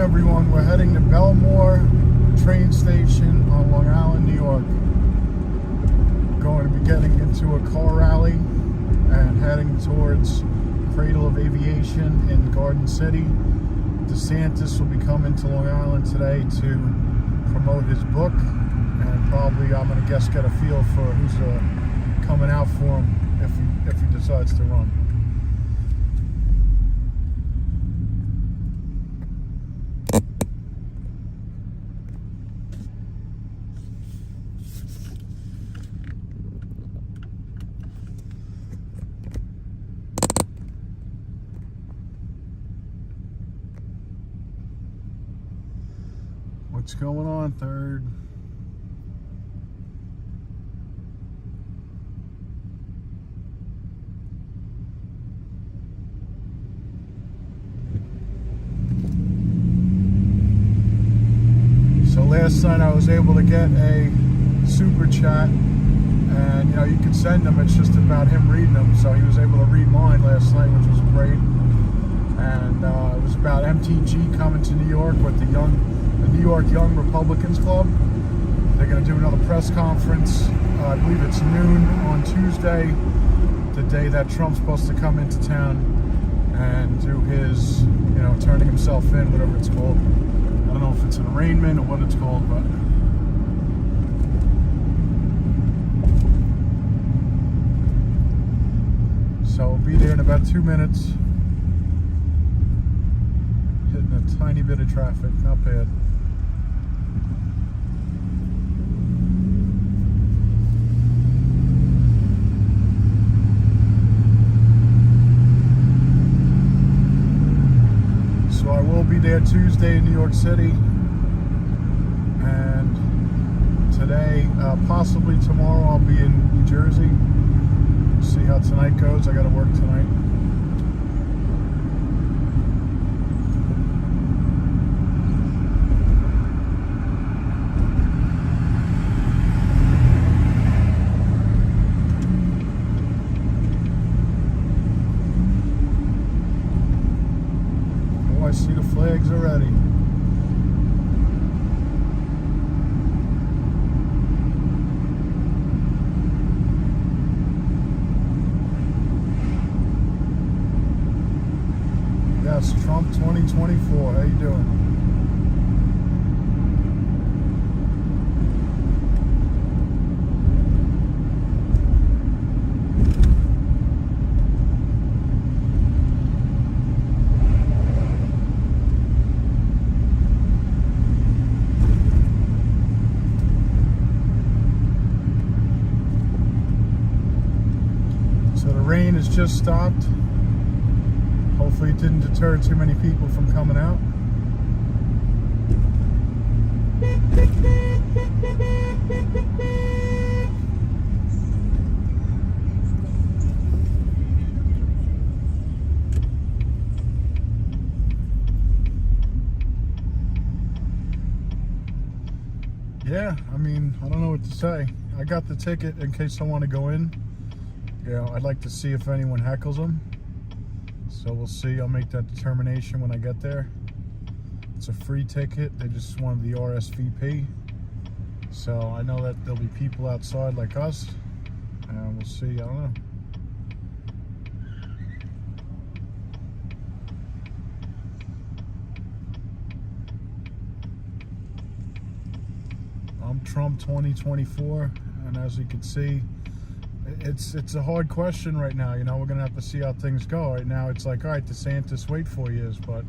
everyone. We're heading to Belmore train station on Long Island, New York. Going to be getting into a car rally and heading towards Cradle of Aviation in Garden City. DeSantis will be coming to Long Island today to promote his book, and probably, I'm going to guess, get a feel for who's coming out for him if he decides to run. What's going on, Third? So last night I was able to get a super chat, and you can send them. It's just about him reading them. So he was able to read mine last night, which was great. And it was about MTG coming to New York with the New York Young Republicans Club. They're going to do another press conference. I believe it's noon on Tuesday, the day that Trump's supposed to come into town and do his, turning himself in, whatever it's called. I don't know if it's an arraignment or what it's called, but so we'll be there in about 2 minutes. Hitting a tiny bit of traffic, not bad. So I will be there Tuesday in New York City, and today, possibly tomorrow, I'll be in New Jersey. See how tonight goes. I got to work tonight. I see the flags already. Yes, Trump 2024. How you doing? Rain has just stopped. Hopefully it didn't deter too many people from coming out. Yeah, I don't know what to say. I got the ticket in case I want to go in. I'd like to see if anyone heckles them. So we'll see. I'll make that determination when I get there. It's a free ticket. They just wanted the RSVP. So I know that there'll be people outside like us. And we'll see. I don't know. I'm Trump 2024. And as you can see, it's a hard question right now. We're gonna have to see how things go. Right now it's like, all right, DeSantis, wait 4 years, but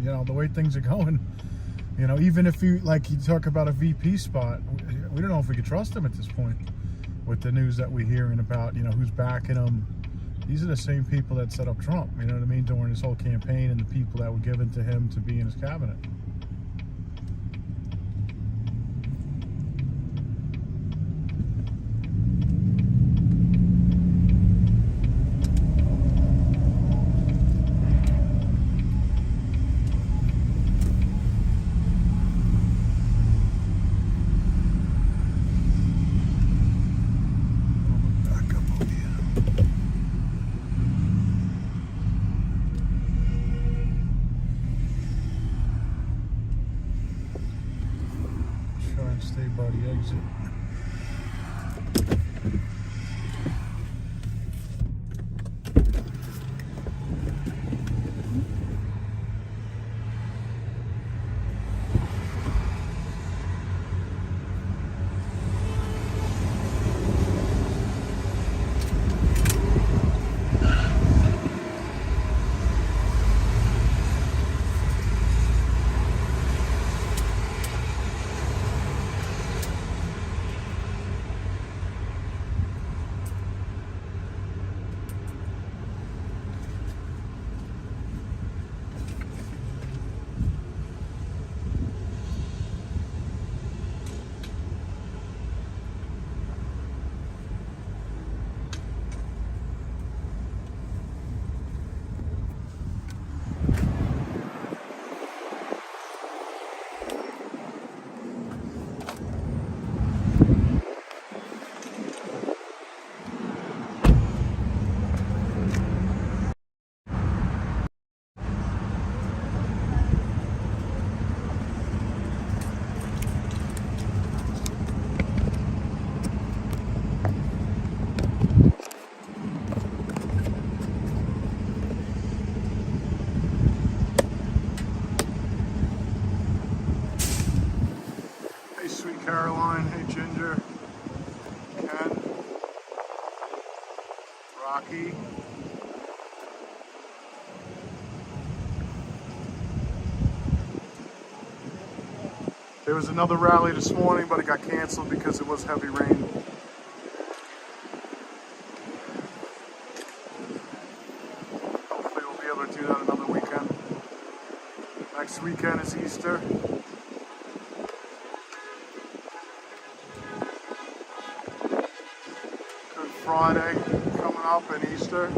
the way things are going, even if you talk about a VP spot, we don't know if we can trust him at this point with the news that we're hearing about, who's backing him. These are the same people that set up Trump, during his whole campaign, and the people that were given to him to be in his cabinet. Rocky. There was another rally this morning, but it got canceled because it was heavy rain. Hopefully we'll be able to do that another weekend. Next weekend is Easter. Good Friday coming up and Easter.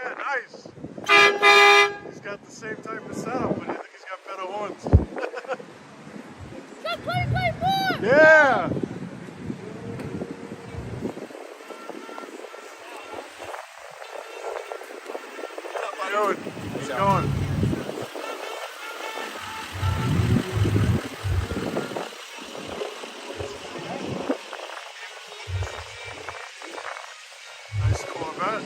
Yeah, nice. He's got the same type of setup, but I think he's got better horns. Got 2024! Yeah! Good. He's going. Nice Corvette.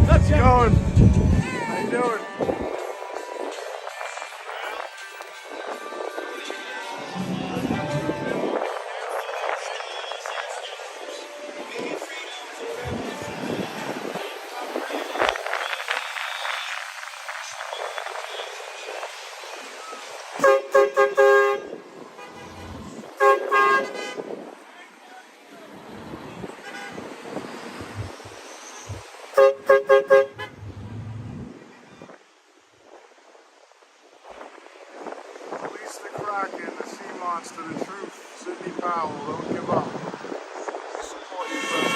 Let's go. How you doing? Release the Kraken, the sea monster, the truth. Sidney Powell, don't give up. Support you, brother.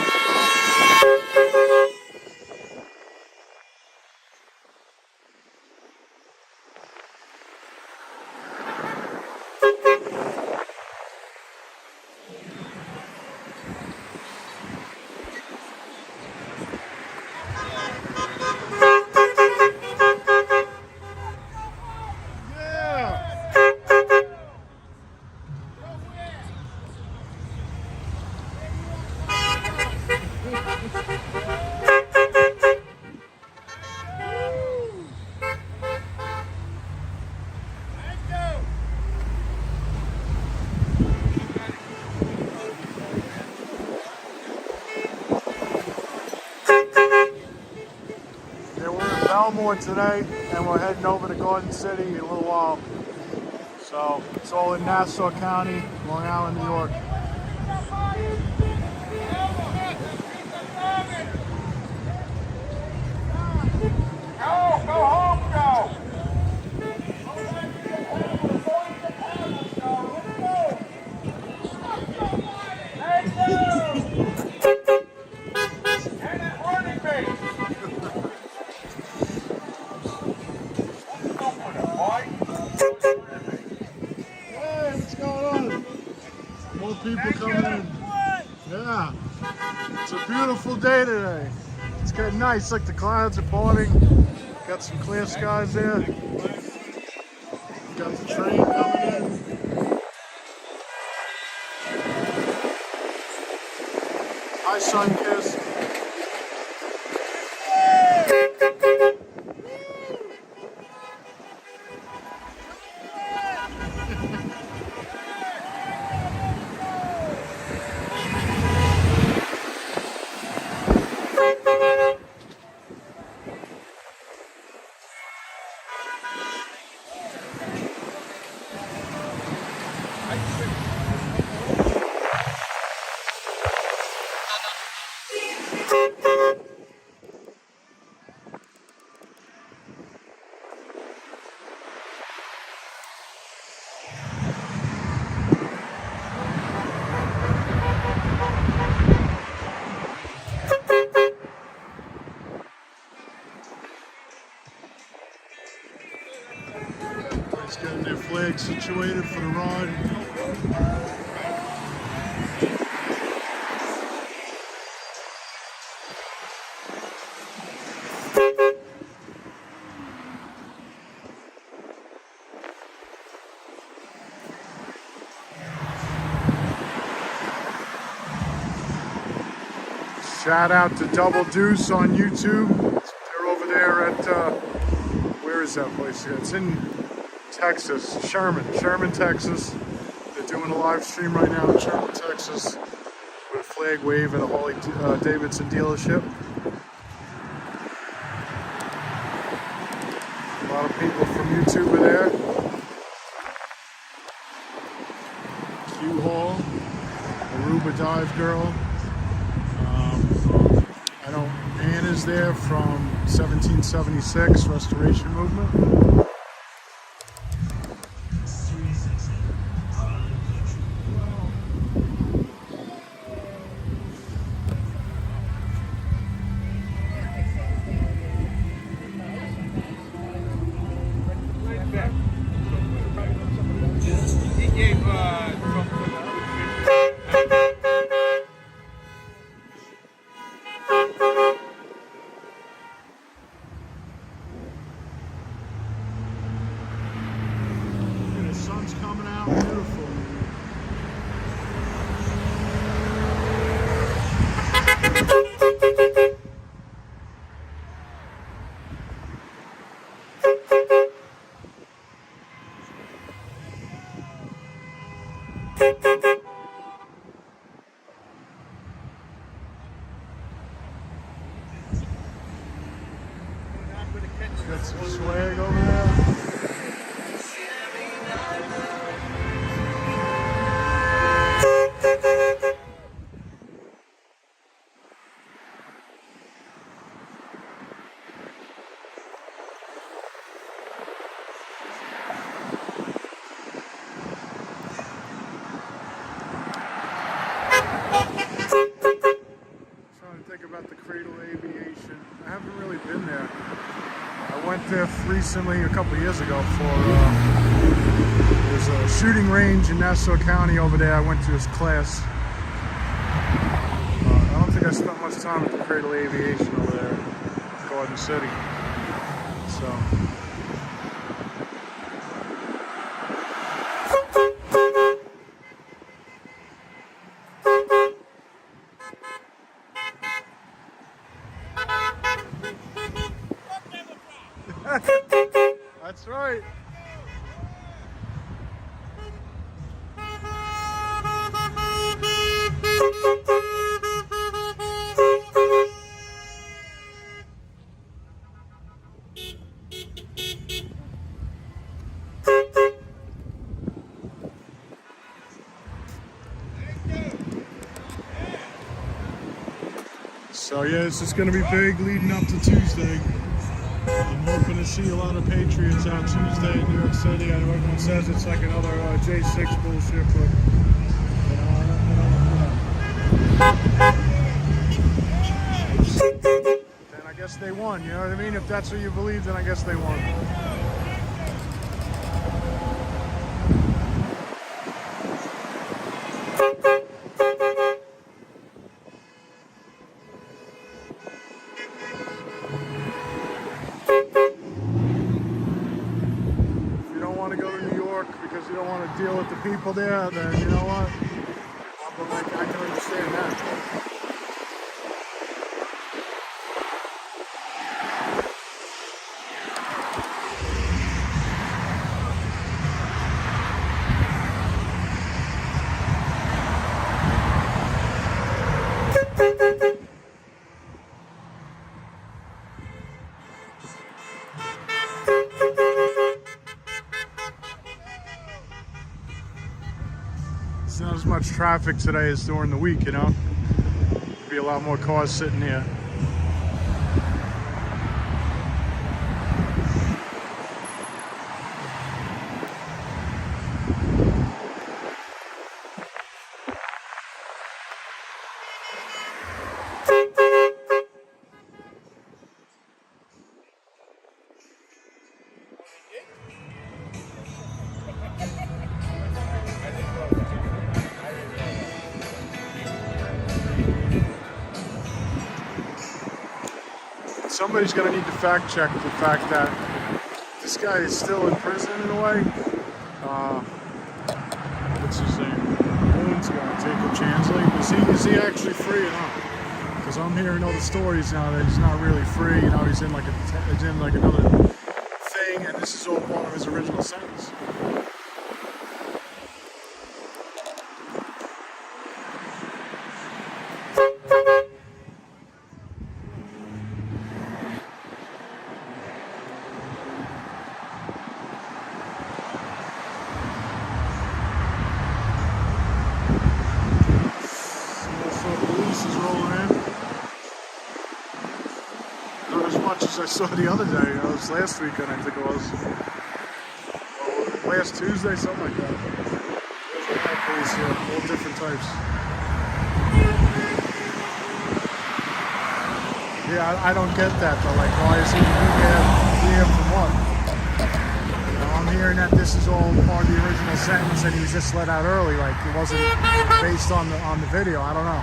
Belmore today, and we're heading over to Garden City in a little while. So it's all in Nassau County, Long Island, New York. Go home, go! Hey, what's going on? More people coming in. Yeah. It's a beautiful day today. It's getting nice, like the clouds are parting. Got some clear skies there. Got the train coming in. Hi, Sunkiss. Just getting their flag situated for the ride. Shout out to Double Deuce on YouTube. They're over there at, where is that place? It's in Texas, Sherman, Texas. They're doing a live stream right now in Sherman, Texas with a flag wave at a Harley Davidson dealership. A lot of people from YouTube are there. Q-Hall, Aruba Dive Girl. I know Ann is there from 1776 Restoration Movement. Coming out beautiful. Got some swag over there. About the Cradle Aviation. I haven't really been there. I went there recently a couple years ago for there's a shooting range in Nassau County over there. I went to his class. I don't think I spent much time at the Cradle Aviation over there in Garden City. So that's right. So yeah, this is going to be big leading up to Tuesday. I'm hoping to see a lot of Patriots out Tuesday in New York City. I know everyone says it's like another J6 bullshit, but then I guess they won, you know what I mean? If that's what you believe, then I guess they won. Because you don't want to deal with the people there, then you know what? I can understand that. There's not as much traffic today as during the week, you know? There'll be a lot more cars sitting here. somebody's going to need to fact check the fact that this guy is still in prison in a way. What's his name? Bones guy, Jacob Chansley. Is he actually free or not? Because I'm hearing other stories now that he's not really free. You know, he's in like another thing, and this is all part of his original sentence. I saw the other day, it was last weekend, I think it was. Last Tuesday, something like that. There's police here, all different types. Yeah, I don't get that though. Like, why is he here for what? You know, I'm hearing that this is all part of the original sentence and he was just let out early. Like, it wasn't based on the video. I don't know.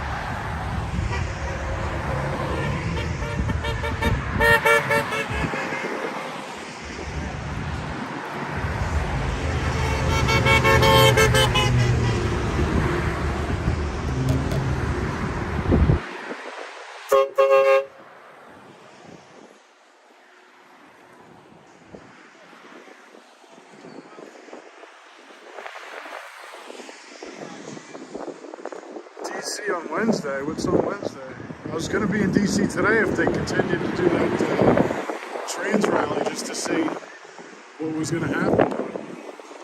DC on Wednesday. What's on Wednesday? I was going to be in DC today if they continued to do that trans rally just to see what was going to happen. But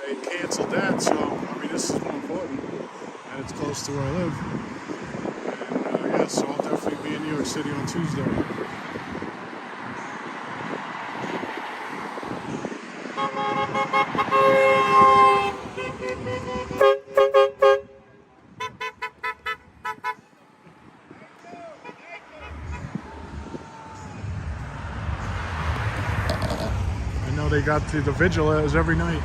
they canceled that, so I mean this is more important, and it's close to where I live. And yeah, so I'll definitely be in New York City on Tuesday. They got the vigil as every night,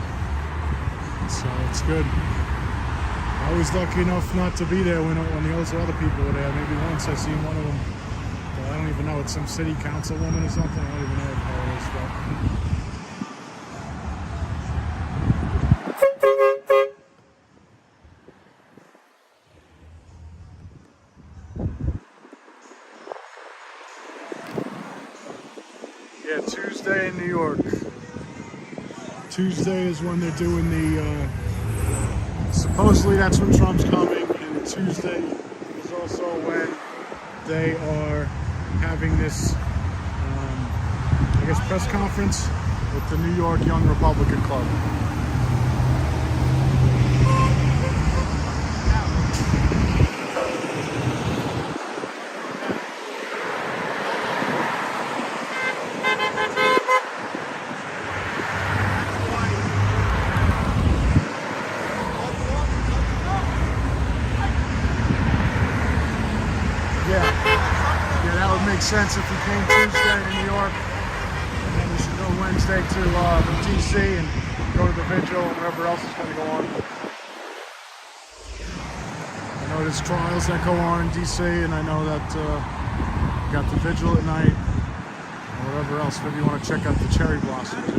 so it's good. I was lucky enough not to be there when the other people were there. Maybe once I seen one of them, but I don't even know, it's some city councilwoman or something. I don't even know how it is, but yeah, Tuesday in New York. Tuesday is when they're doing the, supposedly that's when Trump's coming, and Tuesday is also when they are having this, I guess, press conference with the New York Young Republican Club. Makes sense if you came Tuesday to New York, and then you should go Wednesday to DC and go to the vigil and whatever else is going to go on. I know there's trials that go on in DC, and I know that you got the vigil at night and whatever else. Maybe you want to check out the cherry blossoms.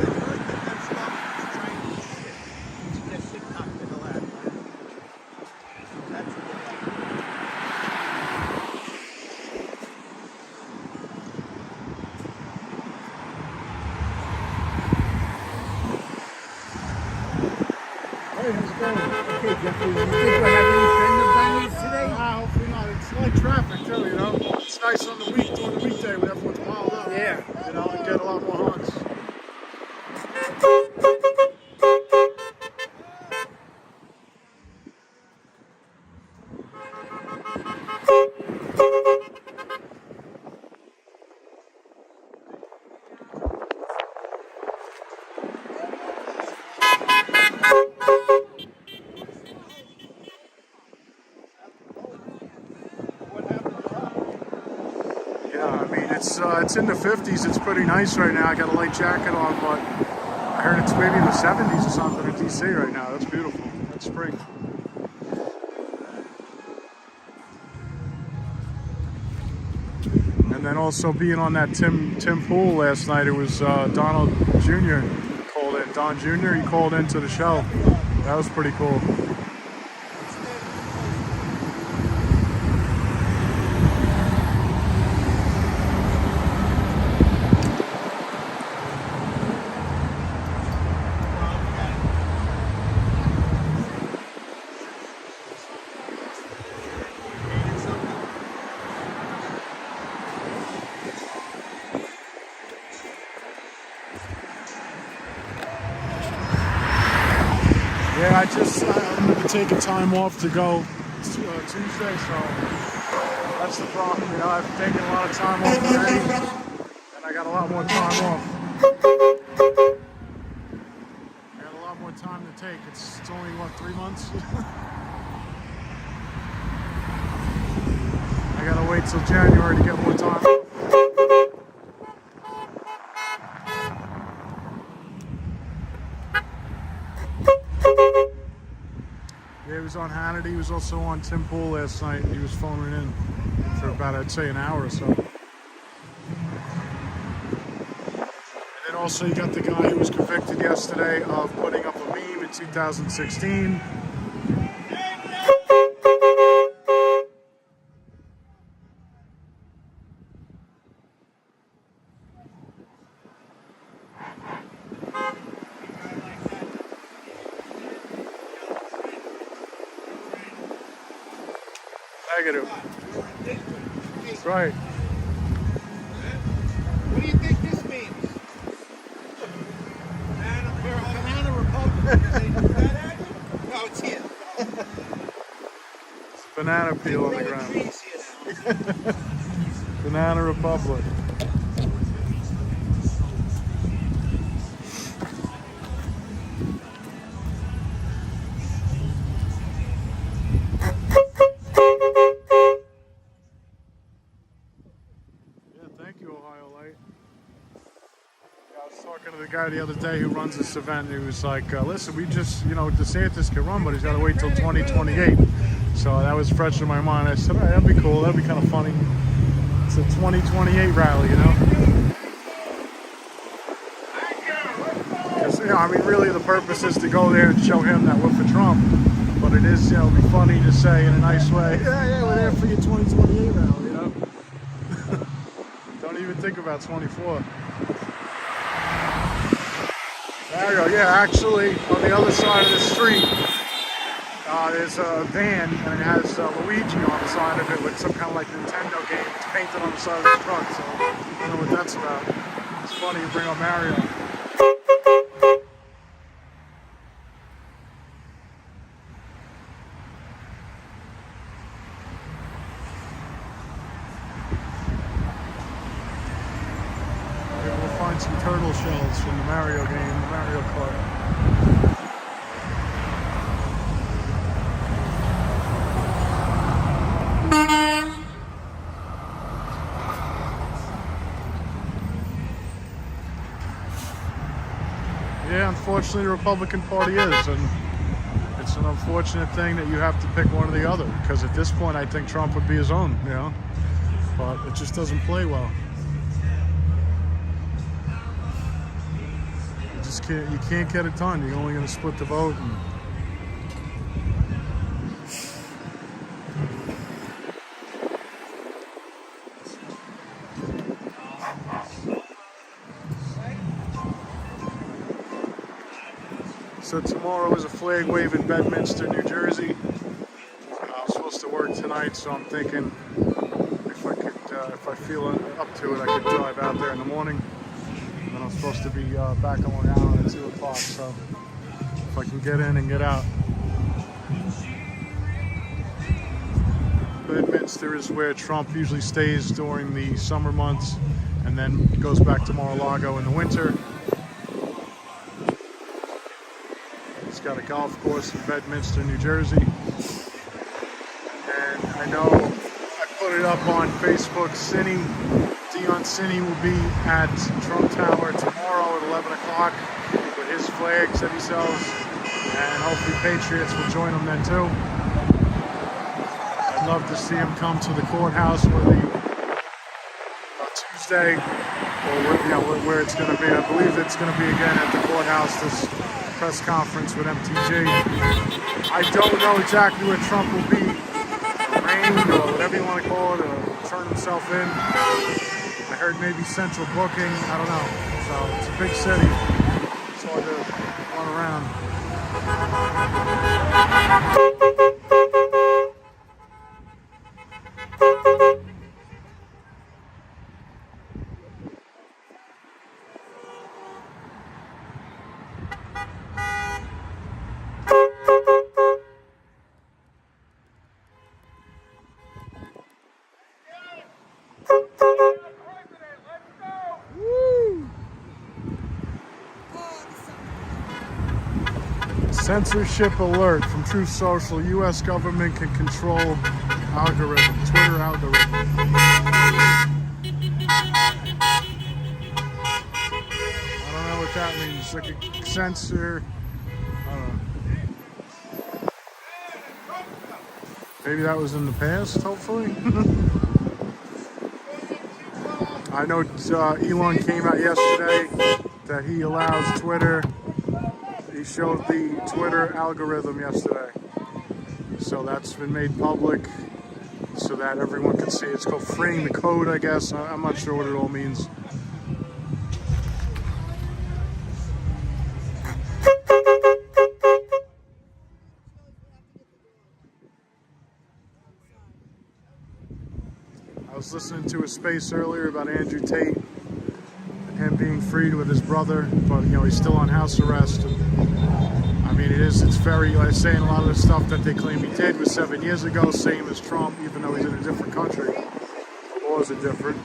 Okay, Jeffrey, you think we'll have any friend of diners today? Hopefully not. It's like traffic too, you know. It's nice on the during the weekday when everyone's piled up. Yeah. You know, and get a lot more honks. It's in the 50s. It's pretty nice right now. I got a light jacket on, but I heard it's maybe in the 70s or something in DC right now. That's beautiful. That's spring. And then And also being on that Tim Pool last night, it was Donald Jr. called in. Don Jr. He called into the show. That was pretty cool. Yeah, I'm going to be taking time off to go Tuesday, so that's the problem. You know, I've taken a lot of time off already, and I got a lot more time off. I got a lot more time to take. It's only, what, 3 months? I got to wait till January to get more time off. Yeah, he was on Hannity. He was also on Tim Pool last night. He was phoning in for about, I'd say, an hour or so. And then also you got the guy who was convicted yesterday of putting up a meme in 2016. Negative. That's right. What do you think this means? Banana Republic. No, it's here. It's banana peel on the ground. Banana Republic. I was talking to the guy the other day who runs this event, and he was like, listen, we just, DeSantis can run, but he's got to wait till 2028. So that was fresh in my mind. I said, all right, that'd be cool. That'd be kind of funny. It's a 2028 rally, Because, really the purpose is to go there and show him that we're for Trump. But it is, it'd be funny to say in a nice way, yeah, we're there for your 2028 rally, Don't even think about 24. There you go. Yeah, actually, on the other side of the street, there's a van, and it has Luigi on the side of it with some kind of like Nintendo game. It's painted on the side of his truck, so I don't know what that's about. It's funny you bring up Mario. Find some turtle shells from the Mario game, the Mario Kart. Yeah, unfortunately the Republican Party is, and it's an unfortunate thing that you have to pick one or the other, because at this point I think Trump would be his own, but it just doesn't play well. You can't get it done. You're only going to split the vote. So tomorrow is a flag wave in Bedminster, New Jersey. I'm supposed to work tonight, so I'm thinking if I feel up to it, I could drive out there in the morning. And I'm supposed to be back on Long Island at 2 o'clock, so if I can get in and get out. Bedminster is where Trump usually stays during the summer months, and then goes back to Mar-a-Lago in the winter. It's got a golf course in Bedminster, New Jersey. And I know I put it up on Facebook, Dion Cini will be at Trump Tower tomorrow at 11 o'clock with his flags that he sells, and hopefully Patriots will join him then too. I'd love to see him come to the courthouse where the Wednesday, or where it's going to be. I believe it's going to be again at the courthouse, this press conference with MTG. I don't know exactly where Trump will be, arraigned or whatever you want to call it, or turn himself in. I heard maybe central booking, I don't know. So it's a big city. It's hard to run around. Censorship alert from Truth Social. U.S. government can control algorithm, Twitter algorithm. I don't know what that means. Like a censor. I don't know. Maybe that was in the past, hopefully. I know Elon came out yesterday that he allows Twitter. He showed the Twitter algorithm yesterday. So that's been made public so that everyone can see. It's called freeing the code, I guess. I'm not sure what it all means. I was listening to a space earlier about Andrew Tate and him being freed with his brother, but he's still on house arrest. I mean, it's very, like saying a lot of the stuff that they claim he did was 7 years ago, same as Trump, even though he's in a different country. The laws are different,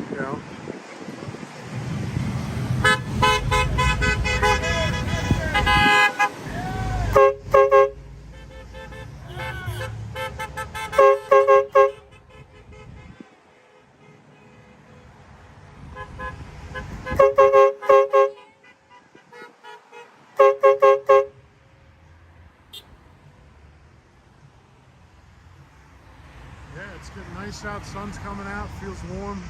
It's getting nice out, sun's coming out, feels warm.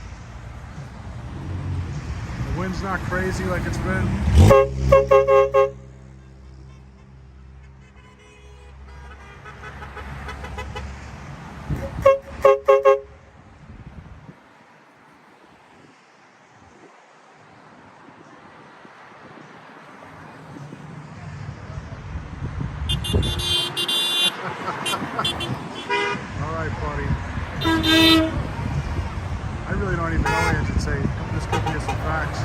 The wind's not crazy like it's been. All right, buddy. I really don't even know Andrew Tate. I'm just giving you some facts.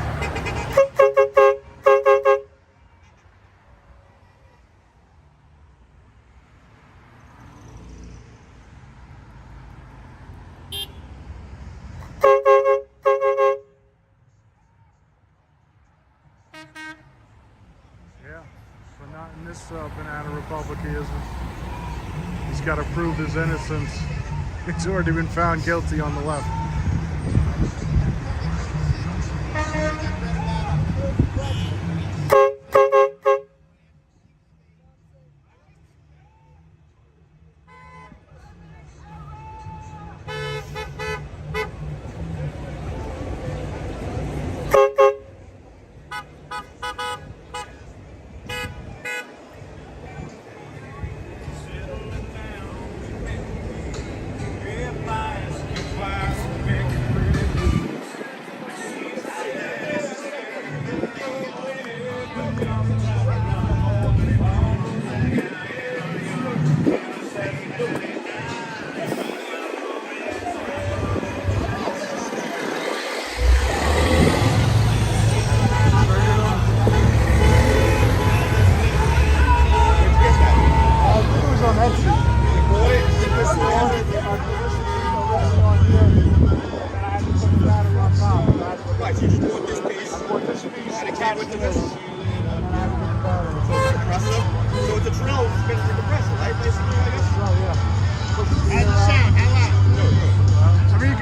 Yeah, but not in this banana republic he isn't. He's got to prove his innocence. He's already been found guilty on the left.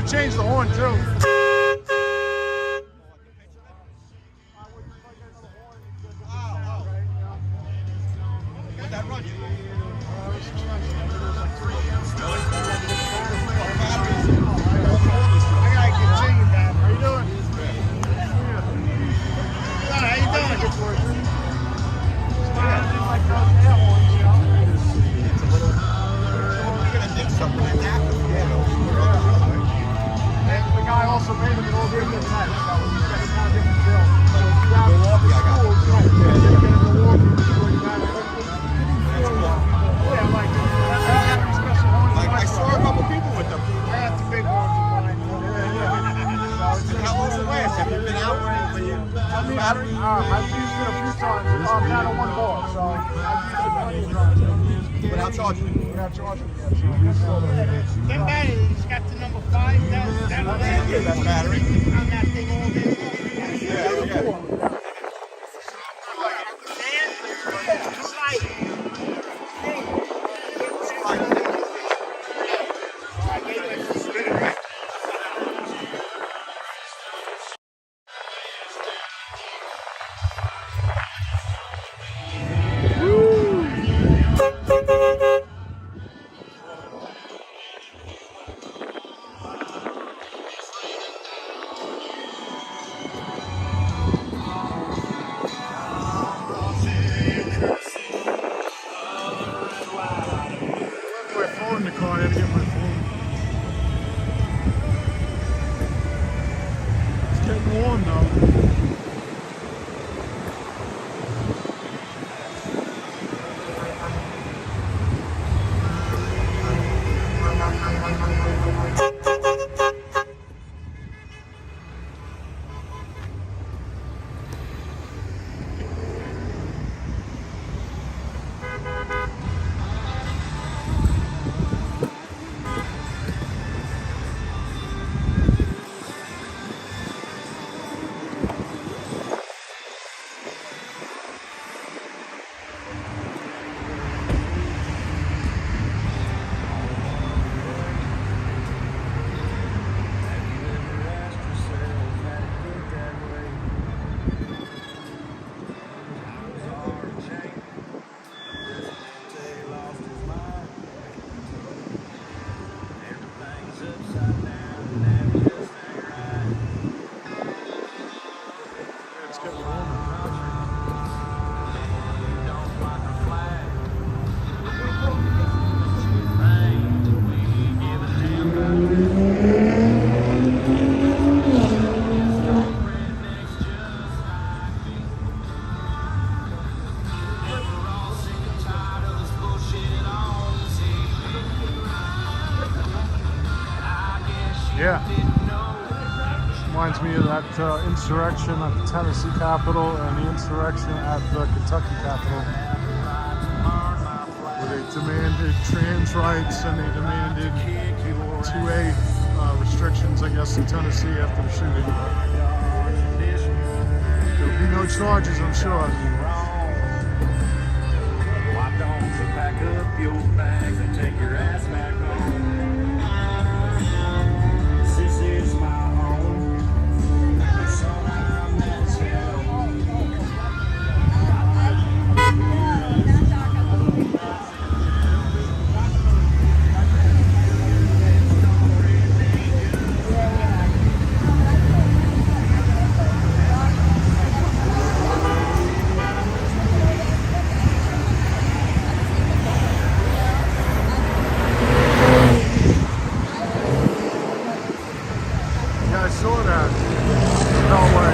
Change the horn too. What'd that run you? I gotta continue, man. How you doing? battery? I've used it a few times. I'm down to one bar, so I've used it plenty of times. Without charging it? Without charging it yet, so Them batteries got the number 5. That'll last you. That battery. On that thing all day long. Yeah. my phone in the car. I had to get my phone. It's getting warm though. Yeah. Reminds me of that insurrection at the Tennessee Capitol and the insurrection at the Kentucky Capitol, where they demanded trans rights and they demanded 2A restrictions, I guess, in Tennessee after the shooting. There'll be no charges, I'm sure. Why don't you pack up your bags and take your ass back home? This is my home. So I'm at I saw that. No way.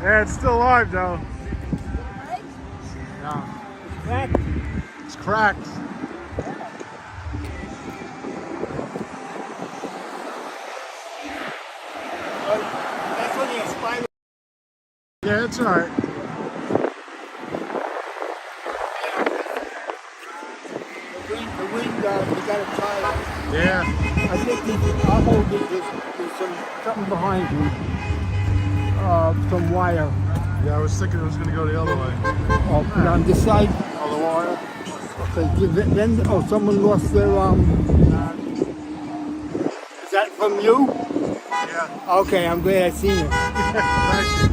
Yeah, it's still alive though. Yeah. It's cracked. That's when the expired. Yeah, it's alright. The wind, we got a tire. Yeah. I think I'll hold it. There's something behind you. Some wire. Yeah, I was thinking it was going to go the other way. Oh, put on this side. Oh, the wire? Okay, then, oh, someone lost their, is that from you? Yeah. Okay, I'm glad I seen it. Thank you.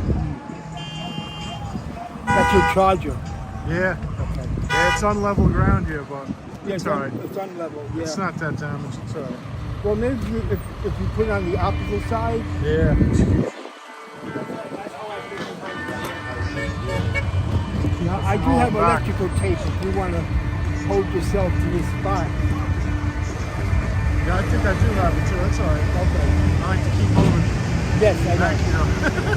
much a charger? Yeah. Okay. Yeah, it's on level ground here, but Yeah, it's alright. It's unlevel. Yeah. It's not that damaged. It's alright. Well, maybe if you put it on the opposite side. Yeah. Now, I do all have back. electrical tape if you want to hold yourself to this spot. Yeah, I think I do have it too. That's alright. Okay. I like to keep moving. Yes, I know. Thank you.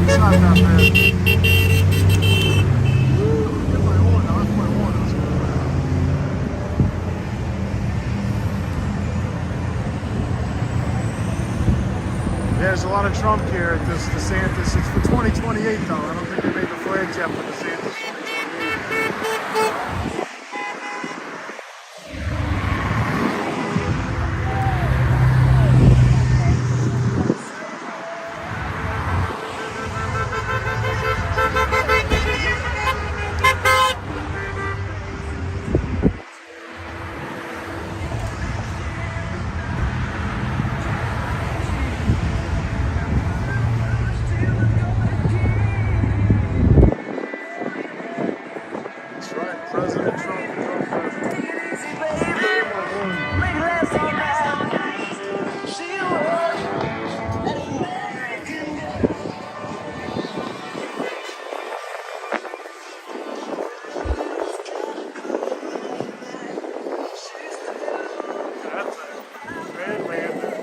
It's not that bad. Woo, get my horn. I left my horn. That's good. There's a lot of Trump here at this DeSantis. It's for 2028 though. I don't think they made the flags yet for DeSantis 2028. That's right, President Trump. That's a Badlander.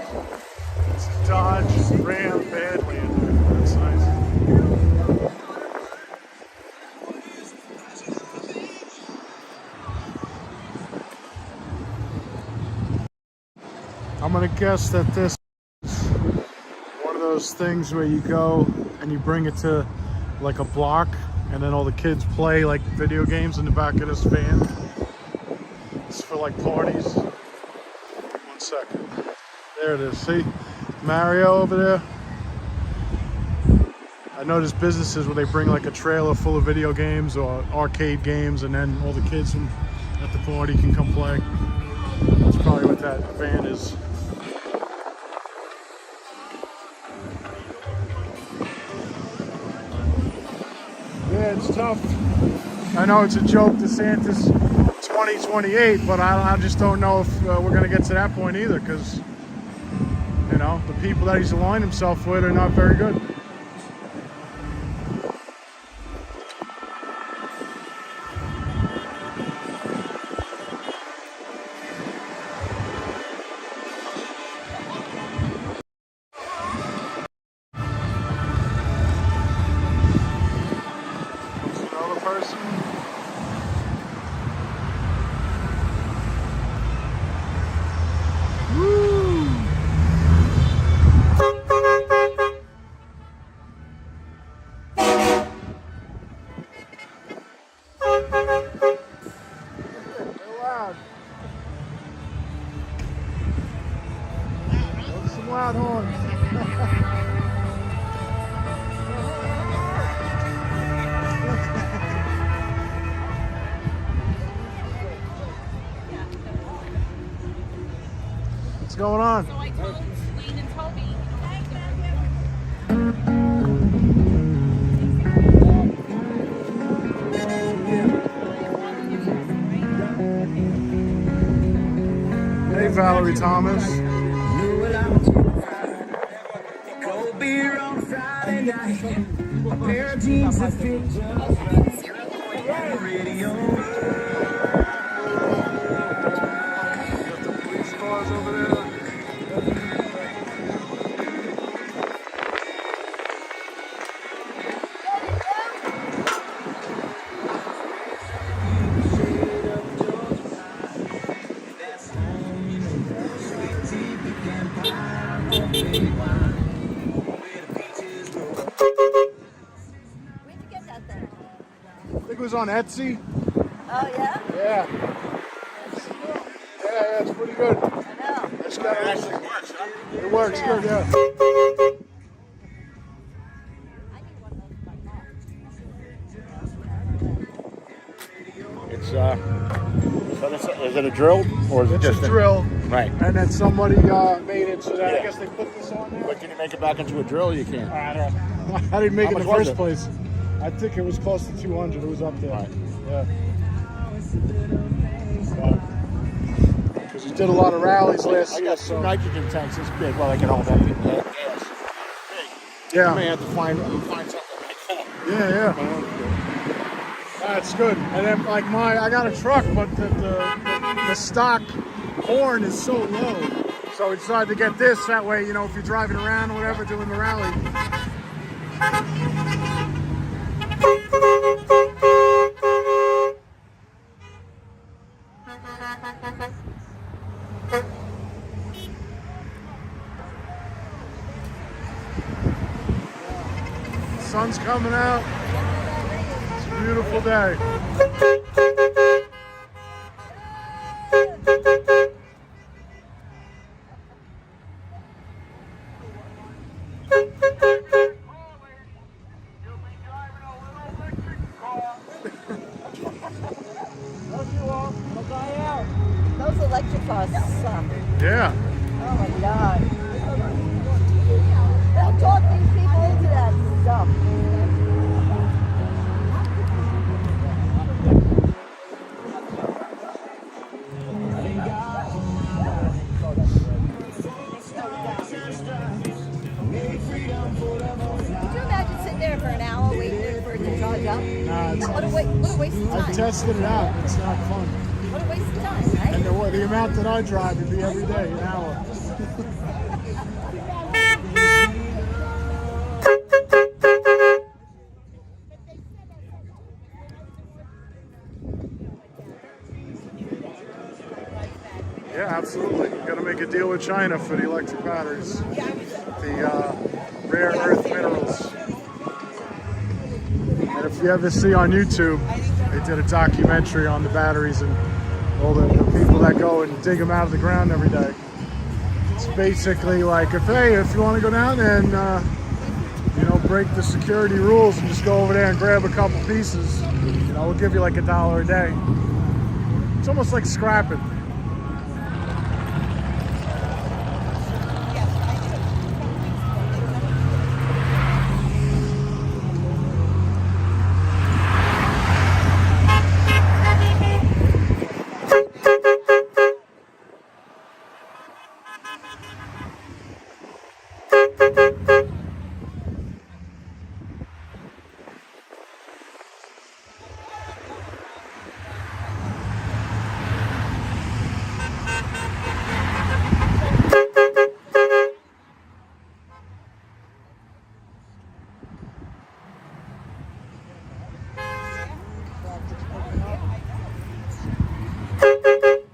It's a Dodge Ram Badlander. That's nice. I'm gonna guess that this is one of those things where you go and you bring it to like a block and then all the kids play like video games in the back of this van. It's for like parties. 1 second. There it is. See? Mario over there. I know there's businesses where they bring like a trailer full of video games or arcade games and then all the kids at the party can come play. That's probably what that van is. Yeah, it's tough. I know it's a joke, DeSantis 2028, but I just don't know if we're going to get to that point either, because, you know, the people that he's aligned himself with are not very good. Another person. Woo! They're loud. Those are some loud horns. What's going on? So I told Lane and Toby. Hey, Valerie Thomas. Cold beer on Friday night, a pair of jeans that fit just right, radio. Got the police cars over there. Where'd you get that thing? I think it was on Etsy. Oh, yeah? Yeah. Yeah, it's pretty good. I know. It's got it actually works, huh? It works good, yeah. I need one of those for my mom. It's is it a drill or is it It's just a drill. Right. And then somebody made it so that I Yeah. guess they put this on there. But can you make it back into a drill? You can't. I don't know. I didn't make How it in the much was first it? place. I think it was close to 200. It was up there. Right. Yeah. Because he did a lot of rallies last I year. got So two nitrogen tanks this big. Well, they can hold that gas. You may yeah, have to find something like that. yeah. That's good. And then like I got a truck, but the stock horn is so low. So we decided to get this. That way, you know, if you're driving around or whatever doing the rally. Sun's coming out. It's a beautiful day. Those electric cars suck. Yeah. Oh my God. They'll talk these people into that stuff. Could you imagine sitting there for an hour waiting for it to charge up? Nah, What a waste of I've time. tested it out. It's not fun. What a waste of time, right? And the amount that I drive would be every day, an hour. Yeah, absolutely. You've got to make a deal with China for the electric batteries. The rare earth minerals. And if you ever see on YouTube, they did a documentary on the batteries and all the people that go and dig them out of the ground every day. It's basically like, if you want to go down and break the security rules and just go over there and grab a couple pieces, we'll give you like $1 a day. It's almost like scrapping.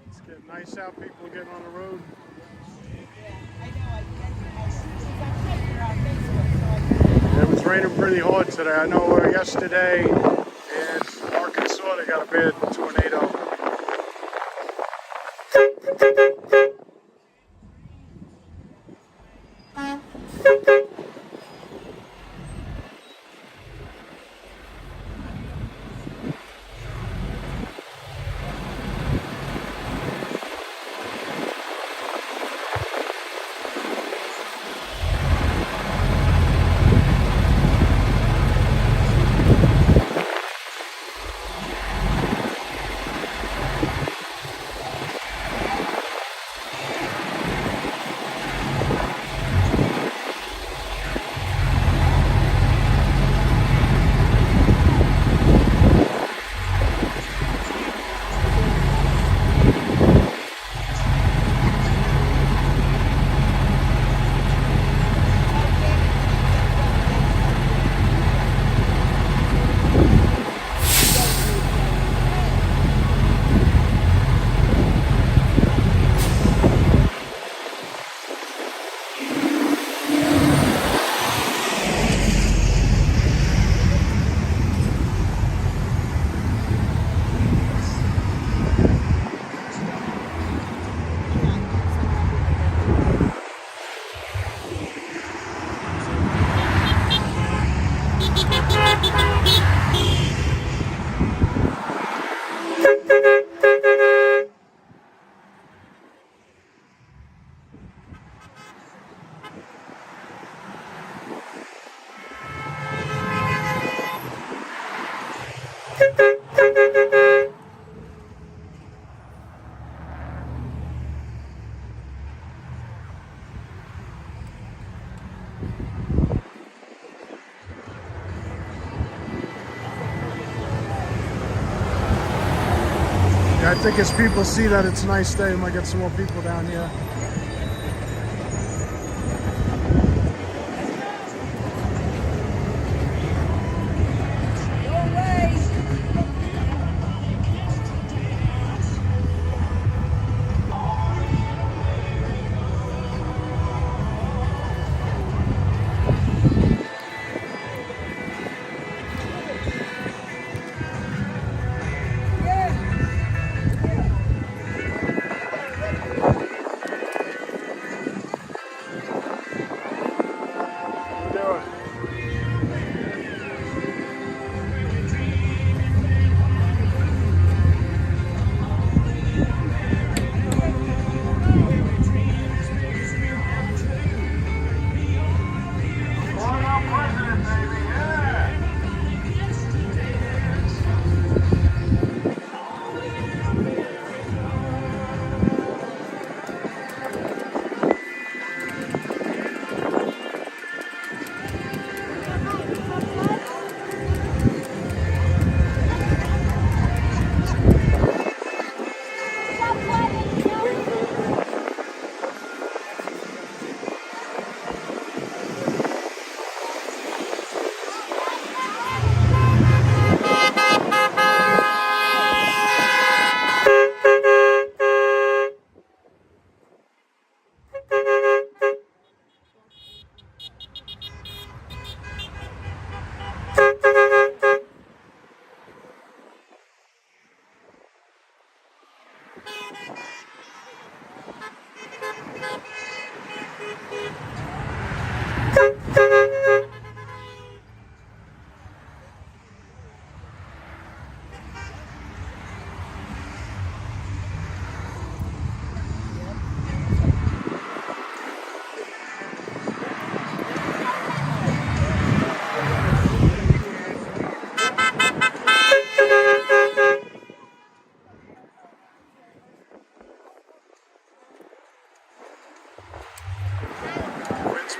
It's getting nice out, people are getting on the road. It was raining pretty hard today. I know yesterday in Arkansas they got a bad tornado. I think as people see that it's a nice day, we might get some more people down here.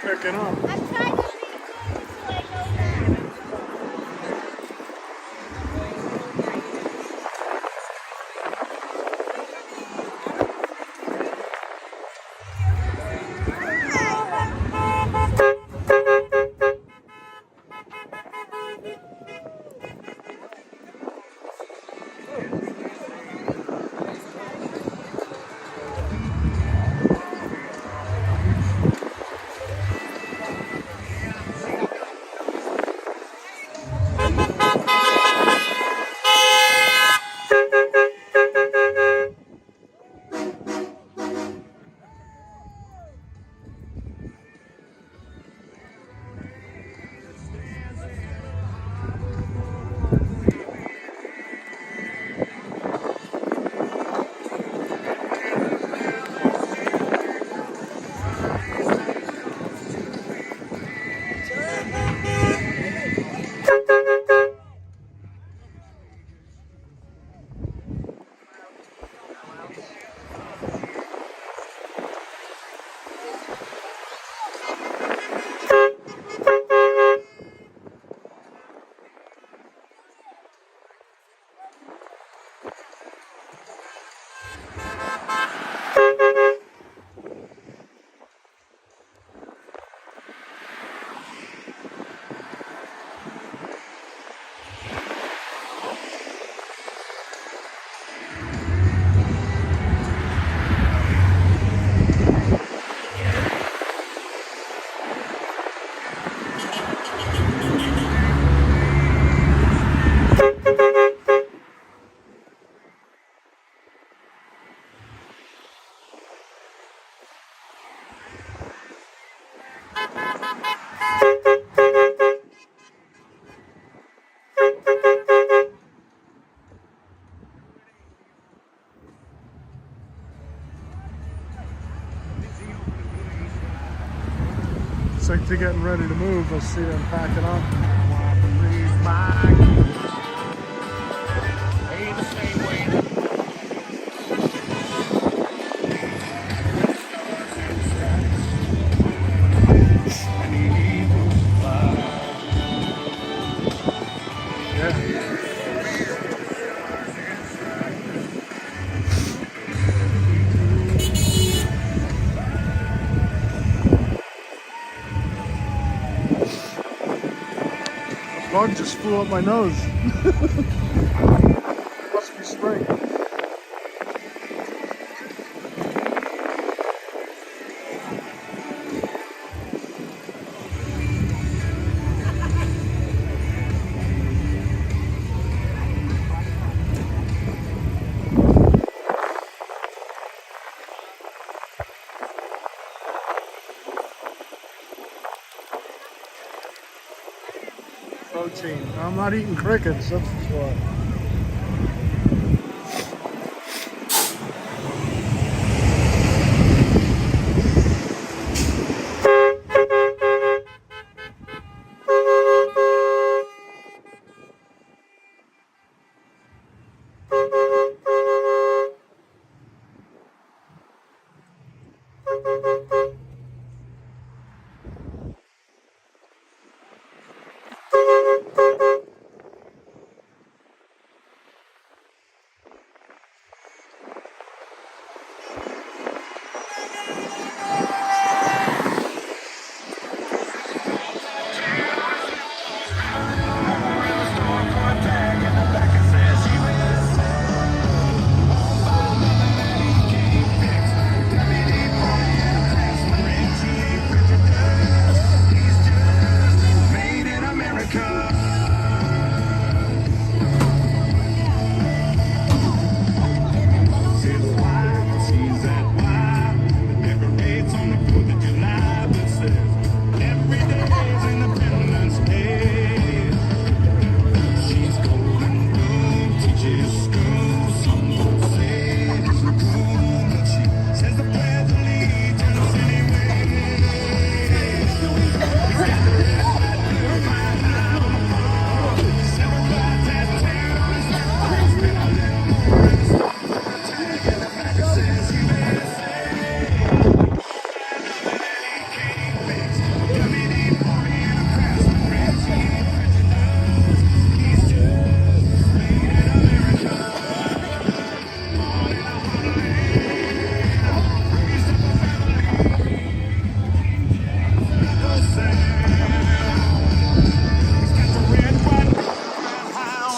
Picking up. I'm trying to be good so I know that. Looks like they're getting ready to move. We'll see them packing up. Bug just flew up my nose. Must be spring. Protein. I'm not eating crickets, that's for sure.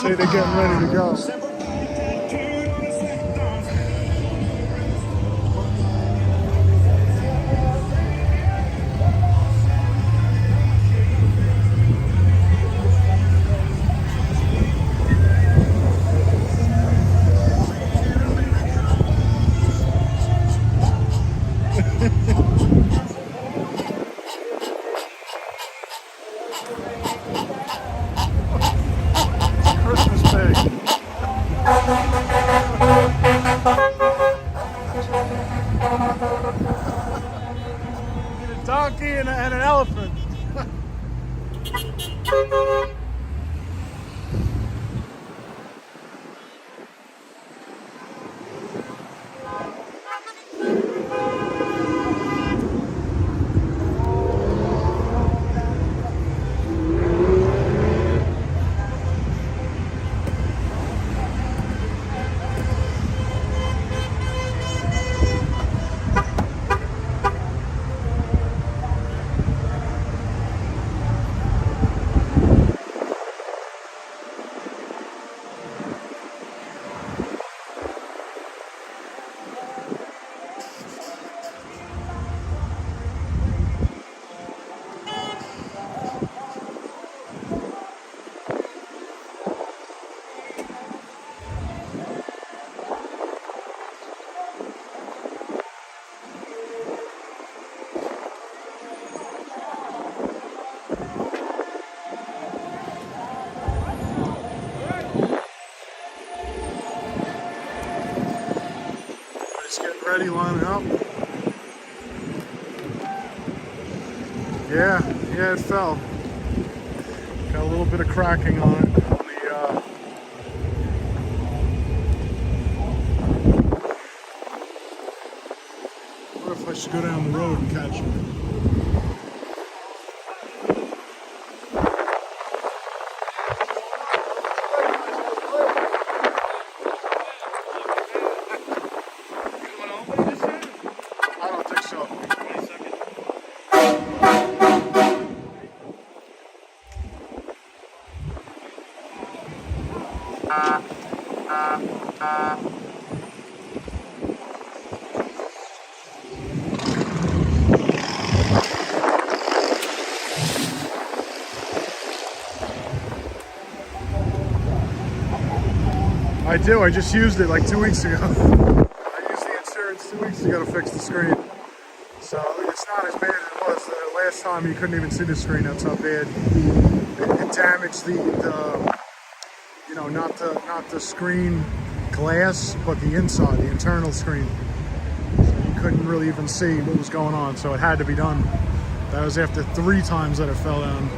Say they're getting ready to go. Christmas pig. A donkey and an elephant. Just getting ready, lining up. Yeah, it fell. Got a little bit of cracking on it. What if I should go down the road and catch him? I don't think so. I do. I just used it like 2 weeks ago. I used the insurance 2 weeks ago to fix the screen. So it's not as bad as it was. The last time you couldn't even see the screen. That's how bad it damaged the you know, not the screen glass, but the inside, the internal screen. So you couldn't really even see what was going on. So it had to be done. That was after 3 times that it fell down.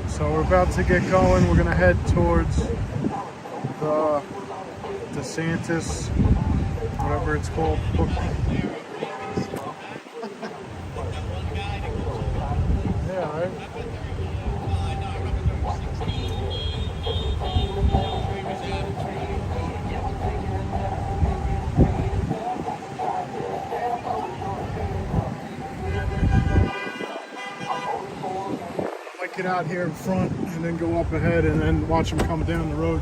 So we're about to get going. We're gonna head towards the DeSantis, whatever it's called, book. Yeah, right? Might get out here in front and then go up ahead and then watch them come down the road.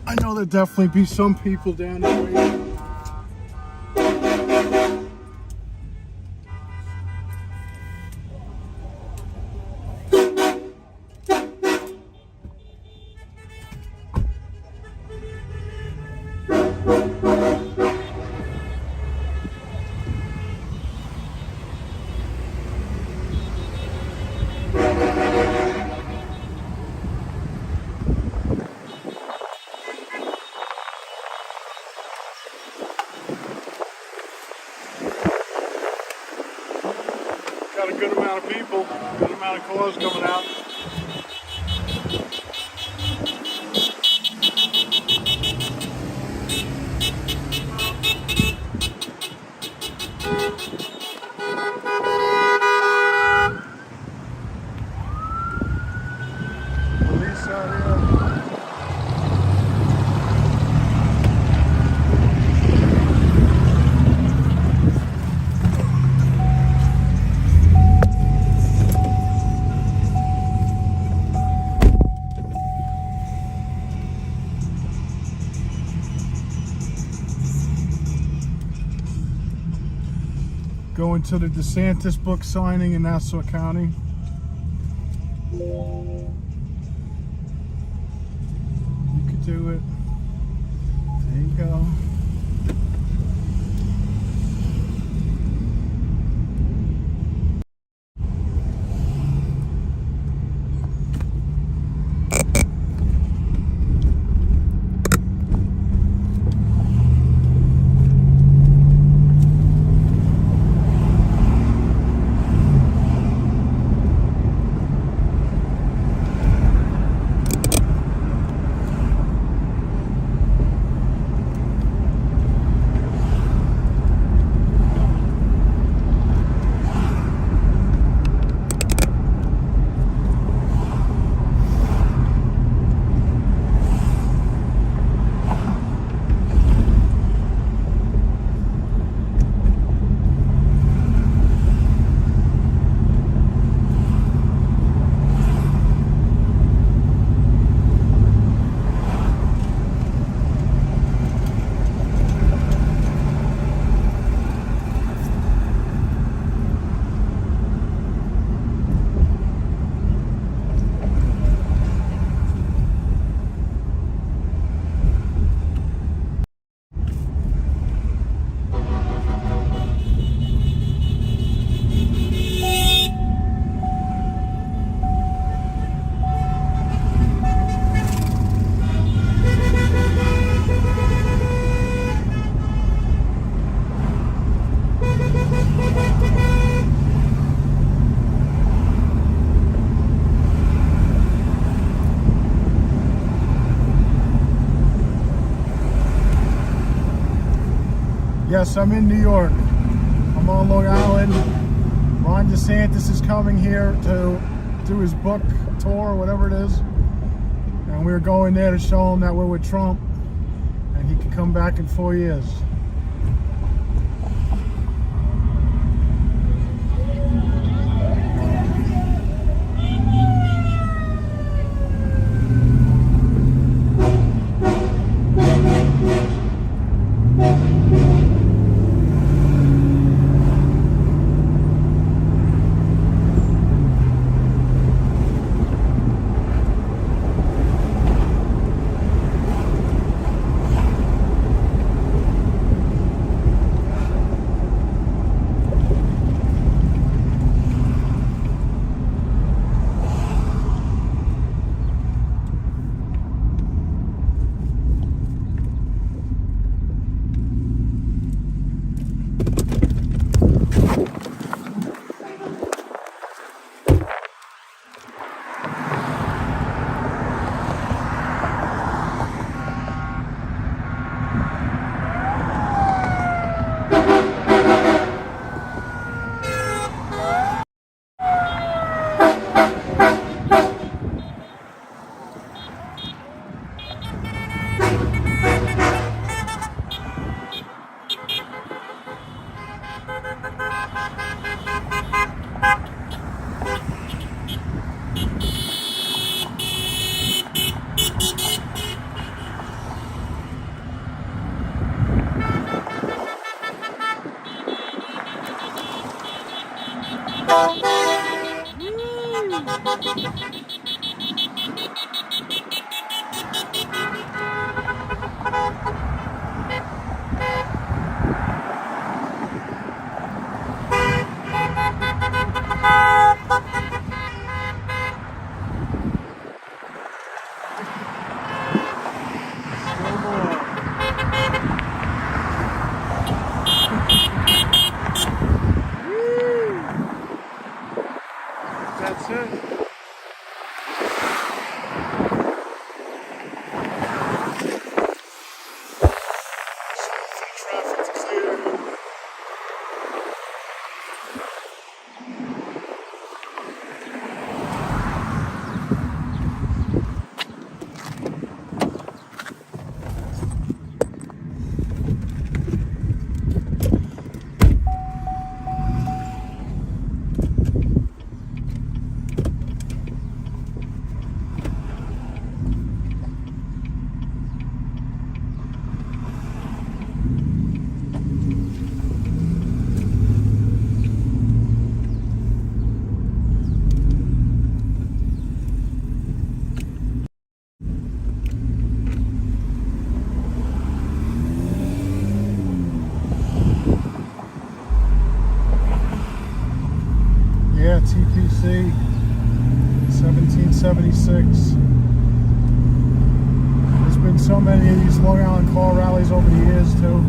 I know there'll definitely be some people down there. Got a good amount of people, good amount of cars coming out. Police out here. Going to the DeSantis book signing in Nassau County. You could do it. There you go. Yes, I'm in New York. I'm on Long Island. Ron DeSantis is coming here to do his book tour, whatever it is. And we're going there to show him that we're with Trump and he can come back in 4 years. That's it. Yeah, TPC, 1776. There's been so many of these Long Island car rallies over the years too.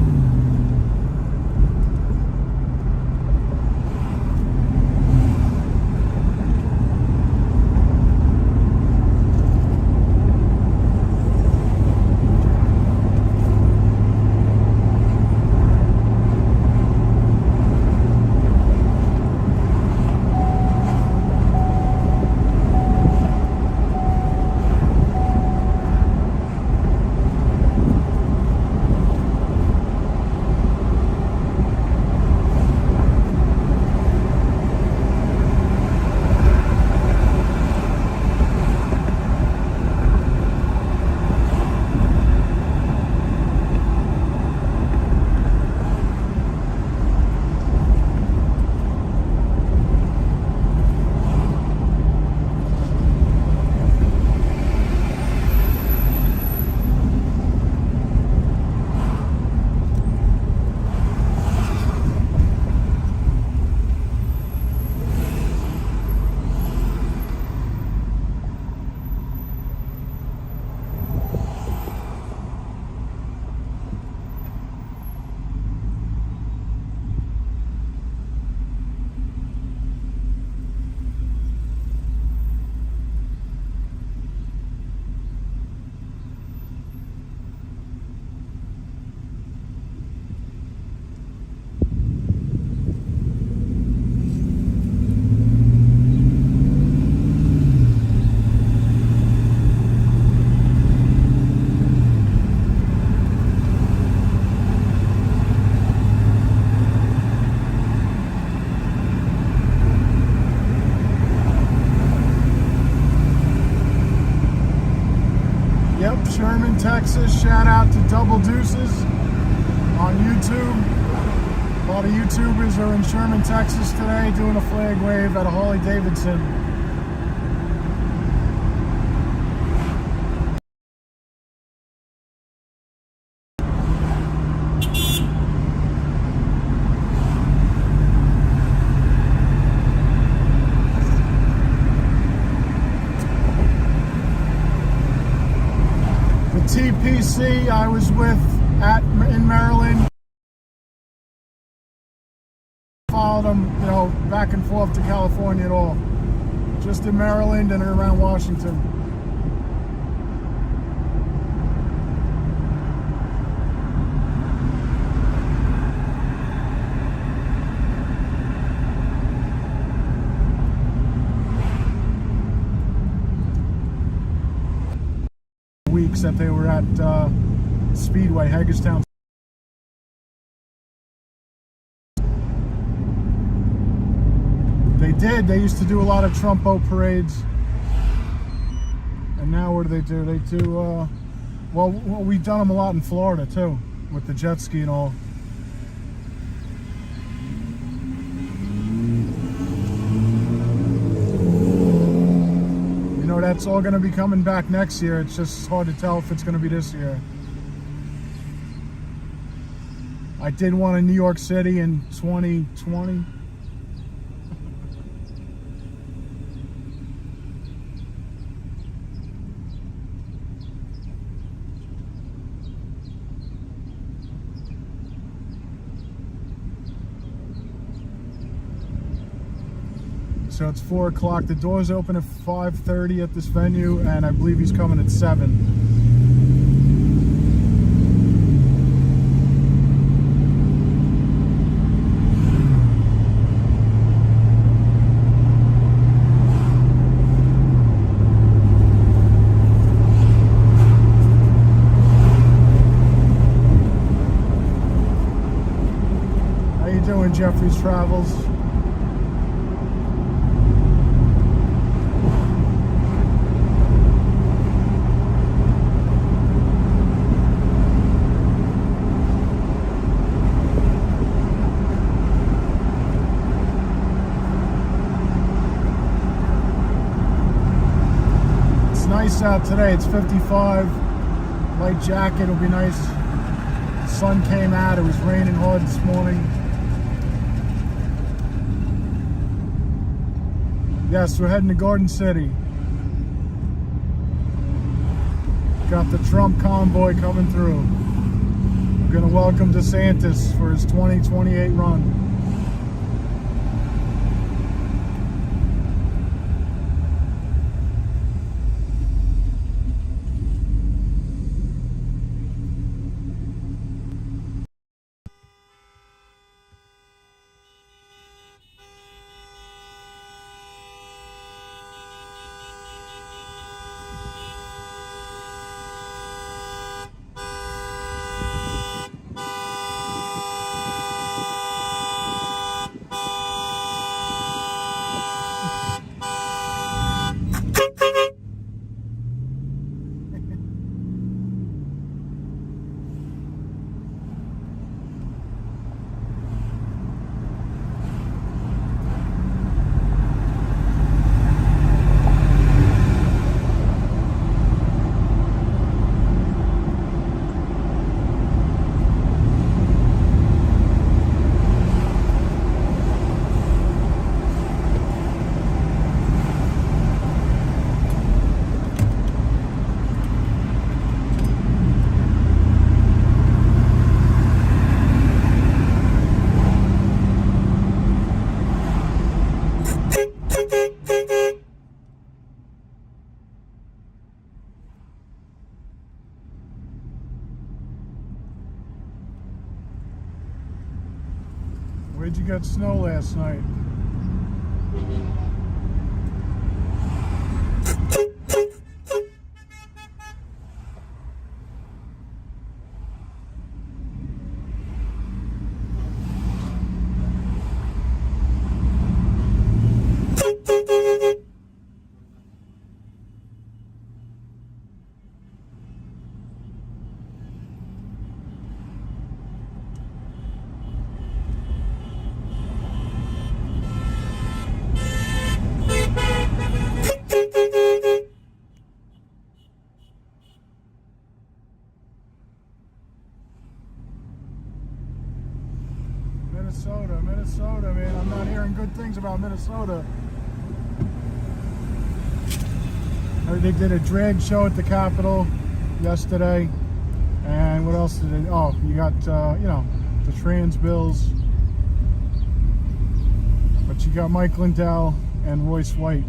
Texas. Shout out to Double Deuces on YouTube. A lot of YouTubers are in Sherman, Texas today doing a flag wave at a Harley Davidson. TPC I was with in Maryland, followed them, you know, back and forth to California at all. Just in Maryland and around Washington. Weeks that they were at Speedway, Hagerstown. They used to do a lot of Trumpo parades. And now what do? They do, well, we've done them a lot in Florida too, with the jet ski and all. You know, that's all going to be coming back next year. It's just hard to tell if it's going to be this year. I did one in New York City in 2020. So it's 4 o'clock. The doors open at 5:30 at this venue, and I believe he's coming at 7. How you doing, Jeffrey's Travels? Nice out today. It's 55. Light jacket will be nice. The sun came out. It was raining hard this morning. Yes, we're heading to Garden City. Got the Trump convoy coming through. We're going to welcome DeSantis for his 2028 run. Where'd you get snow last night? Minnesota, man. I'm not hearing good things about Minnesota. They did a drag show at the Capitol yesterday. And what else did they? Oh, you got, you know, the trans bills. But you got Mike Lindell and Royce White.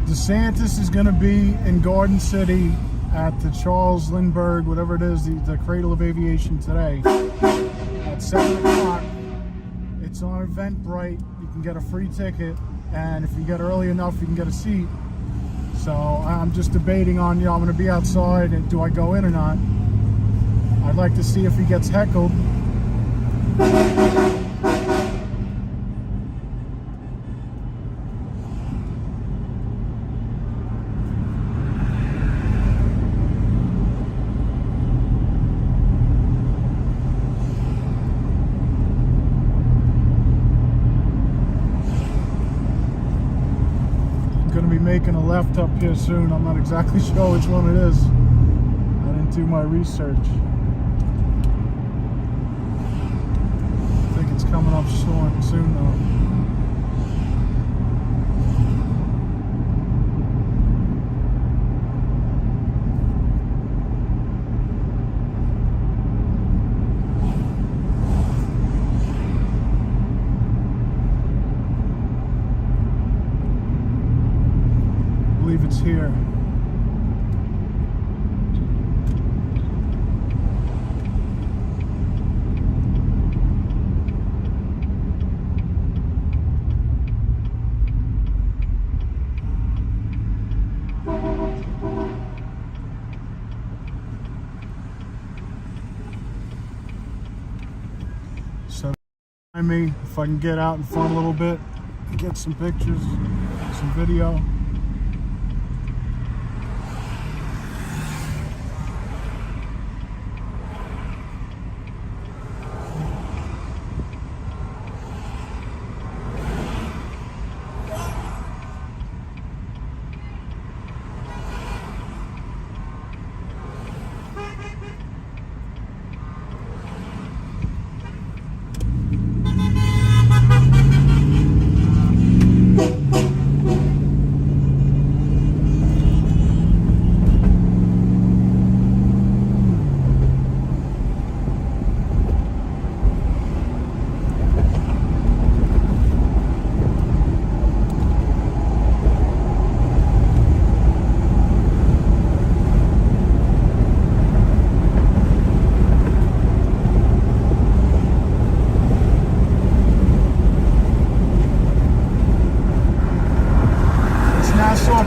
DeSantis is going to be in Garden City at the Charles Lindbergh, whatever it is, the Cradle of Aviation today at 7 o'clock. It's on Eventbrite. You can get a free ticket, and if you get early enough, you can get a seat. So I'm just debating on, you know, I'm going to be outside, and do I go in or not? I'd like to see if he gets heckled. Making a left up here soon. I'm not exactly sure which one it is. I didn't do my research. I think it's coming up soon though. It's here. So behind me, if I can get out in front a little bit, get some pictures, some video.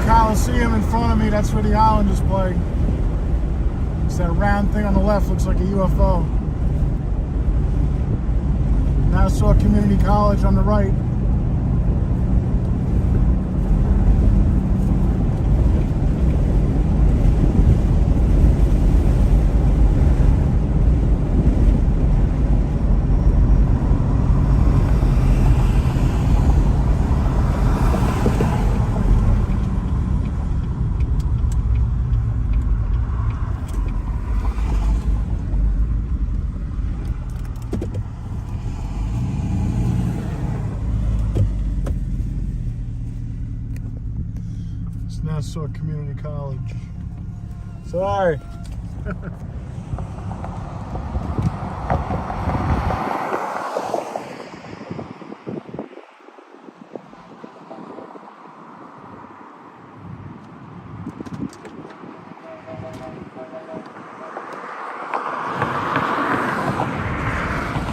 Coliseum in front of me, that's where the Islanders play. It's that round thing on the left, looks like a UFO. Nassau Community College on the right. Nassau Community College. Sorry.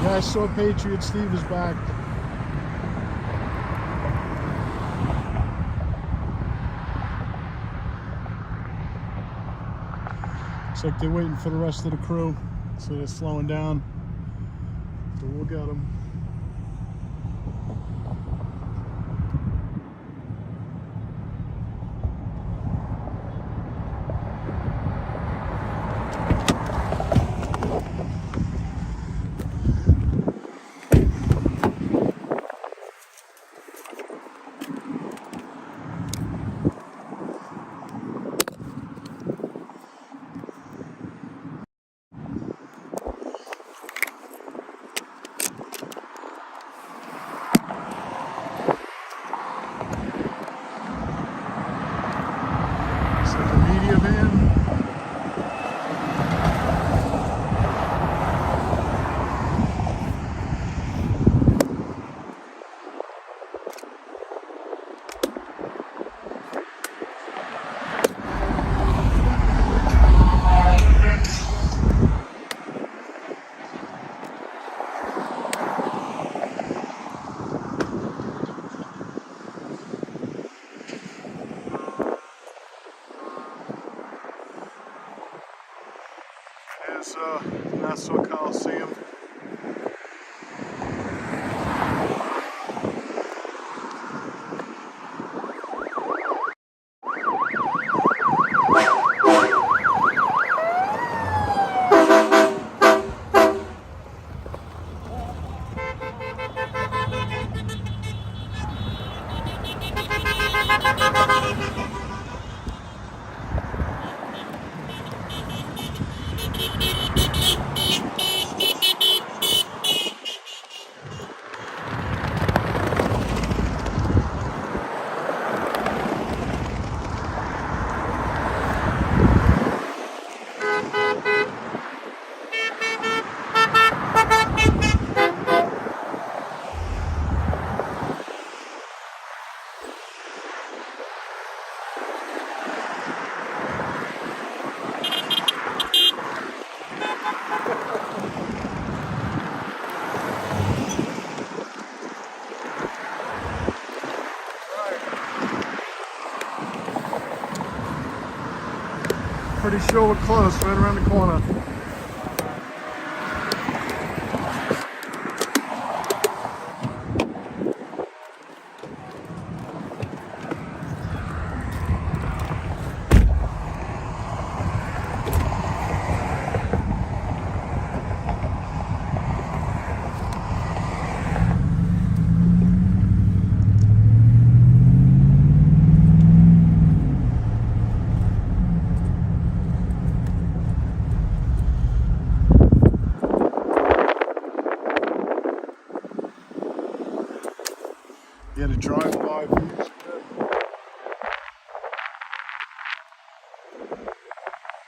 Yeah, I saw Patriot Steve is back. Looks like they're waiting for the rest of the crew, so they're slowing down. But we'll get them. It's like a media van. There's Nassau Coliseum. Pretty sure we're close, right around the corner. Get a drive-by view.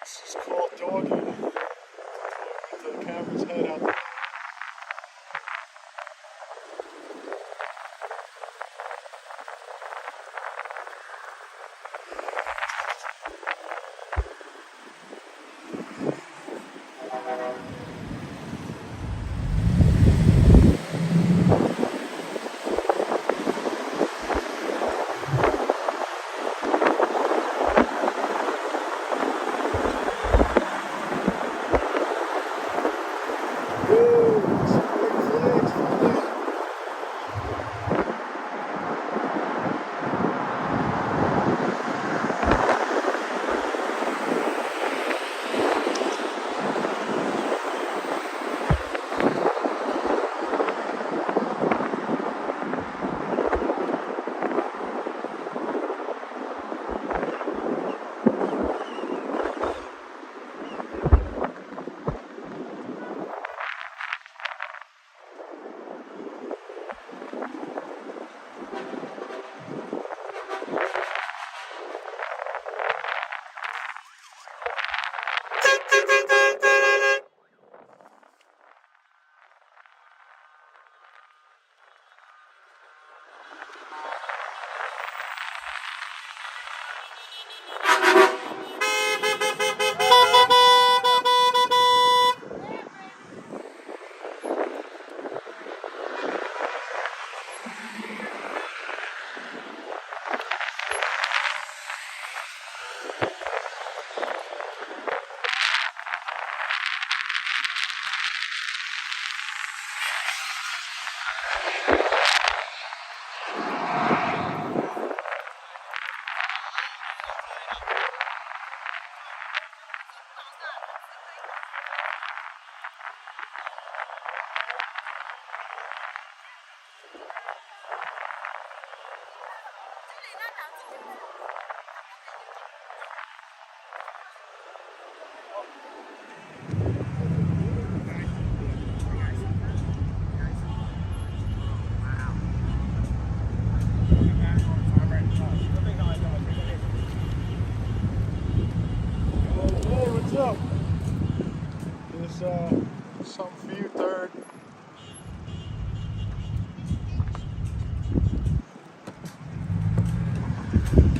This is called dogging. With the camera's head out there. Woo! Hey, what's up? There's something for you, third.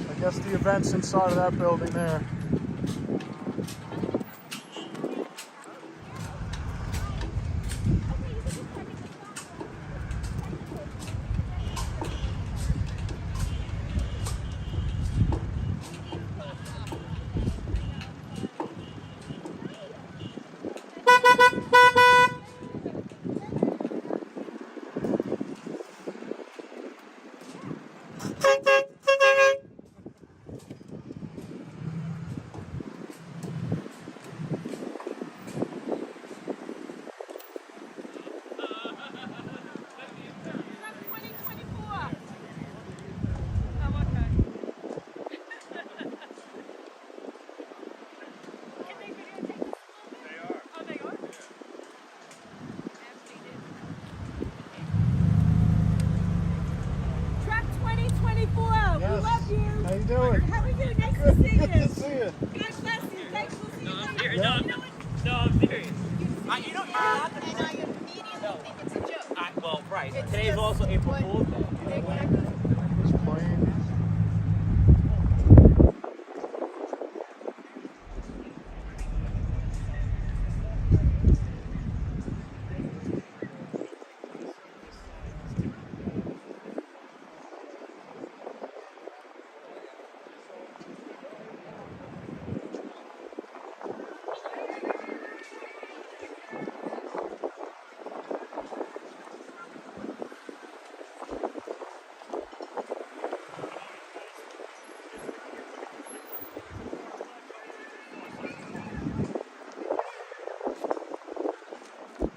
I guess the event's inside of that building there. How you doing? How are you? Nice to see you. Good to see you. God bless you. Thanks for seeing you. Serious. No, I'm serious. You know, I immediately think it's a joke. Well, right. It's Today's just also April Fool's Day. Exactly. It's plain.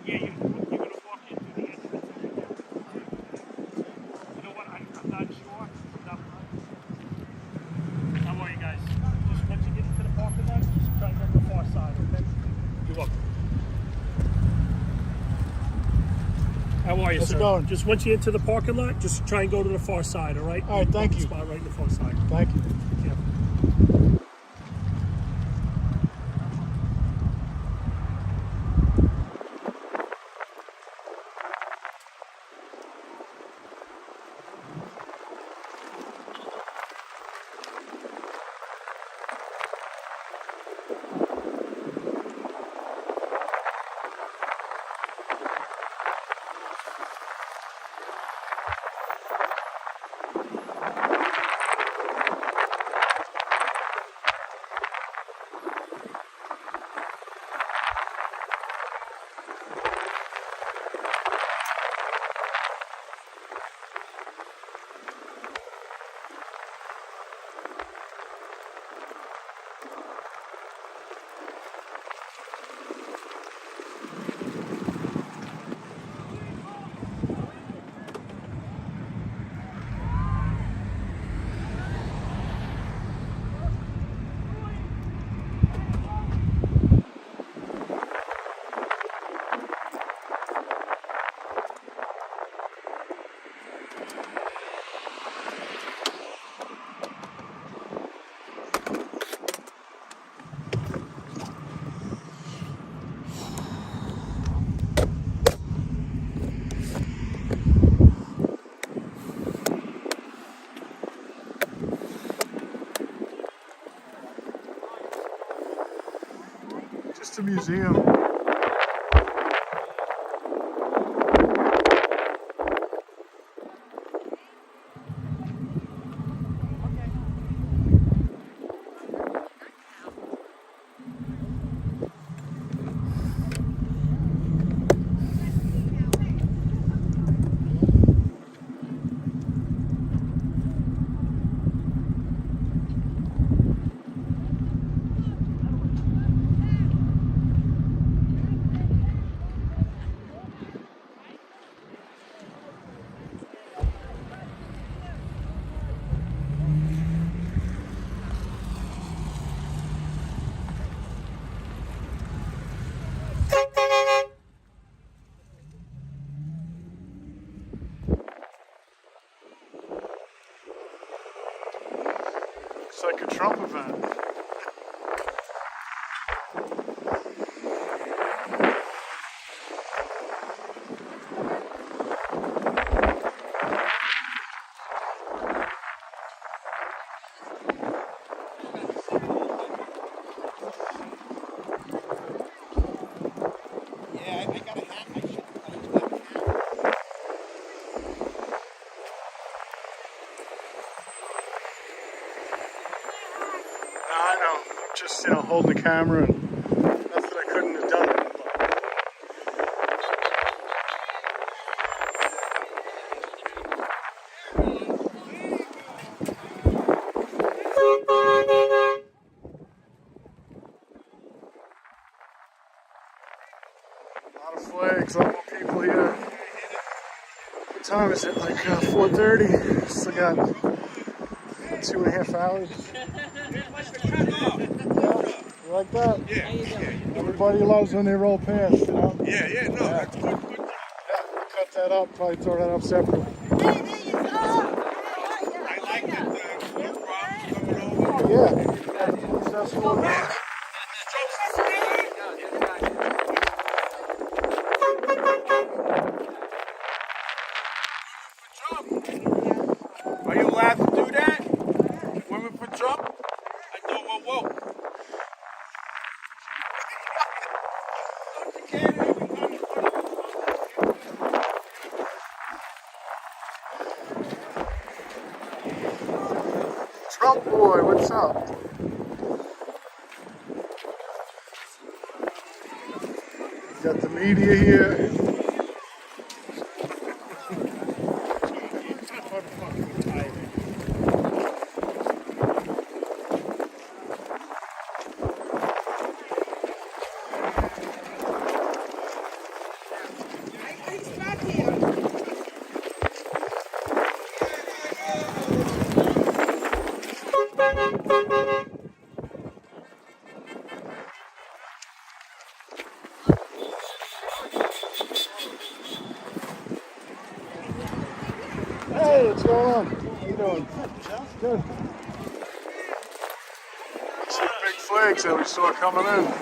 Yeah, you're gonna walk into the entrance. You know what? I'm not sure. How are you guys? Just once you get into the parking lot, just try and go to the far side, okay? You're welcome. How are you, How's sir? it going? Just once you enter the parking lot, just try and go to the far side, all right? All right, thank you. Spot right in the far side. Thank you. Yeah. Just a museum. It's like a Trump event. I know, I'm just, holding the camera and nothing I couldn't have done. A lot of flags, a lot more people here. What time is it? Like 4:30. Still got 2.5 hours. You like that? Yeah. Everybody loves when they roll past, Yeah, no, that's good. Yeah, cut that up, probably throw that up separately. I like that police problems coming over. Oh, yeah. Police escort. Are you allowed to do that? Women for Trump? I know, whoa. Trump boy, what's up? Got the media here. Hey, what's going on? How you doing? Good. Some big flags that we saw coming in.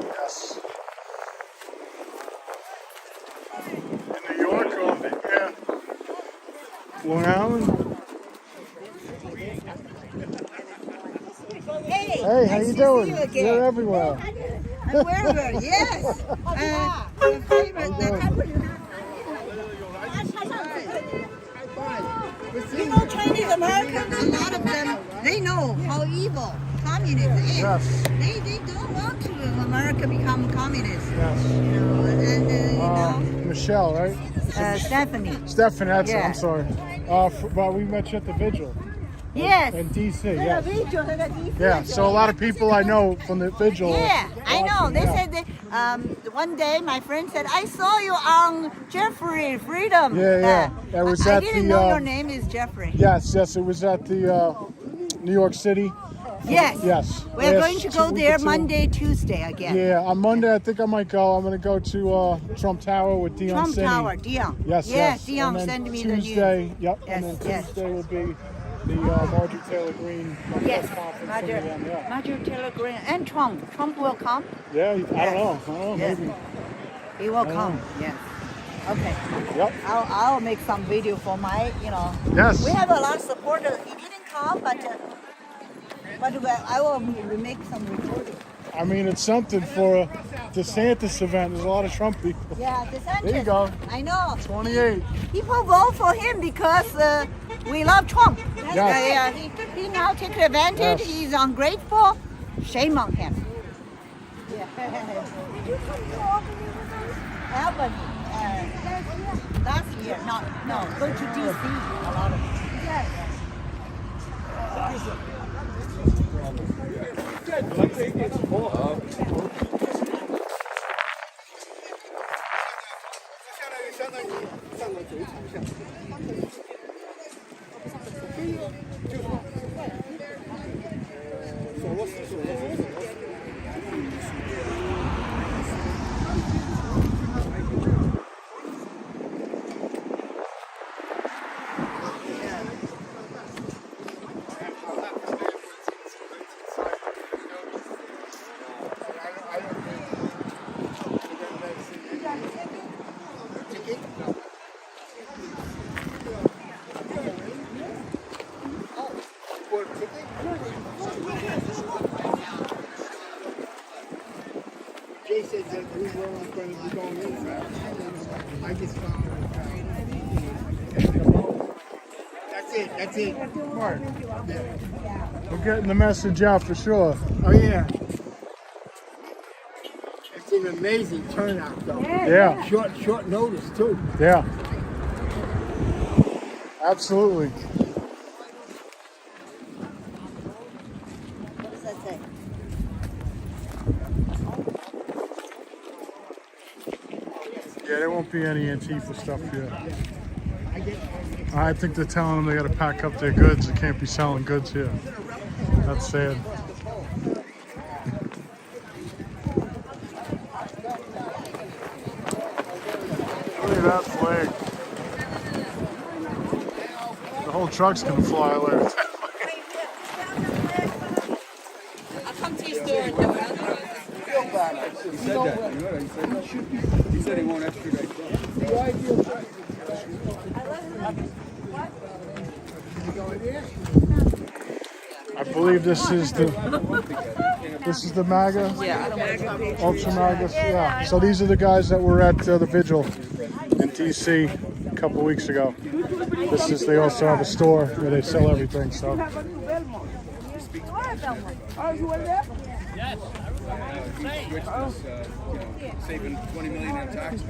Yes. In New York, yeah. Long Island. Hey, Hey, how nice you to doing? see you again. You're everywhere. I'm wherever, yes. The favorite, you know, Chinese Americans, a lot of them, they know how evil communism is. Yes. They don't want to America become communist. Yes. Michelle, right? Stephanie. Stephanie, that's it. Yeah. I'm sorry. Well, we met you at the vigil Yes. in D.C. Yeah, Yes. yeah. Yeah. So a lot of people I know from the vigil. Yeah, I know. They Yeah. said that one day my friend said, I saw you on Jeffrey Freedom. Yeah. That was I at didn't the. know your name is Jeffrey. Yes. It was at the New York City Yes. Yes. We're Last going to go week or there two. Monday, Tuesday again. Yeah, on Monday I think I might go. I'm gonna go to Trump Tower with Dion Trump Cini. Tower, Dion. Yes, Yeah, yes. Dion And then send me the news. Tuesday, yep. Yes, and then yes. Tuesday will be the Marjorie Taylor Greene Yes, press conference. Roger, from them, yeah. Roger Taylor Greene and Trump. Trump will come. Yeah, I don't know, Yes. maybe. He will don't come. know. Yes. Okay. Yep. I'll make some video for my, Yes. We have a lot of supporters. He didn't come, but I will make some recording. I mean, it's something for a DeSantis event. There's a lot of Trump people. Yeah, DeSantis. There you go. I know. 28. People vote for him because we love Trump. Yes. He now takes advantage. Yes. He's ungrateful. Shame on him. Yeah. Did you come to Albany? Last year. No. Go to DC. A lot of. Yes. Jay said that we were all going to be going in. I just found That's it. Mark. We're getting the message out for sure. Oh, yeah. It's an amazing turnout, though. Yeah. Short notice, too. Yeah. Absolutely. What does that say? Yeah, there won't be any Antifa stuff here. I think they're telling them they got to pack up their goods. They can't be selling goods here. That's sad. Look at that flag. The whole truck's gonna fly away. I'll come to your store and do it. He said he won't extradite. I believe this is the MAGA. Yeah. Ultra MAGA. Yeah. So these are the guys that were at the vigil in DC a couple weeks ago. They also have a store where they sell everything. So Yes. Saving 20 million in taxes.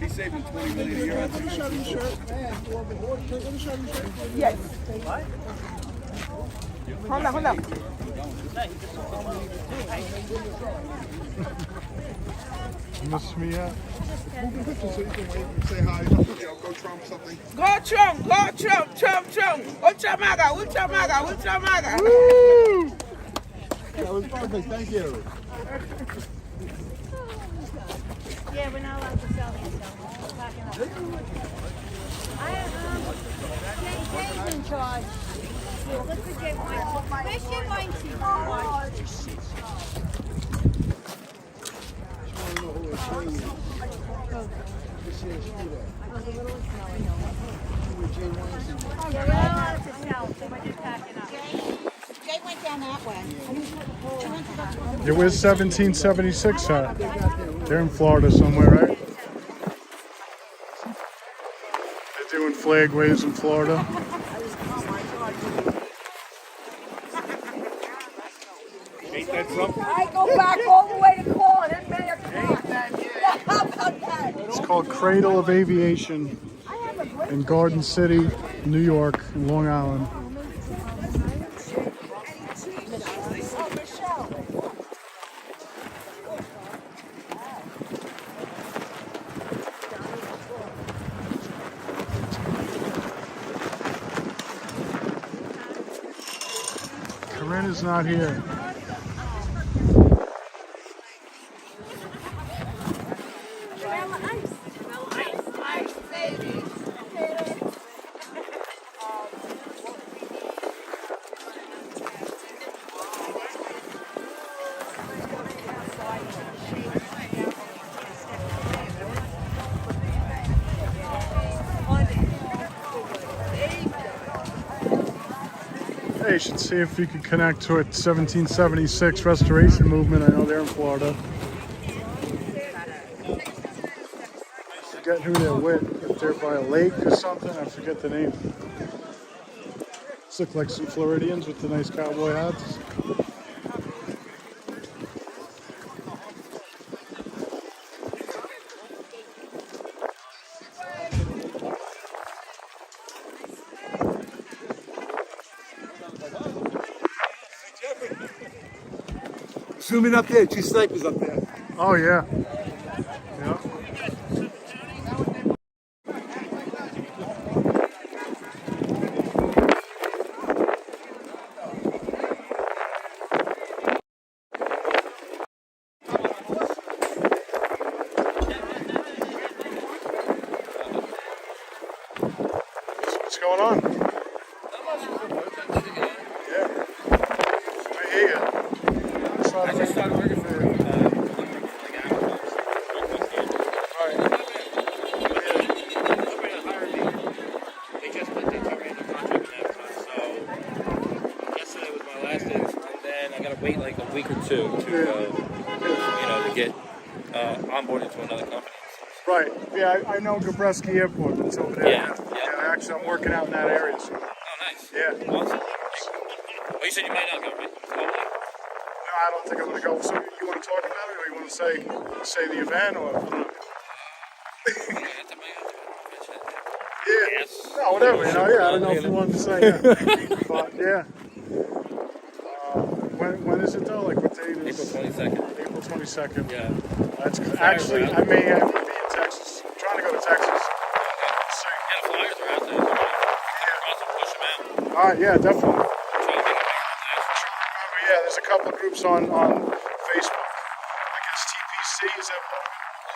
He's saving 20 million a year on you miss me yet? Say hi. Go Trump something. Go Trump, Trump. Ultra MAGA. Woo! That was perfect. Thank you. Yeah, we're not allowed to sell these, so we're packing up. Jay's in charge. What's the Jay Weinstein? Where's Jay Weinstein? Yeah, we're not allowed to sell, so we're just packing up. Jay went down that way. Yeah, where's 1776 at? They're in Florida somewhere, right? They're doing flag waves in Florida. Ain't that something? I go back all the way to call it. How about that? It's called Cradle of Aviation in Garden City, New York, and Long Island. Bryn is not here. Hey, you should see if you could connect to it. 1776 Restoration Movement. I know they're in Florida. I forget who they're with. If they're by a lake or something, I forget the name. These look like some Floridians with the nice cowboy hats. Zooming up there, 2 snipers up there. Oh yeah. Yeah. What's going on? Yeah. I hear you. I just started working for They just terminated the contract in Amazon, so yesterday was my last day, and then I gotta wait like a week or two to get onboarded to another company. Right. Yeah, I know Gabreski Airport. It's over there. Yeah. Actually, I'm working out in that area. So. Oh, nice. Yeah. Awesome. Well, you said you might not go, right? No, I don't think I'm going to go. So you want to talk about it, or you want to say the event, or? Yeah. Yes. No, whatever. You know, yeah. I don't know if you wanted to say that, but yeah. When is it though? Like what date is? April 22nd. April 22nd. Yeah. That's actually. I may have to be in Texas. I'm trying to go to Texas. Yeah, the flyers are out there. Also push them out. All right. Yeah, definitely. Try to get them out. Yeah, there's a couple of groups on Facebook. I guess TPC is that.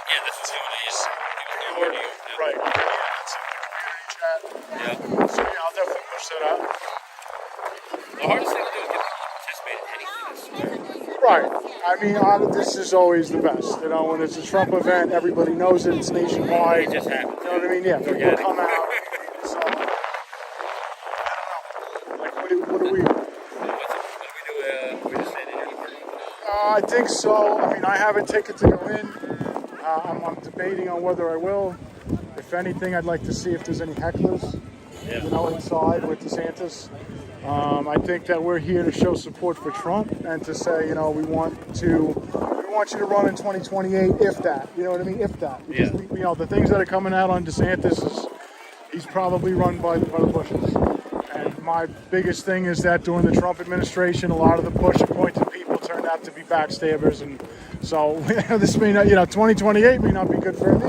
Yeah, this is what it is. Right. Yeah, that's in the community chat. Yeah. So yeah, I'll definitely push that out. The hardest thing to do is get people to participate in anything, I swear. Right. I mean, this is always the best. You know, when it's a Trump event, everybody knows it. It's nationwide. It just happens. You know what I mean? Yeah, people come out. So, I don't know. Like, what do we? We just say that I think so. I mean, I have a ticket to go in. I'm debating on whether I will. If anything, I'd like to see if there's any hecklers, you know, inside with DeSantis. I think that we're here to show support for Trump and to say, you know, we want you to run in 2028, if that. You know what I mean? If that. Because we, you know, the things that are coming out on DeSantis is he's probably run by the Bushes. And my biggest thing is that during the Trump administration, a lot of the Bush-appointed people turned out to be backstabbers, and so this may not, 2028 may not be good for him.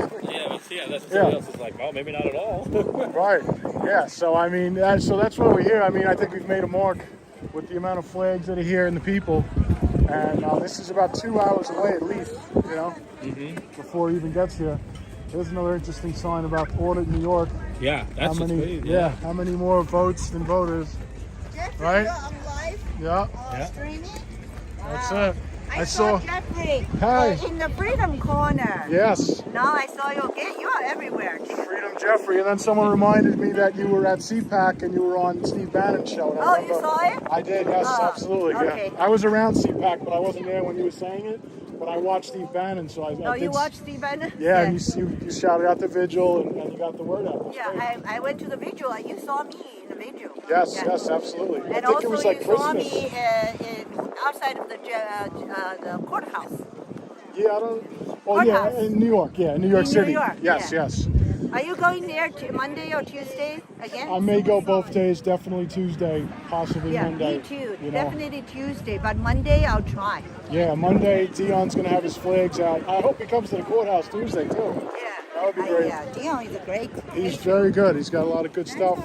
That's somebody else is like, well, maybe not at all. Right. Yeah. So I mean, that's why we're here. I mean, I think we've made a mark with the amount of flags that are here and the people. And this is about 2 hours away at least, before it even gets here. There's another interesting sign about audit New York. Yeah, that's crazy. Yeah, how many more votes than voters? Jeffrey, Right? you're on live? Yeah. Streaming? That's it. I saw Jeffrey in the Freedom Corner. Yes. Now I saw you again. You are everywhere. Freedom Jeffrey. And then someone reminded me that you were at CPAC and you were on Steve Bannon's show. Oh, you saw it? I did, yes, absolutely. Okay. Yeah. I was around CPAC, but I wasn't there when you were saying it. But I watched Steve Bannon, so I did. You watched Steve Bannon? Yeah, and you shouted out the vigil and you got the word out. Yeah, I went to the vigil and you saw me in the vigil. Yes, absolutely. And I think also it was like you Christmas. saw me outside of the courthouse. Yeah, I don't. Oh, yeah, in New York. Yeah, in New York City. New York, yes, yes. Are you going there Monday or Tuesday again? I may go both days. Definitely Tuesday, possibly Monday. Me too. Definitely Tuesday, but Monday I'll try. Yeah, Monday Dion's gonna have his flags out. I hope he comes to the courthouse Tuesday too. Yeah. That would be great. Yeah, Dion is a great. He's very good. He's got a lot of good stuff.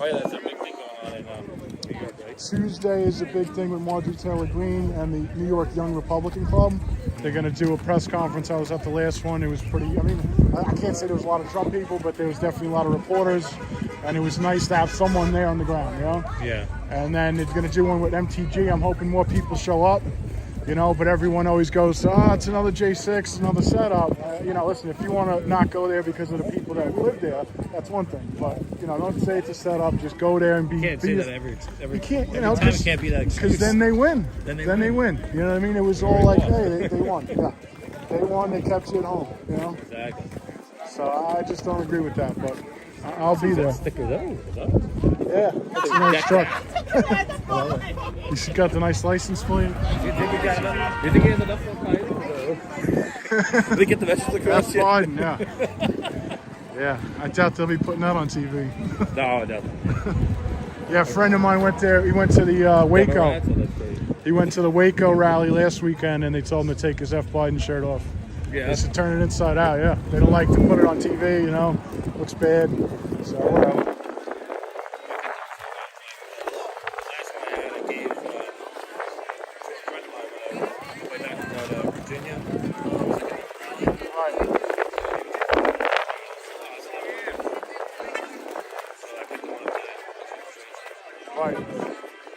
Oh yeah, that's a big thing going on in New York, right? right? Tuesday is a big thing with Marjorie Taylor Greene and the New York Young Republican Club. They're going to do a press conference. I was at the last one. It was pretty, I mean, I can't say there was a lot of Trump people, but there was definitely a lot of reporters. And it was nice to have someone there on the ground, you know? Yeah. And then it's going to do one with MTG. I'm hoping more people show up, you know, but everyone always goes, it's another J6, another setup. You know, listen, if you want to not go there because of the people that live there, that's one thing. But, you know, don't say it's a setup. Just go there and be. You can't say that every you can't, you every know, time it can't be that excuse. because then they win. Then they win. You know what I mean? It was all like, hey, they won. Yeah. They won. They kept you at home, you know? Exactly. So I just don't agree with that, but I'll be there. Sticker though. Yeah, it's a nice truck. You should got the nice license plate. You think you got enough? You think you had enough for Did they get the message across That's yet? fine, yeah. Yeah, I doubt they'll be putting that on TV. No, no. Yeah, a friend of mine went there. He went to the Waco. He went to the Waco rally last weekend, and they told him to take his F. Biden shirt off. Yeah. They should turn it inside out, yeah. They don't like to put it on TV, you know. Looks bad. So, whatever. Right.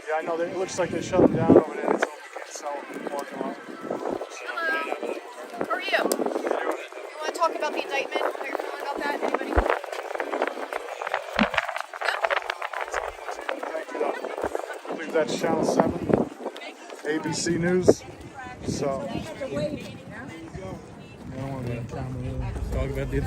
Yeah, I know. It looks like they shut them down over there. It's all in the parking lot. How are you? You want to talk about the indictment? How you're feeling about that? Anybody? I believe that's Channel 7, ABC News. So. I don't want to be on camera. Talk about the.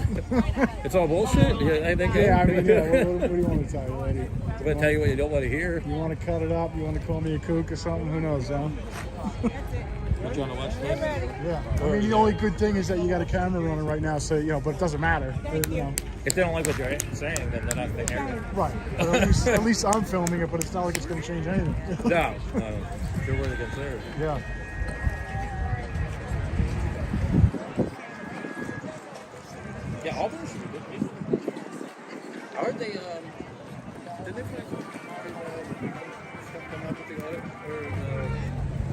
It's all bullshit. Yeah, I think. Yeah, I mean, yeah. What do you want to tell you, lady? I'm gonna tell you what you don't want to hear. You want to cut it up? You want to call me a kook or something? Who knows, huh? Put you on the watch list. Yeah. I mean, the only good thing is that you got a camera running right now, so you know. But it doesn't matter. You know. If they don't like what you're saying, then they're not gonna hear it. Right. But at least I'm filming it, but it's not like it's going to change anything. No. You're worthy to consider. Yeah. Yeah, Auburn should be good. Aren't they? Did they play something up with the audit or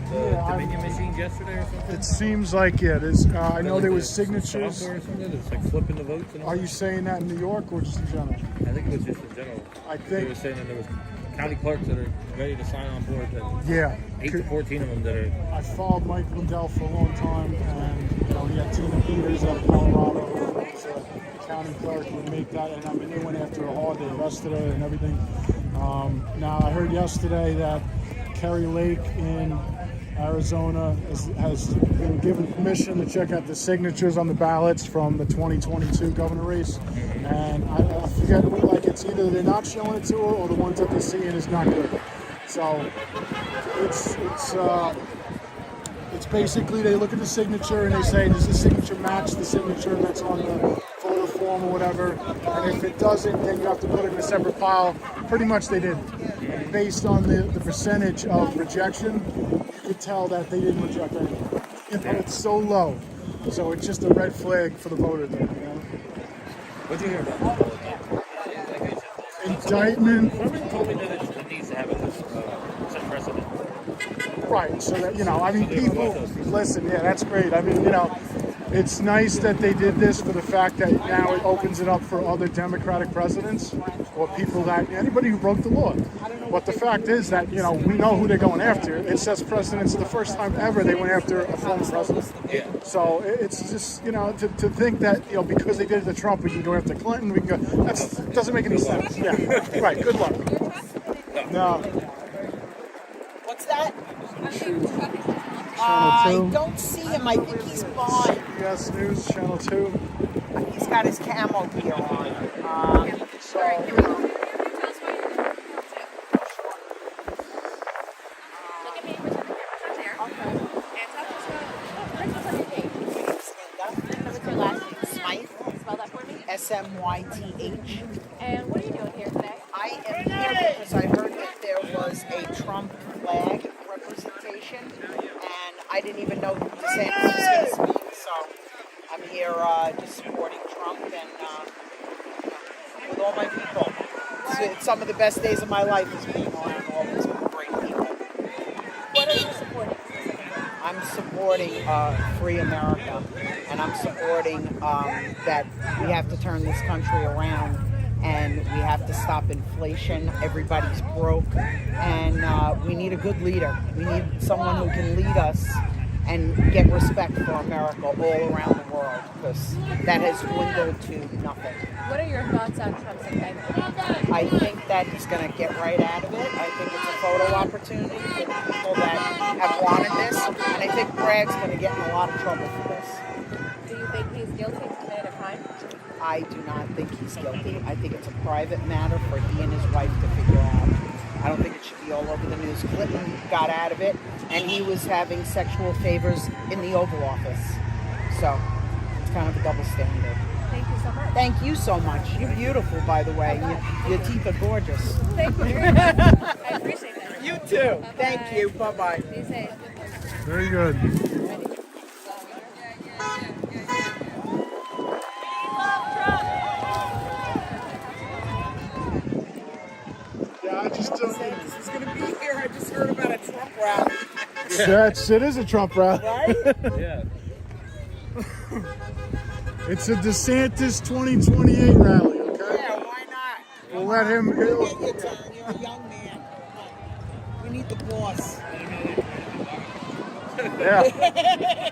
the Dominion machines yesterday or something? It seems like there's. I know there was signatures. Software or something. It's like flipping the votes. And all Are you saying that in New York or just in general? I think it was just in general. I They were think. saying that there was county clerks that are ready to sign on board. That Yeah. 8 to 14 of them that are. I followed Mike Lindell for a long time, and you know he had Tina Peters out of Colorado, who was a county clerk, would make that, and I mean they went after her hard, they arrested her and everything. Now I heard yesterday that Kerry Lake in Arizona has been given permission to check out the signatures on the ballots from the 2022 governor race, and I forget like it's either they're not showing it to her or the ones that they're seeing is not good. So it's basically they look at the signature and they say, does the signature match the signature that's on the photo form or whatever? And if it doesn't, then you have to put it in a separate pile. Pretty much they did. And based on the percentage of rejection, you could tell that they didn't reject anything. You know, it's so low. So it's just a red flag for the voter there, you know? What'd you hear about that? Indictment. Somebody told me that it needs to have a set precedent. Right, so that, you know, I mean, people, listen, yeah, that's great. I mean, you know, it's nice that they did this for the fact that now it opens it up for other Democratic presidents or people that, anybody who broke the law. But the fact is that, you know, we know who they're going after. It sets precedence the first time ever they went after a former president. Yeah. So it's just, you know, to think that, you know, because they did it to Trump, we can go after Clinton, we can go, that doesn't make any sense. Yeah, right, good luck. No. What's that? Channel 2. I don't see him. I think he's gone. Yes, News, Channel 2. He's got his camo gear on. So, you know. Smyth. And what are you doing here today? I am here because I heard that there was a Trump flag representation, and I didn't even know DeSantis was going to speak, so I'm here just supporting Trump and with all my people. It's some of the best days of my life is being around all these great I'm supporting free America, and I'm supporting that we have to turn this country around, and we have to stop inflation. Everybody's broke, and we need a good leader. We need someone who can lead us and get respect for America all around the world, because that has dwindled to nothing. What are your thoughts on Trump's indictment? I think that he's going to get right out of it. I think it's a photo opportunity for the people that have wanted this, and I think Bragg's going to get in a lot of trouble for this. Do you think he's guilty of committing a crime? I do not think he's guilty. I think it's a private matter for he and his wife to figure out. I don't think it should be all over the news. Clinton got out of it, and he was having sexual favors in the Oval Office. So it's kind of a double standard. Thank you so much. Thank you so much. You're beautiful, by the way. Your teeth are gorgeous. Thank you very much. I appreciate that. You too. Bye-bye. Thank you. Bye-bye. Be safe. Very good. Yeah, I just don't. DeSantis is going to be here. I just heard about a Trump rally. It is a Trump rally. Right? Yeah. It's a DeSantis 2028 rally, okay? Yeah, why not? We'll let him. Get your turn. You're a young man. We need the boss. Yeah.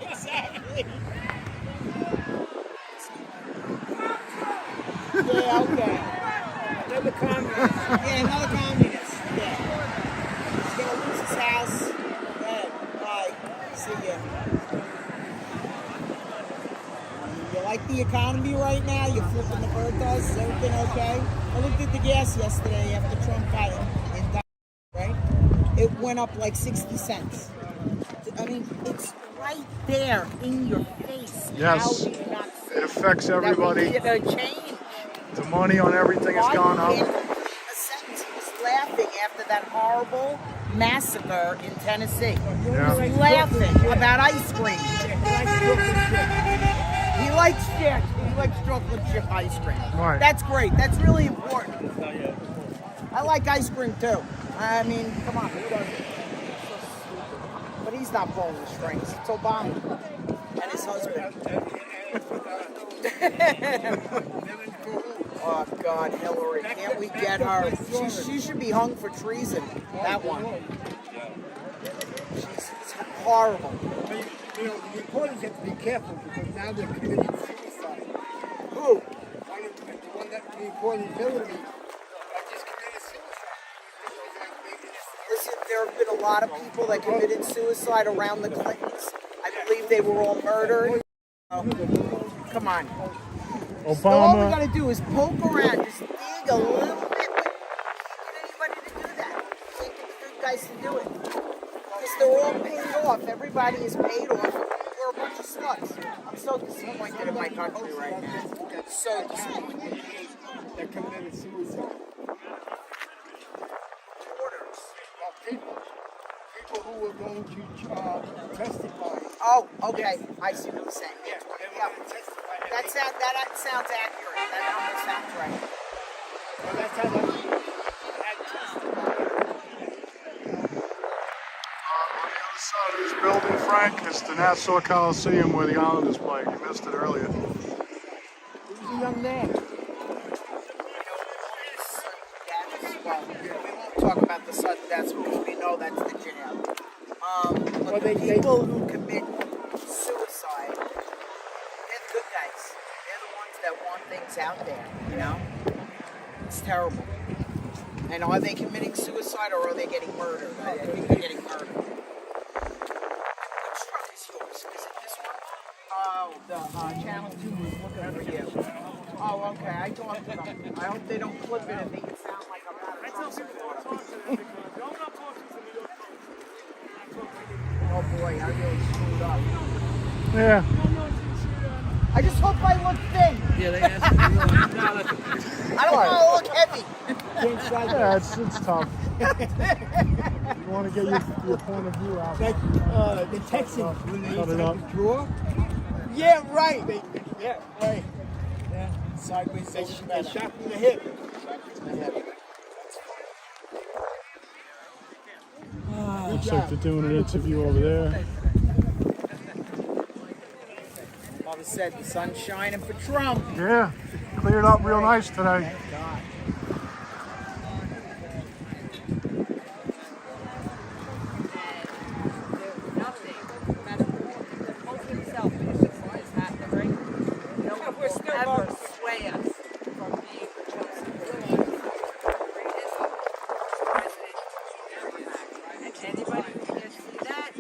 Exactly. Yeah, okay. Another communist. Yeah, another communist. Yeah. He's gonna lose his house. Yeah. Bye. See ya. You like the economy right now? You're flipping the bird dust? Is everything okay? I looked at the gas yesterday after Trump got indicted, right? It went up like 60 cents. I mean, it's right there in your face. Yes. How do you not see It affects everybody. That we need a change. The money on everything has gone up. A sentence. He was laughing after that horrible massacre in Tennessee. Yeah. He was laughing about ice cream. He likes chips. He likes chocolate chip ice cream. Right. That's great. That's really important. I like ice cream too. I mean, come on, who doesn't? But he's not pulling the strings. It's Obama and his husband. Oh God, Hillary! Can't we get her? She should be hung for treason. That one. She's horrible. You know, the reporters have to be careful because now they're committing suicide. Who? The one that reported Hillary just committed suicide. Listen, there have been a lot of people that committed suicide around the Clintons. I believe they were all murdered. Oh, come on. All we Obama. gotta do is poke around, just dig a little bit. But you can't get anybody to do that. You can't get the good guys to do it. Because they're all paid off. Everybody is paid off. We're a bunch of sluts. I'm so disappointed in my country right now. So disappointed. That committed suicide. Orders. Well, people who were going to testify. Oh, okay. I see what you're saying. Yeah, they were going to testify. That sounds accurate. That number sounds right. Well, that's how they had testified. On the other side of this building, Frank, it's the Nassau Coliseum where the Islanders play. You missed it earlier. Who's the young man? Well, we won't talk about the sudden deaths because we know that's the jail. But the people who commit suicide, they're the good guys. They're the ones that want things out there, you know? It's terrible. And are they committing suicide or are they getting murdered? I think they're getting murdered. Which truck is yours? Is it this one? Oh, the Channel 2 is looking for you. Oh, okay. I talked to them. I hope they don't clip it and make it sound like I'm not a Trump supporter. Oh boy, I really screwed up. Yeah. I just hope I look thin. Yeah, they asked me. No, that's I don't want to look heavy. Yeah, it's tough. You want to get your point of view out. Like the Texans, when they used to have the draw. Yeah, right. Yeah, right. Yeah. Sideways, They shot from the hip. Looks like they're doing an interview over there. just said the sun's shining for Trump. Yeah, cleared up real nice today. Thank God. We're still going to sway us from being and anybody who can't see that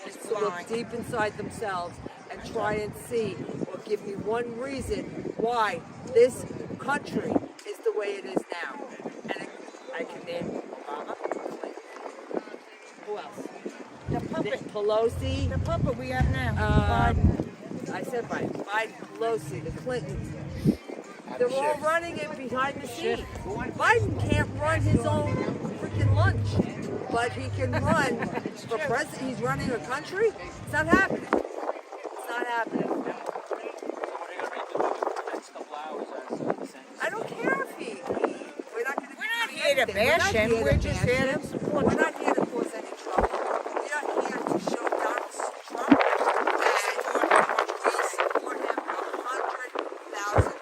is to look deep inside themselves and try and see or give me one reason why this country is the way it is now. And I can name Obama, Clinton. Who else? The puppet. Pelosi. The puppet we have now. I said Biden, Pelosi, the Clintons. They're all running it behind the scenes. Biden can't run his own freaking lunch, but he can run for president. He's running a country. It's not happening. It's not happening. I don't care if he. We're not going to. We're not here to bash him. We're just here to support We're him. not here to cause any trouble. We're not here to show Donald Trump that we support him 100,000%.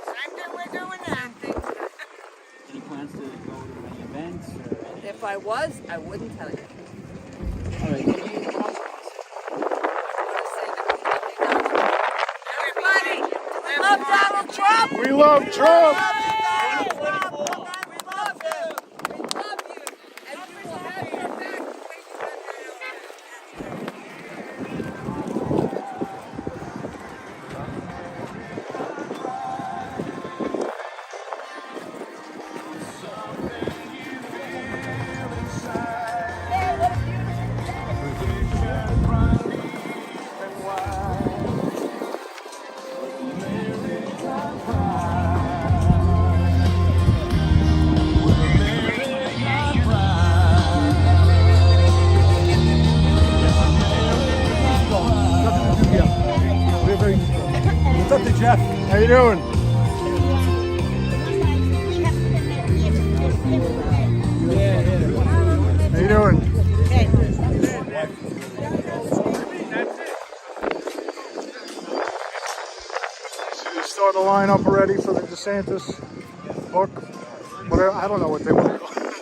Same thing we're doing now. Any plans to go to any events? If I was, I wouldn't tell you. All right. Everybody, we love Donald Trump. We love Trump. We love him. We love you. And we will have your back the way you have your own. What's up to Jeff? How you doing? How you doing? So you starting to line up already for the DeSantis book? Whatever, I don't know what they want to call it.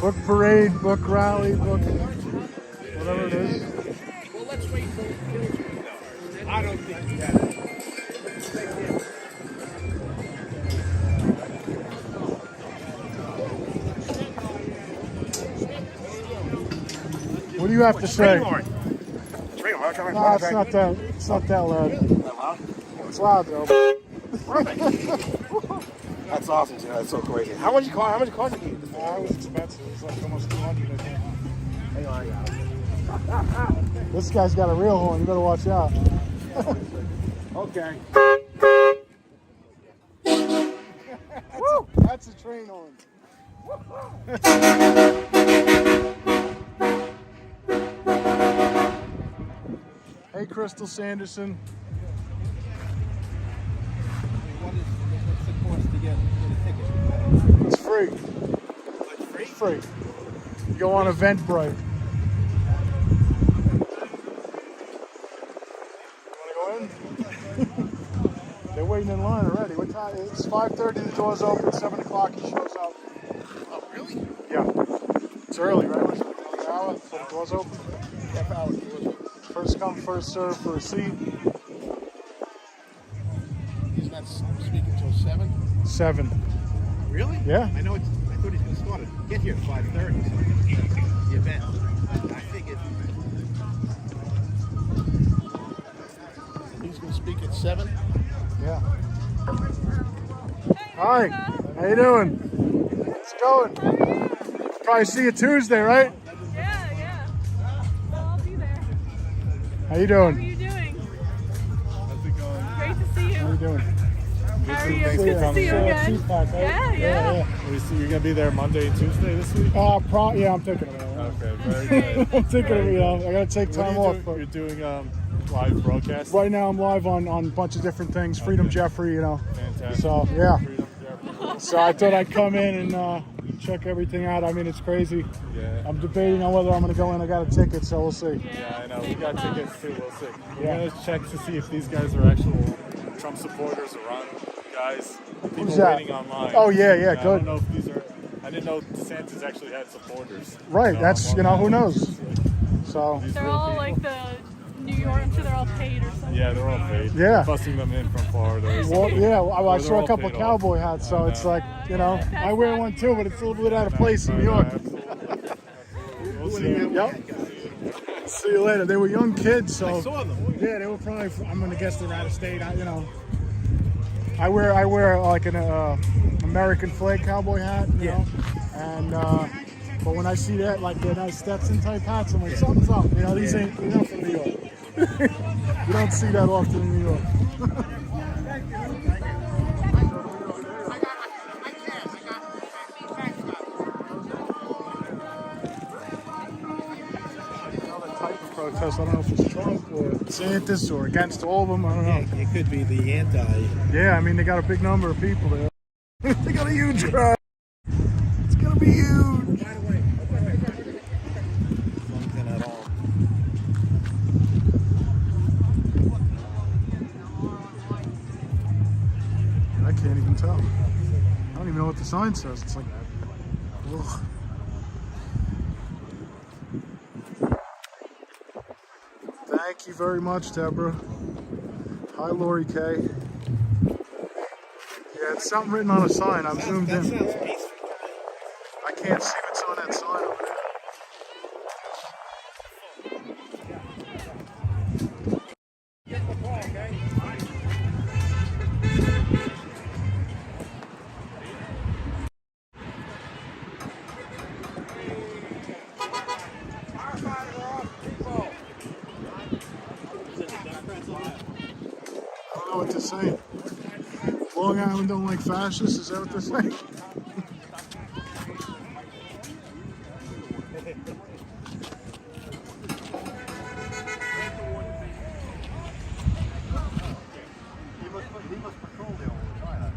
Book parade, book rally, book whatever it is. Well, let's wait until it kills you. I don't think you have it. What do you have to say? Train horn. No, it's not that. It's not that loud. It's loud though. That's awesome, too. That's so crazy. How much cost it? It was expensive. It was like almost 200. I think. Hang on, I got it. This guy's got a real horn. You better watch out. Okay. Woo! That's a train horn. Hey, Crystal Sanderson. What's the cost to get a ticket? It's free. It's free? It's free. You go on Eventbrite. You want to go in? They're waiting in line already. What time? It's 5:30. The doors open. 7 o'clock. He shows up. Oh, really? Yeah. It's early, right? What's it, an hour before the doors open? Half hour. First come, first serve for a seat. He's not speaking until 7? 7. Really? Yeah. I know. I thought he was going to start it. Get here at 5:30. So the event. I figured he's going to speak at 7. Yeah. Hi. How you doing? It's going. Probably see you Tuesday, right? Yeah. I'll be there. How you How are doing? you doing? How's it going? Great to see How you you. doing? How are you? Good to see you again. Yeah. You're gonna be there Monday and Tuesday this week? Yeah, I'm taking it. Okay, very good. I'm taking it. I gotta take time off. You're doing live broadcast? Right now, I'm live on a bunch of different things. Freedom Jeffrey, Fantastic. So yeah. Freedom Jeffrey. So I thought I'd come in and check everything out. I mean, it's crazy. Yeah. I'm debating on whether I'm going to go in. I got a ticket, so we'll see. Yeah, I know. We got tickets too. We'll see. We're Yeah. gonna check to see if these guys are actual Trump supporters or Ron guys. People Who's that? waiting online. Oh, yeah, I good. don't know if these are. I didn't know DeSantis actually had supporters. Right, that's, who knows. So. They're all like the New York, I'm sure they're all paid or something. Yeah, they're all paid. Yeah. They're busing them in from Florida. Or Well, something. yeah, I Or they're saw a all couple of paid off. cowboy hats, so it's like, That's I wear one too, but it's a little bit out of place in New York. We'll see. Yep. See you later. They were young kids, so I saw them. yeah, they were probably. I'm gonna guess they're out of state. I wear like an American flag cowboy hat, you know, and but when I see that, like they're nice Stetson type hats, I'm like, something's up. These ain't from New York. You don't see that often in New York. Protest. I don't know if it's Trump or DeSantis or against all of them. I don't know. It could be the anti. Yeah, I mean, they got a big number of people there. They got a huge crowd. It's going to be huge. By the way, something at all. I can't even tell. I don't even know what the sign says. It's like, ugh. Thank you very much, Deborah. Hi, Lori K. Yeah, it's something written on a sign. I'm zoomed in. Sounds peaceful. I can't see what's on that sign over there. I don't know what to say. Long Island don't like fascists, is that what they're saying? He must patrol there all the time.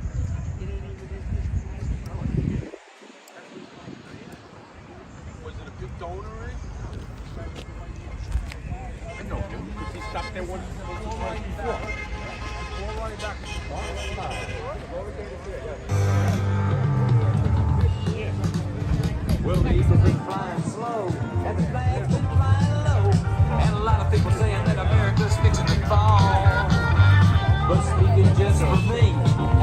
Was it a big donor, right? I know him because he stopped there once before. Well, the Eagles been flying slow, and the flag's been flying low, and a lot of people saying that America's fixing to fall. But speaking just for me,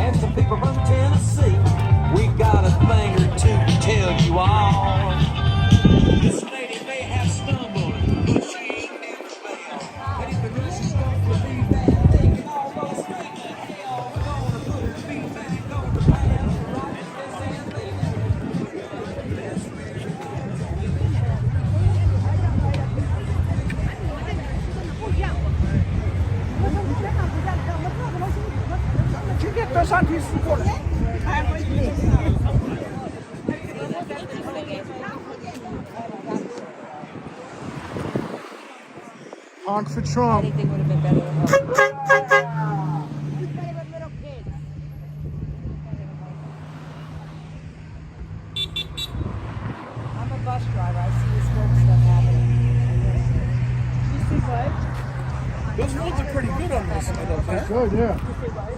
and some people from Tennessee, we got a thing or two to tell you all. This lady may have stumbled, but she ain't never failed. And if the rules is going to be bad, they can all go straight to hell. We're gonna put her feet back on the path, right as this and this. You get DeSantis supporters. I'm with you. Honk for Trump. Anything would have been better than her. I'm a bus driver. I see this smoke stuff happening. You see what? Those roads are pretty good on this. Good, yeah.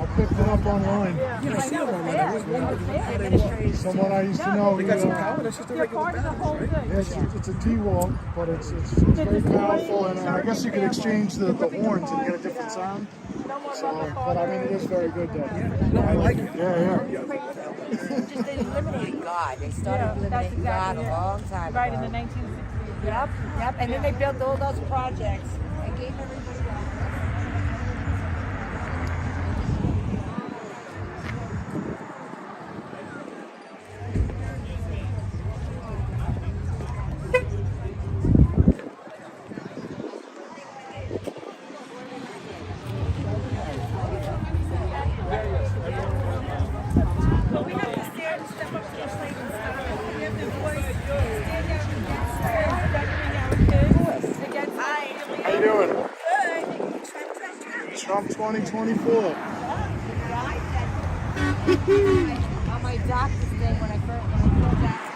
I picked it up online. I see them online. I was wondering how they walk. Someone I used to know. They got some power. That's just a regular battery, right? Yeah, it's a T-Walk, but it's very powerful, and I guess you could exchange the horns and get a different sound. So, but I mean, it is very good though. No, I like it. Yeah. They eliminated God. They started eliminating God a long time ago. Right in the 1960s. Yep. And then they built all those projects and gave everybody How you doing? Trump 2024. on my doctor's thing when I first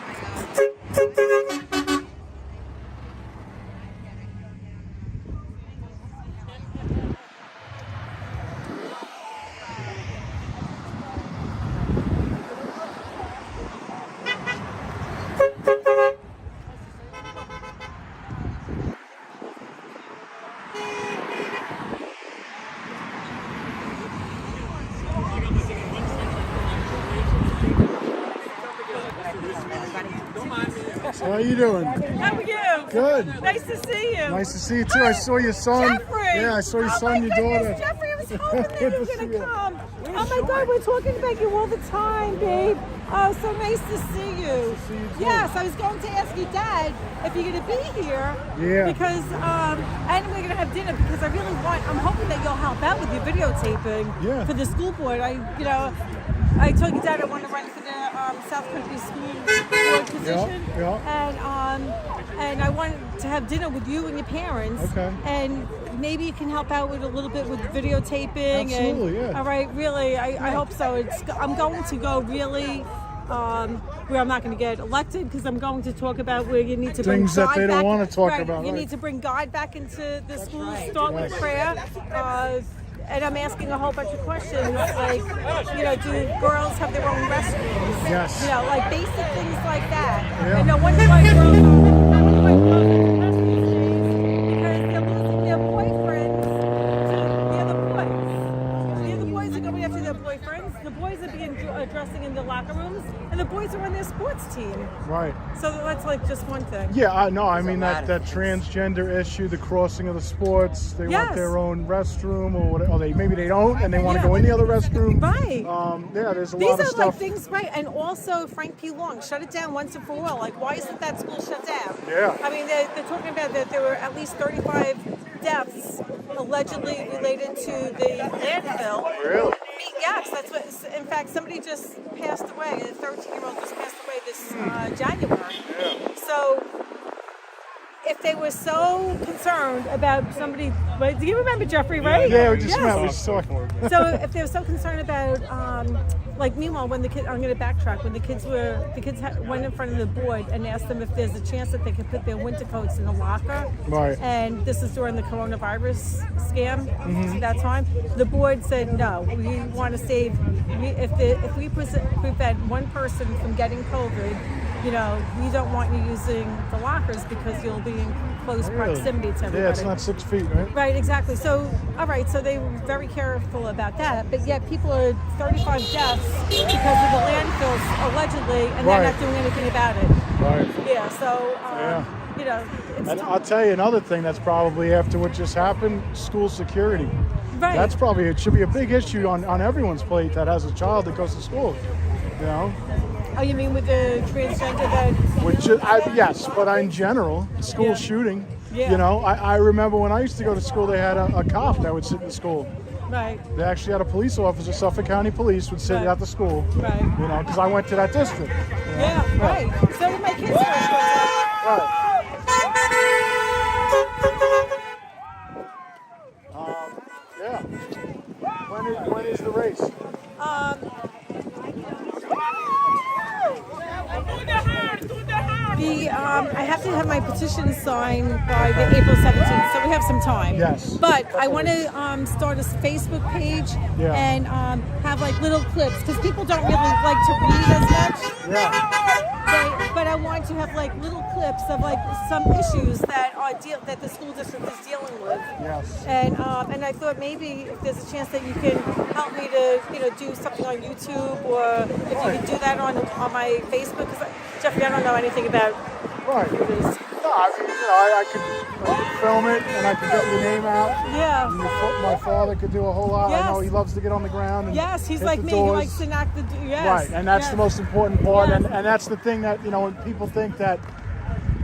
How you doing? How are you? Good. Nice to see you. Nice to see you too. I saw your son. Jeffrey. Yeah, I saw your son, my your goodness, daughter. Jeffrey, I was hoping that Good you were to going see to you. come. Oh my God, we're talking about you all the time, babe. Oh, so nice to see you. see you too. Yes, I was going to ask you, Dad, if you're going to be here. Yeah. Because, and we're going to have dinner because I'm hoping that you'll help out with your videotaping for the school board. I told you, Dad, I want to run for the South Country School Board position. And I wanted to have dinner with you and your parents. Okay. And maybe you can help out with a little bit with videotaping. Absolutely, and, yeah. All right, really, I hope so. I'm going to go really where I'm not going to get elected because I'm going to talk about where you need to bring Things that God they don't back. want to talk Right, about. you Right. need to bring God back into the schools, start with prayer. And I'm asking a whole bunch of questions like, do girls have their own restrooms? Yes. Like basic things like that. Yeah. And no wonder why girls are depressed these days because they're losing their boyfriends to the other boys. The other boys are going after their boyfriends. The boys are being dressing in the locker rooms, and the boys are on their sports team. Right. So that's like just one thing. Yeah, I mean that transgender issue, the crossing of the sports, they want their own restroom or whatever. Maybe they don't, and they want to go in the other restroom. Right. There's a These lot of are stuff. like things, right? And also Frank P. Long, shut it down once and for all. Like, why isn't that school shut down? Yeah. I mean, they're talking about that there were at least 35 deaths allegedly related to the landfill. Really? Yes, that's what. In fact, somebody just passed away. A 13-year-old just passed away this January. Yeah. So, if they were so concerned about somebody, do you remember Jeffrey? Right? Yeah, we just met. We just talked. So if they were so concerned about, meanwhile, when the kid, I'm going to backtrack. When the kids went in front of the board and asked them if there's a chance that they could put their winter coats in a locker. Right. And this is during the coronavirus scam. That time, the board said no. We want to save. If we prevent one person from getting COVID, we don't want you using the lockers because you'll be in close proximity to everybody. Yeah, it's not 6 feet, right? Right, exactly. So, all right, so they were very careful about that, but yet people are 35 deaths because of the landfills, allegedly, and they're not doing anything about it. Right. Yeah, so, it's... And I'll tell you another thing that's probably after what just happened, school security. Right. That's probably, it should be a big issue on everyone's plate that has a child that goes to school, Oh, you mean with the transgender that... Yes, but in general, school shooting, Yeah. I remember when I used to go to school, they had a cop that would sit in the school. Right. They actually had a police officer, Suffolk County Police, would sit at the school. Right. Because I went to that district. Yeah, right. So did my kids first Right. When is the race? I have to have my petition signed by the April 17th, so we have some time. Yes. But I want to start a Facebook page and have like little clips because people don't really like to read as much. Yeah. But I want to have like little clips of like some issues that that the school district is dealing with. Yes. And I thought maybe if there's a chance that you can help me to do something on YouTube or if you could do that on my Facebook because Jeffrey, I don't know anything about computers. No, I mean, I could film it and I could get your name out. Yeah. And my father could do a whole lot. Yes. I know he loves to get on the ground. And yes, he's hit like the me. doors. He likes to knock the yes. Right, and that's yes. the most important part. Yes. And that's the thing that, when people think that,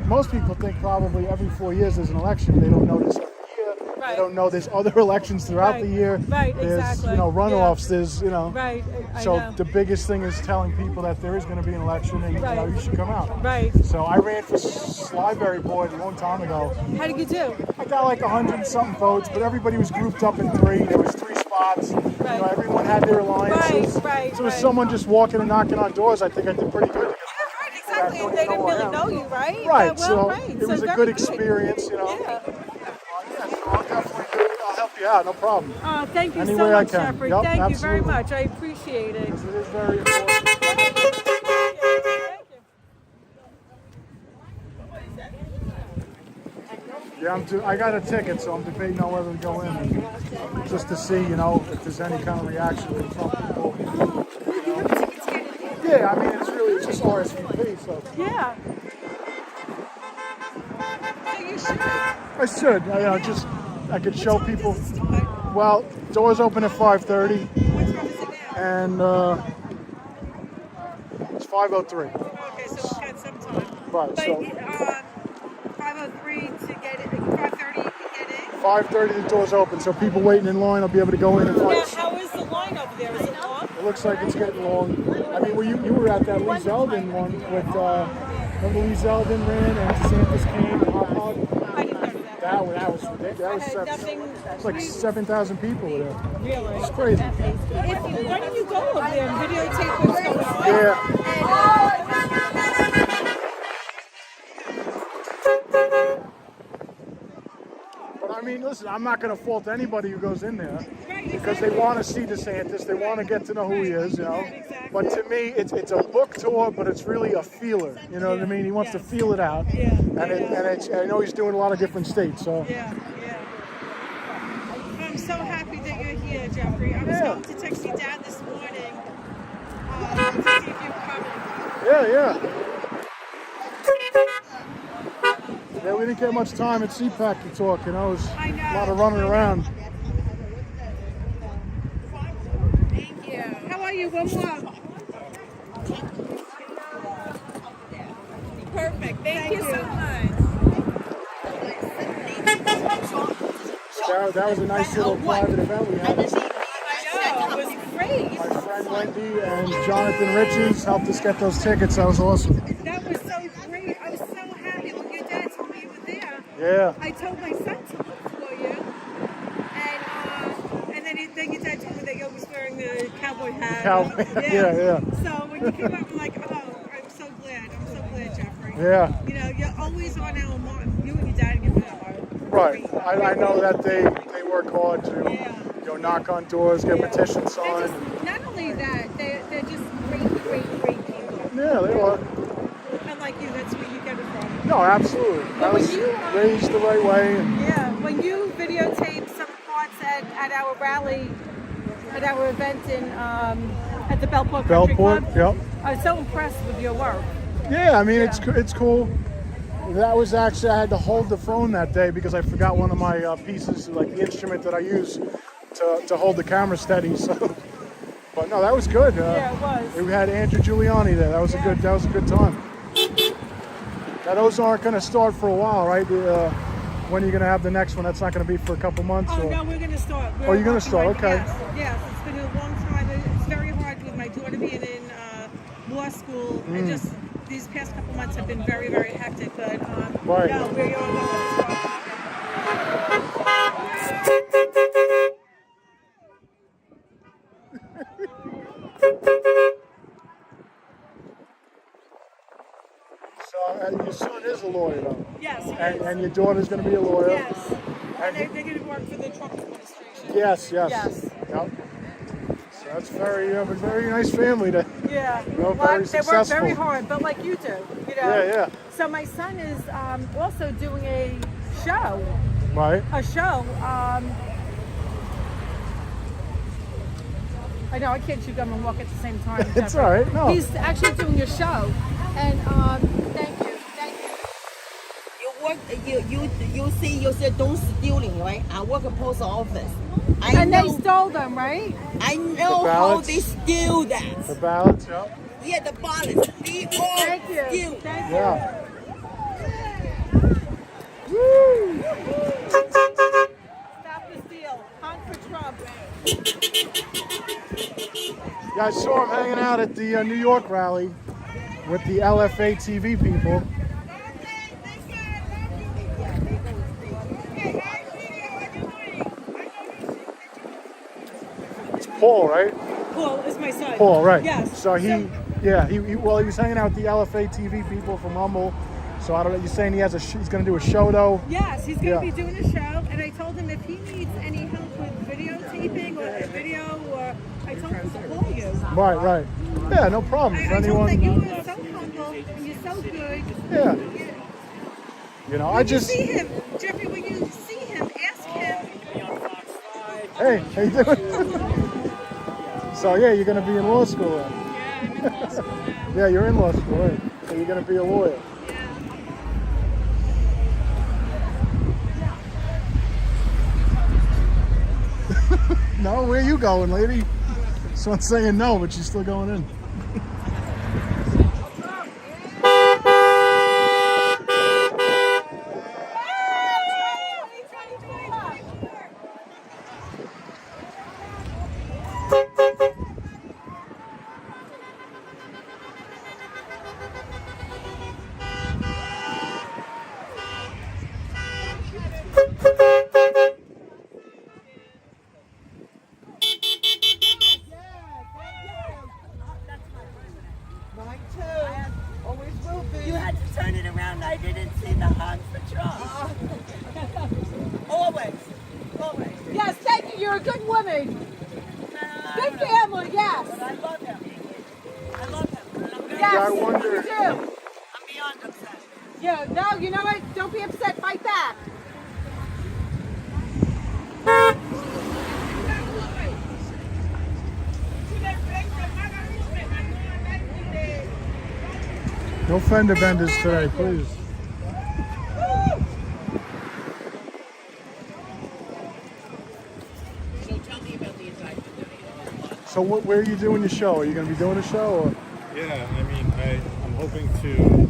most people think probably every 4 years there's an election. They don't know this every year. Right. They don't know there's other elections throughout the year. Right, there's, exactly. runoffs. Yeah. There's, Right, I So know. the biggest thing is telling people that there is going to be an election and you should come out. Right. So I ran for Slibury board a long time ago. How did you do? I got like 100-something votes, but everybody was grouped up in 3. There was 3 spots. Right. Everyone had their alliances. Right. So as someone just walking and knocking on doors, I think I did pretty good. Exactly. And they didn't really know you, right? Right. Well, So it was a good experience, Yeah. I'll help you out, no problem. Thank you Any so way I much, can. Jeffrey. Yep, Thank you very absolutely. much. I appreciate it. It is very important. Yeah, I got a ticket, so I'm debating on whether to go in and just to see, if there's any kind of reaction from some people. Yeah, I mean, it's just RSVP, so. Yeah. you should. I should. I could show people. Well, doors open at 5:30. And it's 5:03. Okay, so we've got some time. Right. But So 5:03 to get it. 5:30 you can get in. 5:30 the doors open, so people waiting in line will be able to go in and Now, fight. how is the line over there? Is it long? It looks like it's getting long. I mean, you were at that Lee Zeldin one with remember Lee Zeldin ran and DeSantis came and hot hog. I didn't know that. That was ridiculous. It was like 7,000 people were there. Really? It's crazy. Why don't you go over there and videotape what's going on? Yeah. But I mean, listen, I'm not going to fault anybody who goes in there because they want to see DeSantis, they want to get to know who he is, you know. But to me, it's a book tour, but it's really a feeler. You know what I mean? He wants to feel it out, and I know he's doing a lot of different states. So I'm so happy that you're here, Jeffrey. I was going to text your dad this morning to see if you covered. Yeah. Yeah, we didn't get much time at CPAC to talk, you know. It was a lot of running around. Thank you. How are you? One more. Perfect. Thank you so much. That was a nice little private event we had. I know, it was great. My friend Wendy and Jonathan Riches helped us get those tickets. That was awesome. That was so great. I was so happy when your dad told me you were there. Yeah. I told my son to look for you, and then your dad told me that you was wearing the cowboy hat. Yeah. So when you came up, I'm like, oh, I'm so glad. I'm so glad, Jeffrey. Yeah. You know, you're always on our mind. You and your dad give it up. Right. I know that they work hard to knock on doors, get petitions signed. Not only that, they're just great people. Yeah, they are. Unlike you, that's where you get it from. No, absolutely. I was raised the right way. When you videotaped some parts at our rally, at our event at the Bellport Country Club, I was so impressed with your work. Yeah, I mean, it's cool. That was actually, I had to hold the phone that day because I forgot one of my pieces, like the instrument that I use to hold the camera steady. So, but no, that was good. Yeah, it was. We had Andrew Giuliani there. That was a good time. Now those aren't going to start for a while, right? When are you going to have the next one? That's not going to be for a couple months. Oh no, we're going to start. You're going to start? Okay. Yes, it's been a long time. It's very hard with my daughter being in law school. And just these past couple months have been very, very hectic. But right. No, we're going to start. So your son is a lawyer, though. Yes, he is. And your daughter's going to be a lawyer. Yes. And they're going to work for the Trump administration. Yes. Yes. Yep. So that's you have a very nice family to. Yeah. Very they successful. work very hard, but like you do, you know. Yeah. So my son is also doing a show. Right. A show. I know I can't chew gum and walk at the same time. It's all right. No. He's actually doing a show, and thank you. You see yourself don't stealing, right? I work at post office. They stole them, right? I know how they steal that. The ballots, yep. Yeah, the ballots. We all Thank you. steal. Thank Yeah. Woo! Stop the steal. Hunt for Trump. Yeah, I saw him hanging out at the New York rally with the LFA TV people. It's Paul, right? Paul is my son. Paul, right? Yes. So he was hanging out with the LFA TV people from Rumble. So I don't know. You're saying he's going to do a show though? Yes, he's going to be doing a show, and I told him if he needs any help with videotaping or video, or I told him to call you. Right. Yeah, no problem. I told him that you were so humble and you're so good. Yeah. You know, When you see him, Jeffrey, when you see him, ask him. Hey, how you doing? So yeah, you're going to be in law school then? Yeah, I'm in law school now. Yeah, you're in law school, right? So you're going to be a lawyer. No, where you going, lady? This one's saying no, but she's still going in. Mine too. Always will be. You had to turn it around. I didn't see the hand for Trump. Always. Always. Yes, thank you. You're a good woman. Good family, yes. But I love him. I love him. And I'm very Yes, I wonder- you do. I'm beyond upset. Yeah, no, you know what? Don't be upset. Fight back. No fender benders today, please. So tell me about the indictment. So where are you doing your show? Are you going to be doing a show? Or? Yeah, I mean, I'm hoping to. Well,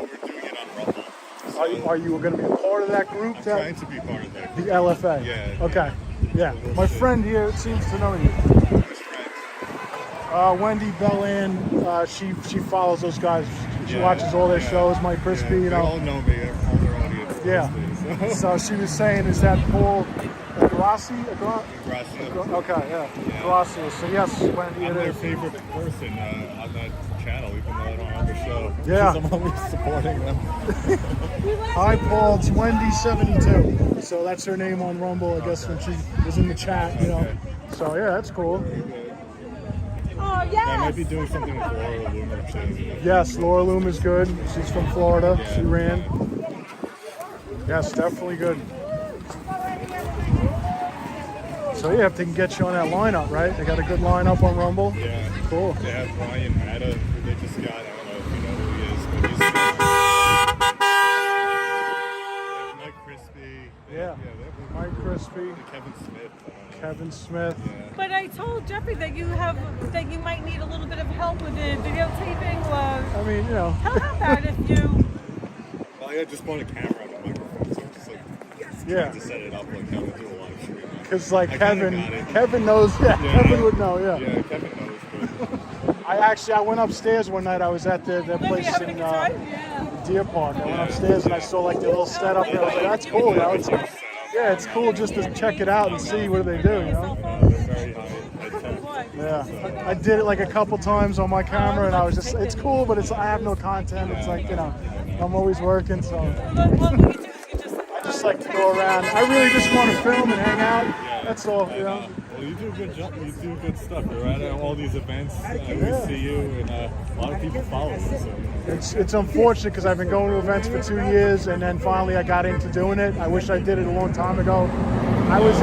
we're doing it on Rumble. So Are you going to be a part of that group? I'm trying to be part of that. The LFA? Yeah. Okay. Yeah. My friend here seems to know you. Wendy Bellan, she follows those guys. She watches all their shows. Mike Crispy, you know. They all know me. All their audience. Yeah. So she was saying, is that Paul Grassi? Okay, yeah. Grassi. So yes, Wendy, I'm it their is. favorite person on that channel, even though I don't have a show. Yeah. Because I'm always supporting them. Hi, Paul. It's Wendy72. So that's her name on Rumble, I guess, when she was in the chat, you know. So yeah, that's cool. Oh, I yes. might be doing something with Laura Loomer too. Yes, Laura Loom is good. She's from Florida. She ran. Yes, definitely good. So yeah, if they can get you on that lineup, right? They got a good lineup on Rumble. Yeah. Cool. They have Brian Matta, who they just got. I don't know if you know who he is, but he's Mike Crispy. Yeah. Mike Crispy. Kevin Smith. Kevin Smith. But I told Jeffrey that you might need a little bit of help with the videotaping. I mean, you know. How about if you? Well, I just bought a camera and a microphone, so I'm just like trying to set it up like how to do a live stream. Because like I kinda got it. Kevin knows. Yeah, Kevin would know. Yeah. Yeah, Kevin knows. But I went upstairs one night. I was at their place in Deer Park. I went upstairs and I saw like their little setup there. I was like, that's cool. You know? It's cool just to check it out and see what they do. You know? Yeah, I did it like a couple times on my camera, and I was just, it's cool, but I have no content. It's like, you know, I'm always working, so I just like to go around. I really just want to film and hang out. That's all, you know. Well, you do a good job. You do good stuff. You're at all these events. We see you, and a lot of people follow you. So. It's unfortunate because I've been going to events for 2 years, and then finally I got into doing it. I wish I did it a long time ago. I was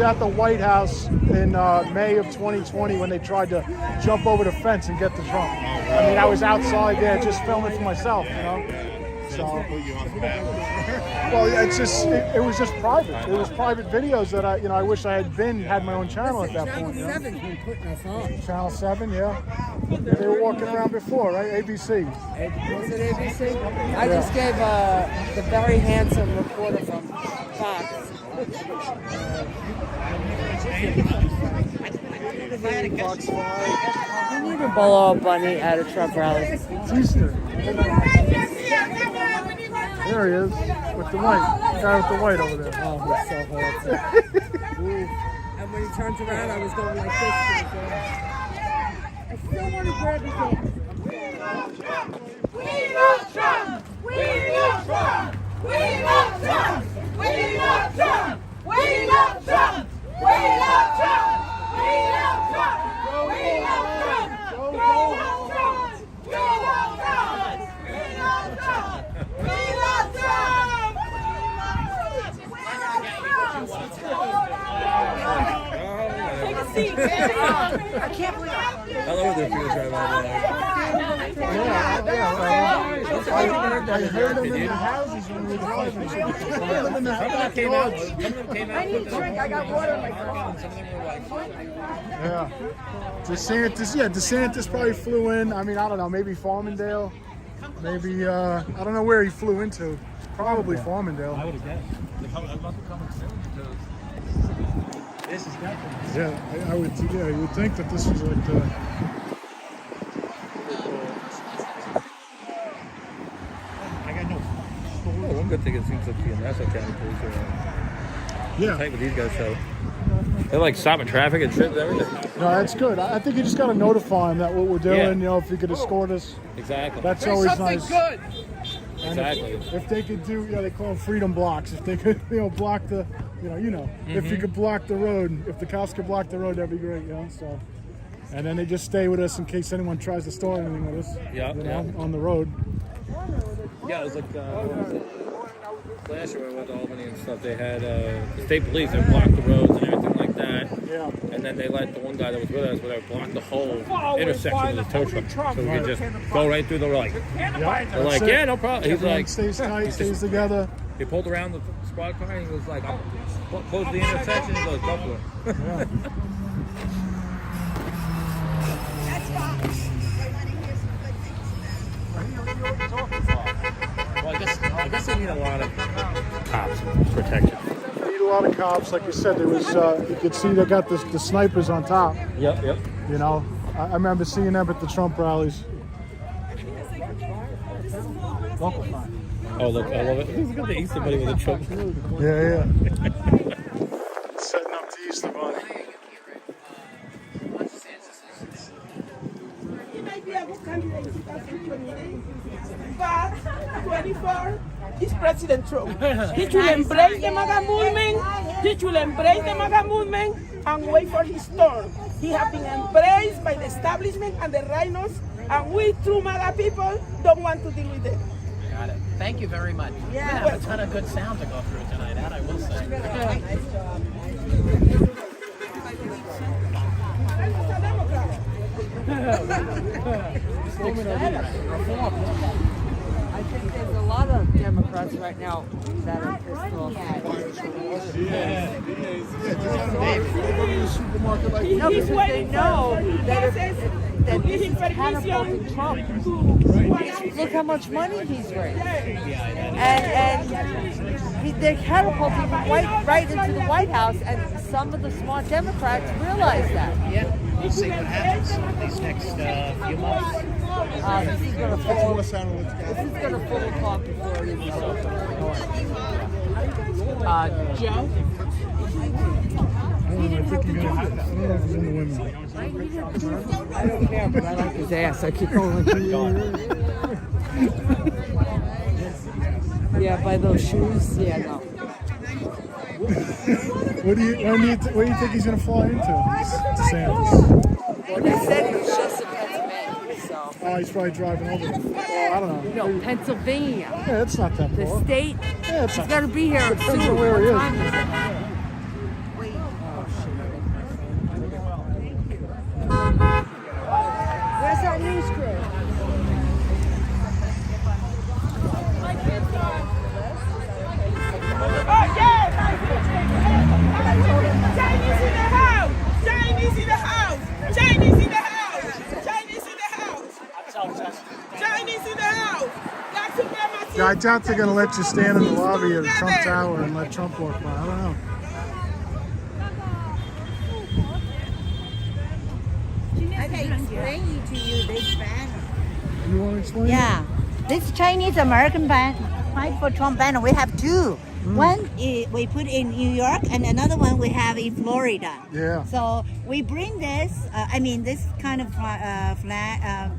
at the White House in May of 2020 when they tried to jump over the fence and get to Trump. I mean, I was outside there just filming for myself, you know. So, well, it was just private. It was private videos that I wish I had my own channel at that point. You know? 7 been putting us on. Channel 7, yeah. They were walking around before, right? ABC. Was it ABC? I just gave the very handsome reporter from Fox. Fox 5. We need to blow a bunny at a Trump rally. It's Easter. There he is, with the white. The guy with the white over there. Oh, he's so handsome. And when he turns around, I was going like this. I still want to grab his hand. We love Trump! We love Trump! We love Trump! We love Trump! We love Trump! We love Trump! We love Trump! We love Trump! We love Trump! We love Trump! We love Trump! We love Trump! Take a seat. I can't believe it. I love what it feels right now. Yeah. I heard them in the houses when we were driving. Some of them in the houses. I need a drink. I got water in my car. Yeah. DeSantis probably flew in. I mean, I don't know, maybe Farmingdale. Maybe, I don't know where he flew into. Probably Farmingdale. I would have guessed. I'm about to come in soon because this is definitely. Yeah, I would. Yeah, you would think that this was like the. I got no. Oh, one good thing it seems like the Nassau County police are tight with these guys. So they're like stopping traffic and shit and everything. No, that's good. I think you just got to notify them that what we're doing. Yeah. You know, if you could escort us. Exactly. That's always nice. Good. Exactly. If they could do, they call them freedom blocks. If they could, block the, if you could block the road, if the cops could block the road, that'd be great, So, and then they just stay with us in case anyone tries to start anything with us. On the road. Yeah, it was like last year when I went to Albany and stuff. They had the state police that blocked the roads and everything like that. Yeah. And then they let the one guy that was with us, block the whole intersection with his tow truck, so we could just go right through the light. They're like, yeah, no problem. He's like, stays tight, stays together. He pulled around the squad car and he was like, I'll close the intersection. He goes, go for it. Yeah. That's Fox. I want to hear some good things about. Well, I guess they need a lot of cops protection. They need a lot of cops, like you said. There was, you could see they got the snipers on top. Yep. I remember seeing them at the Trump rallies. Oh, look, I love it. Look at the Easter Bunny with a Trump. Yeah. Setting up the Easter Bunny. He might be a good candidate in 2028, but 24 is President Trump. He should embrace the MAGA movement. He should embrace the MAGA movement and wait for his turn. He has been embraced by the establishment and the rhinos, and we true MAGA people don't want to deal with them. Got it. Thank you very much. Yeah. We have a ton of good sound to go through tonight, that I will say. Nice job. I think there's a lot of Democrats right now that are pissed off. No, because they know that this is catapulting Trump. Look how much money he's raised. And they're catapulting him right into the White House, and some of the smart Democrats realize that. Yeah, we'll see what happens these next few months. This is going to fall apart before it even starts. Joe? I think you got it. I don't know if it's in the women. I don't care, but I like his ass. I keep going like, yeah, by those shoes, yeah, no. Where do you think he's going to fly into? DeSantis. Well, they said it was just in Pennsylvania, so. Oh, he's probably driving over. Well, I don't know. No, Pennsylvania. Yeah, it's not that far. The state. Yeah, it's he's got to be here soon. Depends on where he is. What time is it? Where's our news crew? Oh, yeah! Chinese in the house! Chinese in the house! Chinese in the house! Chinese in the house! Chinese in the house! Black supremacy! Yeah, I doubt they're going to let you stand in the lobby of the Trump Tower and let Trump walk by. I don't know. I can explain to you this banner. You want to explain? Yeah, this Chinese-American fight for Trump banner. We have two. One we put in New York, and another one we have in Florida. Yeah. So we bring this, this kind of flag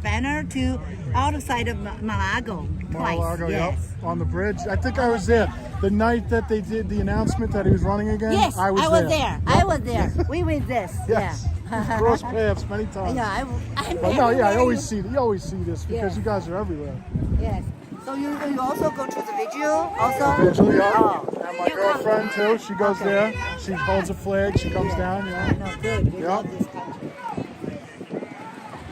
banner to outside of Mar-a-Lago. Mar-a-Lago, yes. Yep, on the bridge. I think I was there the night that they did the announcement that he was running again. Yes, I was there. I was there. We with this. Yes. Yeah. Cross paths many times. Yeah, I always see this because you guys are everywhere. Yes. So you also go to the vigil also? Vigil, yeah. Oh. And my girlfriend too. She goes there. She holds a flag. She comes down. I know, good. We Yep. love this country.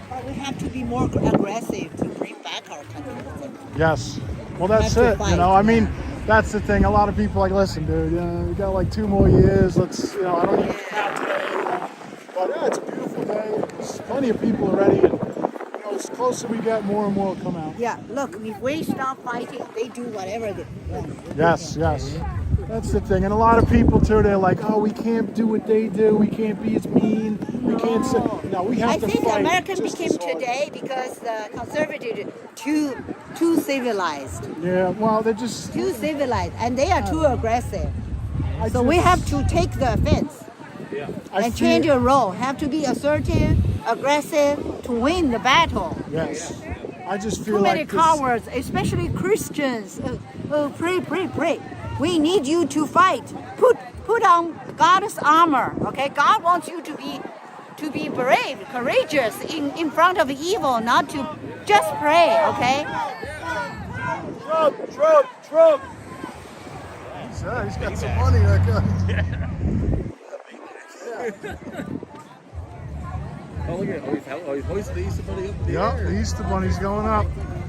But we have to be more aggressive to bring back our country. Yes. Well, that's Have to it. fight, You know, I mean, that's the thing. A lot of people are like, listen, dude, we got like 2 more years. Let's, I don't even count today. But yeah, it's a beautiful day. There's plenty of people already. And, as closer we get, more and more will come out. Yeah, look, if we stop fighting, they do whatever they want. Yes, yes. That's the thing. And a lot of people, too, they're like, oh, we can't do what they do. We can't be as mean. We can't say. No, we have to fight. I think American just became as hard. today because the conservatives too civilized. Yeah, well, they're just too civilized, and they are too aggressive. So we have to take the offense and change your role. Have to be assertive, aggressive to win the battle. Yes. I just feel Too many like cowards, especially Christians. Pray, pray, pray. We need you to fight. Put on God's armor. Okay, God wants you to be brave, courageous in front of evil, not to just pray. Okay. Trump. He's got some money, that guy. Oh, look at it. He's hoisting the Easter Bunny up in the air. Yep, the Easter Bunny's going up.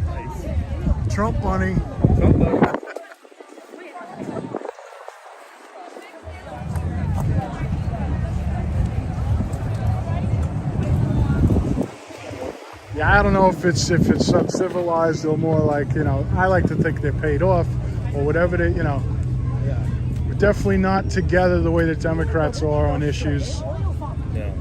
Nice. Trump Bunny. Trump Bunny. Yeah, I don't know if it's civilized or more like, I like to think they're paid off or whatever they, We're definitely not together the way the Democrats are on issues. Yeah.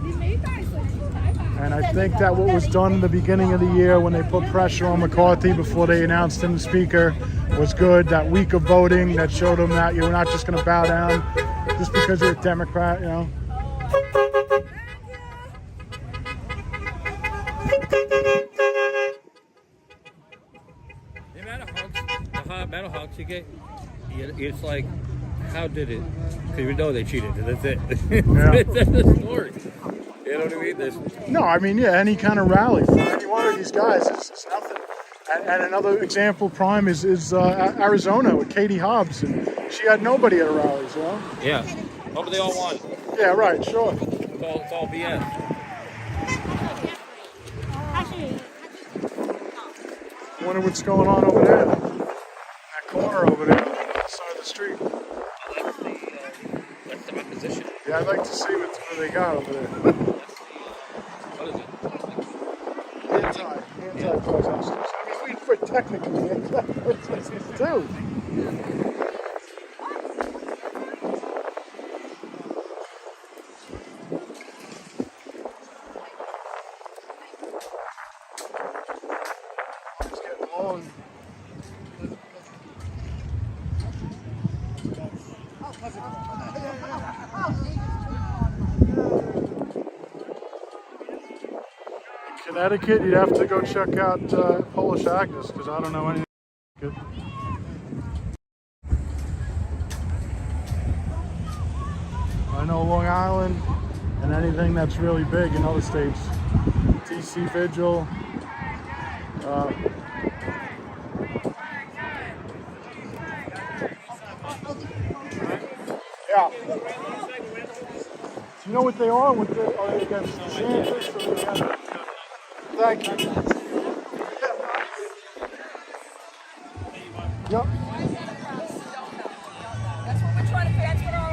And I think that what was done in the beginning of the year when they put pressure on McCarthy before they announced him the speaker was good. That week of voting that showed him that you're not just going to bow down just because you're a Democrat, The amount of hugs you get, it's like, how did it? Because we know they cheated, and that's it. Yeah. That's the story. You know what I mean? No, I mean, any kind of rally for any one of these guys is nothing. And another example prime is Arizona with Katie Hobbs, and she had nobody at her rallies, Yeah. Oh, but they all won. Yeah, right, sure. It's all BS. I wonder what's going on over there. That corner over there, on the side of the street. That's the opposition. Yeah, I'd like to see what they got over there. What is it? Anti-protesters. I mean, we're technically anti-protesters too. It's getting long. Connecticut, you'd have to go check out Polish Agnes, because I don't know anything. Good. I know Long Island and anything that's really big in other states. DC Vigil. Yeah. Do you know what they are? Are they against DeSantis or against? Thank you. Yep. That's what we're trying to that's what all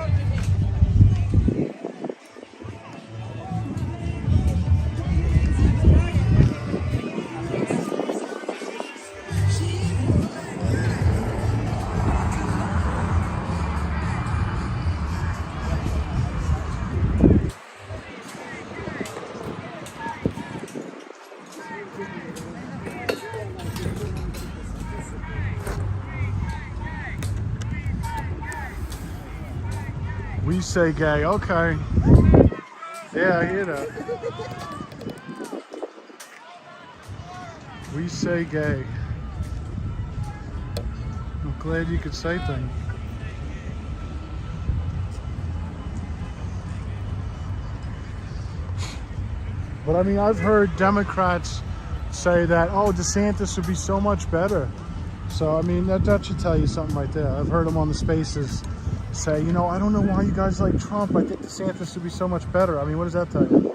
We say gay, okay. Yeah, I hear that. We say gay. I'm glad you could say things. But I mean, I've heard Democrats say that, oh, DeSantis would be so much better. So, I mean, that should tell you something right there. I've heard them on the spaces say, I don't know why you guys like Trump. I think DeSantis would be so much better. I mean, what does that tell you?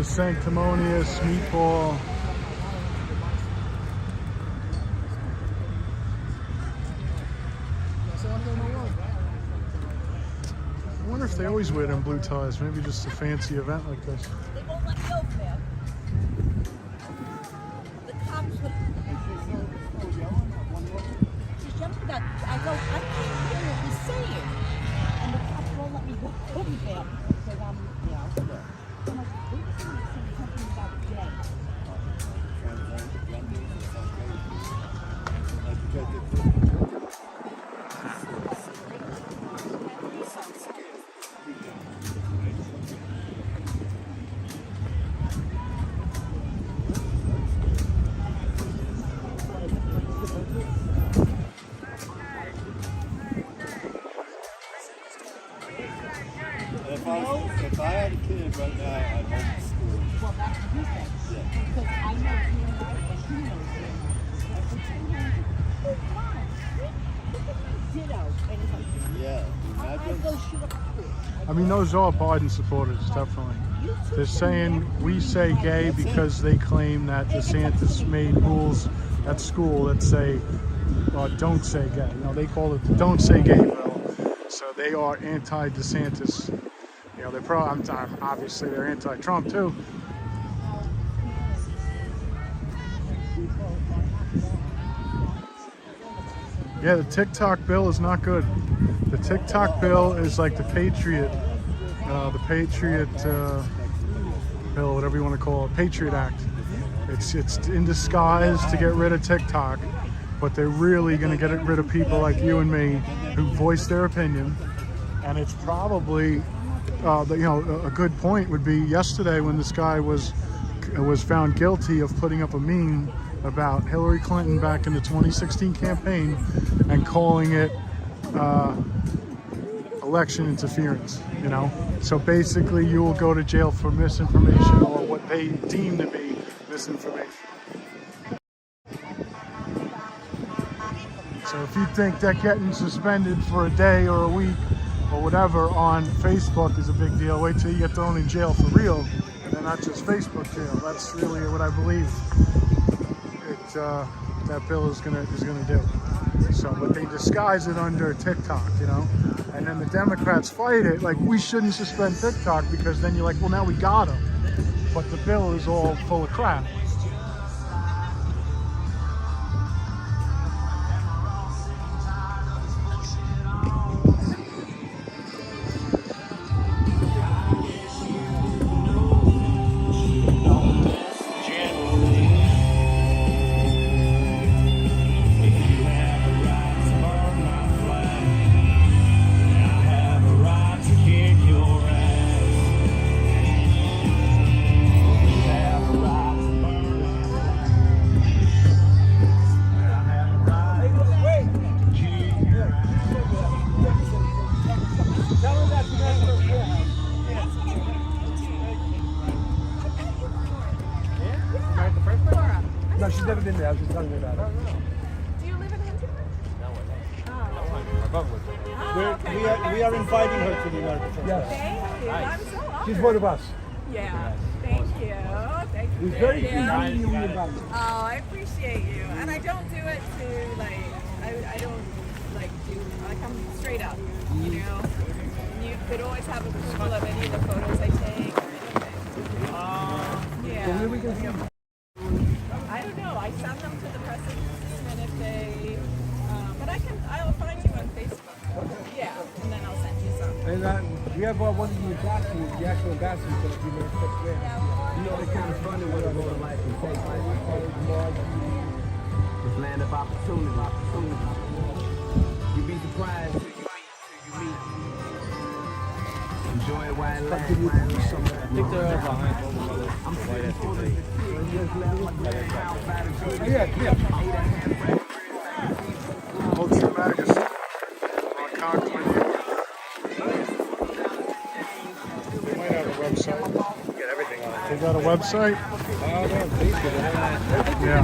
the sanctimonious meatball. I wonder if they always wear them blue ties. Maybe just a fancy event like this. They won't let me over there. The cops would. She's jumping that. I go, I can't hear what he's saying. And the cops won't let me go over there. Because I'm, you know, I'm like, we were saying something about Jay. If I had a kid right now, I'd homeschool. Well, that's what you think. Yeah. Because I know you and I, and he knows you. Every time oh, God, look at my ditto. And it's like, Yeah. I go shoot up a tree. I mean, those are Biden supporters, definitely. They're saying we say gay because they claim that DeSantis made rules at school that say don't say gay. You know, they call it the don't say gay bill. So they are anti-DeSantis. You know, they're obviously they're anti-Trump too. Yeah, the TikTok bill is not good. The TikTok bill is like the Patriot bill, whatever you want to call it, Patriot Act. It's in disguise to get rid of TikTok, but they're really going to get rid of people like you and me who voice their opinion. And it's probably, a good point would be yesterday when this guy was found guilty of putting up a meme about Hillary Clinton back in the 2016 campaign and calling it election interference, you know? So basically you will go to jail for misinformation or what they deem to be misinformation. So if you think that getting suspended for a day or a week or whatever on Facebook is a big deal, wait till you get thrown in jail for real, and then not just Facebook jail. That's really what I believe that bill is gonna do. So, but they disguise it under TikTok, you know, and then the Democrats fight it like we shouldn't suspend TikTok because then you're like, well, now we got them, but the bill is all full of crap. No, she's never been there. I was just telling her about it. Do you live in Huntington? We are inviting her to the American Church. Thank you. I'm so honored. She's one of us. Yeah. Thank you. Thank you. We're very pleased to meet you in about it. Oh, I appreciate you. And I don't do it to I don't I'm straight up. You know. You could always have approval of any of the photos I take or anything. Yeah. So where we can see them? I don't know. I send them to the press agency, and if they, but I'll find you on Facebook. Yeah, and then I'll send you some. And we have one of the ambassadors, the actual ambassadors that we know stuff there. You know, they kind of funny what I'm going like and take this land of opportunity. You'd be surprised till you meet. Enjoy it while it lasts. I think they're all behind I'm white SUV. Ultra Magazine on Conklin. They might have a website. Get everything on it. They got a website? Yeah.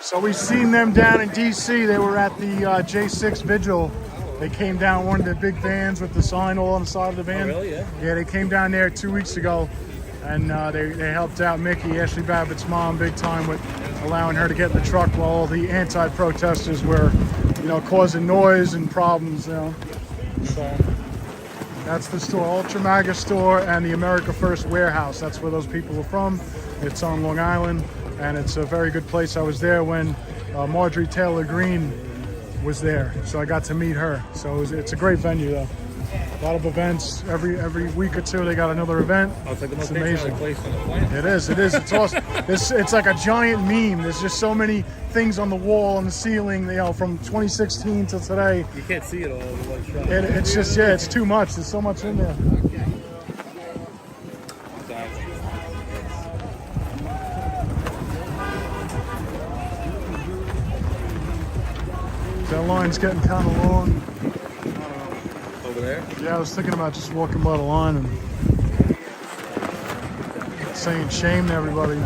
So we've seen them down in DC. They were at the J6 Vigil They came down one of the big vans with the sign all on the side of the van. Oh, really? Yeah. Yeah, they came down there 2 weeks ago, and they helped out Mickey, Ashley Babbitt's mom, big time with allowing her to get in the truck while all the anti-protesters were, causing noise and problems, So that's the store, Ultra MAGA store, and the America First warehouse. That's where those people were from. It's on Long Island, and it's a very good place. I was there when Marjorie Taylor Greene was there, so I got to meet her. So it's a great venue, though. A lot of events every week or two. They got another event. Oh, it's like the most amazing place on the planet. It is. It's awesome. It's like a giant meme. There's just so many things on the wall and the ceiling. From 2016 to today. You can't see it all in one shot. It's just it's too much. There's so much in there. That line's getting kind of long. Over there? Yeah, I was thinking about just walking by the line and saying shame to everybody.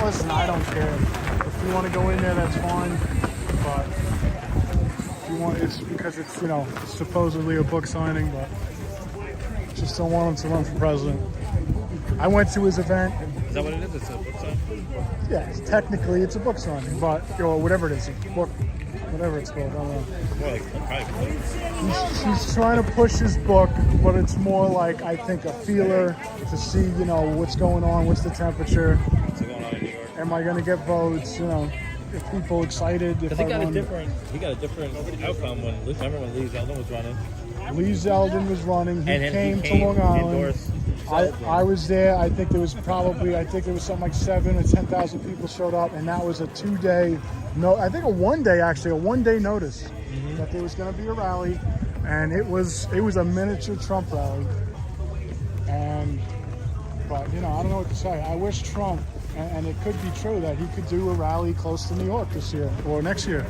Listen, I don't care. If you want to go in there, that's fine. But if you want, it's because it's, supposedly a book signing, but just don't want him to run for president. I went to his event. Is that what it is? It's a book signing? Yeah, technically it's a book signing, but whatever it is, a book, whatever it's called, I don't know. More like a private. He's trying to push his book, but it's more like, I think, a feeler to see, what's going on, what's the temperature. What's going on in New York? Am I going to get votes? If people excited. Because he got a different outcome when Lee Zeldin was running. Lee Zeldin was running. He came to Long Island. I was there. I think there was something like 7,000 or 10,000 people showed up, and that was a 2-day, a one-day notice that there was going to be a rally, and it was a miniature Trump rally. But I don't know what to say. I wish Trump, and it could be true that he could do a rally close to New York this year or next year.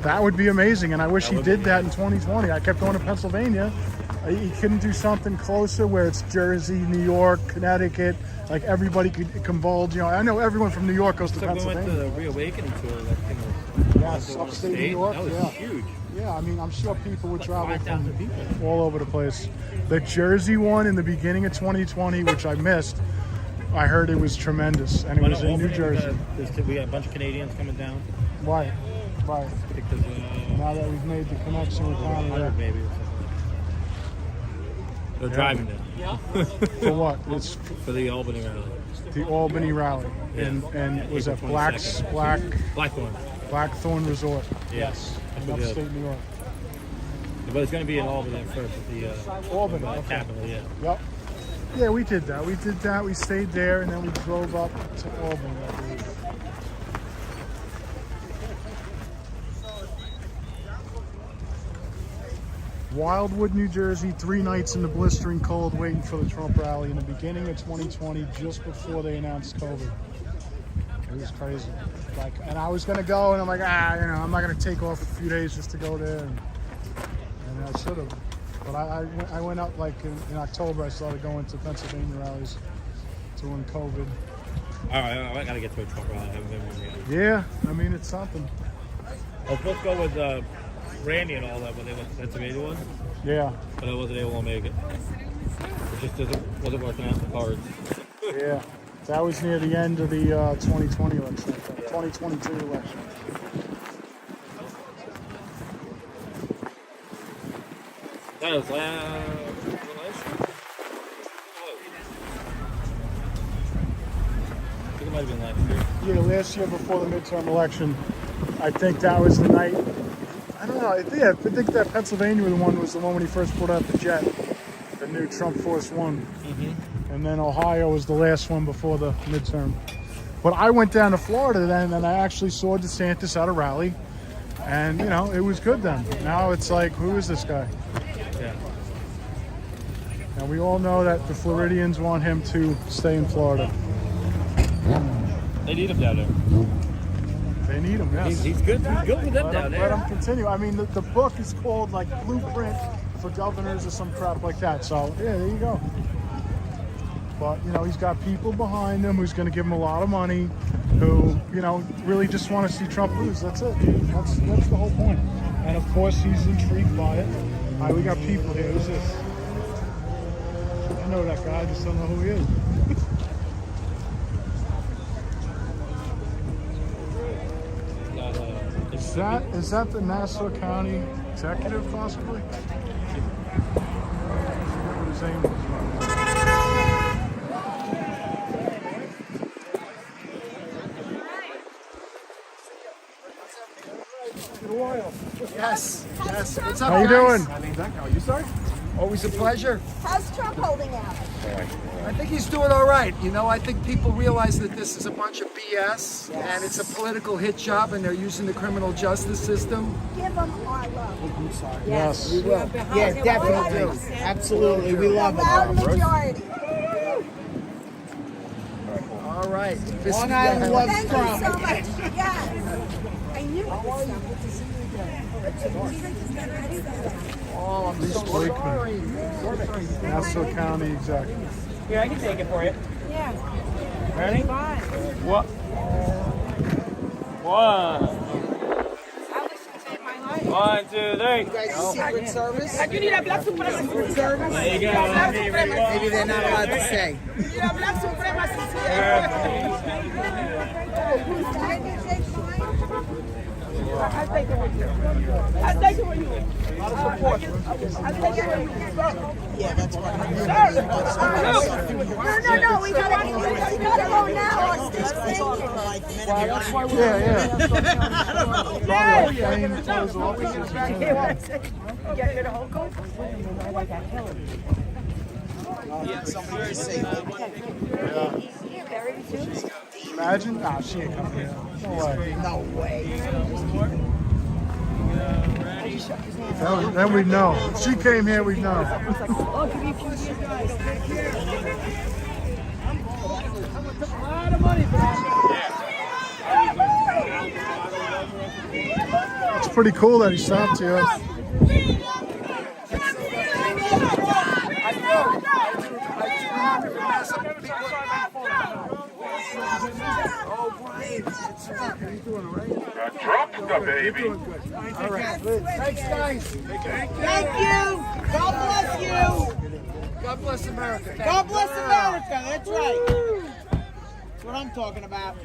That would be amazing, and I wish he did that in 2020. I kept going to Pennsylvania. He couldn't do something closer where it's Jersey, New York, Connecticut, like everybody could convulge. I know everyone from New York goes to Pennsylvania. We went to the Reawakening tour. That thing was yes, upstate New York. That was huge. Yeah, I'm sure people would travel from all over the place. The Jersey one in the beginning of 2020, which I missed, I heard it was tremendous, and it was in New Jersey. We got a bunch of Canadians coming down. Right. Because now that we've made the connection with Canada. Maybe. They're driving down. Yeah. For what? It's for the Albany rally. The Albany rally. Yeah. And was it Blackthorn Resort? Yes. In upstate New York. But it's going to be in Albany first at the Albany, capital, yeah. Yep. Yeah, we did that. We stayed there, and then we drove up to Albany, I believe. Wildwood, New Jersey, 3 nights in the blistering cold waiting for the Trump rally in the beginning of 2020, just before they announced COVID. It was crazy. And I was gonna go, and I'm like, I'm not gonna take off a few days just to go there, and I should have. But I went up in October. I started going to Pennsylvania rallies during COVID. All right, I gotta get to a Trump rally. I haven't been one yet. Yeah, it's something. I was supposed to go with Randy and all that, but they went to the Pennsylvania one. Yeah. But I wasn't able to make it. It just wasn't working out in the cards. Yeah. That was near the end of the 2020 election, 2022 election. That was last year. I think it might have been last year. Yeah, last year before the midterm election, I think that was the night. I don't know. I think that Pennsylvania one was the one when he first put out the jet, the new Trump Force One. And then Ohio was the last one before the midterm. But I went down to Florida then, and I actually saw DeSantis at a rally. And, it was good then. Now it's like, who is this guy? Yeah. And we all know that the Floridians want him to stay in Florida. They need him down there. They need him, yes. He's good. He's good with them down there. Let him continue. I mean, the book is called, Blueprint for Governors or some crap like that. So, yeah, there you go. But, he's got people behind him who's going to give him a lot of money, who, really just want to see Trump lose. That's it. That's the whole point. And of course, he's intrigued by it. All right, we got people here. Who's this? I know that guy. I just don't know who he is. Is that the Nassau County executive, possibly? What his name is. Yes, yes. What's up, How you guys? doing? My name's Echo. You, sir? Always a pleasure. How's Trump holding out? I think he's doing all right. You know, I think people realize that this is a bunch of BS and it's a political hit job and they're using the criminal justice system. Give them our love. Yes. We will. Yeah, definitely. Absolutely. We love it. Loud majority. All right. Long Island loves Trump. Thank you so much. Yes. I knew it was Oh, I'm so sorry. Nassau County executive. Here, I can take it for you. Yeah. Ready? Fine. What? One. One, 2, 3. You guys Secret Service? You need a black supremacist. Secret Service? There you go. Maybe they're not allowed to say. You need a black supremacist. I'll take it with you. I'll take it with you. A lot of support. I'll take it with you. Yeah, that's right. No, we gotta go now. It's Get rid of whole coat. Yeah, somebody to say. Imagine? Nah, she ain't coming here. No way. No way. Then we'd know. If she came here, we'd know. It's pretty cool that he stopped here. Trump the baby. All right. Thanks, guys. Thank you. God bless you. God bless America. God bless America. That's right. That's what I'm talking about.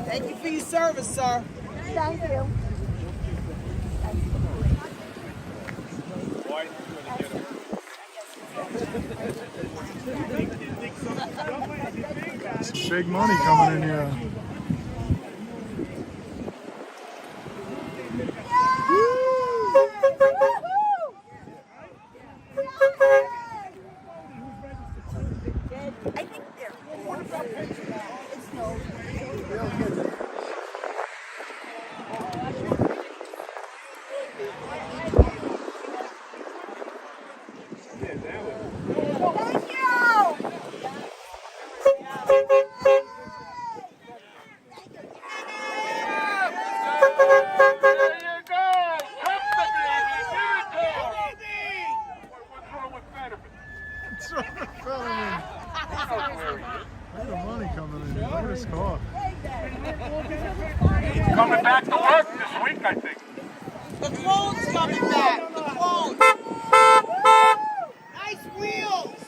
Thank you for your service, sir. Thank you. Some big money coming in here. I think they're it's no. Thank you. Look at the money coming in here. Look at this car. Coming back to work this week, I think. The clone's coming back. The clone. Nice wheels.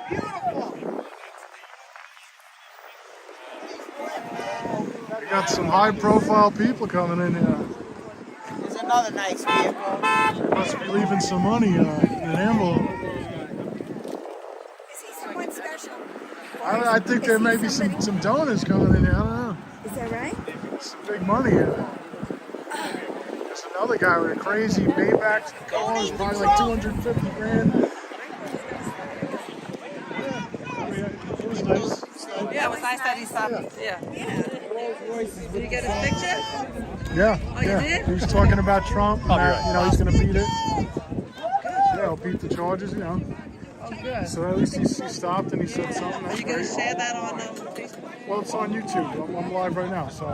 Beautiful. We got some high-profile people coming in here. There's another nice vehicle. Must be leaving some money in an envelope. Is he someone special? I think there may be some donors coming in here. I don't know. Is that right? Some big money here. There's another guy with a crazy Maybach car. It's probably like 250 grand. Yeah, it was nice. Yeah, it was nice that he stopped. Yeah. Did you get a picture? Yeah, Oh, you yeah. did? He was talking about Trump and that, you know, he's going to beat it. Yeah, he'll beat the charges, you know. Oh, good. So at least he stopped and he said something. Are you going to share that on Facebook? Well, it's on YouTube. I'm live right now, so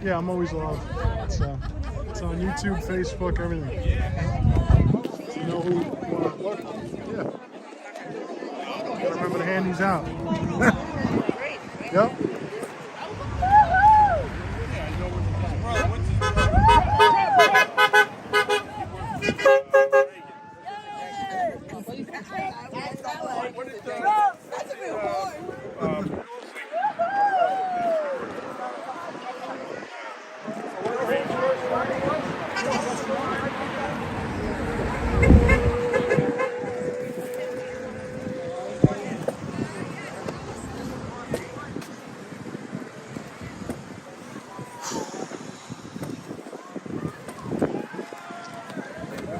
yeah, I'm always live. It's It's on YouTube, Facebook, everything. You know who what? Yeah. Gotta remember to hand these out. Yep.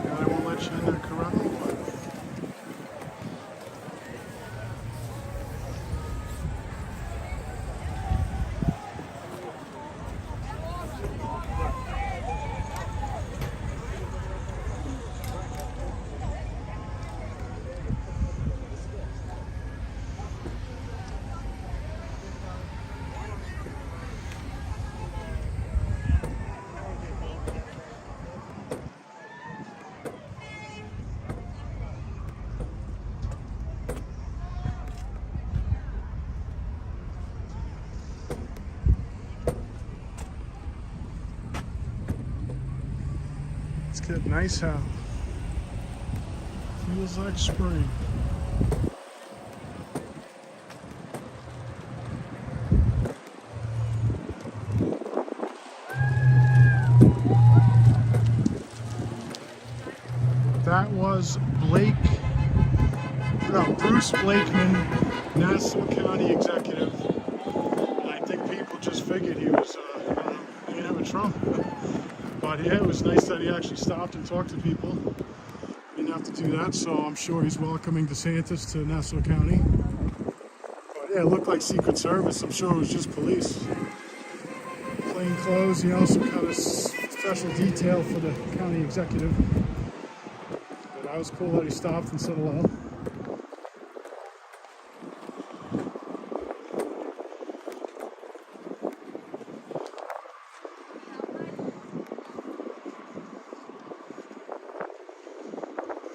I won't let you in there, Cradle. It's getting nice out. Feels like spring. That was Bruce Blakeman, Nassau County Executive. And I think people just figured he was, hanging out with Trump. But yeah, it was nice that he actually stopped and talked to people. He didn't have to do that, so I'm sure he's welcoming DeSantis to Nassau County. But yeah, it looked like Secret Service. I'm sure it was just police. Plain clothes, you know, some kind of special detail for the county executive. But that was cool that he stopped and said hello.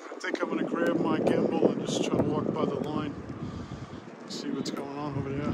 I think I'm going to grab my gimbal and just try to walk by the line and see what's going on over there.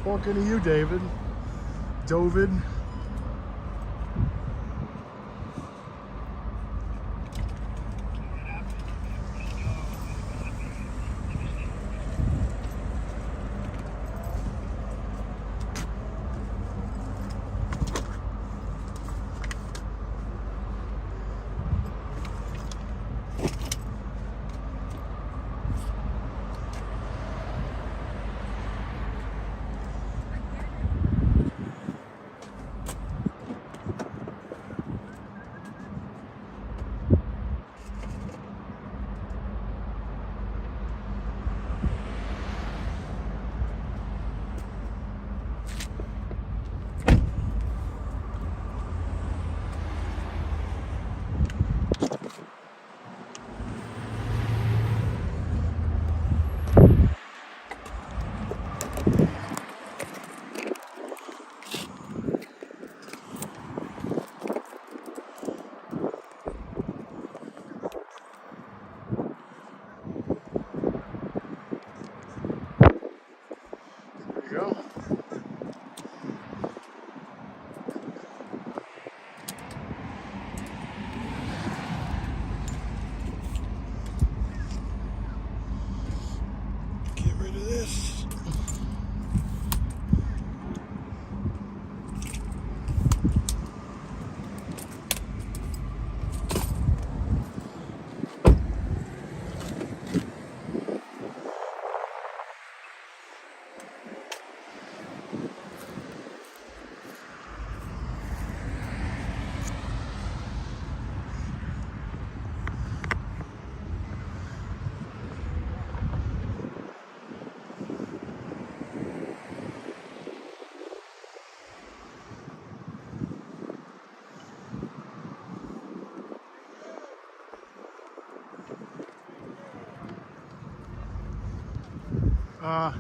Talking to you, David. Dovid.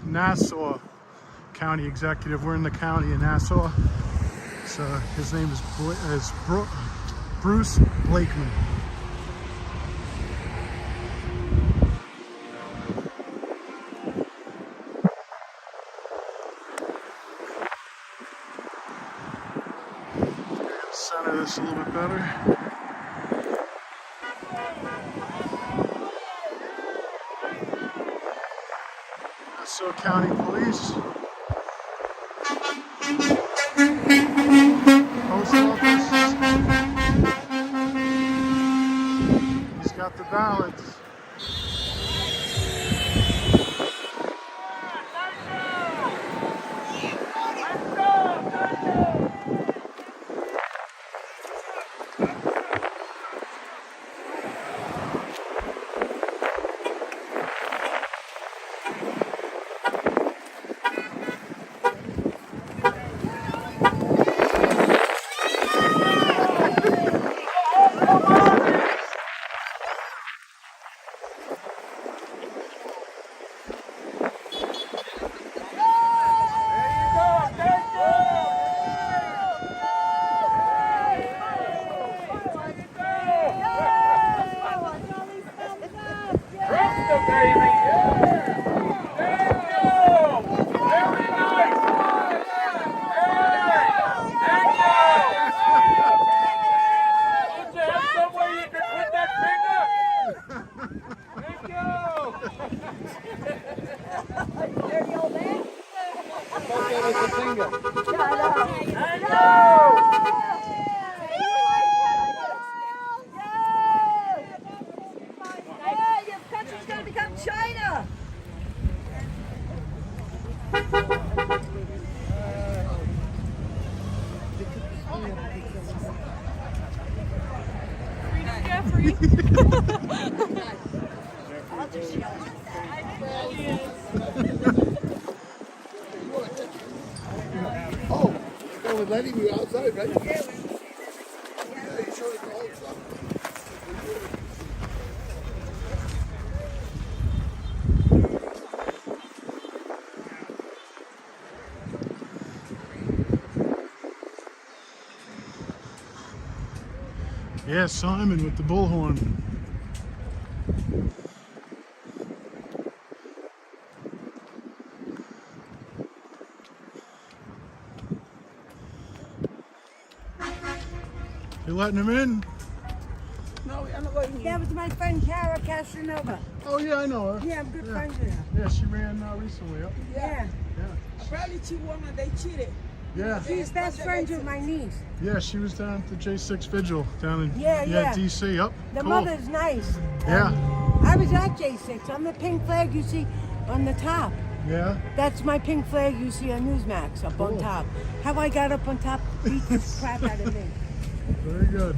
Nassau County executive. We're in the county of Nassau. So his name is Bruce Blakeman. Center this a little bit better. Nassau County Police. Post office. He's got the ballots. Oh, they were letting you outside, right? Yeah, you showed it all the stuff. Yeah, Simon with the bullhorn. You letting him in? No, I'm not letting you. That was my friend Cara Casanova. Oh yeah, I know her. Yeah, I'm good friends with her. Yeah, she ran recently. Yep. Yeah. Apparently two women, they cheated. Yeah. She's best friends with my niece. Yeah, she was down at the J6 Vigil down in Yeah. DC. Yep. The cool. mother's nice. Yeah. I was at J6. I'm the pink flag you see on the top. Yeah. That's my pink flag you see on Newsmax up on top. How I got up on top beat the crap out of me. Very good.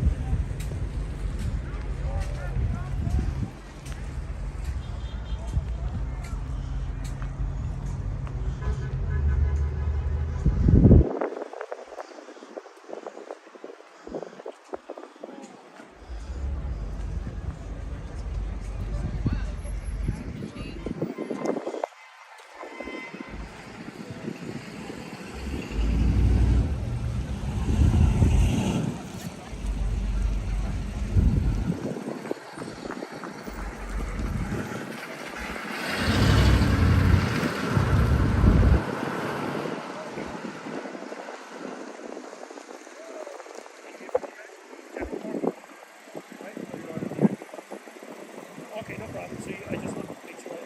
Okay, no problem. See, I just want to make sure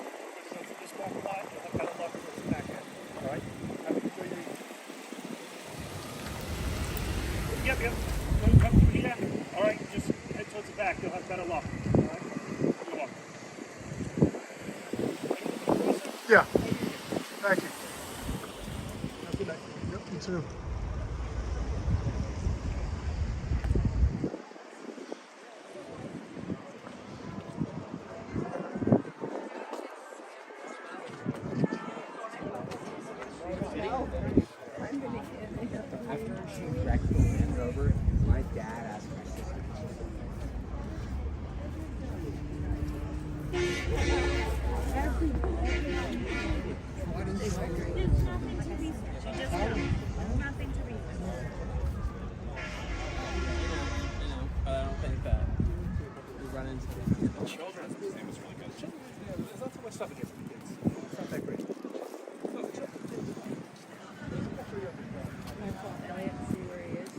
for this parking lot, you'll have better luck with the back end. All right? Have a good day. Yep. No, come through here. All right, just head towards the back. You'll have better luck. All right? You're welcome. Yeah. Thank you. Have a good night. Yep, you too. After she wrecked the Land Rover, my dad asked my sister. There's nothing to research. You just know. There's nothing to research. But I don't think that we run into Children's museum is really good. There's not so much stuff in here for the kids. It's not that great. Elliot, see where he is.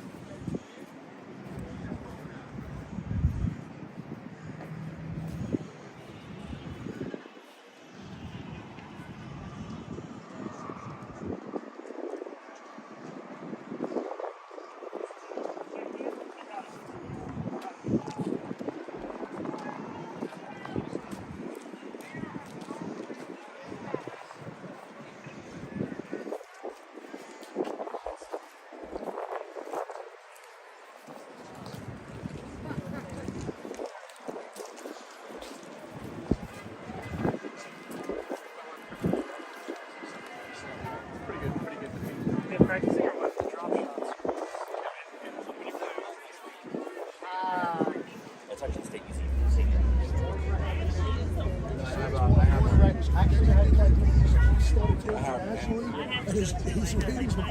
Practicing or what? The drop shots. That's actually state museum. He's reading from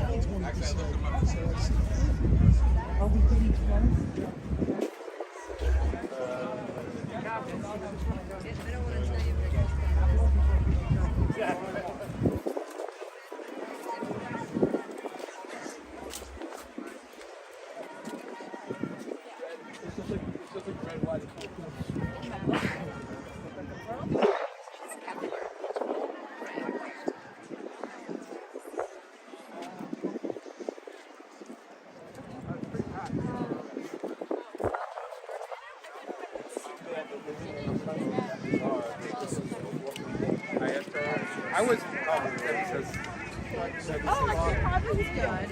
I was. Oh, probably he's good.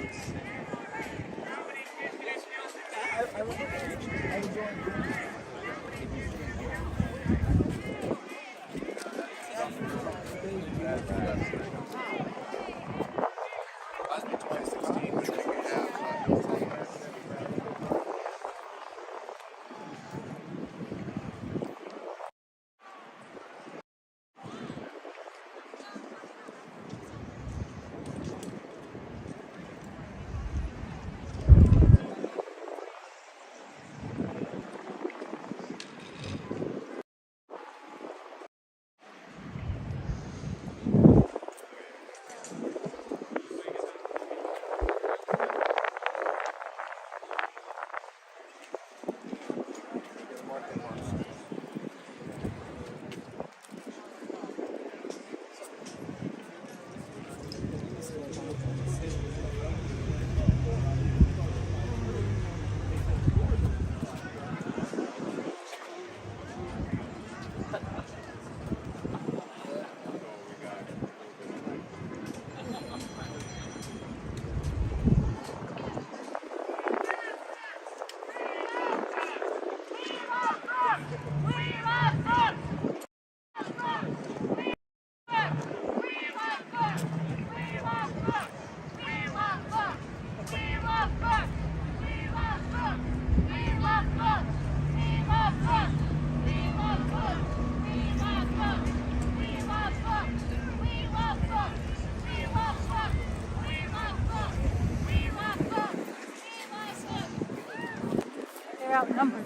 They're outnumbered.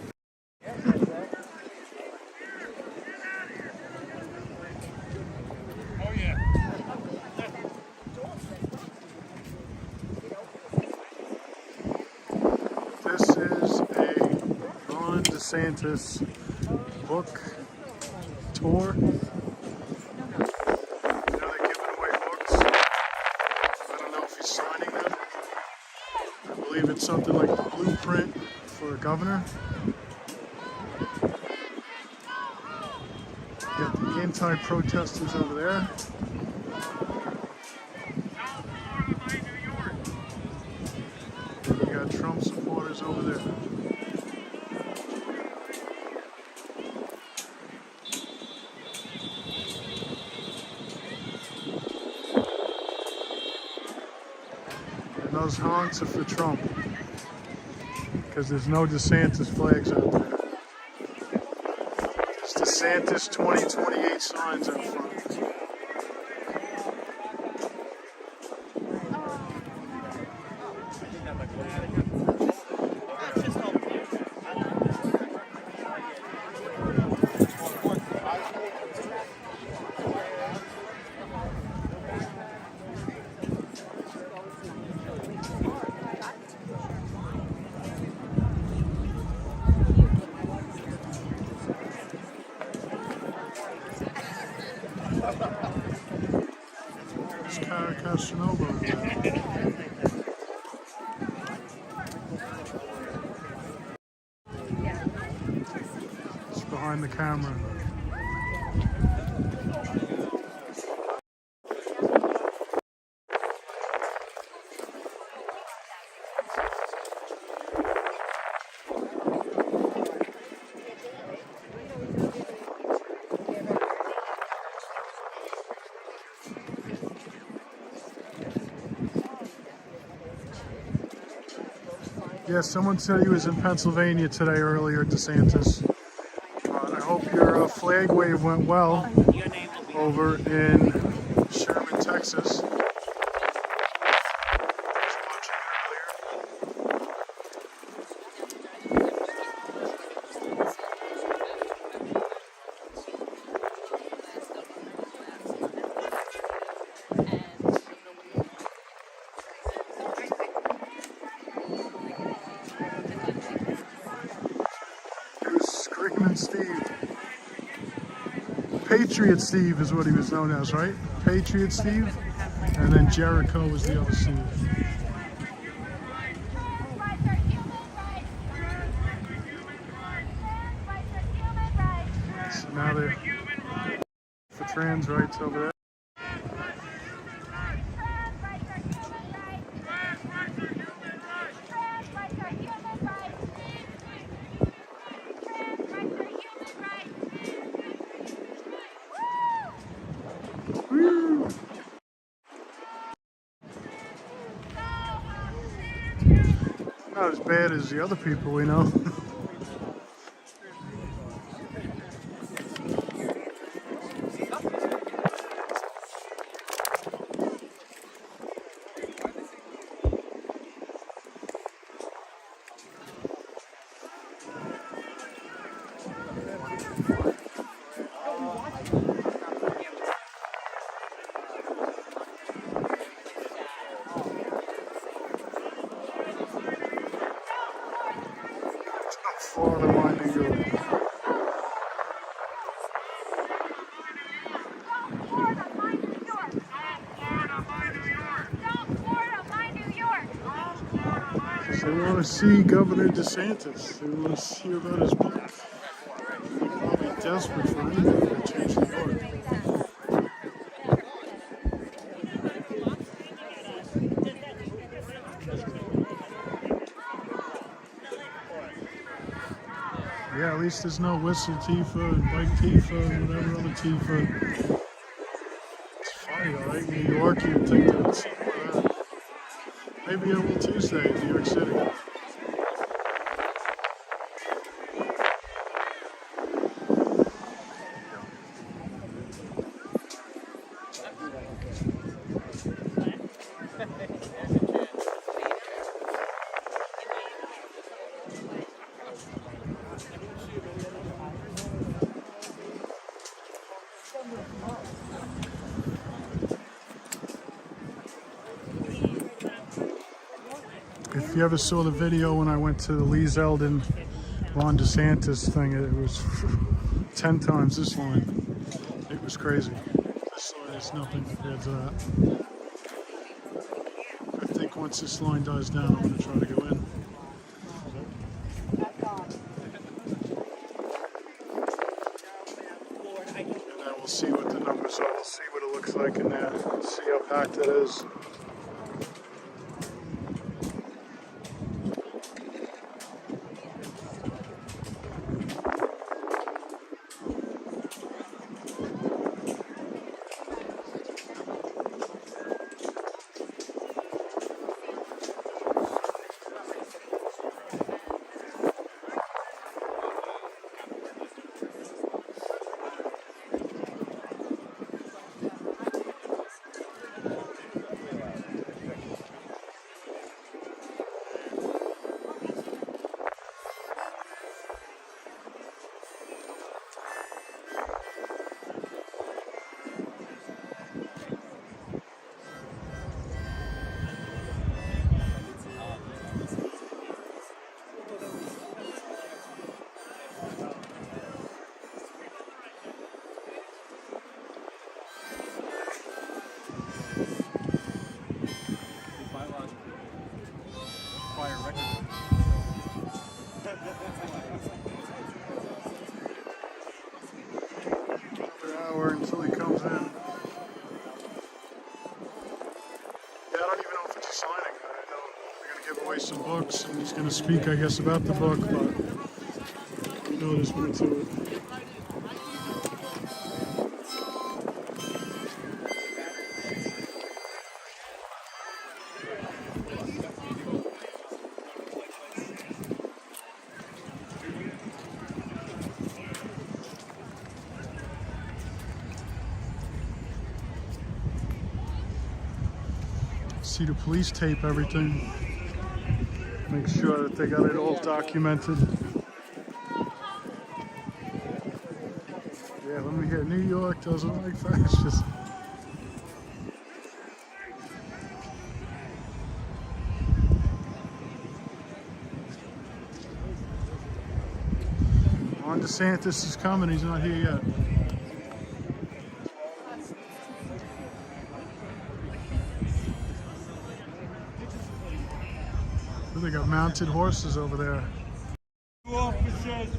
Oh yeah. This is a Ron DeSantis book tour. You know, they're giving away books. I don't know if he's signing them. I believe it's something like the blueprint for a governor. You got the anti-protesters over there. You got Trump supporters over there. And those honks are for Trump. Because there's no DeSantis flags out there. There's DeSantis 2028 signs out front. There's Casanova over there. It's behind the camera. Yeah, someone said he was in Pennsylvania today earlier, DeSantis. I hope your flag wave went well over in Sherman, Texas. Screaming Steve. Patriot Steve is what he was known as, right? Patriot Steve. And then Jericho was the other Steve. So now they're for trans rights over there. Not as bad as the other people we know. Florida, mind New York. They want to see Governor DeSantis. They want to hear about his book. They're probably desperate for anything to change New York. Yeah, at least there's no Whistle Tifa and Bike Tifa and whatever other Tifa. It's funny, alright? In New York, you'd think that it's maybe it will Tuesday in New York City. If you ever saw the video when I went to the Lee Zeldin Ron DeSantis thing, it was 10 times this line. It was crazy. This line is nothing compared to that. I think once this line dies down, I'm going to try to go in. And then we'll see what the numbers are. We'll see what it looks like in there. See how packed it is. or until he comes in. Yeah, I don't even know if it's a signing. I know they're going to give away some books, and he's going to speak, I guess, about the book, but you know there's more to it. See the police tape everything. Make sure that they got it all documented. Yeah, let me hear. New York doesn't like fascists. DeSantis is coming. He's not here yet. They got mounted horses over there. Officers.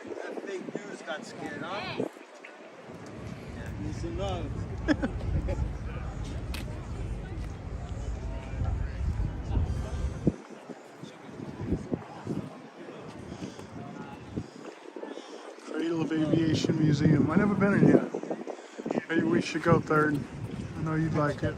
That fake news got scared, huh? Yeah, he's in love. Cradle of Aviation Museum. I've never been in yet. Maybe we should go third. I know you'd like it.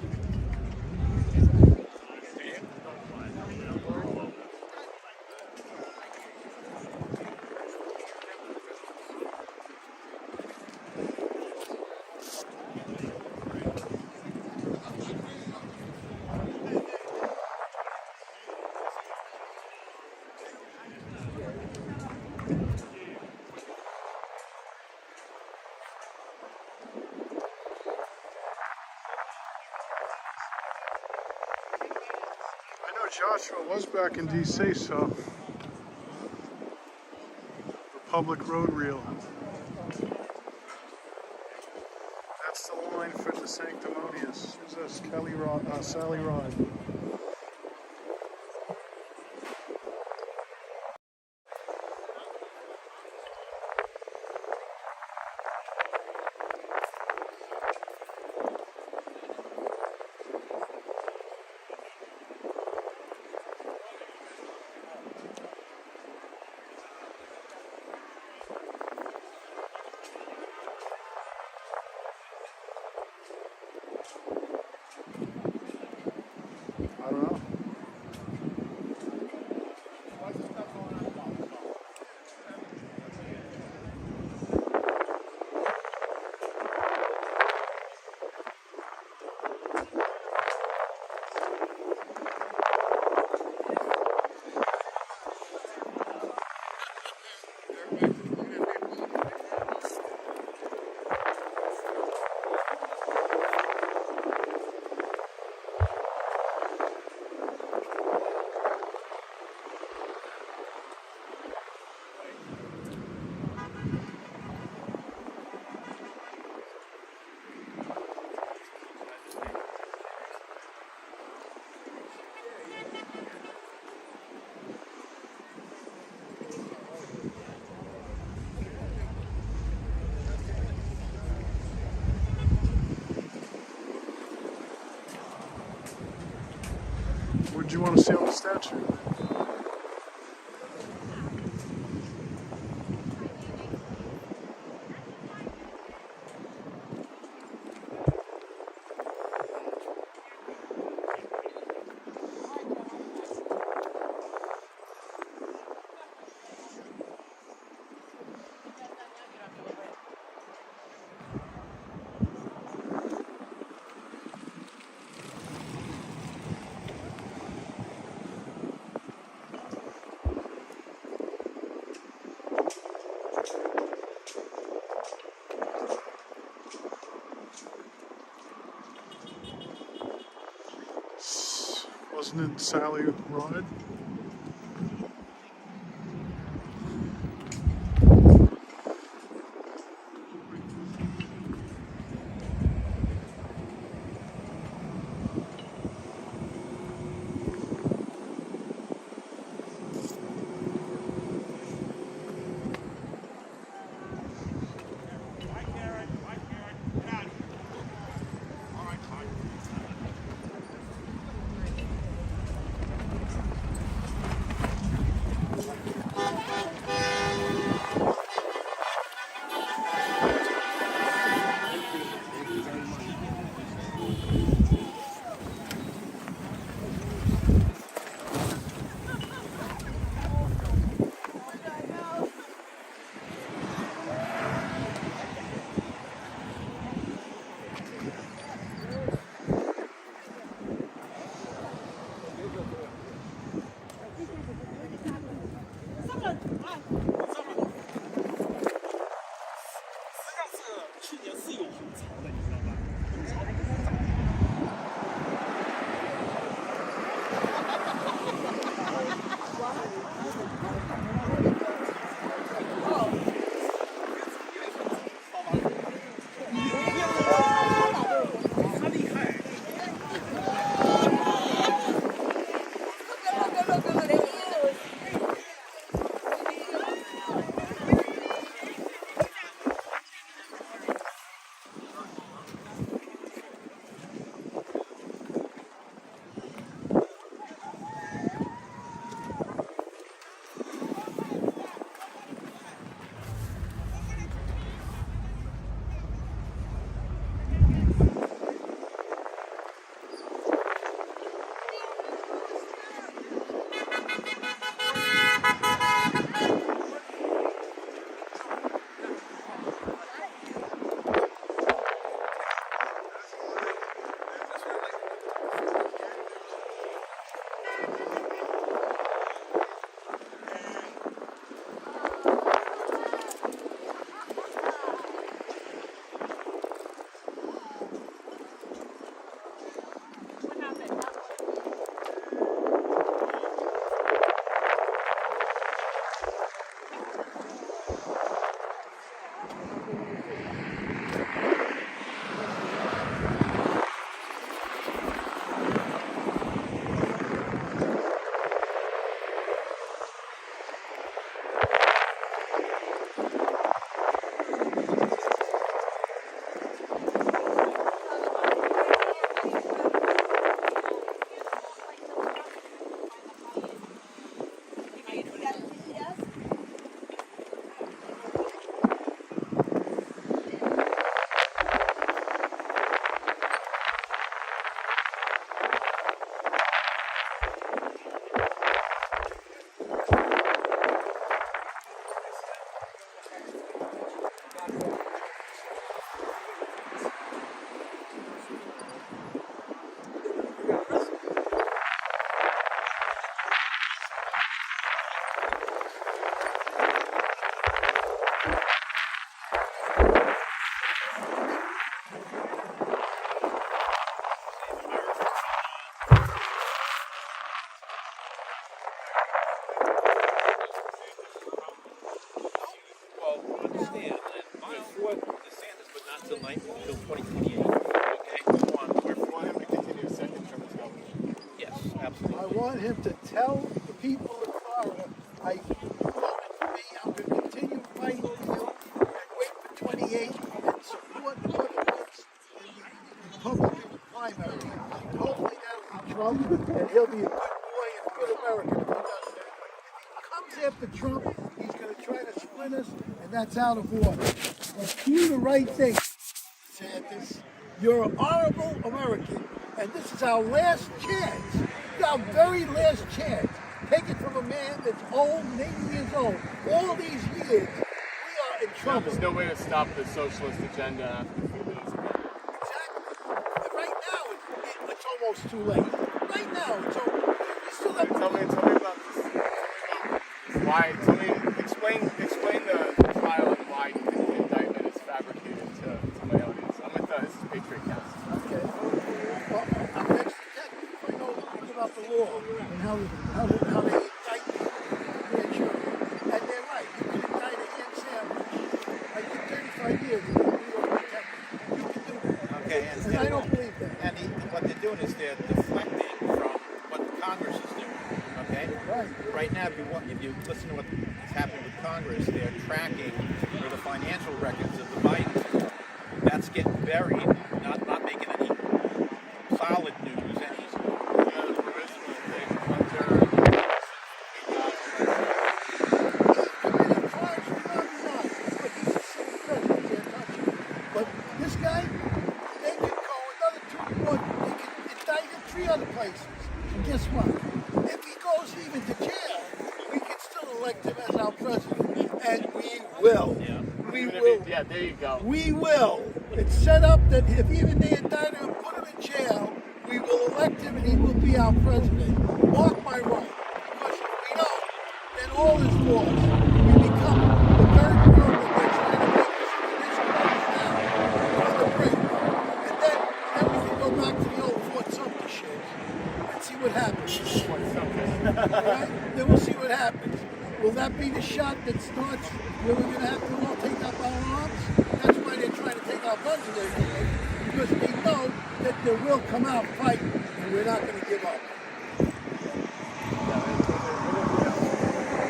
Joshua was back in DC, so the public road reel. That's the line for the sanctimonious. Who's this? Sally Rod. I don't know. What did you want to see on the statue? Wasn't it Sally Rod? I want him to tell the people of Florida, I voted for me, I'm going to continue fighting for you, and wait for 28 and support whoever wins in the Republican primary. And hopefully that'll be Trump, and he'll be a good boy and a good American if he does that. If he comes after Trump, he's going to try to split us, and that's out of order. But do the right thing, DeSantis. You're an honorable American, and this is our last chance. Our very last chance. Take it from a man that's old, 80 years old. All these years, we are in trouble. There's no way to stop the socialist agenda after a few days ago. Exactly. Right now, it's almost too late. Right now, it's almost. We still have. Tell me about this. Why? Explain the trial and why the indictment is fabricated to my audience. I'm with this is Patriot Cast. Okay. Well, I'm an ex-detective. I know things about the law and how they indict grand jury. And they're right. You can indict a hand sandwich. I did 35 years as a New York detective. You can do that. Okay, and I don't believe that. And what they're doing is they're deflecting from what Congress is doing. Okay? Right now, if you listen to what's happening with Congress, they're tracking for the financial records of the Bidens. That's getting buried, not making any solid news. But this guy, they can go another 2 more. They can indict him 3 other places. And guess what? If he goes even to jail, we can still elect him as our president. And we will. We will. Yeah, there you go. We will. It's set up that if even they indict him and put him in jail, we will elect him and he will be our president. Mark my word. Because if we don't, then all is lost. We become the third world that they're trying to make us this close now on the brink. And then we can go back to the old Fort Sumter shit and see what happens. All right? Then we'll see what happens. Will that be the shot that starts where we're going to have to all take up our arms? That's why they're trying to take our guns and everything, because they know that they will come out fighting, and we're not going to give up.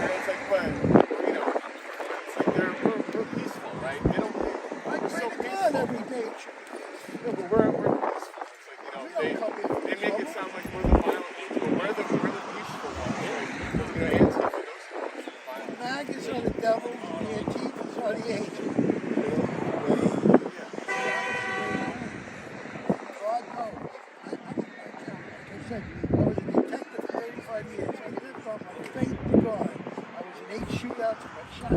It's like, we're peaceful, right? They don't. I pray to God every day. No, but we're peaceful. It's like, they make it sound like we're the violent people. We're the peaceful ones. Right? Antifa, MAGAs are the devil, and the Antifas are the angels. God knows. Like I said, I was a detective for 35 years. I lived on my faith to God. I was in 8 shootouts and I shot.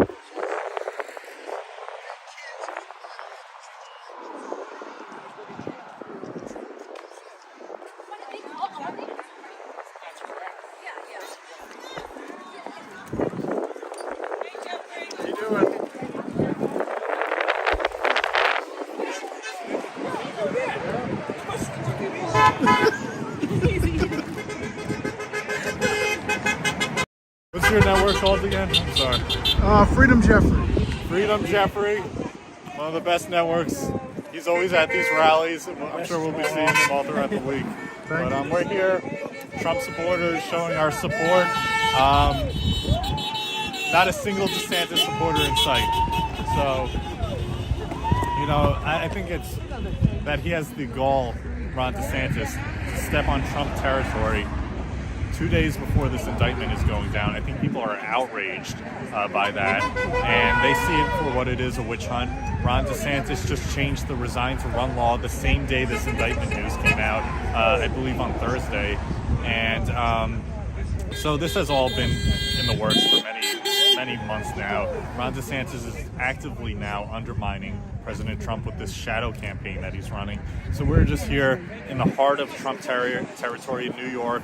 What's your network called again? I'm sorry. Freedom Jeffrey. Freedom Jeffrey, one of the best networks. He's always at these rallies. I'm sure we'll be seeing him all throughout the week. But we're here, Trump supporters, showing our support. Not a single DeSantis supporter in sight. So, you know, I think it's that he has the gall, Ron DeSantis, to step on Trump territory 2 days before this indictment is going down. I think people are outraged by that, and they see it for what it is, a witch hunt. Ron DeSantis just changed the resign to run law the same day this indictment news came out, I believe on Thursday. And so this has all been in the works for many months now. Ron DeSantis is actively now undermining President Trump with this shadow campaign that he's running. So we're just here in the heart of Trump territory in New York,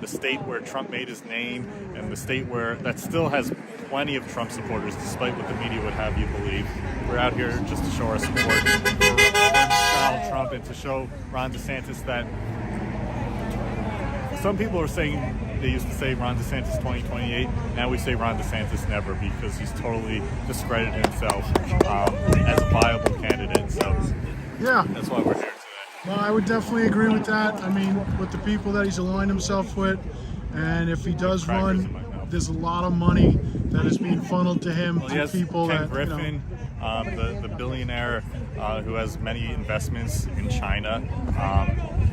the state where Trump made his name, and the state that still has plenty of Trump supporters, despite what the media would have you believe. We're out here just to show our support for Donald Trump and to show Ron DeSantis that some people are saying, they used to say Ron DeSantis 2028. Now we say Ron DeSantis never, because he's totally discredited himself as a viable candidate. So yeah, that's why we're here today. Well, I would definitely agree with that. I mean, with the people that he's aligned himself with, and if he does run, there's a lot of money that is being funneled to him to people Ken that Griffin, the billionaire who has many investments in China.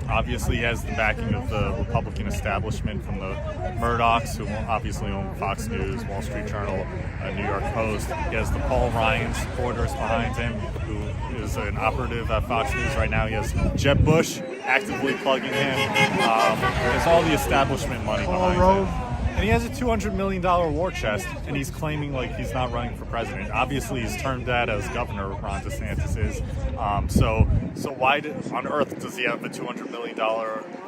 Obviously, he has the backing of the Republican establishment from the Murdochs, who obviously own Fox News, Wall Street Journal, New York Post. He has the Paul Ryan supporters behind him, who is an operative at Fox News right now. He has Jeb Bush actively plugging him. There's all the establishment money behind him. And he has a $200 million war chest, and he's claiming like he's not running for president. Obviously, he's termed that as governor, Ron DeSantis is. So why on earth does he have a $200 million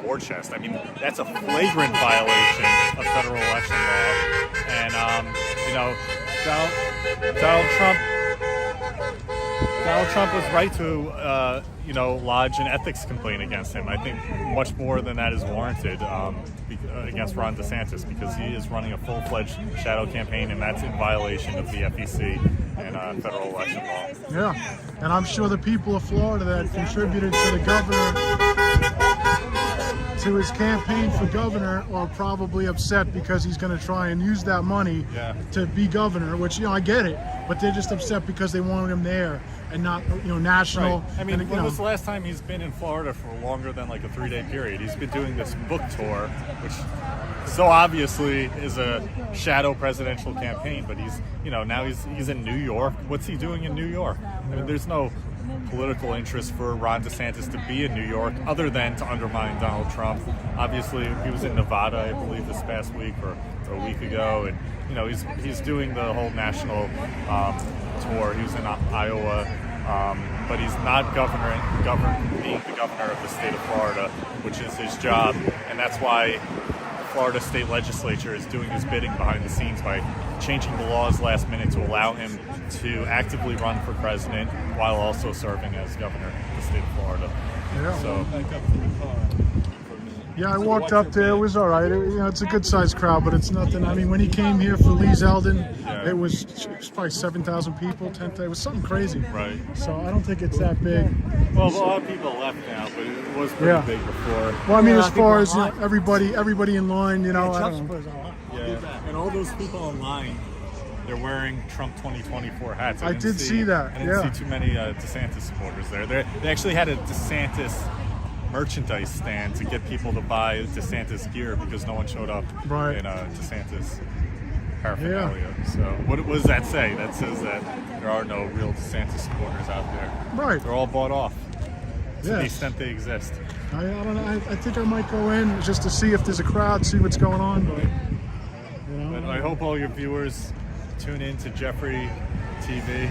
war chest? I mean, that's a flagrant violation of federal election law. And, Donald Trump was right to, lodge an ethics complaint against him. I think much more than that is warranted against Ron DeSantis, because he is running a full-fledged shadow campaign, and that's in violation of the FEC and federal election law. Yeah, and I'm sure the people of Florida that contributed to the governor, to his campaign for governor, are probably upset because he's going to try and use that money to be governor, which, I get it, but they're just upset because they wanted him there and not, national. Right. I mean, when was the last time he's been in Florida for longer than like a 3-day period? He's been doing this book tour, which so obviously is a shadow presidential campaign, but he's, now he's in New York. What's he doing in New York? I mean, there's no political interest for Ron DeSantis to be in New York other than to undermine Donald Trump. Obviously, he was in Nevada, I believe, this past week or a week ago, and he's doing the whole national tour. He was in Iowa, but he's not being the governor of the state of Florida, which is his job, and that's why the Florida state legislature is doing his bidding behind the scenes by changing the laws last minute to allow him to actively run for president while also serving as governor of the state of Florida. Yeah. So. Yeah, I walked up there. It was all right. It's a good-sized crowd, but it's nothing. I mean, when he came here for Lee Zeldin, it was probably 7,000 people, 10,000. It was something crazy. Right. So I don't think it's that big. Well, a lot of people left now, but it was pretty big before. Well, I mean, as far as everybody in line, I don't know. Yeah, and all those people online, they're wearing Trump 2024 hats. I did see that. I didn't see too many DeSantis supporters there. They actually had a DeSantis merchandise stand to get people to buy DeSantis gear because no one showed up in DeSantis paraphernalia. So what does that say? That says that there are no real DeSantis supporters out there. Right. They're all bought off to the extent they exist. I don't know. I think I might go in just to see if there's a crowd, see what's going on. But, But I hope all your viewers tune in to Jeffrey TV.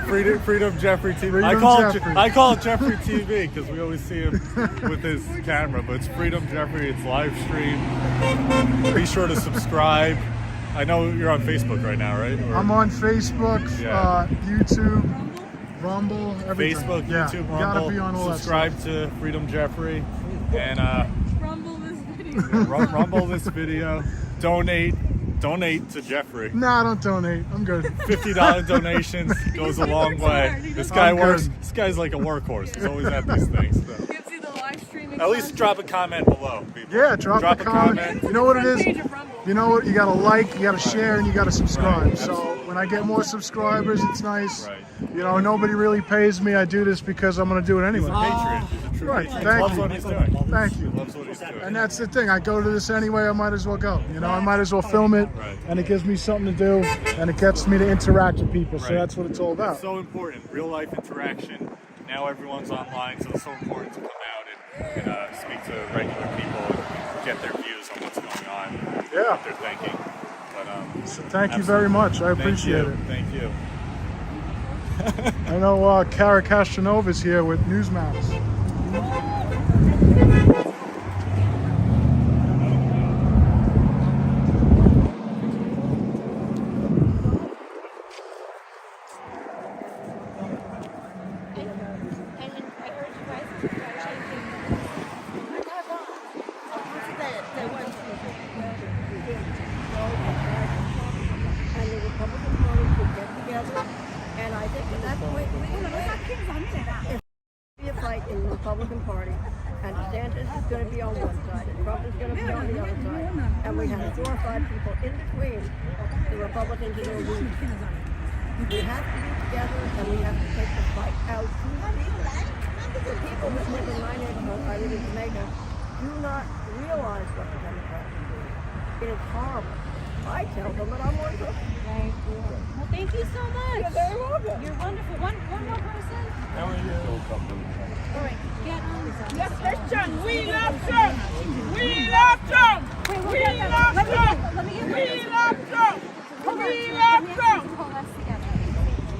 Freedom Jeffrey TV. I call it Jeffrey TV because we always see him with his camera, but it's Freedom Jeffrey. It's live stream. Be sure to subscribe. I know you're on Facebook right now, right? I'm on Facebook, YouTube, Rumble, everything. Facebook, YouTube, Rumble. Gotta be on all Subscribe to Freedom Jeffrey and Rumble this video. Rumble this video. Donate to Jeffrey. Nah, don't donate. I'm good. $50 donations goes a long way. This guy works. This guy's like a workhorse. He's always at these things. So. You can see the live streaming. At least drop a comment below, people. Yeah, drop a comment. You know what it is? You know what? You gotta like, you gotta share, and you gotta subscribe. Right. So when I get more subscribers, it's nice. Right. Nobody really pays me. I do this because I'm gonna do it anyway. He's a patriot. He's a true patriot. He loves what he's doing. Thank you. He loves what he's doing. And that's the thing. I go to this anyway. I might as well go. I might as well film it, and it gives me something to do, and it gets me to interact with people. So that's what it's all about. It's so important. Real life interaction. Now everyone's online, so it's so important to come out and speak to regular people and get their views on what's going on, what they're thinking. But, so thank you very much. I appreciate it. Thank you. I know Kara Castanova's here with Newsmax. is going to be on one side and Trump is going to be on the other side. And we have 4 or 5 people in between the Republicans and the Republicans. We have to be together and we have to take the fight out to the people. The people that live in my neighborhood, I live in Jamaica, do not realize what the Democrats are doing. It is horrible. I tell them that I'm one person. Thank you. Well, thank you so much. You're very welcome. You're wonderful. One more person. How are you? All right, get on this. Yes, Christian, we love Trump. We love Trump. We love Trump. We love Trump. We love Trump.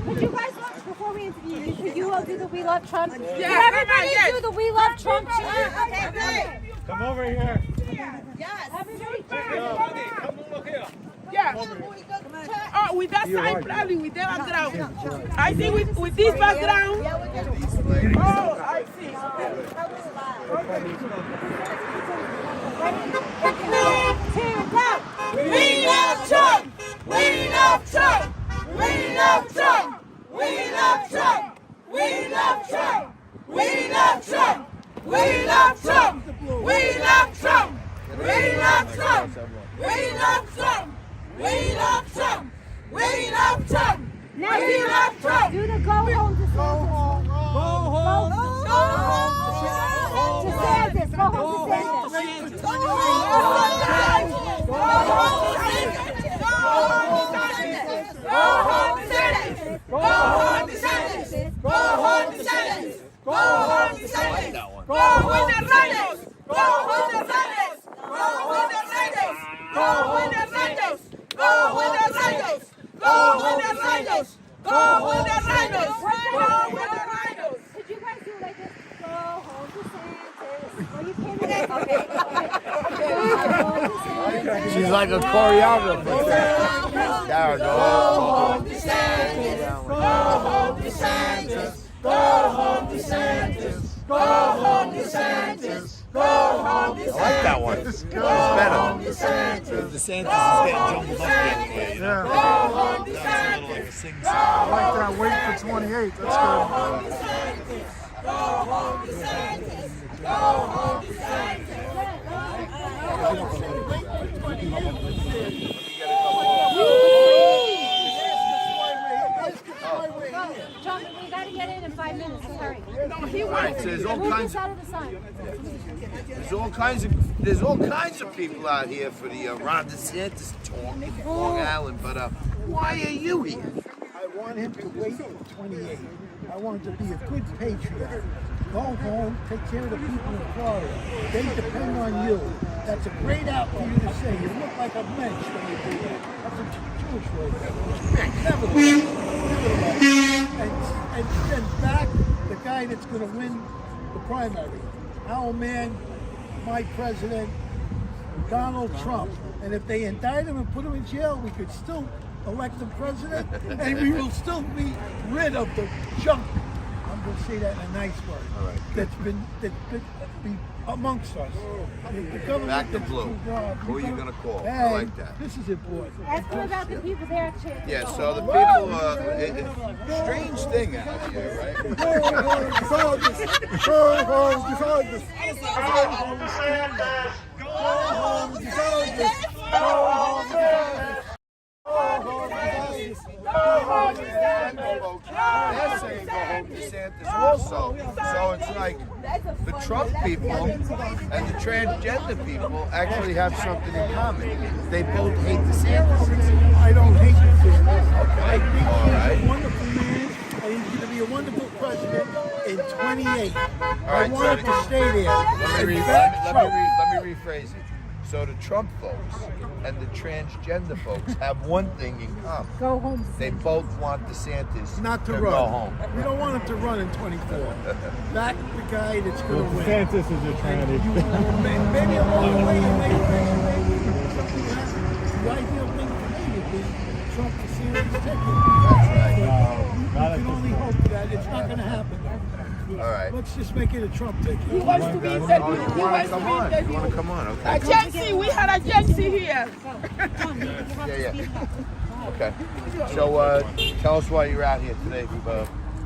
Could you guys, before we interview you, could you all do the We Love Trump? Yeah, Could everybody do the We Love Trump chant? Okay. Come over here. Yes. Everybody. Come look here. Yeah. Oh, with that side, probably with that background. I think with this background. Oh, I see. We love Trump. We love Trump. We love Trump. We love Trump. We love Trump. We love Trump. We love Trump. We love Trump. We love Trump. We love Trump. We love Trump. We love Trump. Now we love Trump. Do the go home to Go home. Go home. DeSantis. Go home DeSantis. Go home DeSantis. Go home DeSantis. Go home DeSantis. Go home DeSantis. Go home DeSantis. Go home DeSantis. Go with the Rhinos. Go with the Rhinos. Go with the Rhinos. Go with the Rhinos. Go with the Rhinos. Go with the Rhinos. Go with the Rhinos. Go with the Rhinos. Could you guys do like this? Go home DeSantis. Well, you can't do that. She's like a choreographer. There, Go home DeSantis. Go home DeSantis. Go home DeSantis. Go home DeSantis. Go home DeSantis. I like that one. It's better. DeSantis is getting jumbled up there. Yeah. Go home DeSantis. I like that. Wait for 28. That's good. Go home DeSantis. Go home John, we gotta get in 5 minutes. Hurry. All right, so there's all kinds out of the sun. there's all kinds of people out here for the Ron DeSantis talk in Long Island, but why are you here? I want him to wait till 28. I want him to be a good patriot. Go home, take care of the people in Florida. They depend on you. That's a great out for you to say. You look like a mensch when you do that. That's a Jewish word. And then back the guy that's going to win the primary. Our man, my president, Donald Trump. And if they indict him and put him in jail, we could still elect him president, and we will still be rid of the junk. I'm going to say that in a nice word. All right. That's been amongst us. The government Back to that's blue. too broad. Who are you going to call? I And like that. this is important. Ask them about the people there. Yeah, so the people, strange thing out here, right? They're saying go home DeSantis also. So it's like the Trump people and the transgender people actually have something in common. They both hate DeSantis. I don't hate DeSantis. Okay, I think all he's right. a wonderful man, and he's going to be a wonderful president in 28. All I right, want him to stay there. Let me Trump. rephrase it. So the Trump folks and the transgender folks have one thing in common. Go home. They both want DeSantis Not to go run. home. We don't want him to run in 24. Back the guy that's going to win. DeSantis is a tranny. Maybe along the way you make something happen. The ideal thing for me would be Trump DeSantis ticket. You can only hope that it's not going to happen. All right. Let's just make it a Trump ticket. He wants to be interviewed. He wants to be interviewed. You want to come on? Okay. Agency, we had agency here. Yeah. Okay. So tell us why you're out here today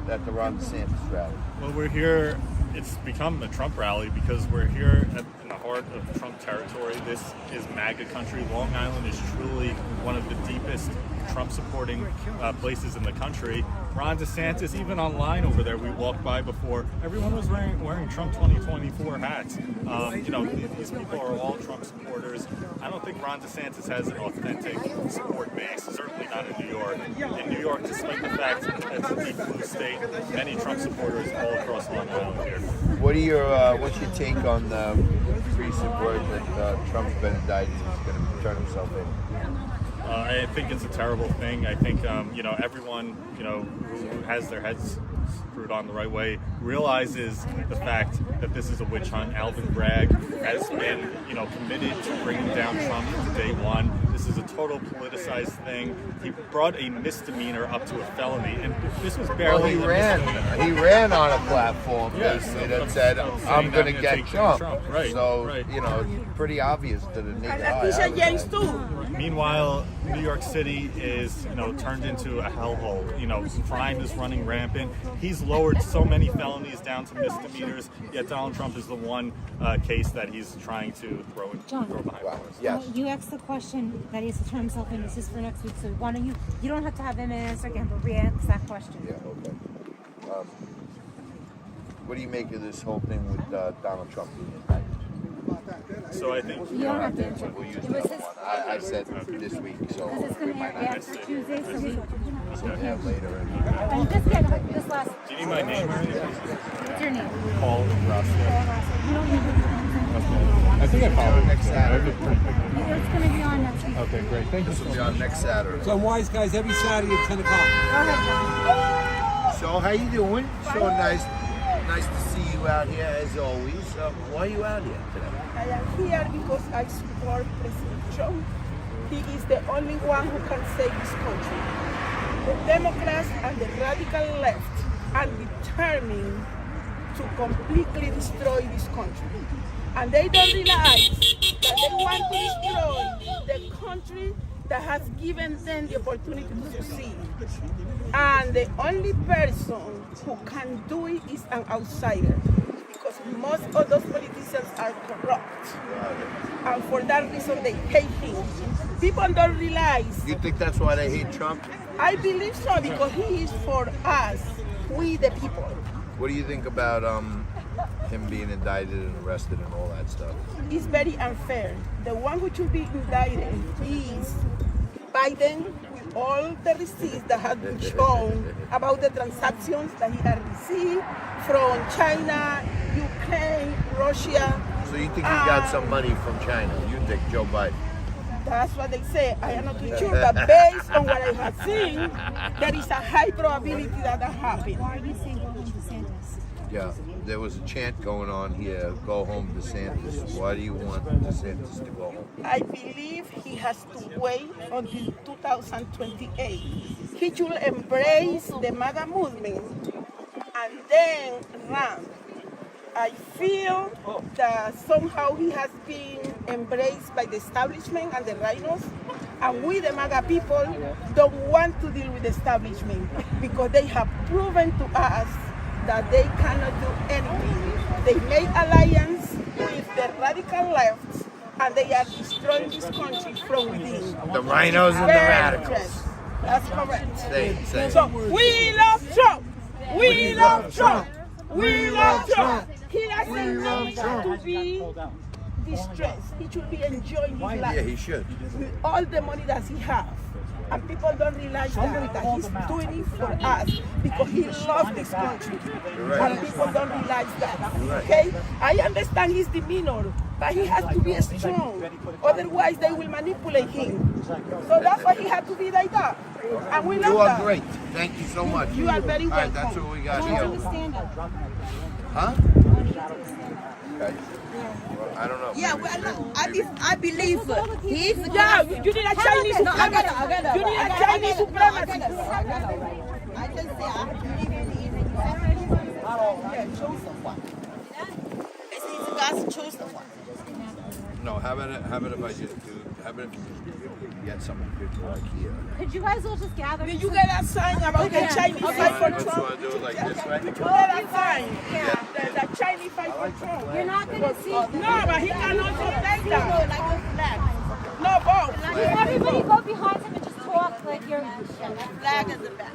at the Ron DeSantis rally. Well, we're here it's become a Trump rally because we're here in the heart of Trump territory. This is MAGA country. Long Island is truly one of the deepest Trump-supporting places in the country. Ron DeSantis, even online over there, we walked by before, everyone was wearing Trump 2024 hats. You know, these people are all Trump supporters. I don't think Ron DeSantis has an authentic support base, certainly not in New York. In New York, despite the fact that it's a deep blue state, many Trump supporters all across Long Island here. What's your take on the recent word that Trump's been indicted and he's going to turn himself in? I think it's a terrible thing. I think, you know, everyone, you know, who has their heads screwed on the right way realizes the fact that this is a witch hunt. Alvin Bragg has been, you know, committed to bringing down Trump from day one. This is a total politicized thing. He brought a misdemeanor up to a felony, and this was barely He ran on a platform basically that said, "I'm going to get Trump." Right. So you know, it's pretty obvious to the naked eye. Meanwhile, New York City is, you know, turned into a hellhole. You know, crime is running rampant. He's lowered so many felonies down to misdemeanors, yet Donald Trump is the one case that he's trying to throw behind bars. Yes. You asked the question that he has to turn himself in. This is for next week, so why don't you don't have to have him answer again, but re-ask that question. Yeah, okay. What do you make of this whole thing with Donald Trump being indicted? So I think you don't have to answer. We'll use that one. I said this week, so we might not After Tuesday, so we have later. And just get this last. Do you need my name or anything? What's your name? Paul Rossi. You don't need I think I followed next Saturday. It's going to be on next week. Okay, great. Thank you. This will be on next Saturday. So Wise Guys every Saturday at 10 o'clock. Go ahead, John. So how you doing? So nice to see you out here as always. Why are you out here today? I am here because I support President Trump. He is the only one who can save this country. The Democrats and the radical left are determined to completely destroy this country. And they don't realize that they want to destroy the country that has given them the opportunity to succeed. And the only person who can do it is an outsider, because most of those politicians are corrupt. And for that reason, they hate him. People don't realize. You think that's why they hate Trump? I believe so, because he is for us, we the people. What do you think about him being indicted and arrested and all that stuff? It's very unfair. The one who should be indicted is Biden, with all the receipts that have been shown about the transactions that he had received from China, Ukraine, Russia. So you think he got some money from China? You think Joe Biden? That's what they say. I am not too sure, but based on what I have seen, there is a high probability that happened. Why are you saying go home DeSantis? Yeah, there was a chant going on here, go home DeSantis. Why do you want DeSantis to go home? I believe he has to wait until 2028. He should embrace the MAGA movement and then run. I feel that somehow he has been embraced by the establishment and the rhinos, and we, the MAGA people, don't want to deal with the establishment because they have proven to us that they cannot do anything. They made alliance with the radical left, and they are destroying this country from within. The rhinos and the radicals. That's correct. Say. So we love Trump. We love Trump. We love Trump. He doesn't need to be distressed. He should be enjoying his life. Yeah, he should. With all the money that he has. And people don't realize that he's doing it for us because he loves this country. Right. And people don't realize that. Okay? I understand his demeanor, but he has to be strong. Otherwise, they will manipulate him. So that's why he had to be like that. And we love You are that. great. Thank you so much. You are very All right, welcome. that's what we got Why don't you here. stand up? Huh? Okay. Well, I don't know. Yeah, well, no, I believe he's. Yeah, you need a Chinese supremacist. You need a Chinese supremacist. I just say I believe in Yeah, choose one. It's easy, guys, choose the one. No, how about if I just do? How about if you get something good like here? Could you guys all just gather? Did you get that sign about the Chinese fight for Let's Trump? do it like this, right? Did you get that sign? Yeah. The Chinese fight for Trump. You're not gonna see. No, but he can also take that. No, both. Everybody go behind him and just talk like you're. Flag is the best.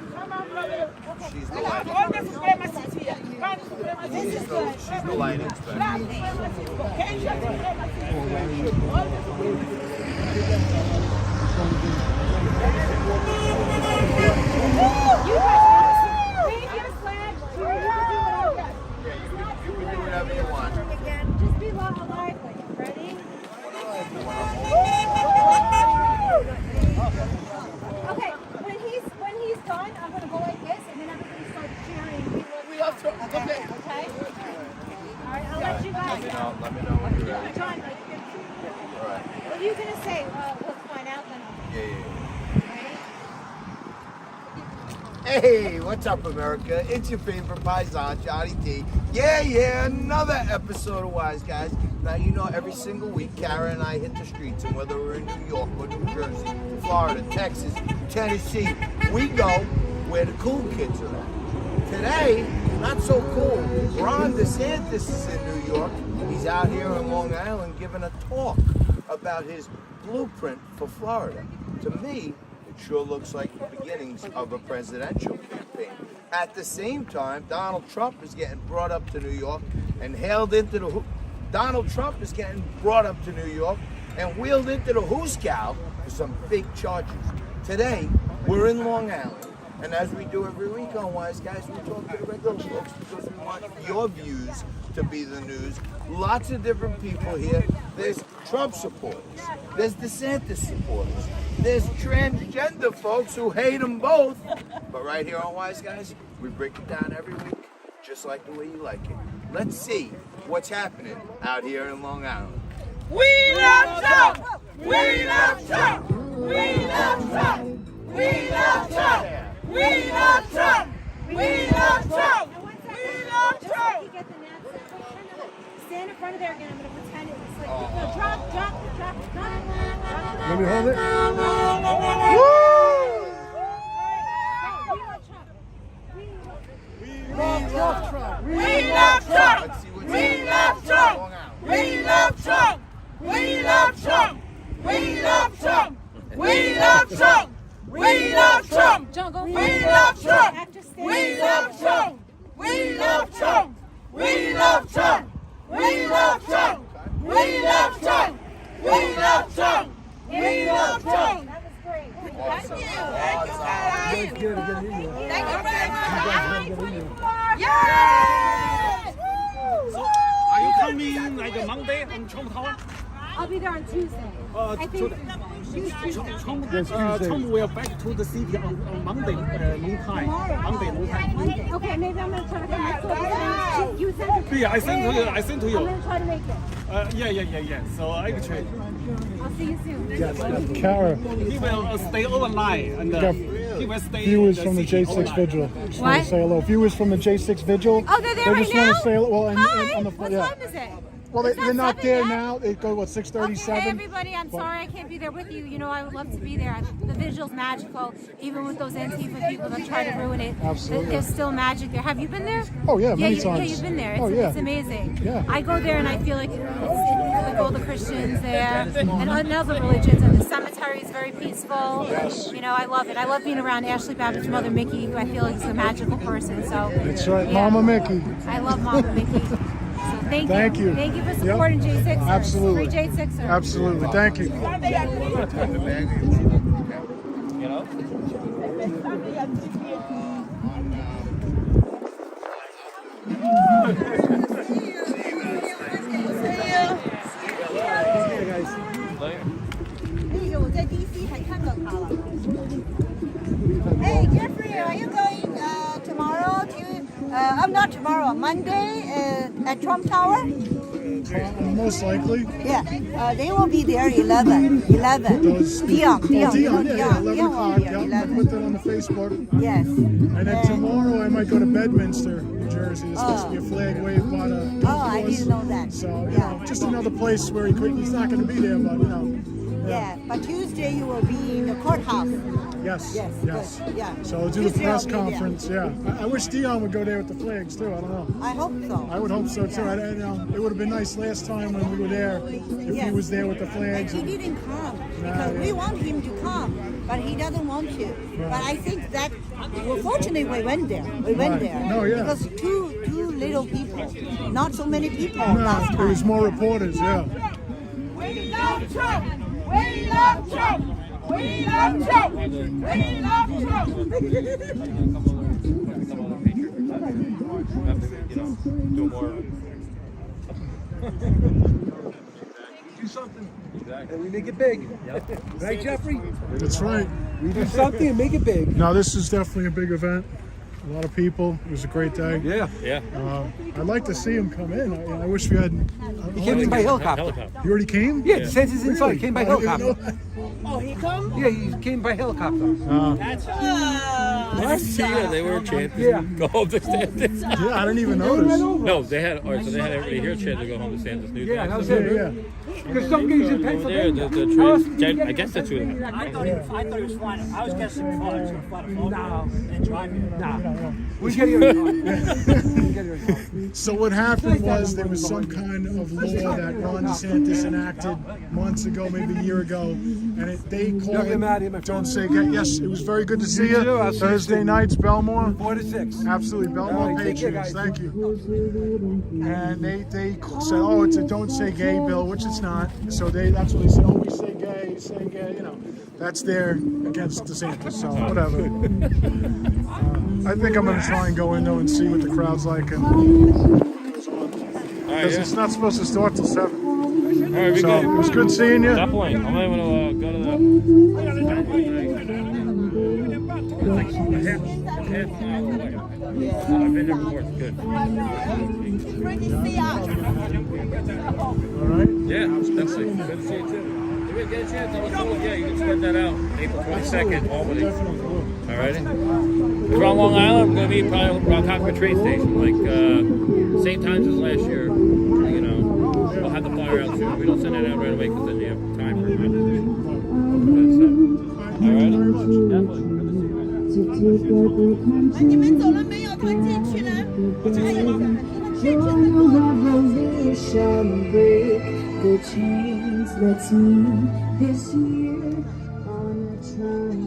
She's the All lighting. the supremacists here. White supremacists. She's the lighting inspector. Black supremacists. Caucasian supremacists. All the You guys wave your flag. Cheer you do whatever. You can do whatever you want. Again, just be lively. Ready? Okay, when he's done, I'm gonna go like this, and then everybody starts cheering. We love Trump. Okay. Okay. All right, I'll let you guys. Let me know when you're ready. John, All right. what are you gonna say? Let's find out then. Yeah. Hey, what's up, America? It's your favorite paisan, Johnny T. Yeah, another episode of Wise Guys. Now, you know, every single week, Kara and I hit the streets, and whether we're in New York or New Jersey, Florida, Texas, Tennessee, we go where the cool kids are at. Today, not so cool. Ron DeSantis is in New York. He's out here in Long Island giving a talk about his blueprint for Florida. To me, it sure looks like the beginnings of a presidential campaign. At the same time, Donald Trump is getting brought up to New York and hailed into the Donald Trump is getting brought up to New York and wheeled into the Hooskow for some fake charges. Today, we're in Long Island, and as we do every week on Wise Guys, we talk to the regular folks because we want your views to be the news. Lots of different people here. There's Trump supporters. There's DeSantis supporters. There's transgender folks who hate them both. But right here on Wise Guys, we break it down every week, just like the way you like it. Let's see what's happening out here in Long Island. We love Trump! We love Trump! We love Trump! We love Trump! We love Trump! We love Trump! We love Trump! Stand in front of there again. I'm gonna pretend it was like no, drop. Let me hold it. We love Trump! We love Trump! We love Trump! We love Trump! We love Trump! We love Trump! We love Trump! We love Trump! We love Trump! We love Trump! We love Trump! We love Trump! We love Trump! We love Trump! We love Trump! We love Trump! That was great. Awesome. Thank you very much. Yes! So, are you coming like Monday on Trump Tower? I'll be there on Tuesday. I think Trump will back to the city on Monday, noontime. Monday. Okay, maybe I'm gonna try to come next week. You sent it. Yeah, I sent to you. I'm gonna try to make it. Yeah. So actually, I'll see you soon. Kara, he will stay overnight and he will stay. viewers in from the city J6 overnight. Vigil. Just want to say hello. Viewers from the J6 Vigil. Oh, they're there They right just want now? to say hello. Well, and on the What yeah. time is it? Well, It's they're not 7 there yet? now. They go what 6:37. Hey everybody, I'm sorry I can't be there with you. You know I would love to be there. The vigil's magical, even with those Antifa people that try to ruin it. Absolutely. There's still magic there. Have you been there? Oh yeah, many Yeah, times. you've been there. It's amazing. Yeah. I go there and I feel like it's like all the Christians there and other religions, and the cemetery is very peaceful. Yes. You know, I love it. I love being around Ashley Babbitt's mother Mickey, who I feel like is a magical person. So That's right, yeah. Mama Mickey. I love Mama Mickey. So thank you. Thank you for supporting J6ers. Absolutely. Free J6ers. Absolutely. Thank you. You know? Hey, Jeffrey, are you going tomorrow? I'm not tomorrow. Monday at Trump Tower. Most likely. Yeah, they will be there 11. Dion, Dion, yeah, 11 Dion o'clock. will be there, Yeah, 11. put that on the Facebook. Yes. And then tomorrow I might go to Bedminster, New Jersey. There's supposed to be a flag wave by the I didn't know that. So, you know, just another place where he's not going to be there, but, you know. Yeah, but Tuesday you will be in the courthouse. Yes. Good. Yeah. So do Tuesday the press I'll be there. conference. Yeah, I wish Dion would go there with the flags too. I don't know. I hope so. I would hope so too. I it would have been nice last time when we were there if he was there with the flags. But he didn't come because we want him to come, but he doesn't want to. But I think that, well, fortunately we went there. No, yeah. Because two little people, not so many people No, last time. there was more reporters. Yeah. We love Trump! We love Trump! We love Trump! We love Trump! Do more. Do something. And we make it big. Right, Jeffrey? That's right. We do something and make it big. No, this is definitely a big event. A lot of people. It was a great day. Yeah. I'd like to see him come in. I wish we had. He came in by helicopter. You already came? Yeah, DeSantis inside. Really? Came by I didn't helicopter. know that. Oh, he come? Yeah, he came by helicopter. Yeah, they were chanting, go home to DeSantis. Yeah, I didn't even notice. No, they had everybody here chanting to go home to DeSantis. New Yeah, that was Day. it. Because some guys in Over there, Pennsylvania. I guess the two of them. I thought he was flying. I was guessing flying. He was going to fly to Florida and drive me. Nah. We get here. So what happened was there was some kind of law that Ron DeSantis enacted months ago, maybe a year ago, and they called it Don't Say Gay. Yes, it was very good to see you. Thursday nights, Belmore. 4 to 6. Absolutely, Belmore Patriots. Thank you. And they said, oh, it's a Don't Say Gay bill, which it's not. So that's what they said. Oh, we say gay, you know. That's there against DeSantis, so whatever. I think I'm going to try and go in though and see what the crowd's like because it's not supposed to start till 7. All right, So it was good seeing you. Definitely. I'm going to go to the. I've been there before. It's good. All right. Yeah, definitely. Good to see you too. If we get a chance, yeah, you can spread that out. April 22nd, Albany. All righty. If we're on Long Island, I'm going to be probably around Concord train station, like same times as last year. You know, we'll have the flyer out soon. We don't send it out right away because then you have time for it. All right. Definitely. 你们走了没有？他进去了。还有，去 the chains that's me this year on a train.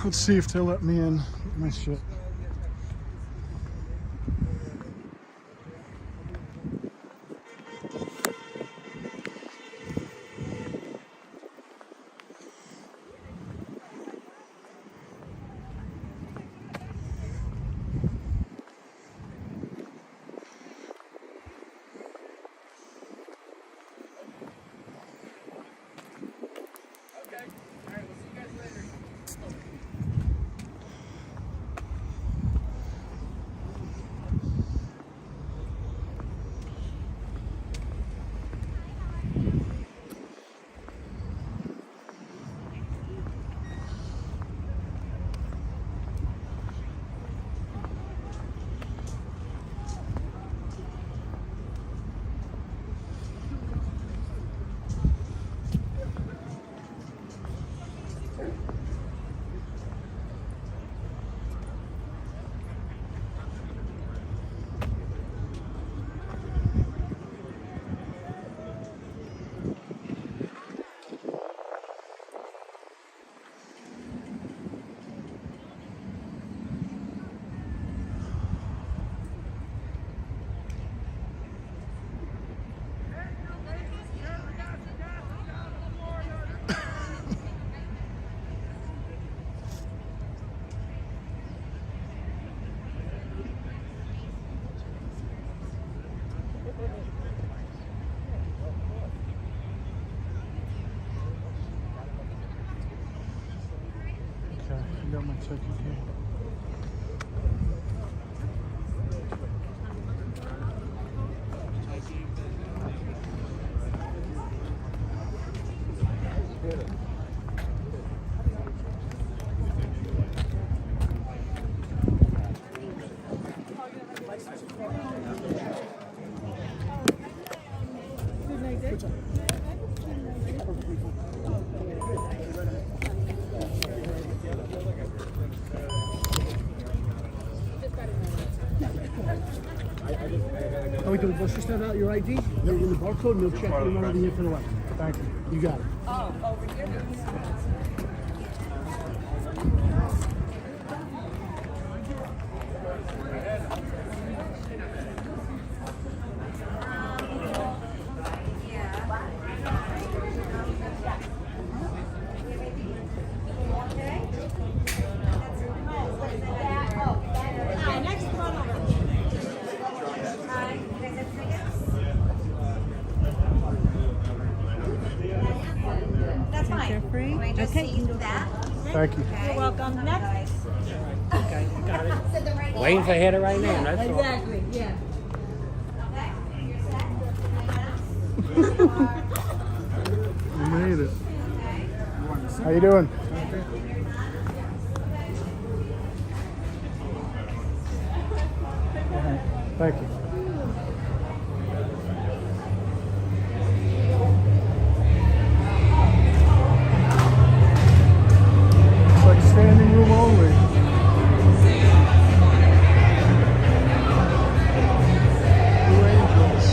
Let's see if they'll let me in. My shit. got my ticket here. Are we doing? Let's just have out your ID. You're in the barcode, and they'll check you and everything here for the weapon. Thank you. You got it. Oh, over here. That's fine. Can we just see that? Thank you. You're welcome. Next. Okay, got it. Waiting for her to write name, that's all. Exactly, yeah. You made it. How you doing? Thank you. It's like standing room only. Blue Angels.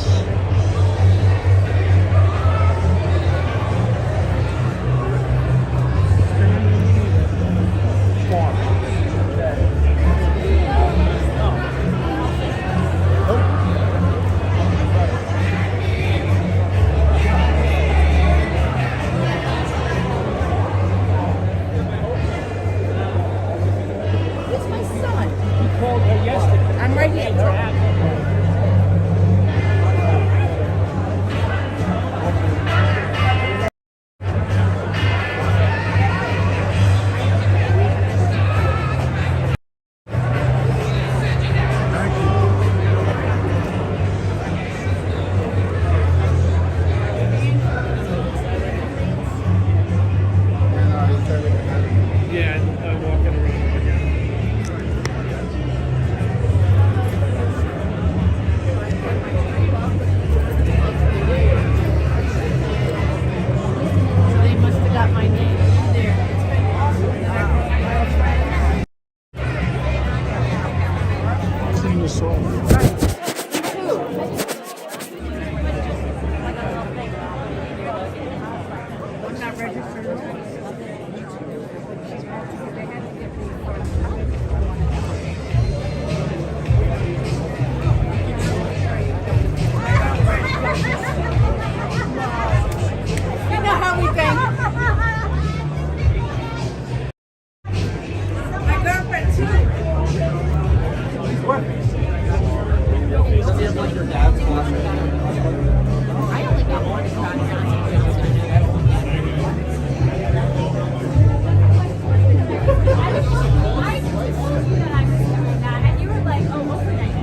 It's my son. You called her yesterday. I'm right here. Yeah, walking around again. So they must have got my name there. It's been awesome. Clean this off. I'm not registered. You know how we think. My girlfriend too. I only got one And you were like, oh, overnight.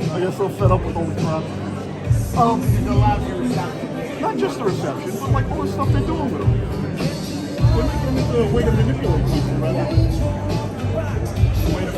I get so fed up with all the crap. It allows you reception. Not just the reception, but like all the stuff they're doing with them. We're making it a way to manipulate people rather than a way to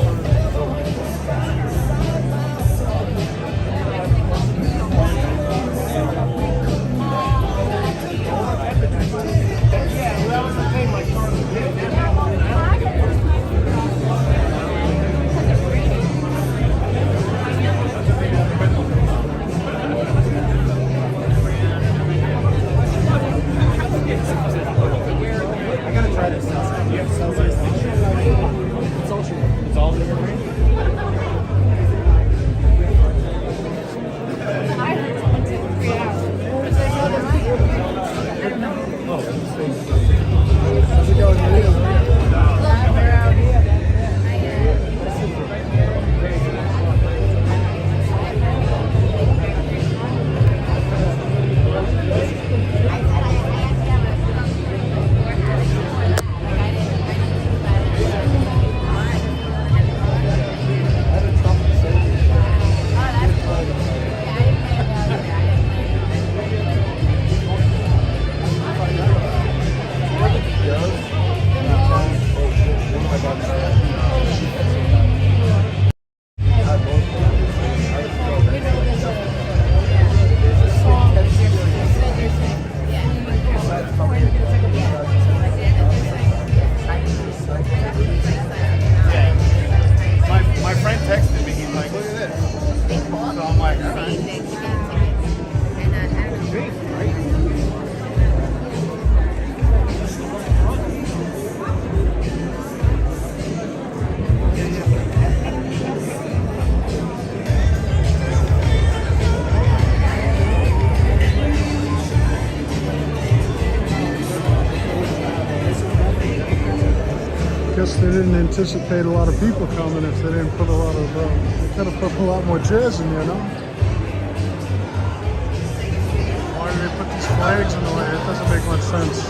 didn't anticipate a lot of people coming if they didn't put a lot of, they could have put a lot more chairs in there, no? Why did they put these flags in the way? It doesn't make much sense.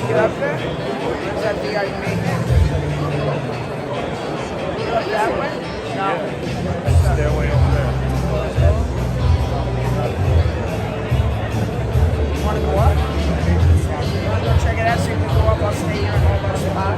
Get up there? Is that VIP? That way? No. Stairway over there. Want to go up? You want to go check it out? So you can go up, I'll stay here and all about spot.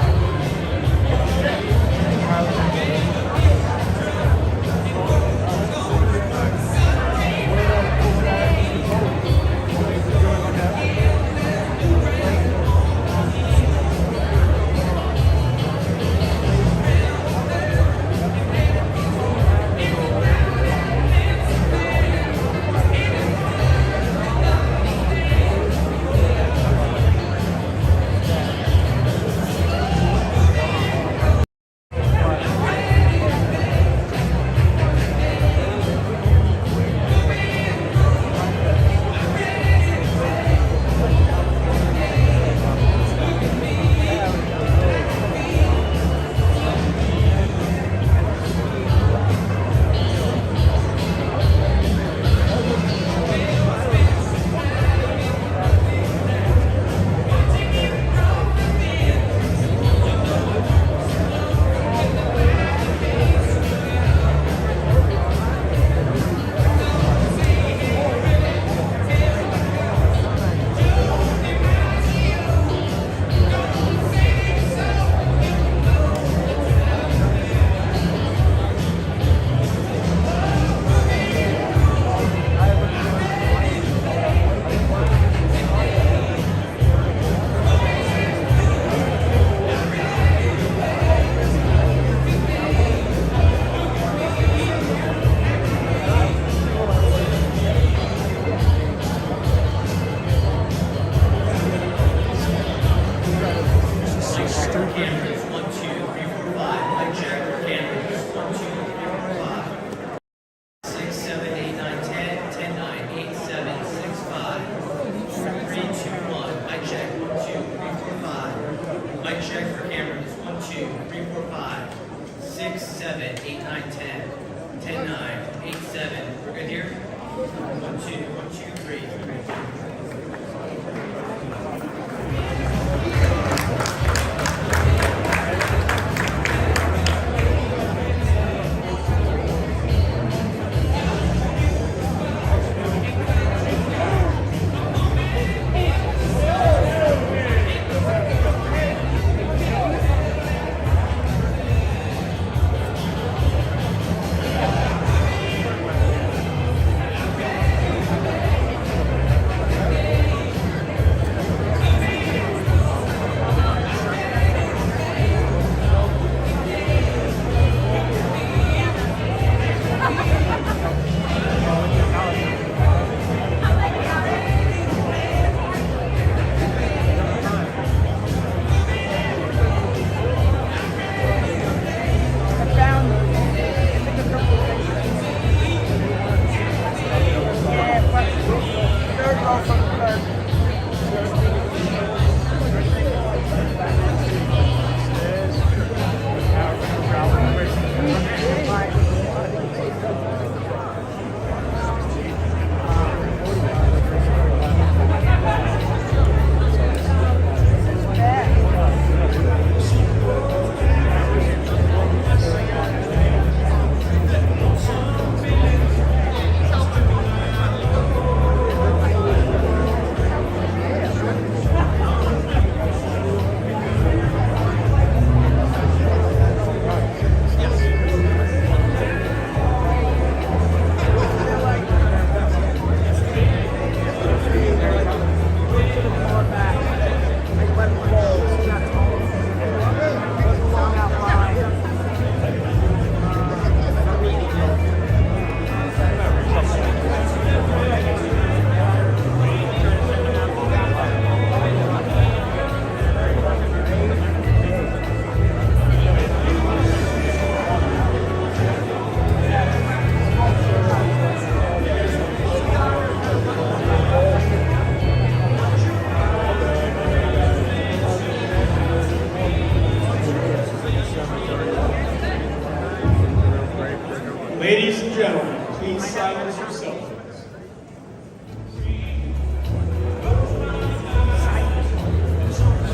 Ladies and gentlemen, please silence your cell phones.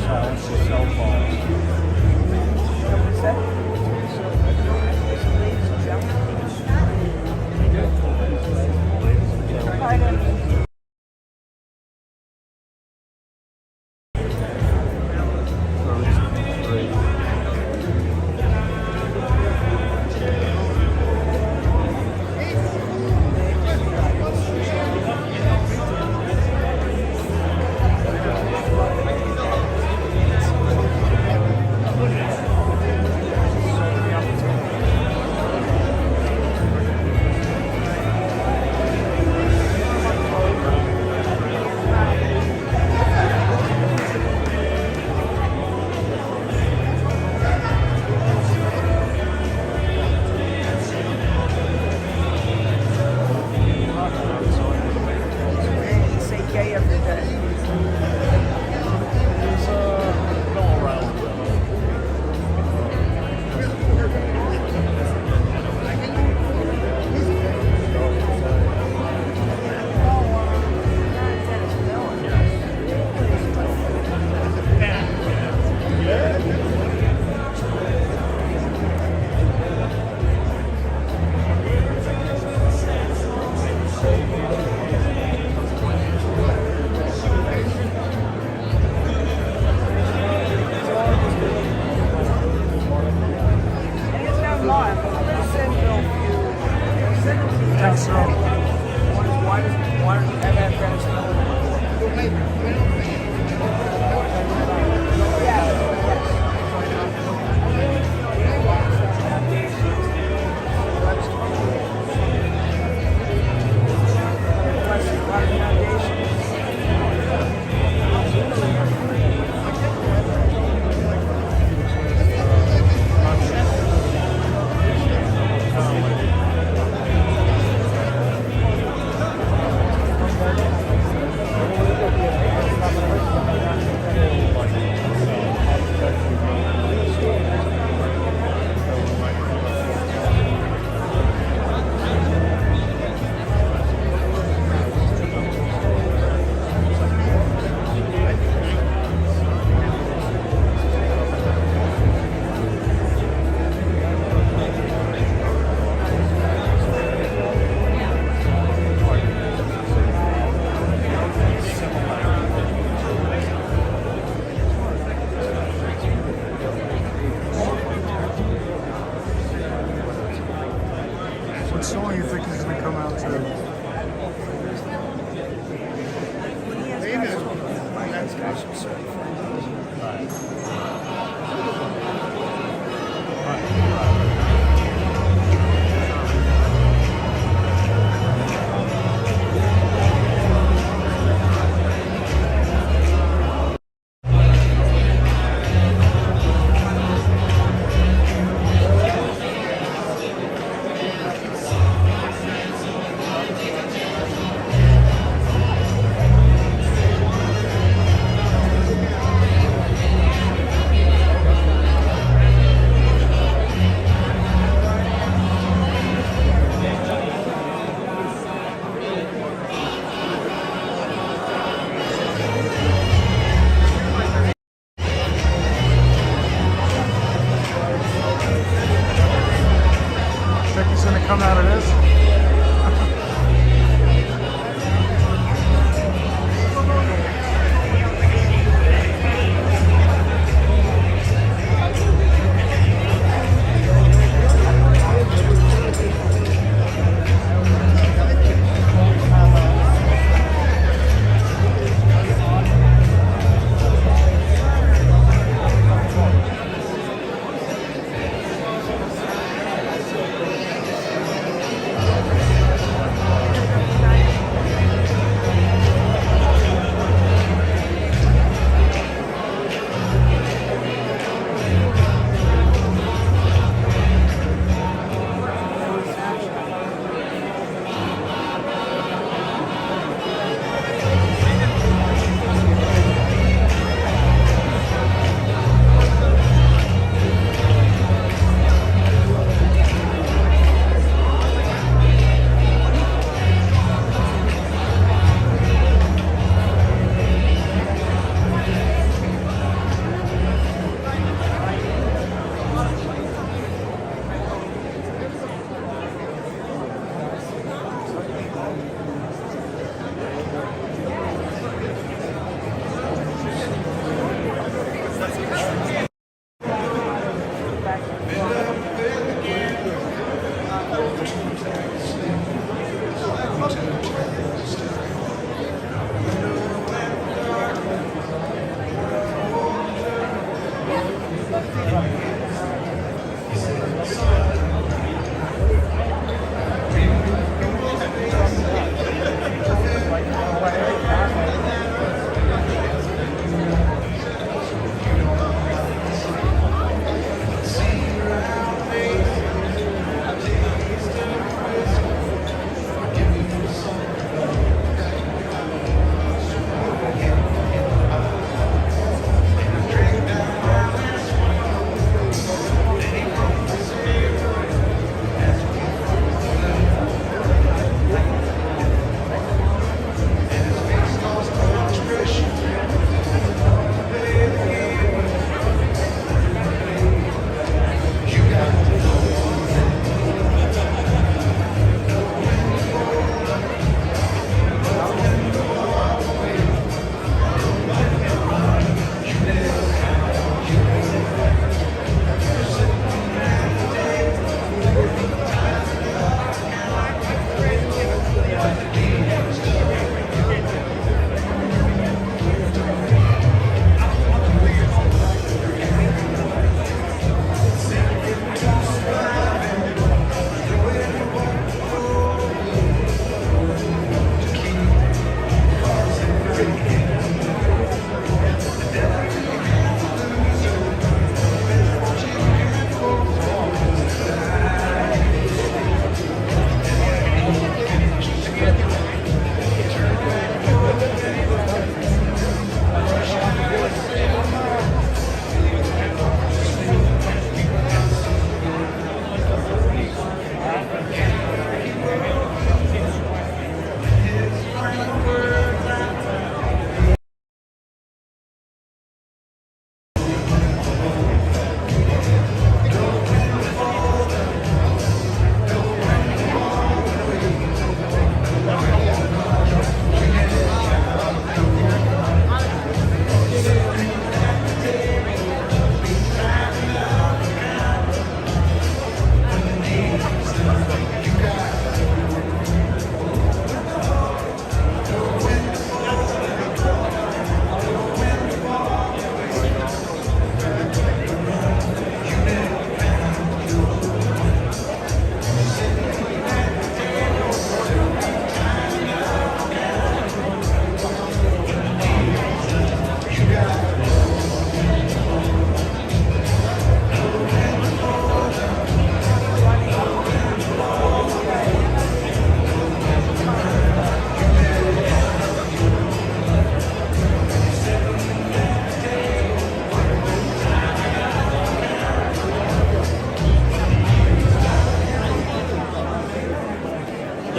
Silence your cell phone. What song you think is going to come out to? Think he's going to come out of this?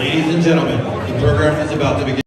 Ladies and gentlemen, the program is about to begin.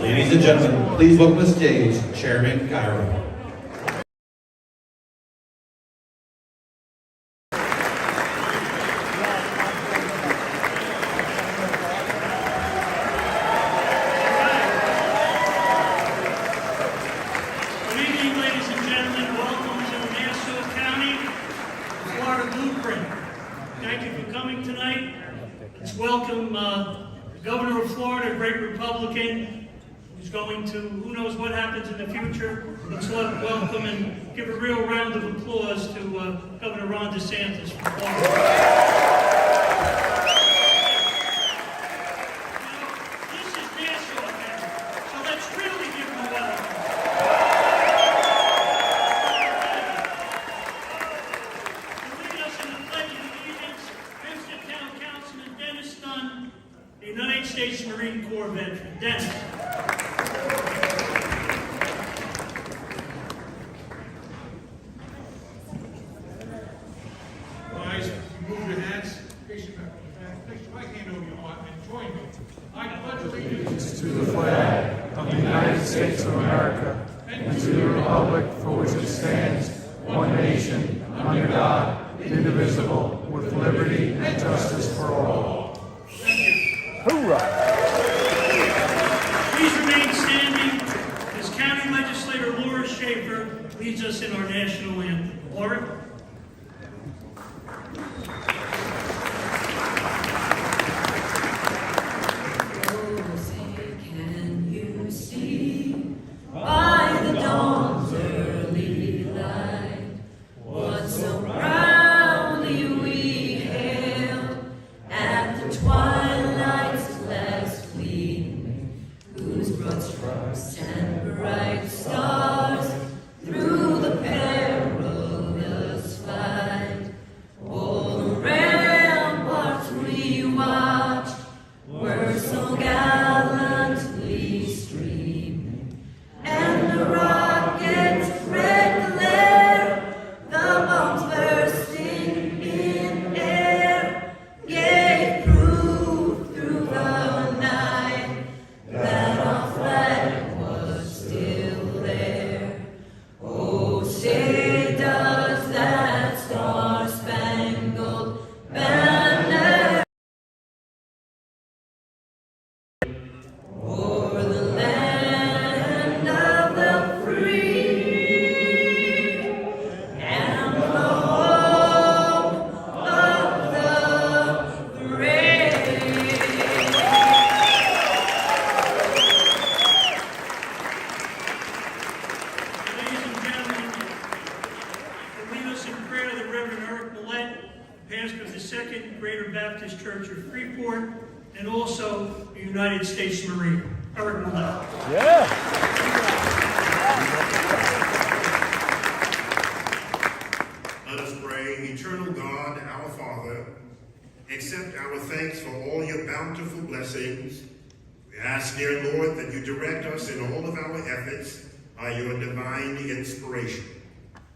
Ladies and gentlemen, please welcome to the stage Chairman Cairo. Good evening, ladies and gentlemen. Welcome to Nassau County, Florida Blueprint. Thank you for coming tonight. Let's welcome Governor of Florida, a great Republican, who's going to, who knows what happens in the future. Let's welcome and give a real round of applause to Governor Ron DeSantis from Florida. States Marine Corps veteran. Dennis. Guys, you move your hands. Place your right hand over your heart and join me. I pledge allegiance To the flag of the United States of America and to the republic for which it stands, one nation, under God, indivisible, with liberty and justice for all. Hoorah! Please remain standing as County Legislator Laura Schaefer leads us in our national anthem. Laura? By the dawn's early light, what so proudly we hailed at the twilight's last gleaming, whose broad stripes and bright stars through the perilous fight. All the ramparts we watched were so gallantly streaming, and the rocket's red glare, the bombs bursting in air, gave proof through the night that our flag was still there. Oh, say does that star-spangled banner o'er the land of the free and the home of the brave. Ladies and gentlemen, to lead us in prayer, the Reverend Eric Millett, pastor of the Second Greater Baptist Church of Freeport, and also a United States Marine. Eric Millett. Let us pray. Eternal God, our Father, accept our thanks for all your bountiful blessings. We ask, dear Lord, that you direct us in all of our efforts by your divine inspiration.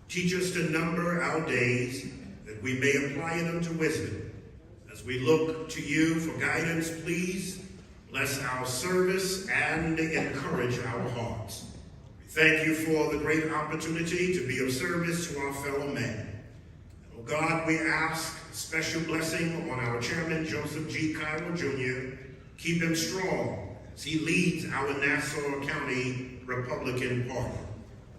Teach us to number our days, that we may apply it unto wisdom. As we look to you for guidance, please bless our service and encourage our hearts. We thank you for the great opportunity to be of service to our fellow men. Oh God, we ask special blessing on our chairman, Joseph G. Cradle, Jr. Keep him strong as he leads our Nassau County Republican Party.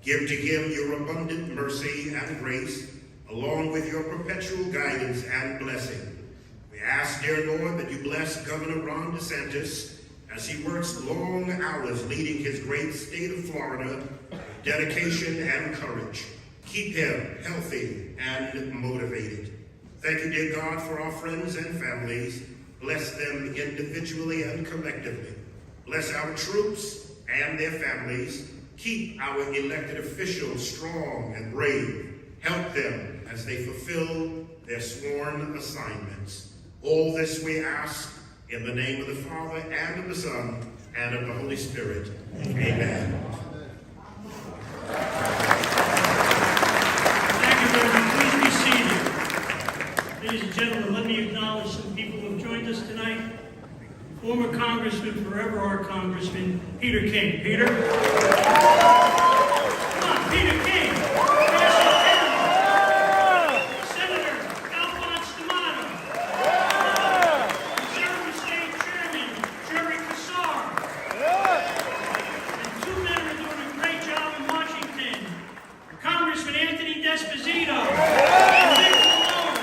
Give to him your abundant mercy and grace, along with your perpetual guidance and blessing. We ask, dear Lord, that you bless Governor Ron DeSantis as he works long hours leading his great state of Florida with dedication and courage. Keep him healthy and motivated. Thank you, dear God, for our friends and families. Bless them individually and collectively. Bless our troops and their families. Keep our elected officials strong and brave. Help them as they fulfill their sworn assignments. All this we ask in the name of the Father, and of the Son, and of the Holy Spirit. Amen. Thank you, Reverend. Please be seated. Ladies and gentlemen, let me acknowledge some people who have joined us tonight. Former Congressman, forever our Congressman, Peter King. Peter? Come on, Peter King. Senator Alphonse D'Amato. Missouri State Chairman Jerry Kassar. And two men are doing a great job in Washington. Congressman Anthony Desposito. And Nick Malone.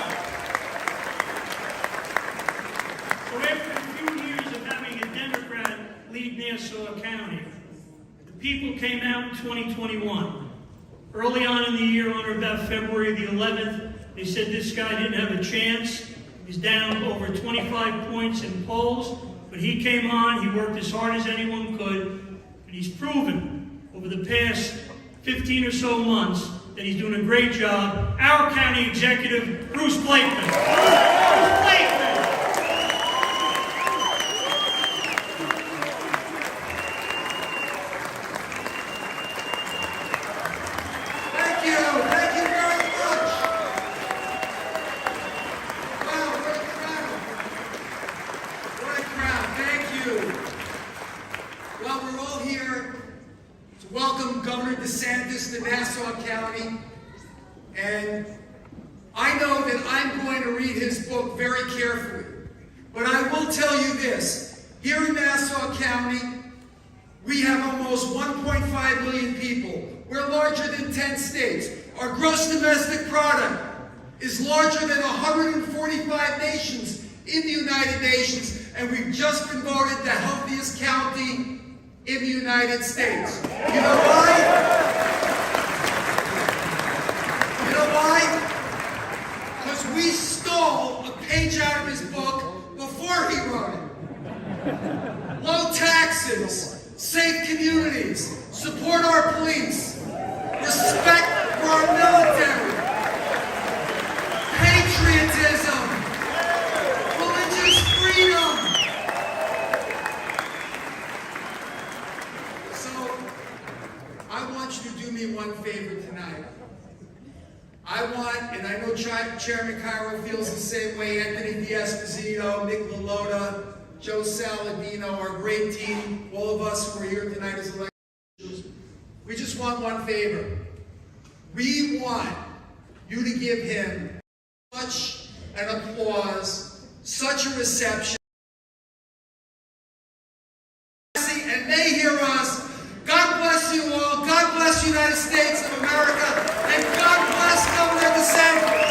So after a few years of having a Democrat lead Nassau County, the people came out in 2021. Early on in the year, on or about February the 11th, they said this guy didn't have a chance. He's down over 25 points in polls, but he came on, he worked as hard as anyone could, and he's proven over the past 15 or so months that he's doing a great job. Our county executive, Bruce Blakeman. Bruce Blakeman! Governor DeSantis to Nassau County, and I know that I'm going to read his book very carefully. But I will tell you this, here in Nassau County, we have almost 1.5 million people. We're larger than 10 states. Our gross domestic product is larger than 145 nations in the United Nations, and we've just been voted the healthiest county in the United States. You know why? You know why? Because we stole a page out of his book before he wrote it. Low taxes, safe communities, support our police, respect for our military, patriotism, religious freedom. So, I want you to do me one favor tonight. I want, and I know Chairman Cairo feels the same way, Anthony D'Esposito, Nick Lalotta, Joe Saladino, our great team, all of us who are here tonight as elected officials, we just want one favor. We want you to give him such an applause, such a reception, and they hear us. God bless you all. God bless the United States of America, and God bless Governor DeSantis.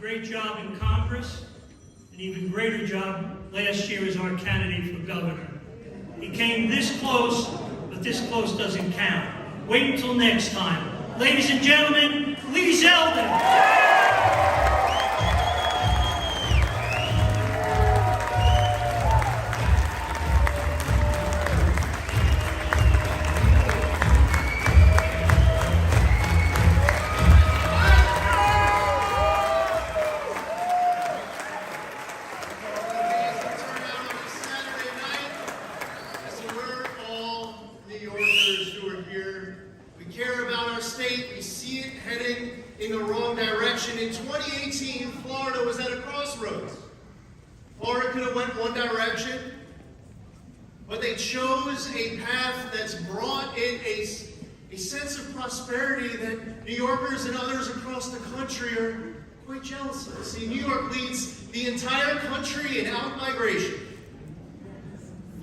Great job in Congress, an even greater job last year as our candidate for governor. He came this close, but this close doesn't count. Wait until next time. Ladies and gentlemen, Lee Zeldin. In 2018, Florida was at a crossroads. Florida could have went one direction, but they chose a path that's brought in a sense of prosperity that New Yorkers and others across the country are quite jealous of. See, New York leads the entire country in out-migration.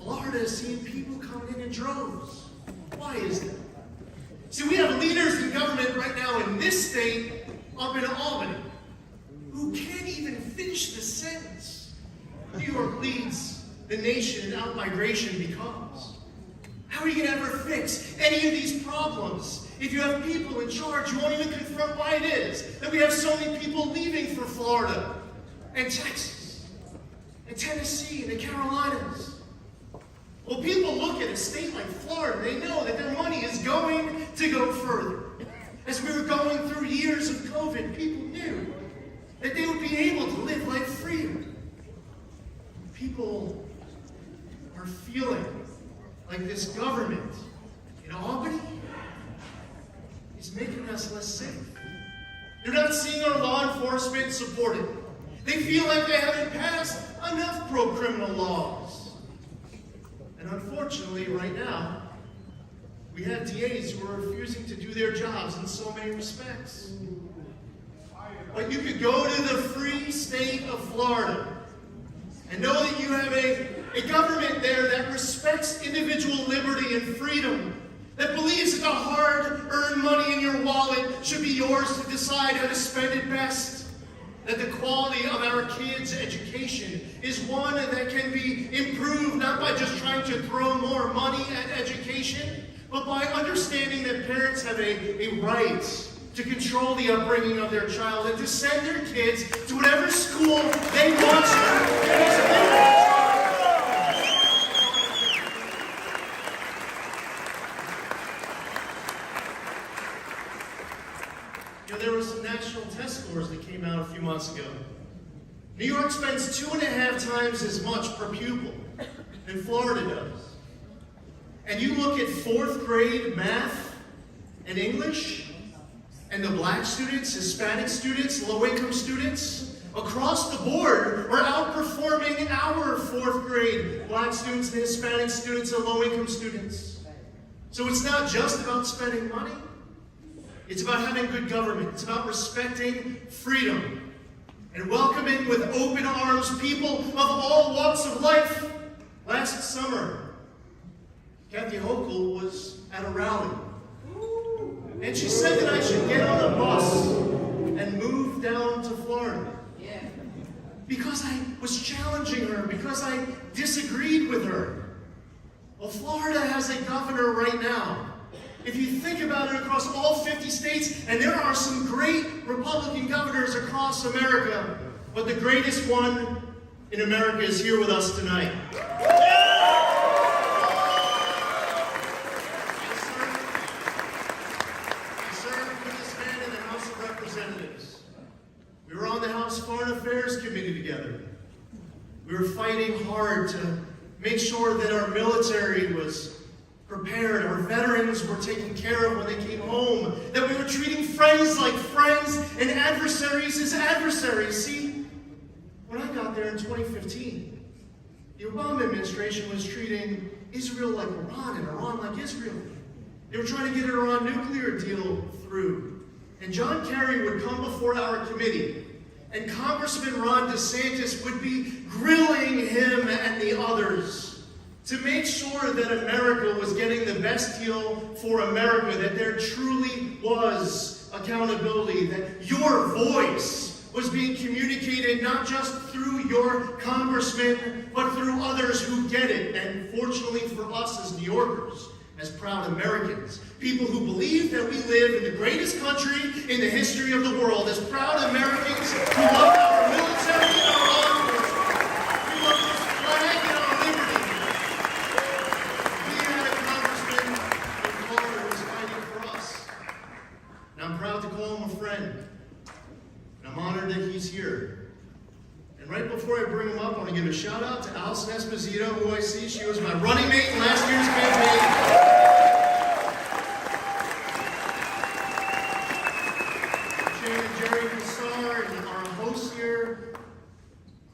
Florida is seeing people coming in droves. Why is that? See, we have leaders in government right now in this state up in Albany, who can't even finish the sentence. New York leads the nation in out-migration becomes. How are you going to ever fix any of these problems if you have people in charge who won't even confront why it is that we have so many people leaving for Florida and Texas and Tennessee and the Carolinas? Well, people look at a state like Florida, they know that their money is going to go further. As we were going through years of COVID, people knew that they would be able to live life freedom. People are feeling like this government in Albany is making us less safe. They're not seeing our law enforcement supported. They feel like they haven't passed enough pro-criminal laws. And unfortunately, right now, we have DAs who are refusing to do their jobs in so many respects. But you could go to the free state of Florida and know that you have a government there that respects individual liberty and freedom, that believes that the hard-earned money in your wallet should be yours to decide how to spend it best, that the quality of our kids' education is one that can be improved not by just trying to throw more money at education, but by understanding that parents have a right to control the upbringing of their child and to send their kids to whatever school they want to. There were some national test scores that came out a few months ago. New York spends 2.5 times as much per pupil than Florida does. And you look at 4th grade math, and English, and the black students, Hispanic students, low-income students, across the board are outperforming our 4th grade black students and Hispanic students and low-income students. So it's not just about spending money. It's about having good government. It's about respecting freedom and welcoming with open arms people of all walks of life. Last summer, Kathy Hochul was at a rally, and she said that I should get on a bus and move down to Florida. Because I was challenging her, because I disagreed with her. Well, Florida has a governor right now. If you think about it, across all 50 states, and there are some great Republican governors across America, but the greatest one in America is here with us tonight. I served with this man in the House of Representatives. We were on the House Foreign Affairs Committee together. We were fighting hard to make sure that our military was prepared, our veterans were taken care of when they came home, that we were treating friends like friends and adversaries as adversaries. See, when I got there in 2015, the Obama administration was treating Israel like Iran and Iran like Israel. They were trying to get an Iran nuclear deal through. And John Kerry would come before our committee, and Congressman Ron DeSantis would be grilling him and the others to make sure that America was getting the best deal for America, that there truly was accountability, that your voice was being communicated not just through your congressman, but through others who get it. And fortunately for us as New Yorkers, as proud Americans, people who believe that we live in the greatest country in the history of the world, as proud Americans who love our military and our law enforcement, we love this flag and our liberty. We had a congressman in Florida who was fighting for us. And I'm proud to call him a friend. And I'm honored that he's here. And right before I bring him up, I want to give a shout out to Alison Esposito, who I see. She was my running mate in last year's campaign. And our host here,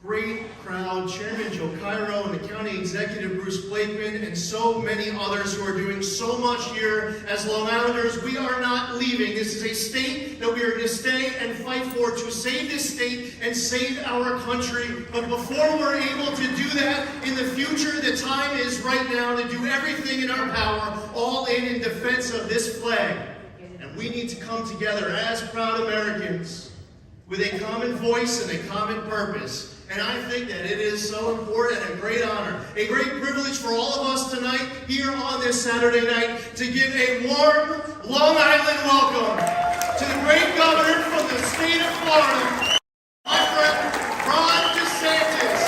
great crowd, Chairman Joe Cairo and the County Executive Bruce Blakeman, and so many others who are doing so much here as Long Islanders. We are not leaving. This is a state that we are going to stay and fight for, to save this state and save our country. But before we're able to do that in the future, the time is right now to do everything in our power, all in defense of this flag. And we need to come together as proud Americans with a common voice and a common purpose. And I think that it is so important and a great honor, a great privilege for all of us tonight here on this Saturday night to give a warm Long Island welcome to the great governor from the state of Florida, my friend Ron DeSantis.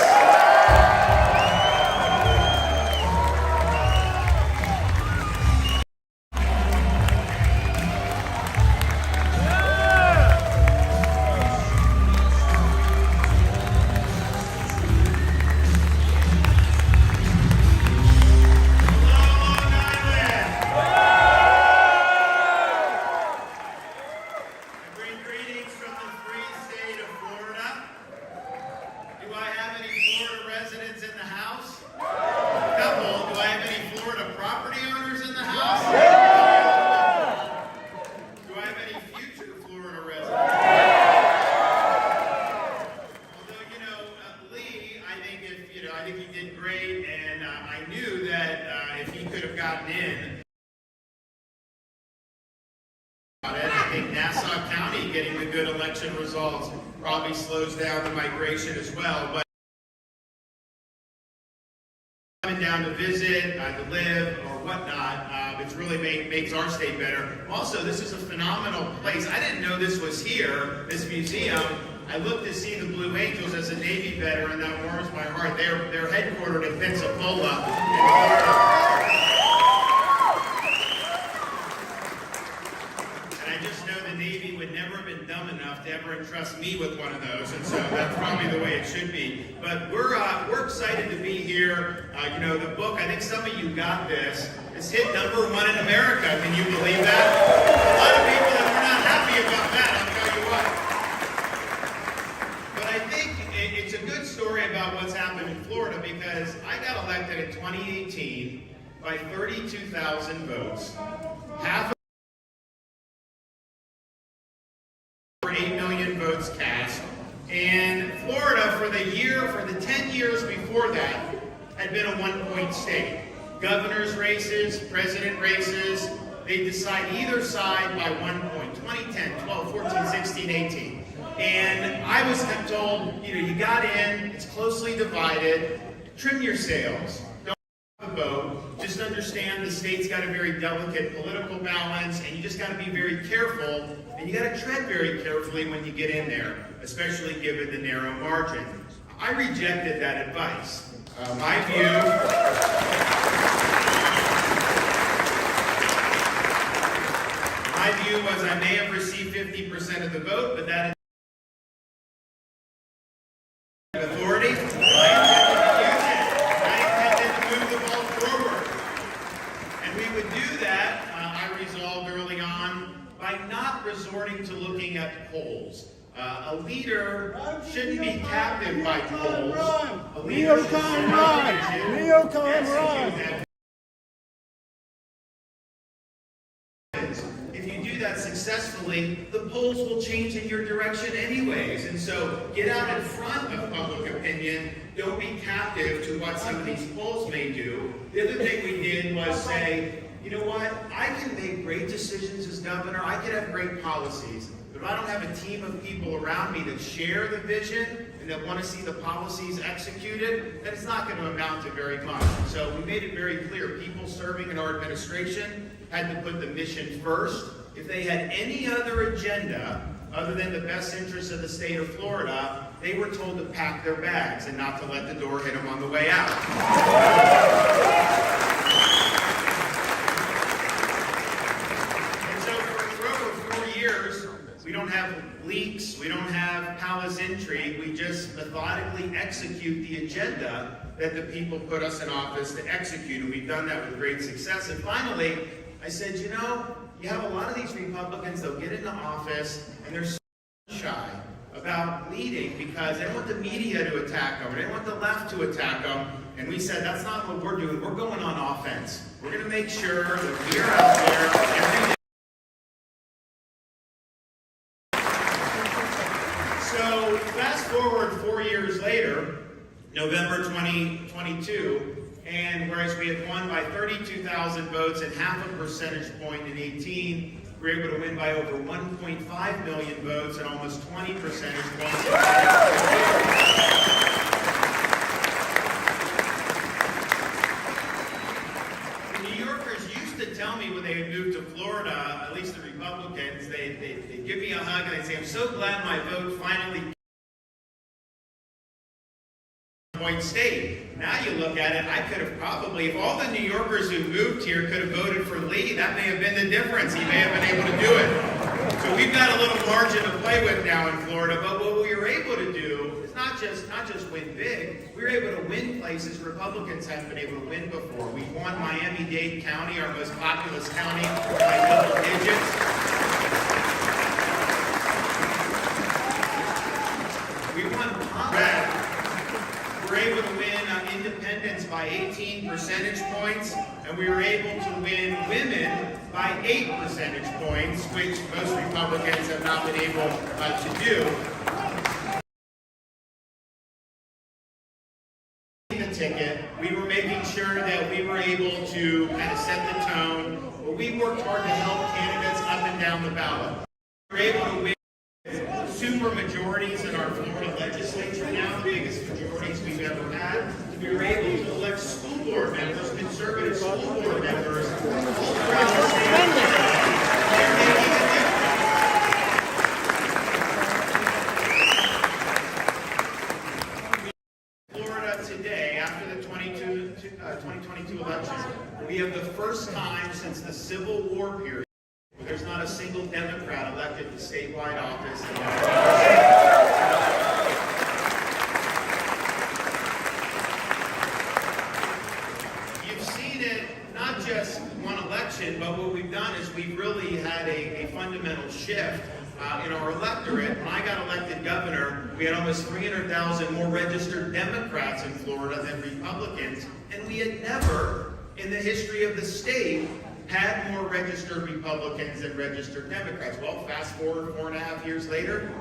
Probably slows down the migration as well, but coming down to visit, to live, or whatnot, it's really makes our state better. Also, this is a phenomenal place. I didn't know this was here, this museum. I looked to see the Blue Angels as a Navy veteran. That warms my heart. They're headquartered in Pensacola, in Florida. Navy would never have been dumb enough to ever entrust me with one of those, and so that's probably the way it should be. But we're excited to be here. You know, the book, I think some of you got this. It's hit #1 in America. Can you believe that? A lot of people that are not happy about that, I'll tell you what. But I think it's a good story about what's happened in Florida, because I got elected in 2018 by 32,000 votes. Half of 8 million votes cast. And Florida, for the 10 years before that, had been a 1-point state. Governor's races, president races, they decide either side by 1 point. 2010, 12, 14, 16, 18. And I was told, you got in, it's closely divided, trim your sails, don't have a vote, just understand the state's got a very delicate political balance, and you just got to be very careful, and you got to tread very carefully when you get in there, especially given the narrow margin. I rejected that advice. My view was I may have received 50% of the vote, but that is authority. I intended to move the ball forward. And we would do that, I resolved early on, by not resorting to looking at polls. A leader shouldn't be captive by polls. A leader should execute. If you do that successfully, the polls will change in your direction anyways. And so get out in front of public opinion. Don't be captive to what some of these polls may do. The other thing we did was say, you know what? I can make great decisions as governor. I can have great policies. But if I don't have a team of people around me that share the vision and that want to see the policies executed, then it's not going to amount to very much. So we made it very clear. People serving in our administration had to put the mission first. If they had any other agenda other than the best interests of the state of Florida, they were told to pack their bags and not to let the door hit them on the way out. We don't have leaks, we don't have palace intrigue, we just methodically execute the agenda that the people put us in office to execute, and we've done that with great success. And finally, I said, you have a lot of these Republicans, they'll get into office, and they're so shy about leading because they don't want the media to attack them, or they don't want the left to attack them, and we said, that's not what we're doing, we're going on offense. We're going to make sure that we're out there every day. So fast forward 4 years later, November 2022, and whereas we had won by 32,000 votes and half a percentage point in 18, we were able to win by over 1.5 million votes and almost 20 percentage points. The New Yorkers used to tell me when they had moved to Florida, at least the Republicans, they'd give me a hug and they'd say, I'm so glad my vote finally point state. Now you look at it, I could have probably, if all the New Yorkers who moved here could have voted for Lee, that may have been the difference. He may have been able to do it. So we've got a little margin to play with now in Florida, but what we were able to do is not just win big, we were able to win places Republicans haven't been able to win before. We won Miami-Dade County, our most populous county, by double digits. We won Colorado. We were able to win independents by 18 percentage points, and we were able to win women by 8 percentage points, which most Republicans have not been able to do. The ticket, we were making sure that we were able to kind of set the tone, but we worked hard to help candidates up and down the ballot. We were able to win super majorities in our Florida legislature now, the biggest majorities we've ever had. We were able to elect school board members, conservative school board members, all throughout the state. They're making a difference. Florida today, after the 2022 election, we have the first time since the Civil War period there's not a single Democrat elected to statewide office. You've seen it not just election, but what we've done is we've really had a fundamental shift in our electorate. When I got elected governor, we had almost 300,000 more registered Democrats in Florida than Republicans, and we had never, in the history of the state, had more registered Republicans than registered Democrats. Well, fast forward 4.5 years later,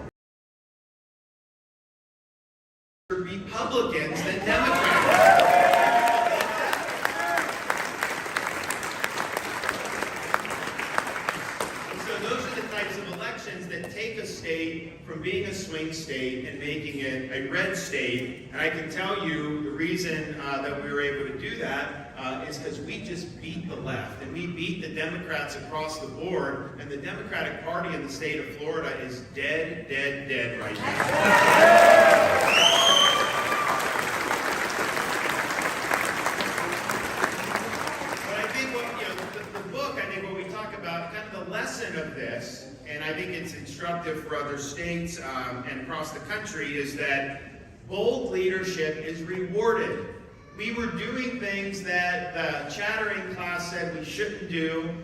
Republicans than Democrats. And so those are the types of elections that take a state from being a swing state and making it a red state. And I can tell you the reason that we were able to do that is because we just beat the left, and we beat the Democrats across the board, and the Democratic Party in the state of Florida is dead, dead, dead right now. Lesson of this, and I think it's instructive for other states and across the country, is that bold leadership is rewarded. We were doing things that the chattering class said we shouldn't do.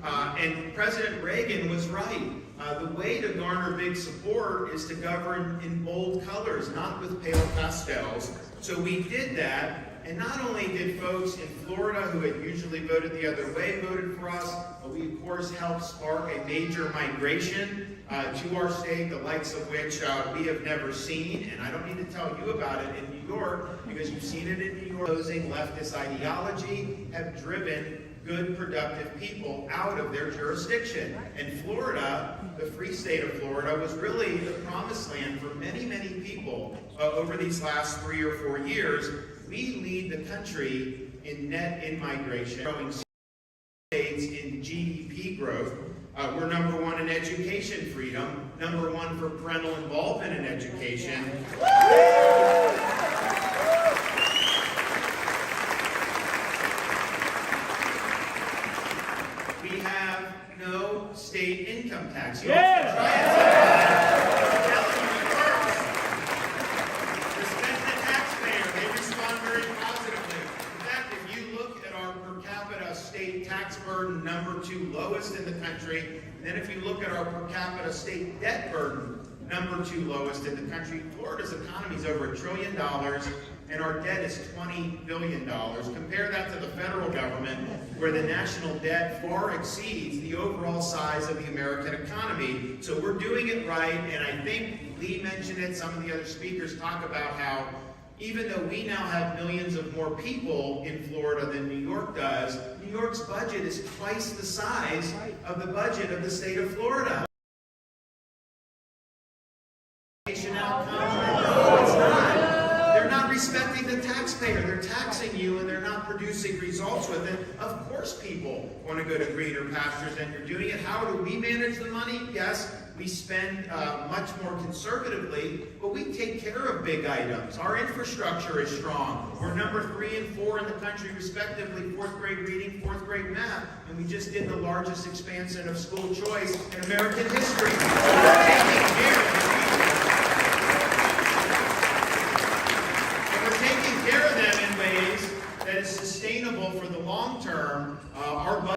And President Reagan was right. The way to garner big support is to govern in bold colors, not with pale pastels. So we did that. And not only did folks in Florida who had usually voted the other way voted for us, but we of course helped spark a major migration to our state, the likes of which we have never seen. And I don't need to tell you about it in New York, because you've seen it in New York. Opposing leftist ideology have driven good, productive people out of their jurisdiction. And Florida, the free state of Florida, was really the promised land for many, many people over these last 3 or 4 years. We lead the country in net in-migration, growing states in GDP growth. We're number 1 in education freedom, number 1 for parental involvement in education. We have no state income tax. You tax burden, number 2 lowest in the country. And then if you look at our per capita state debt burden, number 2 lowest in the country. Florida's economy is over $1 trillion, and our debt is $20 billion. Compare that to the federal government, where the national debt far exceeds the overall size of the American economy. So we're doing it right, and I think Lee mentioned it, some of the other speakers talk about how even though we now have millions of more people in Florida than New York does, New York's budget is twice the size of the budget of the state of Florida. No, it's not. They're not respecting the taxpayer. They're taxing you, and they're not producing results with it. Of course people want to go to greener pastures, and you're doing it. How do we manage the money? Yes, we spend much more conservatively, but we take care of big items. Our infrastructure is strong. We're number 3 and 4 in the country, respectively, 4th grade reading, 4th grade math, and we just did the largest expansion of school choice in American history. We're taking care of them in ways that is sustainable for the long term. Our budget,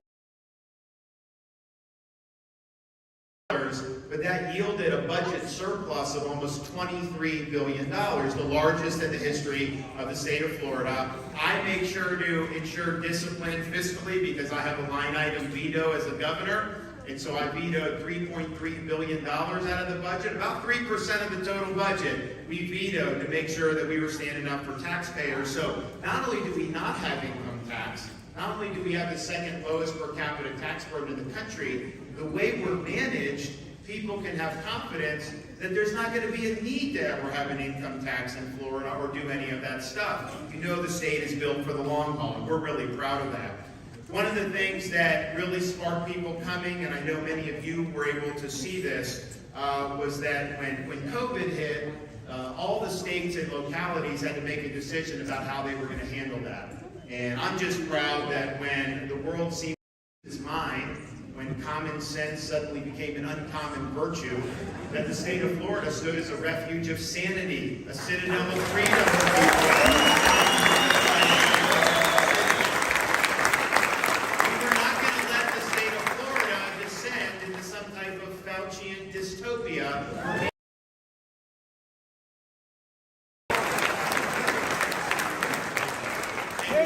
but that yielded a budget surplus of almost $23 billion, the largest in the history of the state of Florida. I make sure to ensure discipline fiscally because I have a line item veto as a governor, and so I vetoed $3.3 billion out of the budget, about 3% of the total budget we vetoed to make sure that we were standing up for taxpayers. So not only do we not have income tax, not only do we have the 2nd lowest per capita tax burden in the country, the way we're managed, people can have confidence that there's not going to be a need to ever have an income tax in Florida or do any of that stuff. You know the state is built for the long haul, and we're really proud of that. One of the things that really sparked people coming, and I know many of you were able to see this, was that when COVID hit, all the states and localities had to make a decision about how they were going to handle that. And I'm just proud that when the world seemed its mind, when common sense suddenly became an uncommon virtue, that the state of Florida stood as a refuge of sanity, a citadel of freedom for people.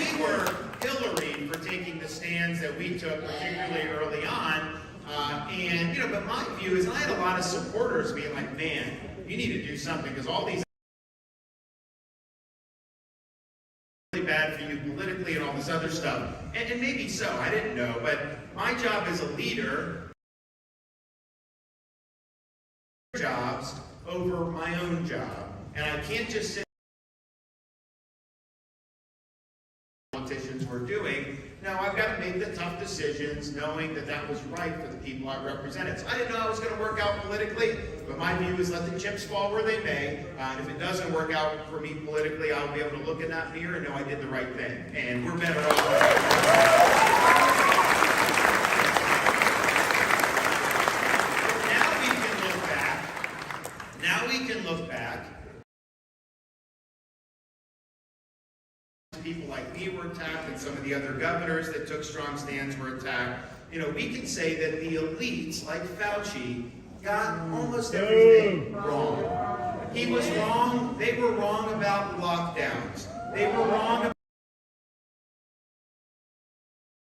we were pilloried for taking the stands that we took, particularly early on. And, you know, but my view is, I had a lot of supporters being like, man, you need to do something because all these really bad for you politically and all this other stuff. And maybe so, I didn't know, but my job as a leader, jobs over my own job. And I can't just sit politicians were doing. Now I've got to make the tough decisions knowing that that was right for the people I represented. So I didn't know I was going to work out politically, but my view is let the chips fall where they may. And if it doesn't work out for me politically, I'll be able to look in that mirror and know I did the right thing. And we're better off. Now we can look back. People like me were attacked, and some of the other governors that took strong stands were attacked. You know, we can say that the elites, like Fauci, got almost everything wrong. He was wrong. They were wrong about lockdowns. They were wrong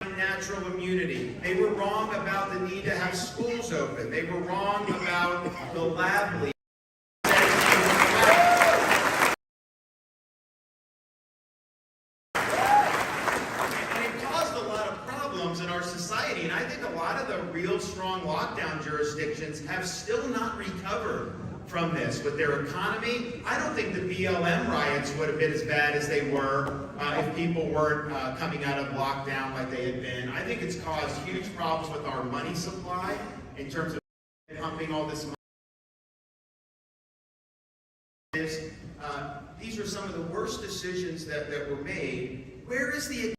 about natural immunity. They were wrong about the need to have schools open. They were wrong about the lab leak. In our society, and I think a lot of the real strong lockdown jurisdictions have still not recovered from this with their economy. I don't think the BLM riots would have been as bad as they were if people weren't coming out of lockdown like they had been. I think it's caused huge problems with our money supply in terms of pumping all this money. These are some of the worst decisions that were made. Where is the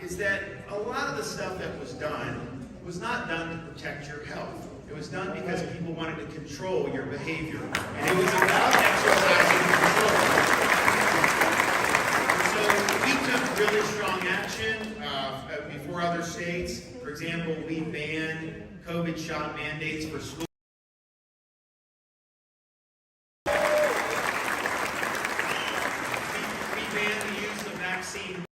is that a lot of the stuff that was done was not done to protect your health. It was done because people wanted to control your behavior. And it was about exercising control. So we took really strong action before other states. For example, we banned COVID shot mandates for schools. We banned the use of vaccine.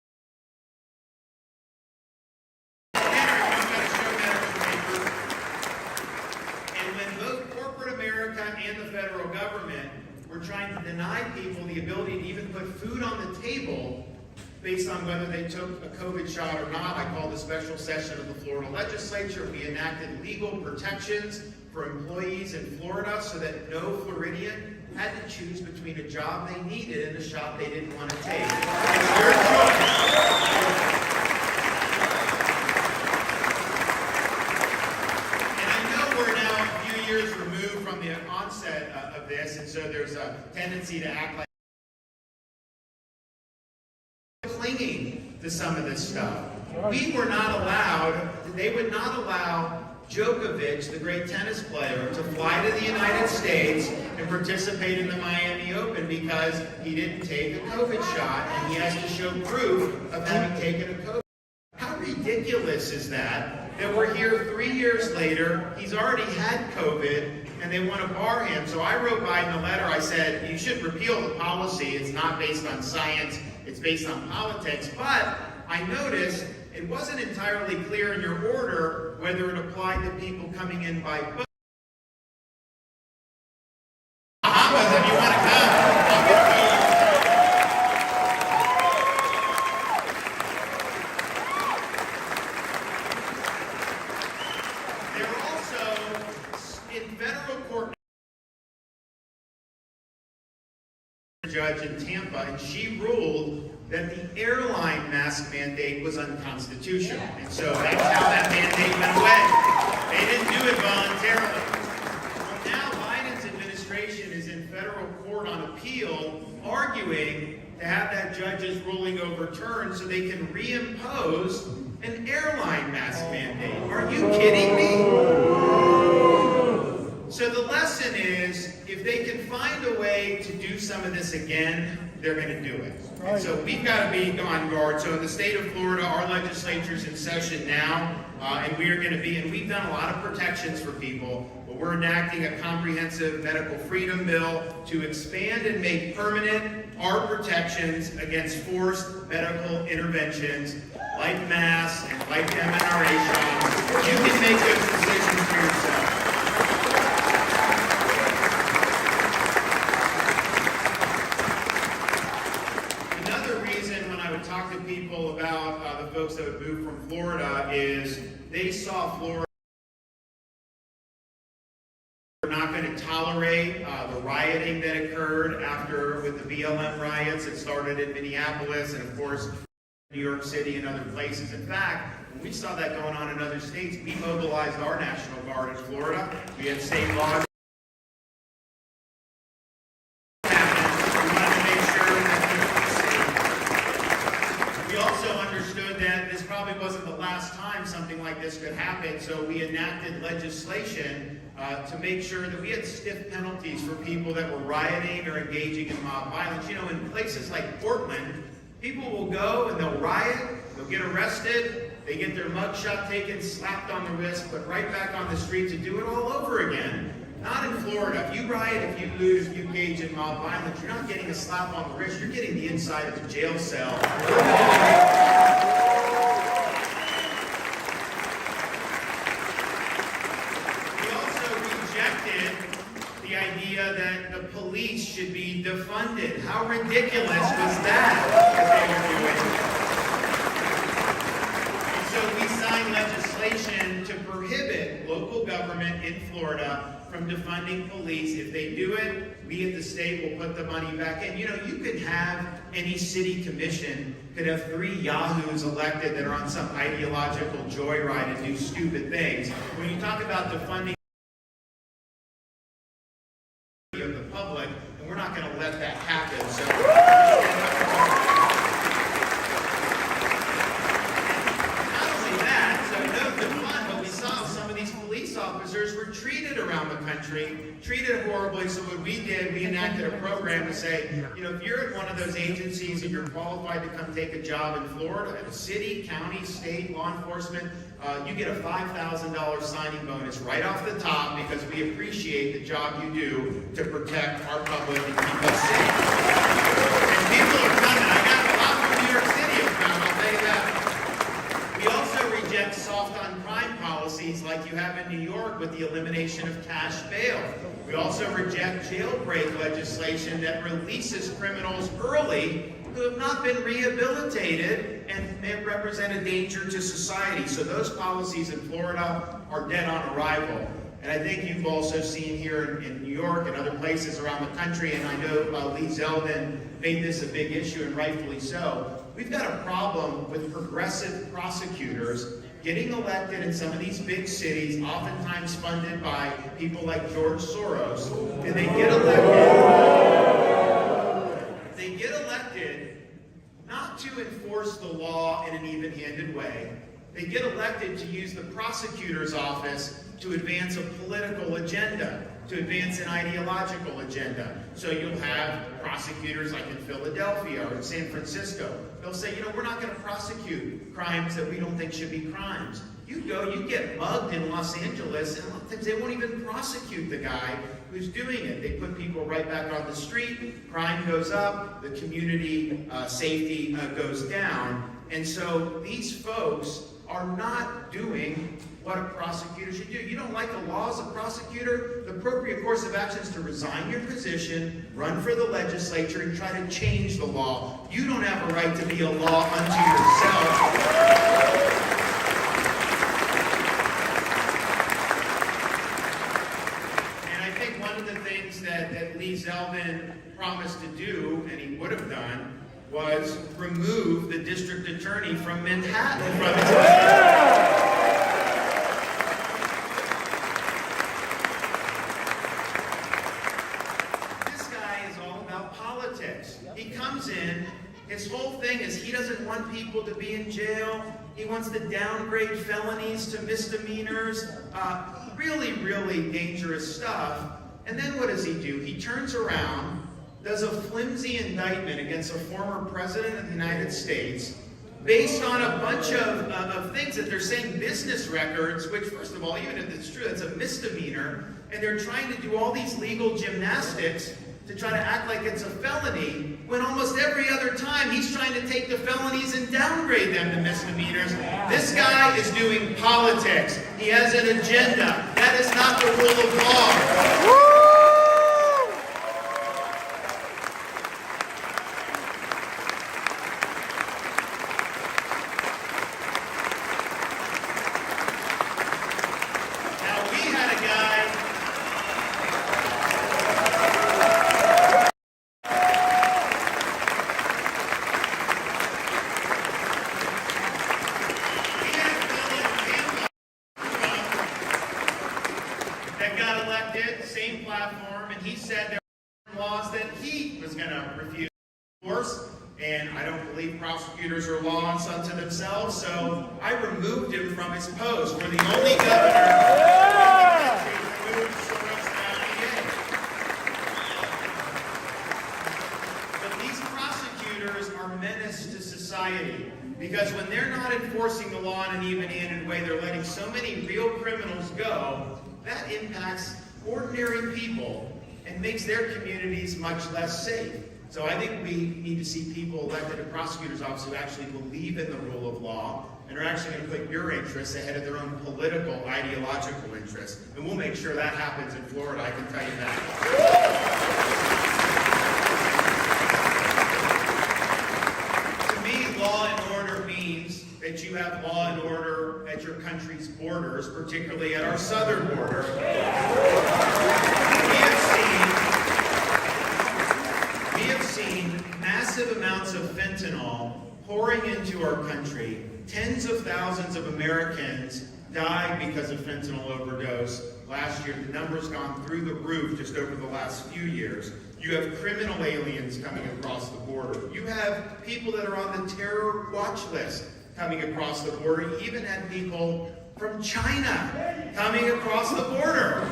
And the federal government were trying to deny people the ability to even put food on the table based on whether they took a COVID shot or not. I called a special session of the Florida legislature. We enacted legal protections for employees in Florida so that no Floridian had to choose between a job they needed and a shot they didn't want to take. It's your choice. Years removed from the onset of this, and so there's a tendency to act like clinging to some of this stuff. We were not allowed, they would not allow Djokovic, the great tennis player, to fly to the United States and participate in the Miami Open because he didn't take a COVID shot, and he has to show proof of having taken a COVID. How ridiculous is that? That we're here 3 years later, he's already had COVID, and they want to bar him. So I wrote Biden a letter. I said, you should repeal the policy. It's not based on science. It's based on politics. But I noticed it wasn't entirely clear in your order whether it applied to people coming in by boat. Bahamas, if you want to come, I'll get to you. Judge in Tampa, and she ruled that the airline mask mandate was unconstitutional. And so that's how that mandate went away. They didn't do it voluntarily. Well, now Biden's administration is in federal court on appeal arguing to have that judge's ruling overturned so they can reimpose an airline mask mandate. Are you kidding me? So the lesson is, if they can find a way to do some of this again, they're going to do it. And so we've got to be on guard. So in the state of Florida, our legislature is in session now, and we are going to be, and we've done a lot of protections for people, but we're enacting a comprehensive medical freedom bill to expand and make permanent our protections against forced medical interventions like mass and like MNRA. You can make those decisions for yourself. Talk to people about the folks that would move from Florida is they saw Florida not going to tolerate the rioting that occurred after with the BLM riots. It started in Minneapolis and of course New York City and other places. In fact, when we saw that going on in other states, we mobilized our National Guard in Florida. We had state laws. Wasn't the last time something like this could happen, so we enacted legislation to make sure that we had stiff penalties for people that were rioting or engaging in mob violence. You know, in places like Portland, people will go and they'll riot, they'll get arrested, they get their mugshot taken, slapped on the wrist, put right back on the street to do it all over again. Not in Florida. If you riot, if you lose, if you engage in mob violence, you're not getting a slap on the wrist, you're getting the inside of the jail cell. The idea that the police should be defunded. How ridiculous was that they were doing? And so we signed legislation to prohibit local government in Florida from defunding police. If they do it, we at the state will put the money back in. You know, you could have any city commission could have 3 yahoos elected that are on some ideological joyride and do stupid things. When you talk about defunding of the public, and we're not going to let that happen. So not only that, so no defund, but we saw some of these police officers were treated around the country, treated horribly. So what we did, we enacted a program to say, you know, if you're at one of those agencies and you're qualified to come take a job in Florida, at a city, county, state, law enforcement, you get a $5,000 signing bonus right off the top because we appreciate the job you do to protect our public and keep us safe. And people are coming. I got a lot from New York City have come, I'll tell you that. We also reject soft on crime policies like you have in New York with the elimination of cash bail. We also reject jailbreak legislation that releases criminals early who have not been rehabilitated and may represent a danger to society. So those policies in Florida are dead on arrival. And I think you've also seen here in New York and other places around the country, and I know Lee Zeldin made this a big issue, and rightfully so. We've got a problem with progressive prosecutors getting elected in some of these big cities, oftentimes funded by people like George Soros, and they get elected not to enforce the law in an even-handed way. They get elected to use the prosecutor's office to advance a political agenda, to advance an ideological agenda. So you'll have prosecutors like in Philadelphia or in San Francisco. They'll say, you know, we're not going to prosecute crimes that we don't think should be crimes. You go, you get mugged in Los Angeles, and a lot of times they won't even prosecute the guy who's doing it. They put people right back on the street, crime goes up, the community safety goes down. And so these folks are not doing what a prosecutor should do. You don't like the law as a prosecutor? The appropriate course of action is to resign your position, run for the legislature, and try to change the law. You don't have a right to be a law unto yourself. And I think one of the things that Lee Zeldin promised to do, and he would have done, was remove the district attorney from Manhattan from his This guy is all about politics. He comes in, His whole thing is he doesn't want people to be in jail. He wants to downgrade felonies to misdemeanors. Really, really dangerous stuff. And then what does he do? He turns around, does a flimsy indictment against a former president of the United States based on a bunch of things that they're saying business records, which, first of all, even if it's true, that's a misdemeanor. And they're trying to do all these legal gymnastics to try to act like it's a felony, when almost every other time he's trying to take the felonies and downgrade them to misdemeanors. This guy is doing politics. He has an agenda. That is not the rule of law. That got elected, same platform, and he said there were laws that he was going to refuse to enforce, and I don't believe prosecutors are law unto themselves, so I removed him from his post. We're the only governor in the country who removed Soros County. But these prosecutors are menace to society, because when they're not enforcing the law in an even-handed way, they're letting so many real criminals go. That impacts ordinary people and makes their communities much less safe. So I think we need to see people elected in prosecutors' office who actually believe in the rule of law and are actually going to put your interests ahead of their own political, ideological interests. And we'll make sure that happens in Florida, I can tell you that. To me, law and order means that you have law and order at your country's borders, particularly at our southern border. We have seen massive amounts of fentanyl pouring into our country. Tens of thousands of Americans died because of fentanyl overdose last year. The number's gone through the roof just over the last few years. You have criminal aliens coming across the border. You have people that are on the terror watch list coming across the border. You even had people from China coming across the border.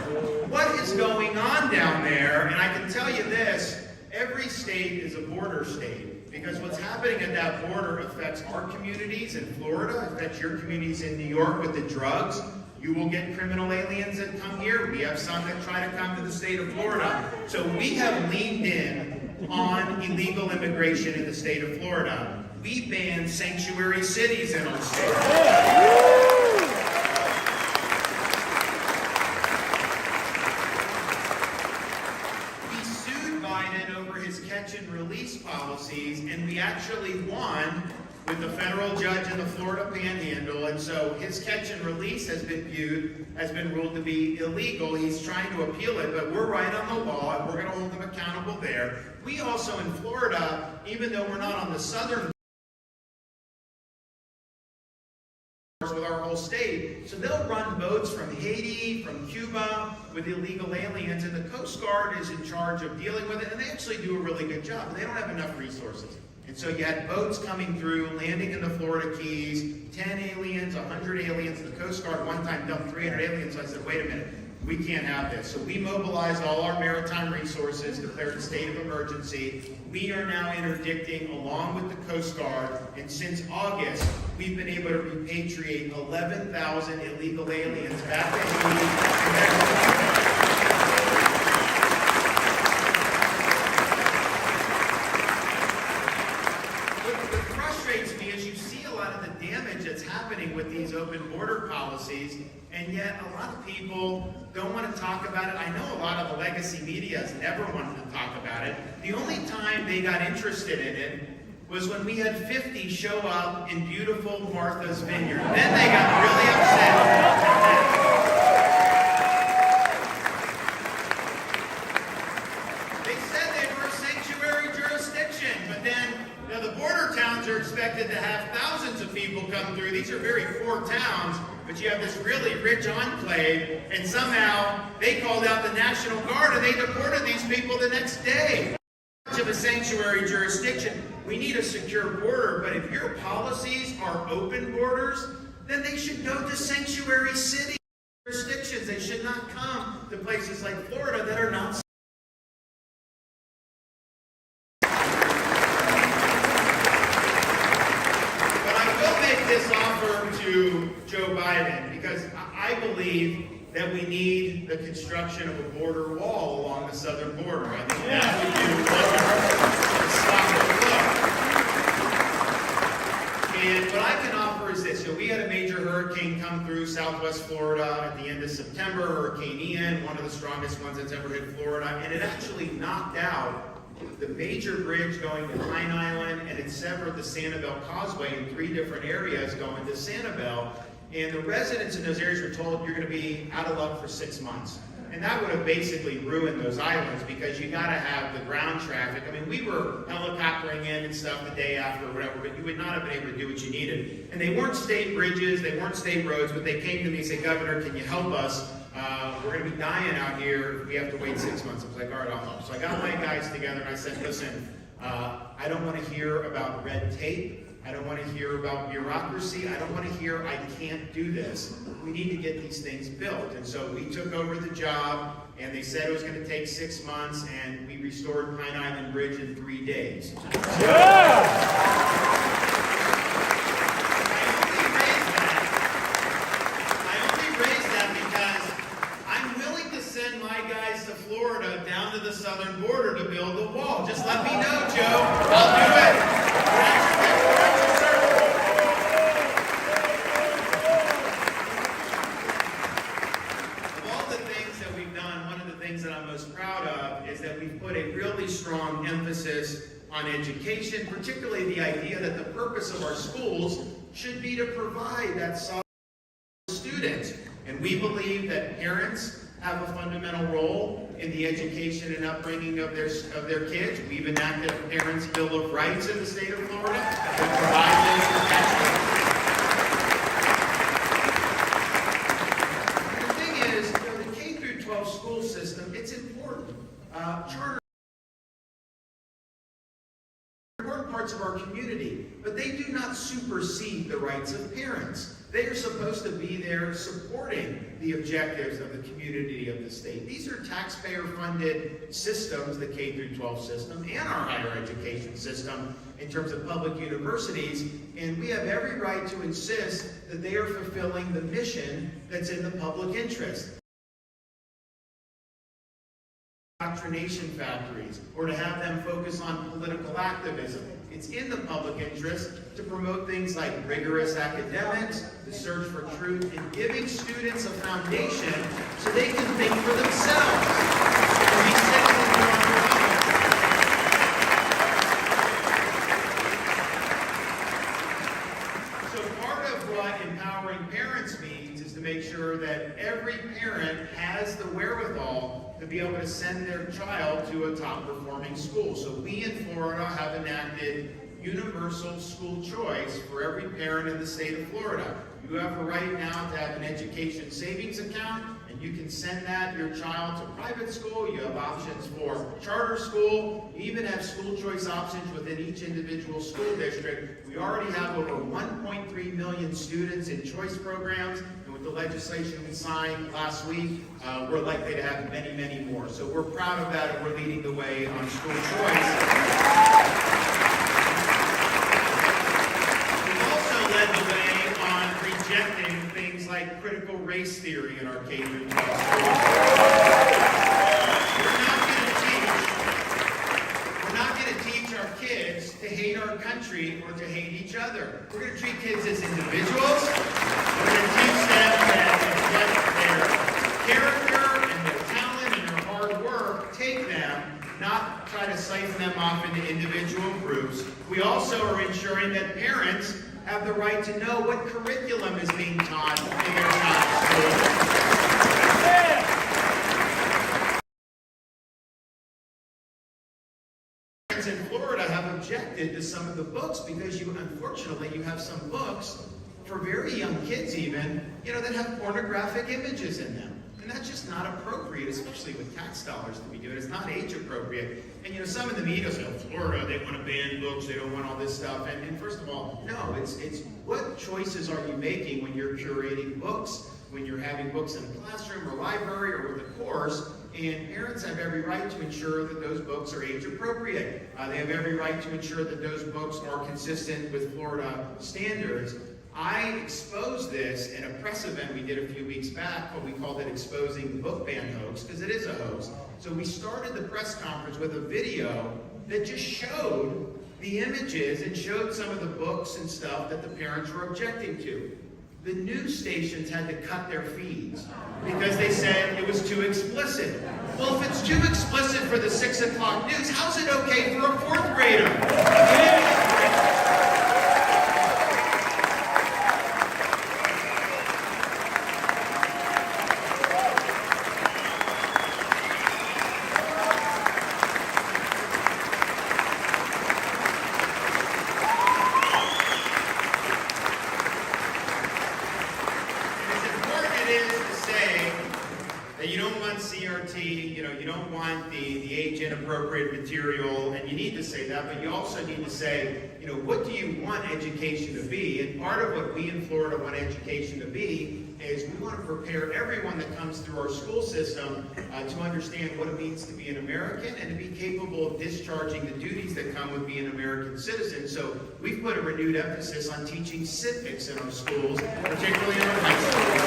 What is going on down there? And I can tell you this, every state is a border state, because what's happening at that border affects our communities in Florida, affects your communities in New York with the drugs. You will get criminal aliens that come here. We have some that try to come to the state of Florida. So we have leaned in on illegal immigration in the state of Florida. We banned sanctuary cities in our state. Catch and release policies, and we actually won with the federal judge in the Florida Panhandle, and so his catch and release has been ruled to be illegal. He's trying to appeal it, but we're right on the law, and we're going to hold him accountable there. We also in Florida, even though we're not on the southern with our whole state, so they'll run boats from Haiti, from Cuba, with illegal aliens, and the Coast Guard is in charge of dealing with it, and they actually do a really good job. They don't have enough resources. And so you had boats coming through, landing in the Florida Keys, 10 aliens, 100 aliens. The Coast Guard one time dumped 300 aliens, so I said, wait a minute, we can't have this. So we mobilized all our maritime resources, declared a state of emergency. We are now interdicting along with the Coast Guard, and since August, we've been able to repatriate 11,000 illegal aliens back to Haiti. What frustrates me is you see a lot of the damage that's happening with these open border policies, and yet a lot of people don't want to talk about it. I know a lot of the legacy media has never wanted to talk about it. The only time they got interested in it was when we had 50 show up in beautiful Martha's Vineyard. Then they got really upset. They said they were a sanctuary jurisdiction, but then the border towns are expected to have thousands of people come through. These are very poor towns, but you have this really rich enclave, and somehow they called out the National Guard and they deported these people the next day. much of a sanctuary jurisdiction. We need a secure border, but if your policies are open borders, then they should go to sanctuary city jurisdictions. They should not come to places like Florida that are not. But I will make this offer to Joe Biden, because I believe that we need the construction of a border wall along the southern border. I think that would do wonders to stop the flow. And what I can offer is this. So we had a major hurricane come through southwest Florida at the end of September, Hurricane Ian, one of the strongest ones that's ever hit Florida, and it actually knocked out the major bridge going to Pine Island, and it severed the Sanibel Causeway in 3 different areas going to Sanibel. And the residents in those areas were told you're going to be out of luck for 6 months. And that would have basically ruined those islands, because you got to have the ground traffic. I mean, we were helicoptering in and stuff the day after or whatever, but you would not have been able to do what you needed. And they weren't state bridges, they weren't state roads, but they came to me and said, Governor, can you help us? We're going to be dying out here if we have to wait 6 months. I was like, all right, I'll help. So I got my guys together and I said, listen, I don't want to hear about red tape. I don't want to hear about bureaucracy. I don't want to hear I can't do this. We need to get these things built. And so we took over the job, and they said it was going to take 6 months, and we restored Pine Island Bridge in 3 days. I only raised that because I'm willing to send my guys to Florida down to the southern border to build the wall. Just let me know, Joe. I'll do it. That I'm most proud of is that we've put a really strong emphasis on education, particularly the idea that the purpose of our schools should be to provide that solid students. And we believe that parents have a fundamental role in the education and upbringing of their kids. We've enacted a Parents' Bill of Rights in the state of Florida that provides those protections. The thing is, the K-12 school system, it's important. Charter important parts of our community, but they do not supersede the rights of parents. They are supposed to be there supporting the objectives of the community of the state. These are taxpayer-funded systems, the K-12 system, and our higher education system in terms of public universities, and we have every right to insist that they are fulfilling the mission that's in the public interest. Indoctrination factories, or to have them focus on political activism. It's in the public interest to promote things like rigorous academics, the search for truth, and giving students a foundation so they can think for themselves. So part of what empowering parents means is to make sure that every parent has the wherewithal to be able to send their child to a top-performing school. So we in Florida have enacted universal school choice for every parent in the state of Florida. You have a right now to have an education savings account, and you can send your child to private school. You have options for charter school. You even have school choice options within each individual school district. We already have over 1.3 million students in choice programs, and with the legislation we signed last week, we're likely to have many, many more. So we're proud of that, and we're leading the way on school choice. We've also led the way on rejecting things like critical race theory in our K-12 schools. We're not going to teach our kids to hate our country or to hate each other. We're going to treat kids as individuals. We're going to teach them that their character and their talent and their hard work take them, not try to siphon them off into individual groups. We also are ensuring that parents have the right to know what curriculum is being taught in their child's school. Parents in Florida have objected to some of the books because unfortunately, you have some books for very young kids even, that have pornographic images in them. And that's just not appropriate, especially with tax dollars to be doing. It's not age appropriate. And you know, some of the media say, oh, Florida, they want to ban books, they don't want all this stuff. And first of all, no, it's what choices are you making when you're curating books, when you're having books in a classroom or library or with a course. And parents have every right to ensure that those books are age appropriate. They have every right to ensure that those books are consistent with Florida standards. I exposed this in a press event we did a few weeks back, but we called it Exposing the Book Ban Hoax, because it is a hoax. So we started the press conference with a video that just showed the images and showed some of the books and stuff that the parents were objecting to. The news stations had to cut their feeds because they said it was too explicit. Well, if it's too explicit for the 6 o'clock news, how's it okay for a 4th grader? Inappropriate material, and you need to say that, but you also need to say, you know, what do you want education to be? And part of what we in Florida want education to be is we want to prepare everyone that comes through our school system to understand what it means to be an American and to be capable of discharging the duties that come with being an American citizen. So we've put a renewed emphasis on teaching civics in our schools, particularly in our high schools.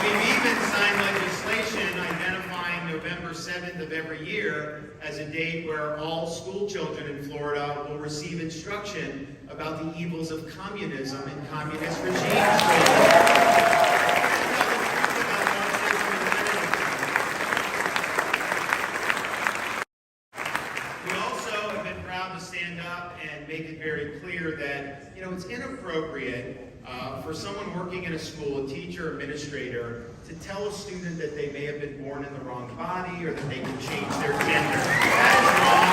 We've even signed legislation identifying November 7th of every year as a date where all school children in Florida will receive instruction about the evils of communism and communist regimes. We also have been proud to stand up and make it very clear that, you know, it's inappropriate for someone working in a school, a teacher or administrator, to tell a student that they may have been born in the wrong body or that they can change their gender. That is wrong.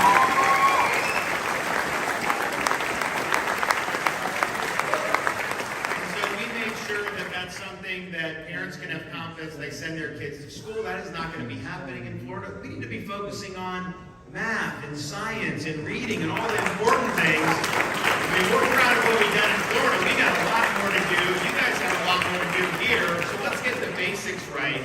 And so we made sure that that's something that parents can have confidence they send their kids to school. That is not going to be happening in Florida. We need to be focusing on math and science and reading and all the important things. I mean, we're proud of what we've done in Florida. We got a lot more to do. You guys have a lot more to do here. So let's get the basics right.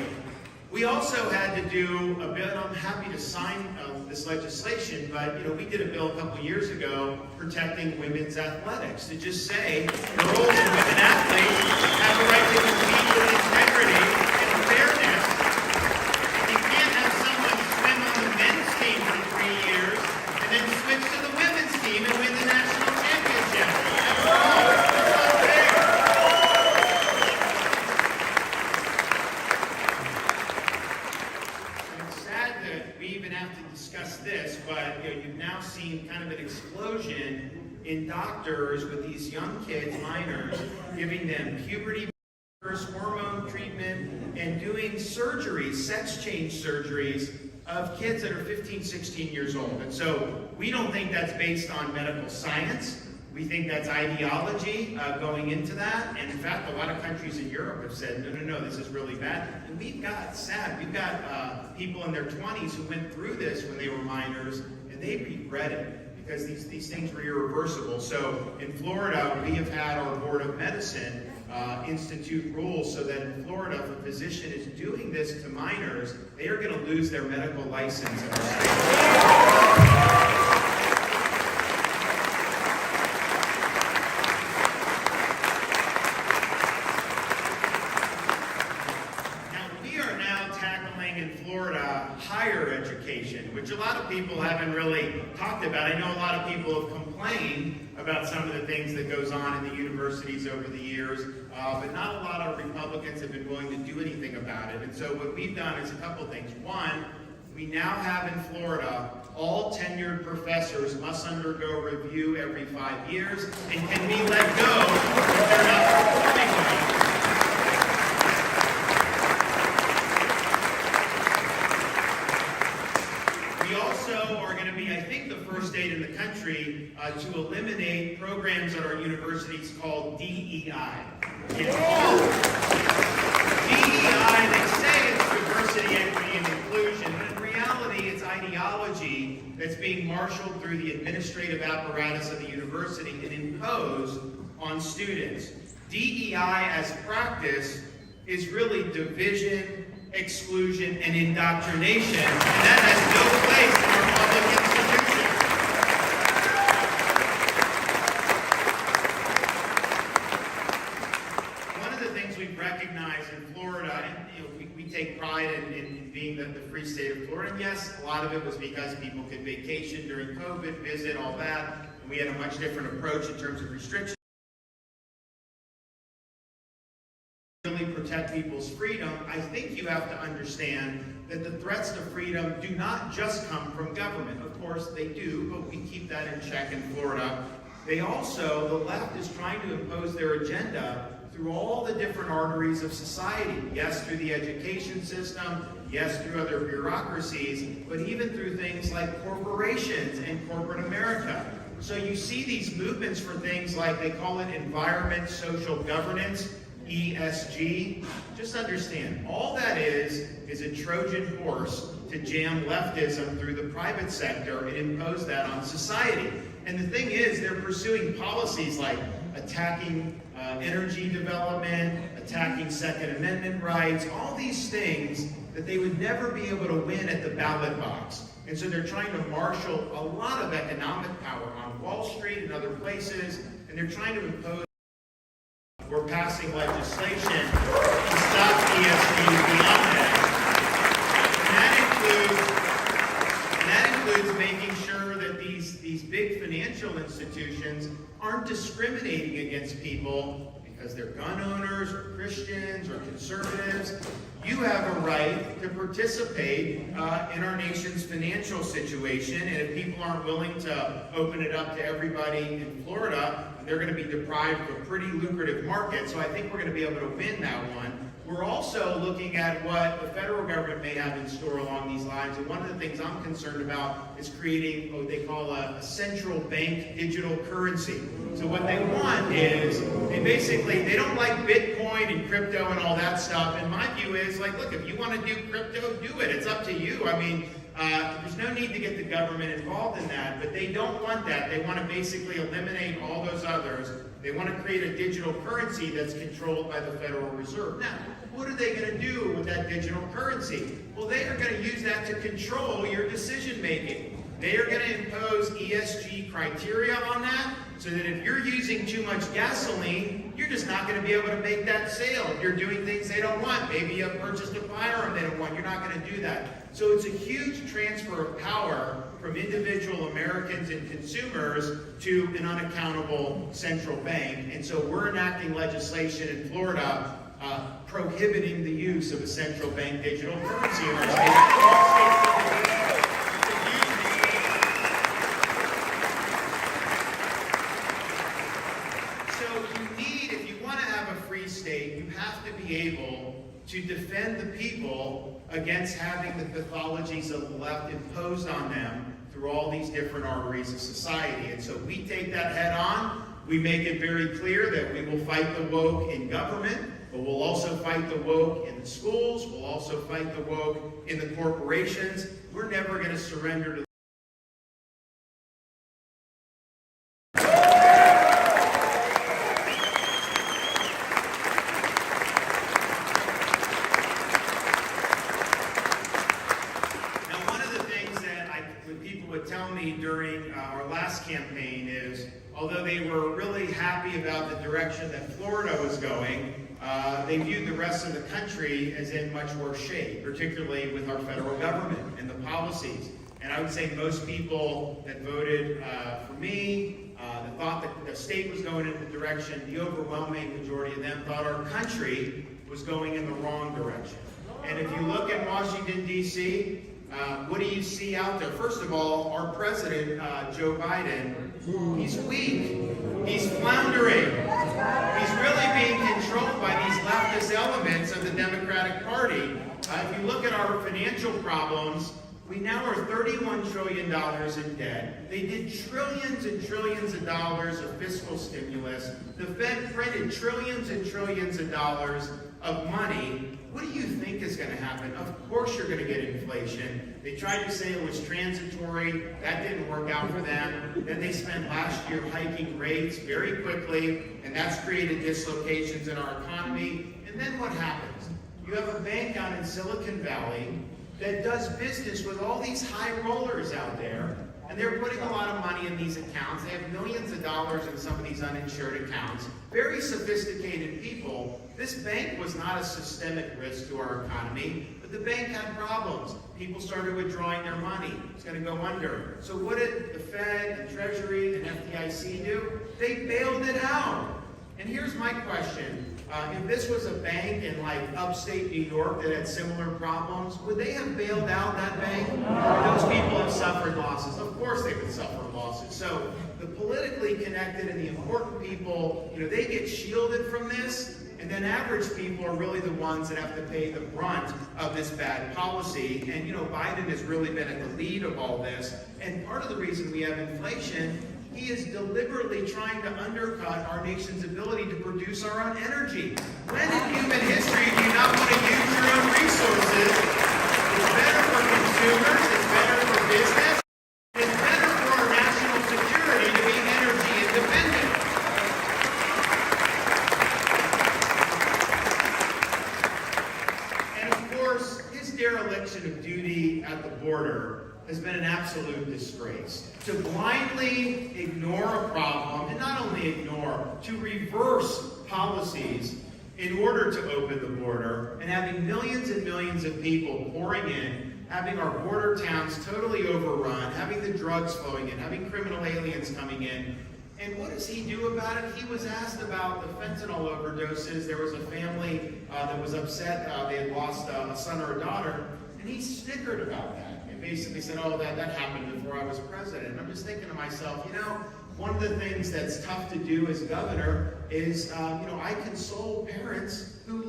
We also had to do a bill, and I'm happy to sign this legislation, but you know, we did a bill a couple years ago protecting women's athletics to just say girls and women athletes have the right to compete with integrity and fairness. You can't have someone swim on the men's team for 3 years and then switch to the women's team and win the national championship. That's wrong. That's not fair. It's sad that we even have to discuss this, but you know, you've now seen kind of an explosion in doctors with these young kids, minors, giving them puberty hormone treatment and doing surgeries, sex change surgeries of kids that are 15, 16 years old. And so we don't think that's based on medical science. We think that's ideology going into that. And in fact, a lot of countries in Europe have said, no, this is really bad. And we've got people in their 20s who went through this when they were minors, and they regret it because these things were irreversible. So in Florida, we have had our Board of Medicine institute rules so that in Florida, if a physician is doing this to minors, they are going to lose their medical license in our state. Higher education, which a lot of people haven't really talked about. I know a lot of people have complained about some of the things that goes on in the universities over the years, but not a lot of Republicans have been willing to do anything about it. And so what we've done is a couple things. One, we now have in Florida, all tenured professors must undergo review every 5 years and can be let go if they're not performing well. I think the first state in the country to eliminate programs at our universities called DEI. It's called DEI, they say it's diversity, equity, diversity and inclusion, but in reality, it's ideology that's being marshaled through the administrative apparatus of the university and imposed on students. DEI as practice is really division, exclusion, and indoctrination, and that has no place in our public institutions. One of the things we've recognized in Florida, and we take pride in being the free state of Florida, and yes, a lot of it was because people could vacation during COVID, visit, all that, and we had a much different approach in terms of restrictions. Really protect people's freedom, I think you have to understand that the threats to freedom do not just come from government. Of course they do, but we keep that in check in Florida. They also, the left is trying to impose their agenda through all the different arteries of society. Yes, through the education system, yes, through other bureaucracies, but even through things like corporations and corporate America. So you see these movements for things like, they call it environment, social governance, ESG. Just understand, all that is a Trojan horse to jam leftism through the private sector and impose that on society. And the thing is, they're pursuing policies like attacking energy development, attacking Second Amendment rights, all these things that they would never be able to win at the ballot box. And so they're trying to marshal a lot of economic power on Wall Street and other places, and they're trying to impose. We're passing legislation to stop ESG beyond that. And that includes making sure that these big financial institutions aren't discriminating against people because they're gun owners or Christians or conservatives. You have a right to participate in our nation's financial situation, and if people aren't willing to open it up to everybody in Florida, they're going to be deprived of a pretty lucrative market. So I think we're going to be able to win that one. We're also looking at what the federal government may have in store along these lines, and one of the things I'm concerned about is creating what they call a central bank digital currency. So what they want is, they don't like Bitcoin and crypto and all that stuff, and my view is, like, look, if you want to do crypto, do it. It's up to you. I mean, there's no need to get the government involved in that, but they don't want that. They want to basically eliminate all those others. They want to create a digital currency that's controlled by the Federal Reserve. Now, what are they going to do with that digital currency? Well, they are going to use that to control your decision making. They are going to impose ESG criteria on that, so that if you're using too much gasoline, you're just not going to be able to make that sale. If you're doing things they don't want, maybe you purchased a firearm they don't want, you're not going to do that. So it's a huge transfer of power from individual Americans and consumers to an unaccountable central bank. And so we're enacting legislation in Florida prohibiting the use of a central bank digital currency in our state. State, you have to be able to defend the people against having the pathologies of the left imposed on them through all these different arteries of society. And so we take that head on. We make it very clear that we will fight the woke in government, but we'll also fight the woke in the schools. We'll also fight the woke in the corporations. We're never going to surrender to during our last campaign is, although they were really happy about the direction that Florida was going, they viewed the rest of the country as in much worse shape, particularly with our federal government and the policies. And I would say most people that voted for me, that thought that the state was going in the direction, the overwhelming majority of them thought our country was going in the wrong direction. And if you look at Washington, D.C., what do you see out there? First of all, our president, Joe Biden, he's weak. He's floundering. He's really being controlled by these leftist elements of the Democratic Party. If you look at our financial problems, we now are $31 trillion in debt. They did trillions and trillions of dollars of fiscal stimulus. The Fed printed trillions and trillions of dollars of money. what do you think is going to happen? Of course you're going to get inflation. They tried to say it was transitory. That didn't work out for them. Then they spent last year hiking rates very quickly, and that's created dislocations in our economy. And then what happens? You have a bank out in Silicon Valley that does business with all these high rollers out there, and they're putting a lot of money in these accounts. They have millions of dollars in some of these uninsured accounts. Very sophisticated people. This bank was not a systemic risk to our economy, but the bank had problems. People started withdrawing their money. It's going to go under. So what did the Fed and Treasury and FDIC do? They bailed it out. And here's my question. If this was a bank in like upstate New York that had similar problems, would they have bailed out that bank? Those people have suffered losses. Of course they would suffer losses. So the politically connected and the important people, they get shielded from this, and then average people are really the ones that have to pay the brunt of this bad policy. And Biden has really been at the lead of all this. And part of the reason we have inflation, he is deliberately trying to undercut our nation's ability to produce our own energy. When in human history do you not want to use your own resources? It's better for consumers, it's better for business, it's better for our national security to be energy independent. And of course, his dereliction of duty at the border has been an absolute disgrace. To blindly ignore a problem, and not only ignore, to reverse policies in order to open the border, and having millions and millions of people pouring in, having our border towns totally overrun, having the drugs flowing in, having criminal aliens coming in. And what does he do about it? He was asked about the fentanyl overdoses. There was a family that was upset. They had lost a son or a daughter, and he snickered about that. Basically said, oh, that happened before I was president. And I'm just thinking to myself, one of the things that's tough to do as governor is, I console parents who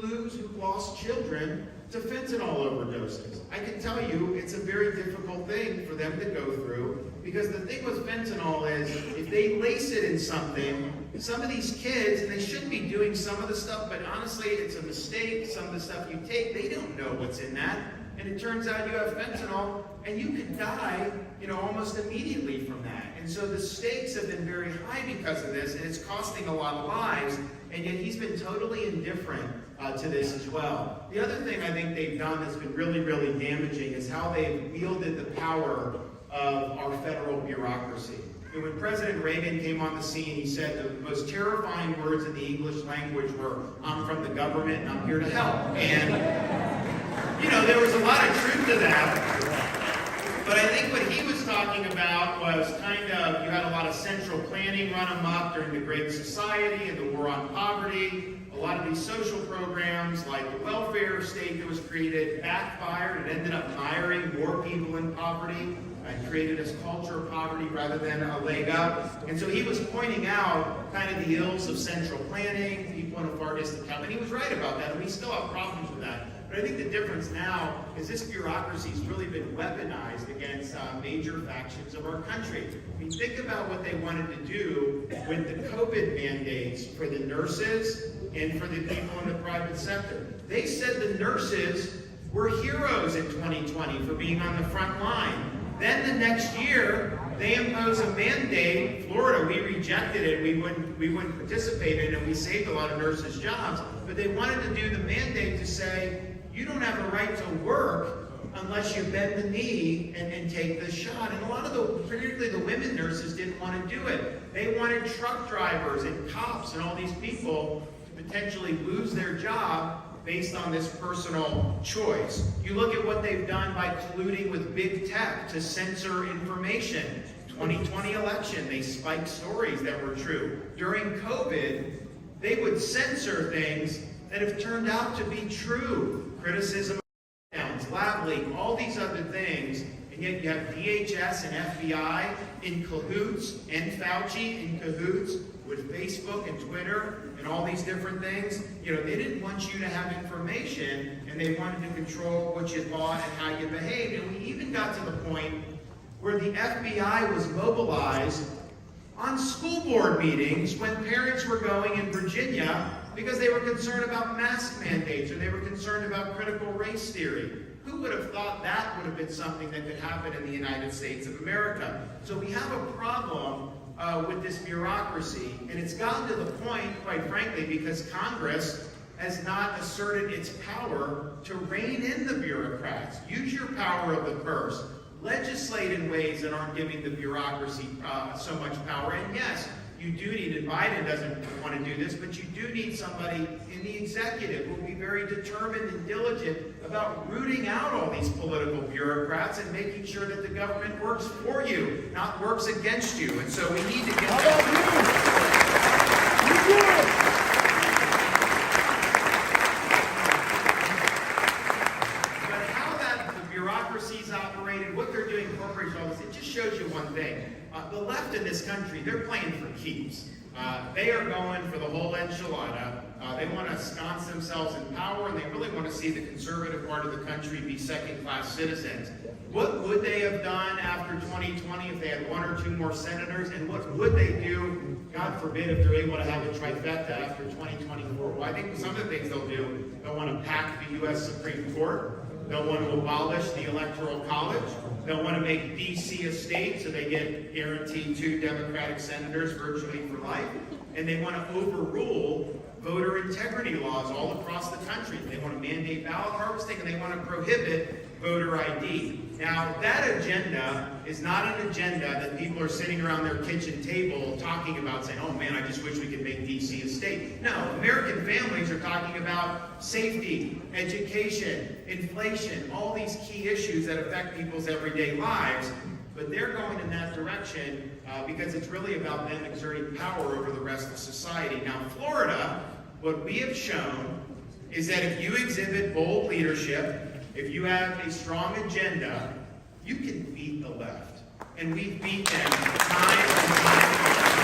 lost children to fentanyl overdoses. I can tell you it's a very difficult thing for them to go through, because the thing with fentanyl is if they lace it in something, some of these kids, and they shouldn't be doing some of the stuff, but honestly, it's a mistake. Some of the stuff you take, they don't know what's in that. And it turns out you have fentanyl, and you can die, almost immediately from that. And so the stakes have been very high because of this, and it's costing a lot of lives, and yet he's been totally indifferent to this as well. The other thing I think they've done that's been really, really damaging is how they've wielded the power of our federal bureaucracy. And when President Reagan came on the scene, he said the most terrifying words in the English language were, "I'm from the government and I'm here to help." And there was a lot of truth to that. But I think what he was talking about was kind of, you had a lot of central planning run amok during the Great Society and the war on poverty. A lot of these social programs, like the welfare state that was created, backfired. It ended up hiring more people in poverty and created this culture of poverty rather than a leg up. And so he was pointing out kind of the ills of central planning, people in a far distant town. And he was right about that, and we still have problems with that. But I think the difference now is this bureaucracy has really been weaponized against major factions of our country. I mean, think about what they wanted to do with the COVID mandates for the nurses and for the people in the private sector. They said the nurses were heroes in 2020 for being on the front line. Then the next year, they impose a mandate. Florida, we rejected it. We wouldn't participate in it. And we saved a lot of nurses' jobs. But they wanted to do the mandate to say, you don't have a right to work unless you bend the knee and take the shot. And a lot of particularly the women nurses, didn't want to do it. They wanted truck drivers and cops and all these people to potentially lose their job based on this personal choice. You look at what they've done by colluding with big tech to censor information. 2020 election, they spiked stories that were true. During COVID, they would censor things that have turned out to be true. Criticism of lockdowns, lab leak, all these other things, and yet you have DHS and FBI in cahoots, and Fauci in cahoots with Facebook and Twitter and all these different things. They didn't want you to have information, and they wanted to control what you bought and how you behaved. And we even got to the point where the FBI was mobilized on school board meetings when parents were going in Virginia because they were concerned about mask mandates or they were concerned about critical race theory. Who would have thought that would have been something that could happen in the United States of America? So we have a problem with this bureaucracy, and it's gotten to the point, quite frankly, because Congress has not asserted its power to rein in the bureaucrats. Use your power of the purse. Legislate in ways that aren't giving the bureaucracy so much power. And yes, you do need, and Biden doesn't want to do this, but you do need somebody in the executive who will be very determined and diligent about rooting out all these political bureaucrats and making sure that the government works for you, not works against you. And so we need to get But how that the bureaucracies operated, what they're doing, corporations, all this, it just shows you one thing. The left in this country, they're playing for keeps. They are going for the whole enchilada. They want to ensconce themselves in power, and they really want to see the conservative part of the country be second-class citizens. What would they have done after 2020 if they had one or two more senators? And what would they do, God forbid, if they're able to have a trifecta after 2024? Well, I think some of the things they'll do, they'll want to pack the U.S. Supreme Court. They'll want to abolish the Electoral College. They'll want to make D.C. a state so they get guaranteed 2 Democratic senators virtually for life. And they want to overrule voter integrity laws all across the country. They want to mandate ballot harvesting, and they want to prohibit voter ID. Now, that agenda is not an agenda that people are sitting around their kitchen table talking about, saying, oh man, I just wish we could make D.C. a state. No, American families are talking about safety, education, inflation, all these key issues that affect people's everyday lives. But they're going in that direction because it's really about them exerting power over the rest of society. Now, Florida, what we have shown is that if you exhibit bold leadership, if you have a strong agenda, you can beat the left. And we beat them time and time again.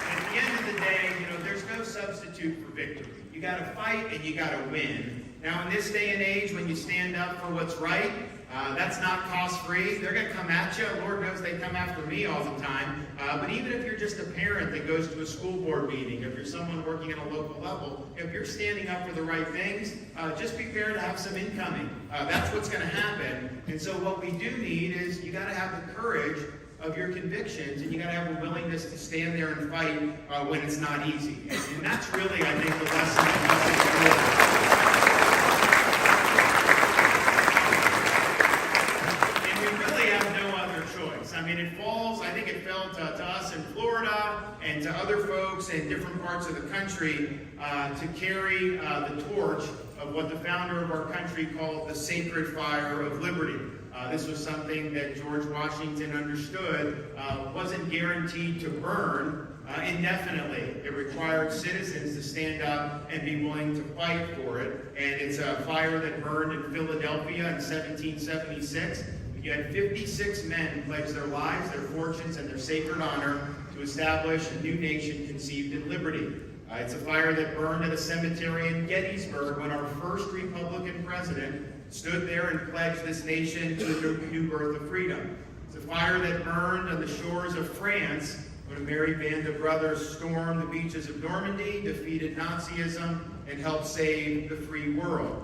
At the end of the day, there's no substitute for victory. You got to fight and you got to win. Now, in this day and age, when you stand up for what's right, that's not cost-free. They're going to come at you. Lord knows they come after me all the time. But even if you're just a parent that goes to a school board meeting, if you're someone working at a local level, if you're standing up for the right things, just prepare to have some incoming. That's what's going to happen. And so what we do need is you got to have the courage of your convictions, and you got to have a willingness to stand there and fight when it's not easy. And that's really, I think, the lesson that it falls, I think it fell to us in Florida and to other folks in different parts of the country to carry the torch of what the founder of our country called the sacred fire of liberty. This was something that George Washington understood wasn't guaranteed to burn indefinitely. It required citizens to stand up and be willing to fight for it. And it's a fire that burned in Philadelphia in 1776. You had 56 men pledge their lives, their fortunes, and their sacred honor to establish a new nation conceived in liberty. It's a fire that burned at a cemetery in Gettysburg when our first Republican president stood there and pledged this nation to a new birth of freedom. It's a fire that burned on the shores of France when a merry band of brothers stormed the beaches of Normandy, defeated Nazism, and helped save the free world.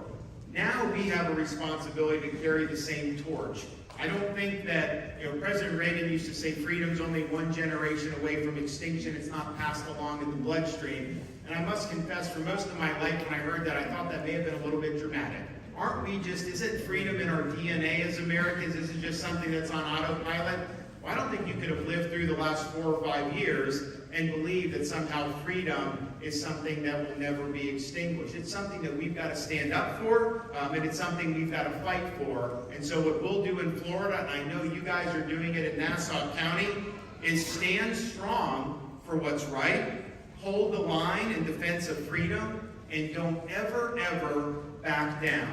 Now we have a responsibility to carry the same torch. I don't think that, President Reagan used to say freedom's only one generation away from extinction. It's not passed along in the bloodstream. And I must confess, for most of my life when I heard that, I thought that may have been a little bit dramatic. Aren't we just, isn't freedom in our DNA as Americans? Is it just something that's on autopilot? Well, I don't think you could have lived through the last 4 or 5 years and believe that somehow freedom is something that will never be extinguished. It's something that we've got to stand up for, and it's something we've got to fight for. And so what we'll do in Florida, and I know you guys are doing it in Nassau County, is stand strong for what's right, hold the line in defense of freedom, and don't ever, ever back down.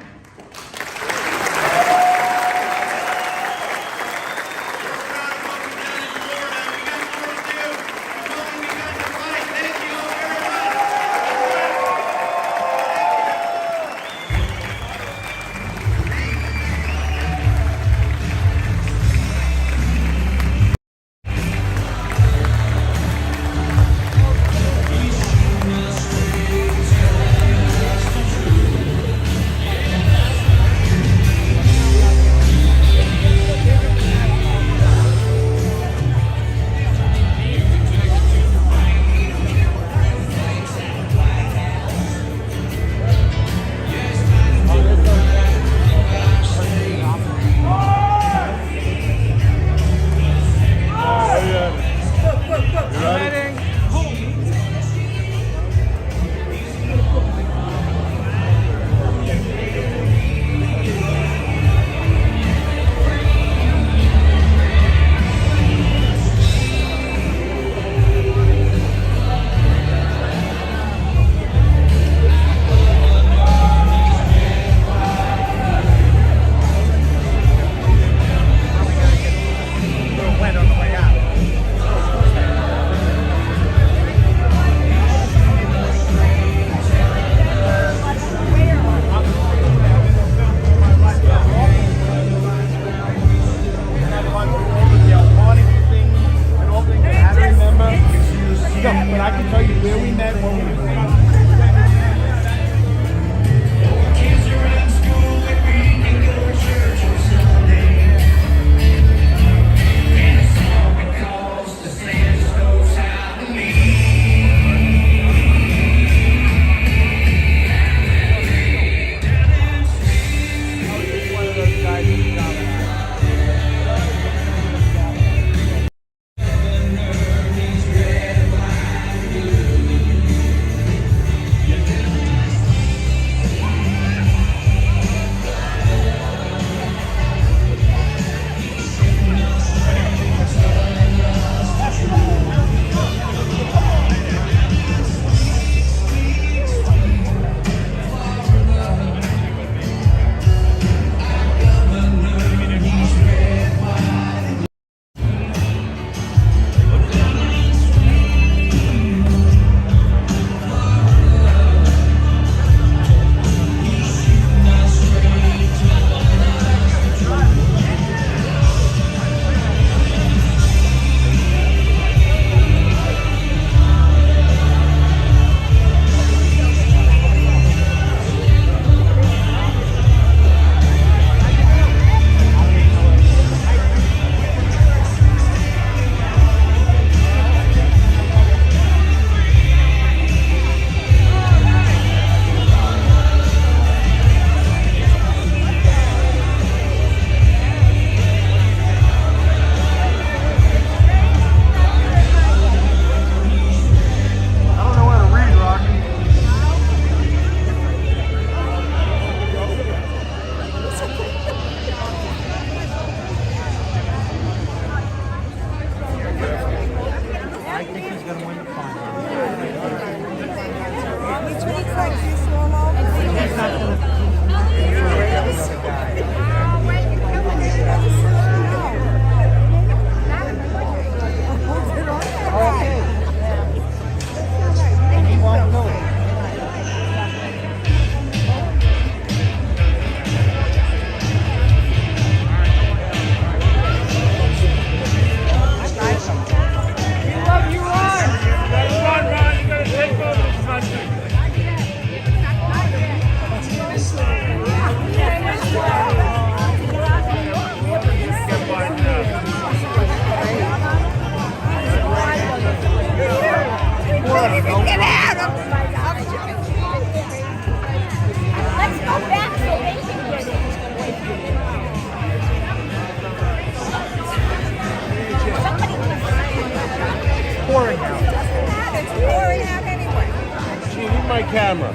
camera.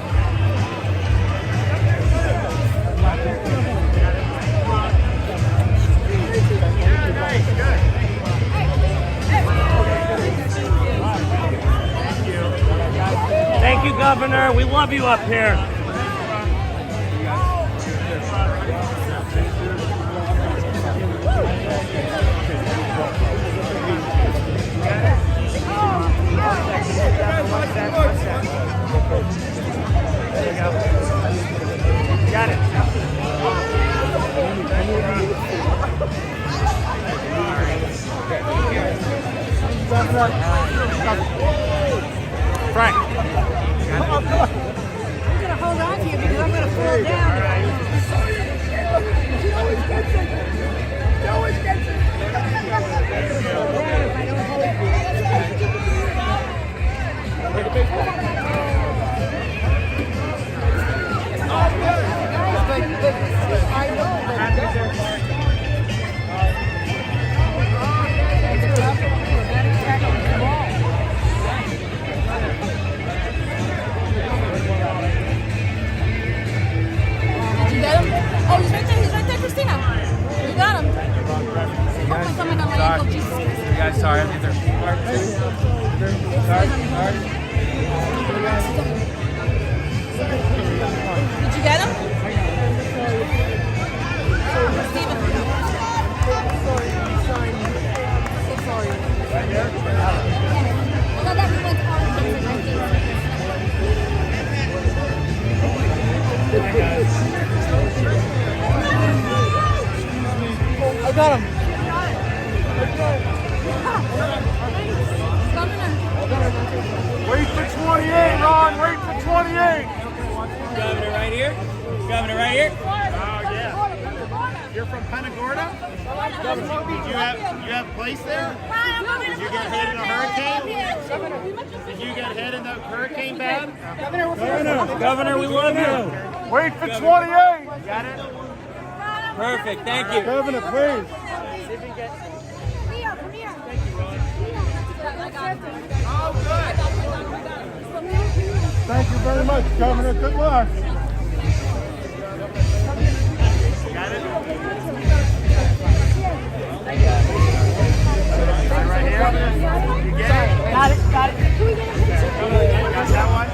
Thank you, Governor. We love you up here. Got it. Frank. I'm gonna hold on to you because I'm gonna fall down. She always gets it. She always gets it. I know. Did you get him? Oh, he's right there, Christina. You got him. Oh my God, my ankle, Jesus Christ. You guys, sorry, I'm either. Sorry. Did you get him? Steven. So sorry. Well, that went I got him. Wait for 28, Ron. Wait for 28. Governor right here. Governor right here. Oh, yeah. You're from Punta Gorda? Did you have place there? Did you get hit in a hurricane? Did you get hit in the hurricane bad? Governor, we love you. Wait for 28. Got it? Perfect. Thank you. Governor, please. Thank you very much, Governor. Good luck. Got it? Right here. You get it? Got it. Can we get a picture? Got that one?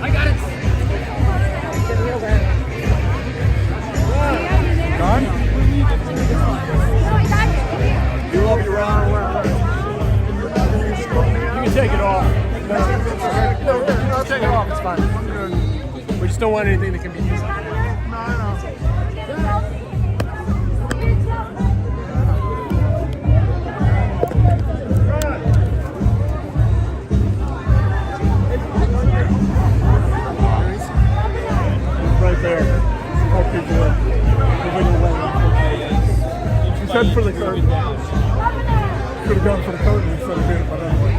I got it. Done? You love your round. You can take it off. No, take it off. It's fine. We just don't want anything that can be used. No, I know. Right there. Help people in. She said for the curtain. Could have gone for the curtain instead of doing it by that way.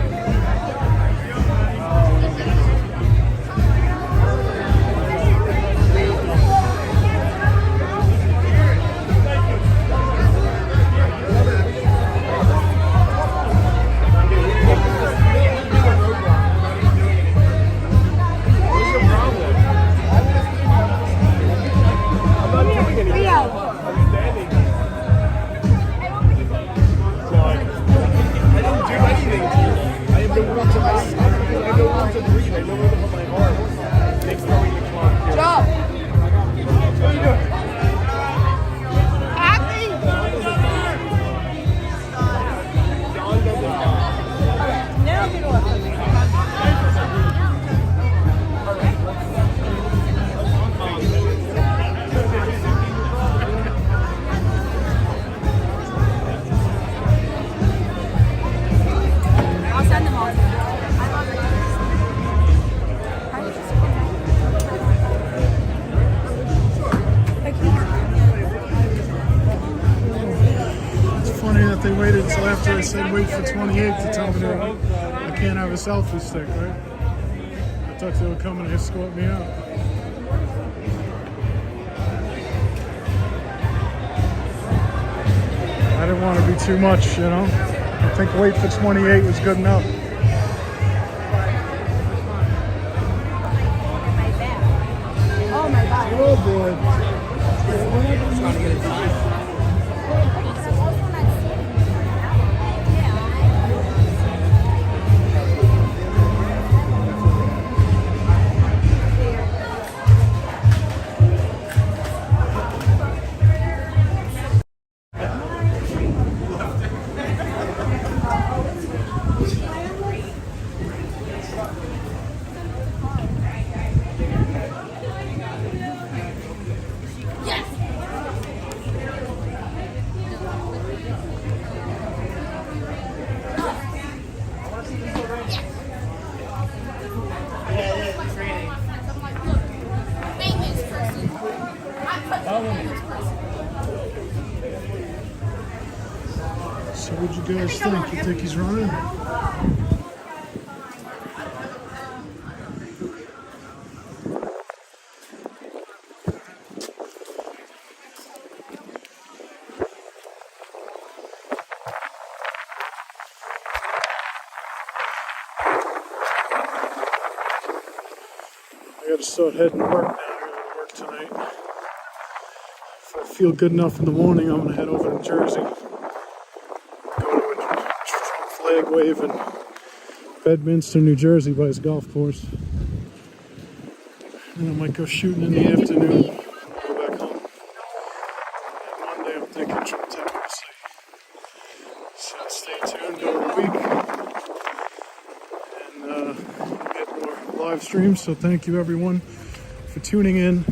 They waited until after I said wait for 28 to tell me that I can't have a selfie stick, right? I thought they were coming to escort me out. I didn't want to be too much, you know? I think weight for 28 was good enough. Oh my God. Oh boy. Trying to get it time. So what'd you guys think? You think he's running? I gotta start heading to work now. I gotta work tonight. If I feel good enough in the morning, I'm gonna head over to Jersey. Go to a Trump flag wave in Bedminster, New Jersey by his golf course. And I might go shooting in the afternoon. Go back home. And Monday I'm thinking Trump Tennessee. So stay tuned over the week. And get more live streams. So thank you everyone for tuning in.